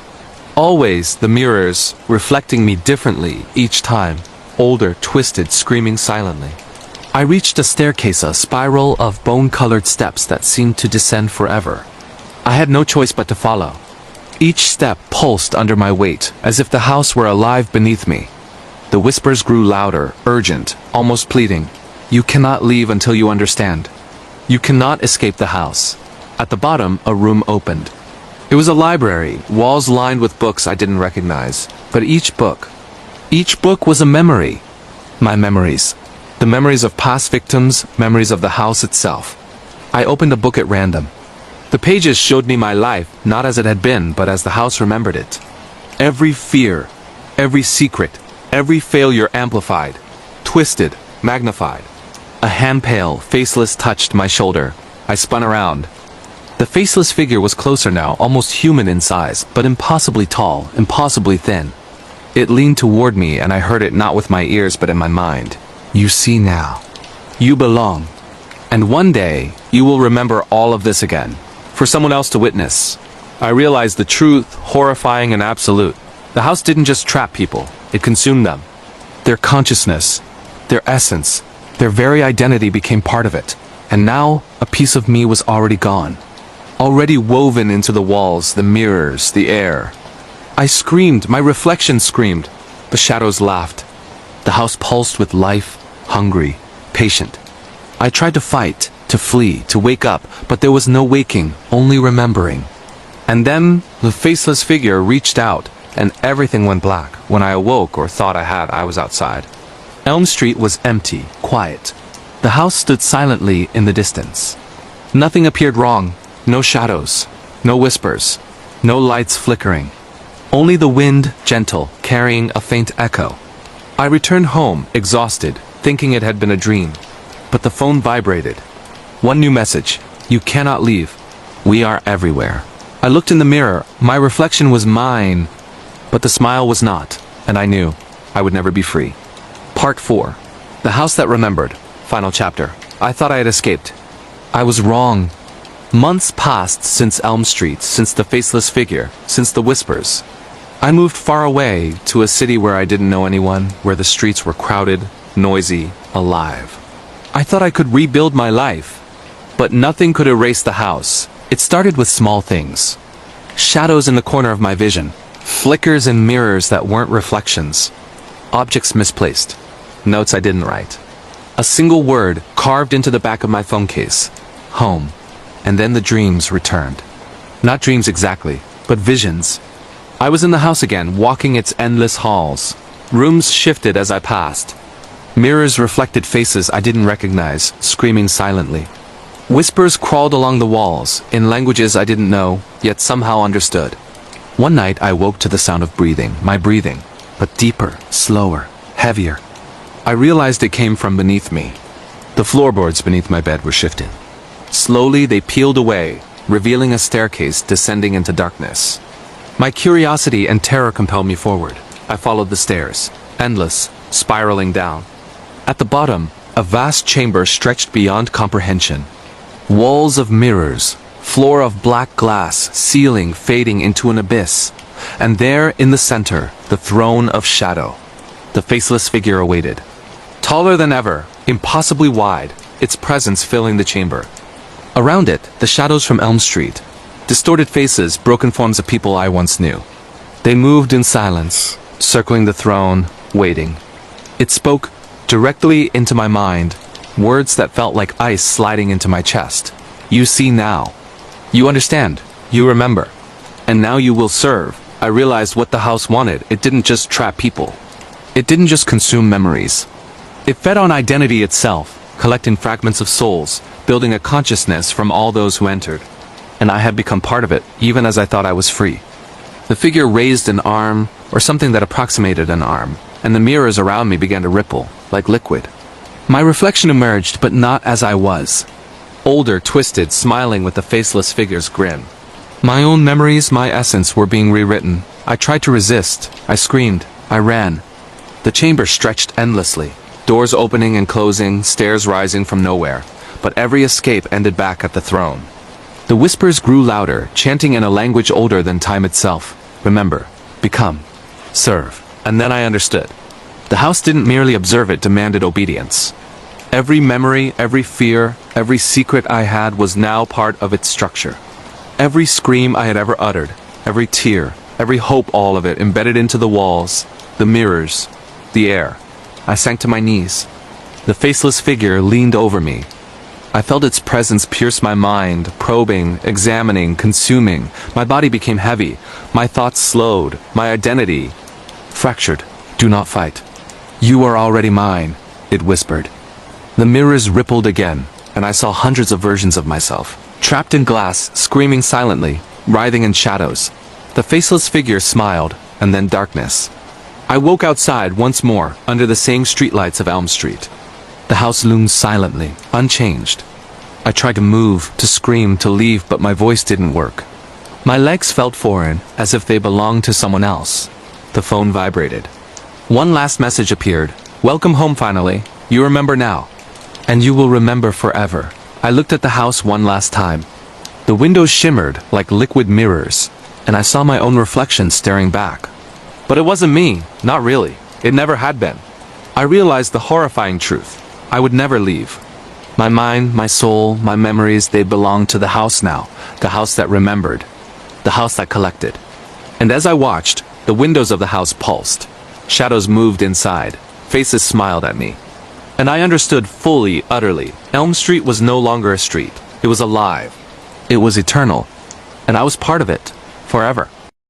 Always, the mirrors, reflecting me differently each time, older, twisted, screaming silently. I reached a staircase, a spiral of bone-colored steps that seemed to descend forever. I had no choice but to follow. Each step pulsed under my weight, as if the house were alive beneath me. The whispers grew louder, urgent, almost pleading. "You cannot leave until you understand. You cannot escape the house." At the bottom, a room opened. It was a library, walls lined with books I didn't recognize. But each book was a memory. My memories. The memories of past victims, memories of the house itself. I opened a book at random. The pages showed me my life, not as it had been, but as the house remembered it. Every fear, every secret, every failure amplified, twisted, magnified. A hand pale, faceless touched my shoulder. I spun around. The faceless figure was closer now, almost human in size, but impossibly tall, impossibly thin. It leaned toward me and I heard it not with my ears but in my mind. You see now. You belong. And one day, you will remember all of this again, for someone else to witness. I realized the truth, horrifying and absolute. The house didn't just trap people, it consumed them. Their consciousness, their essence, their very identity became part of it. And now, a piece of me was already gone. Already woven into the walls, the mirrors, the air. I screamed, my reflection screamed. The shadows laughed. The house pulsed with life, hungry, patient. I tried to fight, to flee, to wake up, but there was no waking, only remembering. And then, the faceless figure reached out, and everything went black. When I awoke, or thought I was outside. Elm Street was empty, quiet. The house stood silently in the distance. Nothing appeared wrong. No shadows, no whispers, no lights flickering. Only the wind, gentle, carrying a faint echo. I returned home, exhausted, thinking it had been a dream. But the phone vibrated. One new message. You cannot leave. We are everywhere. I looked in the mirror. My reflection was mine. But the smile was not, and I knew I would never be free. Part 4. The House That Remembered. Final chapter. I thought I had escaped. I was wrong. Months passed since Elm Street, since the faceless figure, since the whispers. I moved far away to a city where I didn't know anyone, where the streets were crowded, noisy, alive. I thought I could rebuild my life, but nothing could erase the house. It started with small things. Shadows in the corner of my vision, flickers in mirrors that weren't reflections, objects misplaced, notes I didn't write. A single word carved into the back of my phone case. Home. And then the dreams returned. Not dreams exactly, but visions. I was in the house again, walking its endless halls. Rooms shifted as I passed. Mirrors reflected faces I didn't recognize, screaming silently. Whispers crawled along the walls, in languages I didn't know, yet somehow understood. One night I woke to the sound of breathing, my breathing, but deeper, slower, heavier. I realized it came from beneath me. The floorboards beneath my bed were shifting. Slowly they peeled away, revealing a staircase descending into darkness. My curiosity and terror compelled me forward. I followed the stairs, endless, spiraling down. At the bottom, a vast chamber stretched beyond comprehension. Walls of mirrors, floor of black glass, ceiling fading into an abyss. And there, in the center, the throne of shadow. The faceless figure awaited. Taller than ever, impossibly wide, its presence filling the chamber. Around it, the shadows from Elm Street. Distorted faces, broken forms of people I once knew. They moved in silence, circling the throne, waiting. It spoke directly into my mind, words that felt like ice sliding into my chest. You see now. You understand. You remember. And now you will serve. I realized what the house wanted. It didn't just trap people. It didn't just consume memories. It fed on identity itself, collecting fragments of souls, building a consciousness from all those who entered. And I had become part of it, even as I thought I was free. The figure raised an arm, or something that approximated an arm, and the mirrors around me began to ripple, like liquid. My reflection emerged, but not as I was. Older, twisted, smiling with the faceless figure's grin. My own memories, my essence, were being rewritten. I tried to resist. I screamed. I ran. The chamber stretched endlessly. Doors opening and closing, stairs rising from nowhere. But every escape ended back at the throne. The whispers grew louder, chanting in a language older than time itself. Remember, become, serve. And then I understood. The house didn't merely observe, it demanded obedience. Every memory, every fear, every secret I had was now part of its structure. Every scream I had ever uttered, every tear, every hope, all of it embedded into the walls, the mirrors, the air. I sank to my knees. The faceless figure leaned over me. I felt its presence pierce my mind, probing, examining, consuming. My body became heavy. My thoughts slowed. My identity fractured. Do not fight. You are already mine, it whispered. The mirrors rippled again, and I saw hundreds of versions of myself, trapped in glass, screaming silently, writhing in shadows. The faceless figure smiled, and then darkness. I woke outside once more, under the same streetlights of Elm Street. The house loomed silently, unchanged. I tried to move, to scream, to leave, but my voice didn't work. My legs felt foreign, as if they belonged to someone else. The phone vibrated. One last message appeared. Welcome home finally. You remember now. And you will remember forever. I looked at the house one last time. The windows shimmered like liquid mirrors, and I saw my own reflection staring back. But it wasn't me, not really. It never had been. I realized the horrifying truth. I would never leave. My mind, my soul, my memories, they belonged to the house now. The house that remembered. The house that collected. And as I watched, the windows of the house pulsed. Shadows moved inside. Faces smiled at me. And I understood fully, utterly. Elm Street was no longer a street. It was alive. It was eternal. And I was part of it. Forever.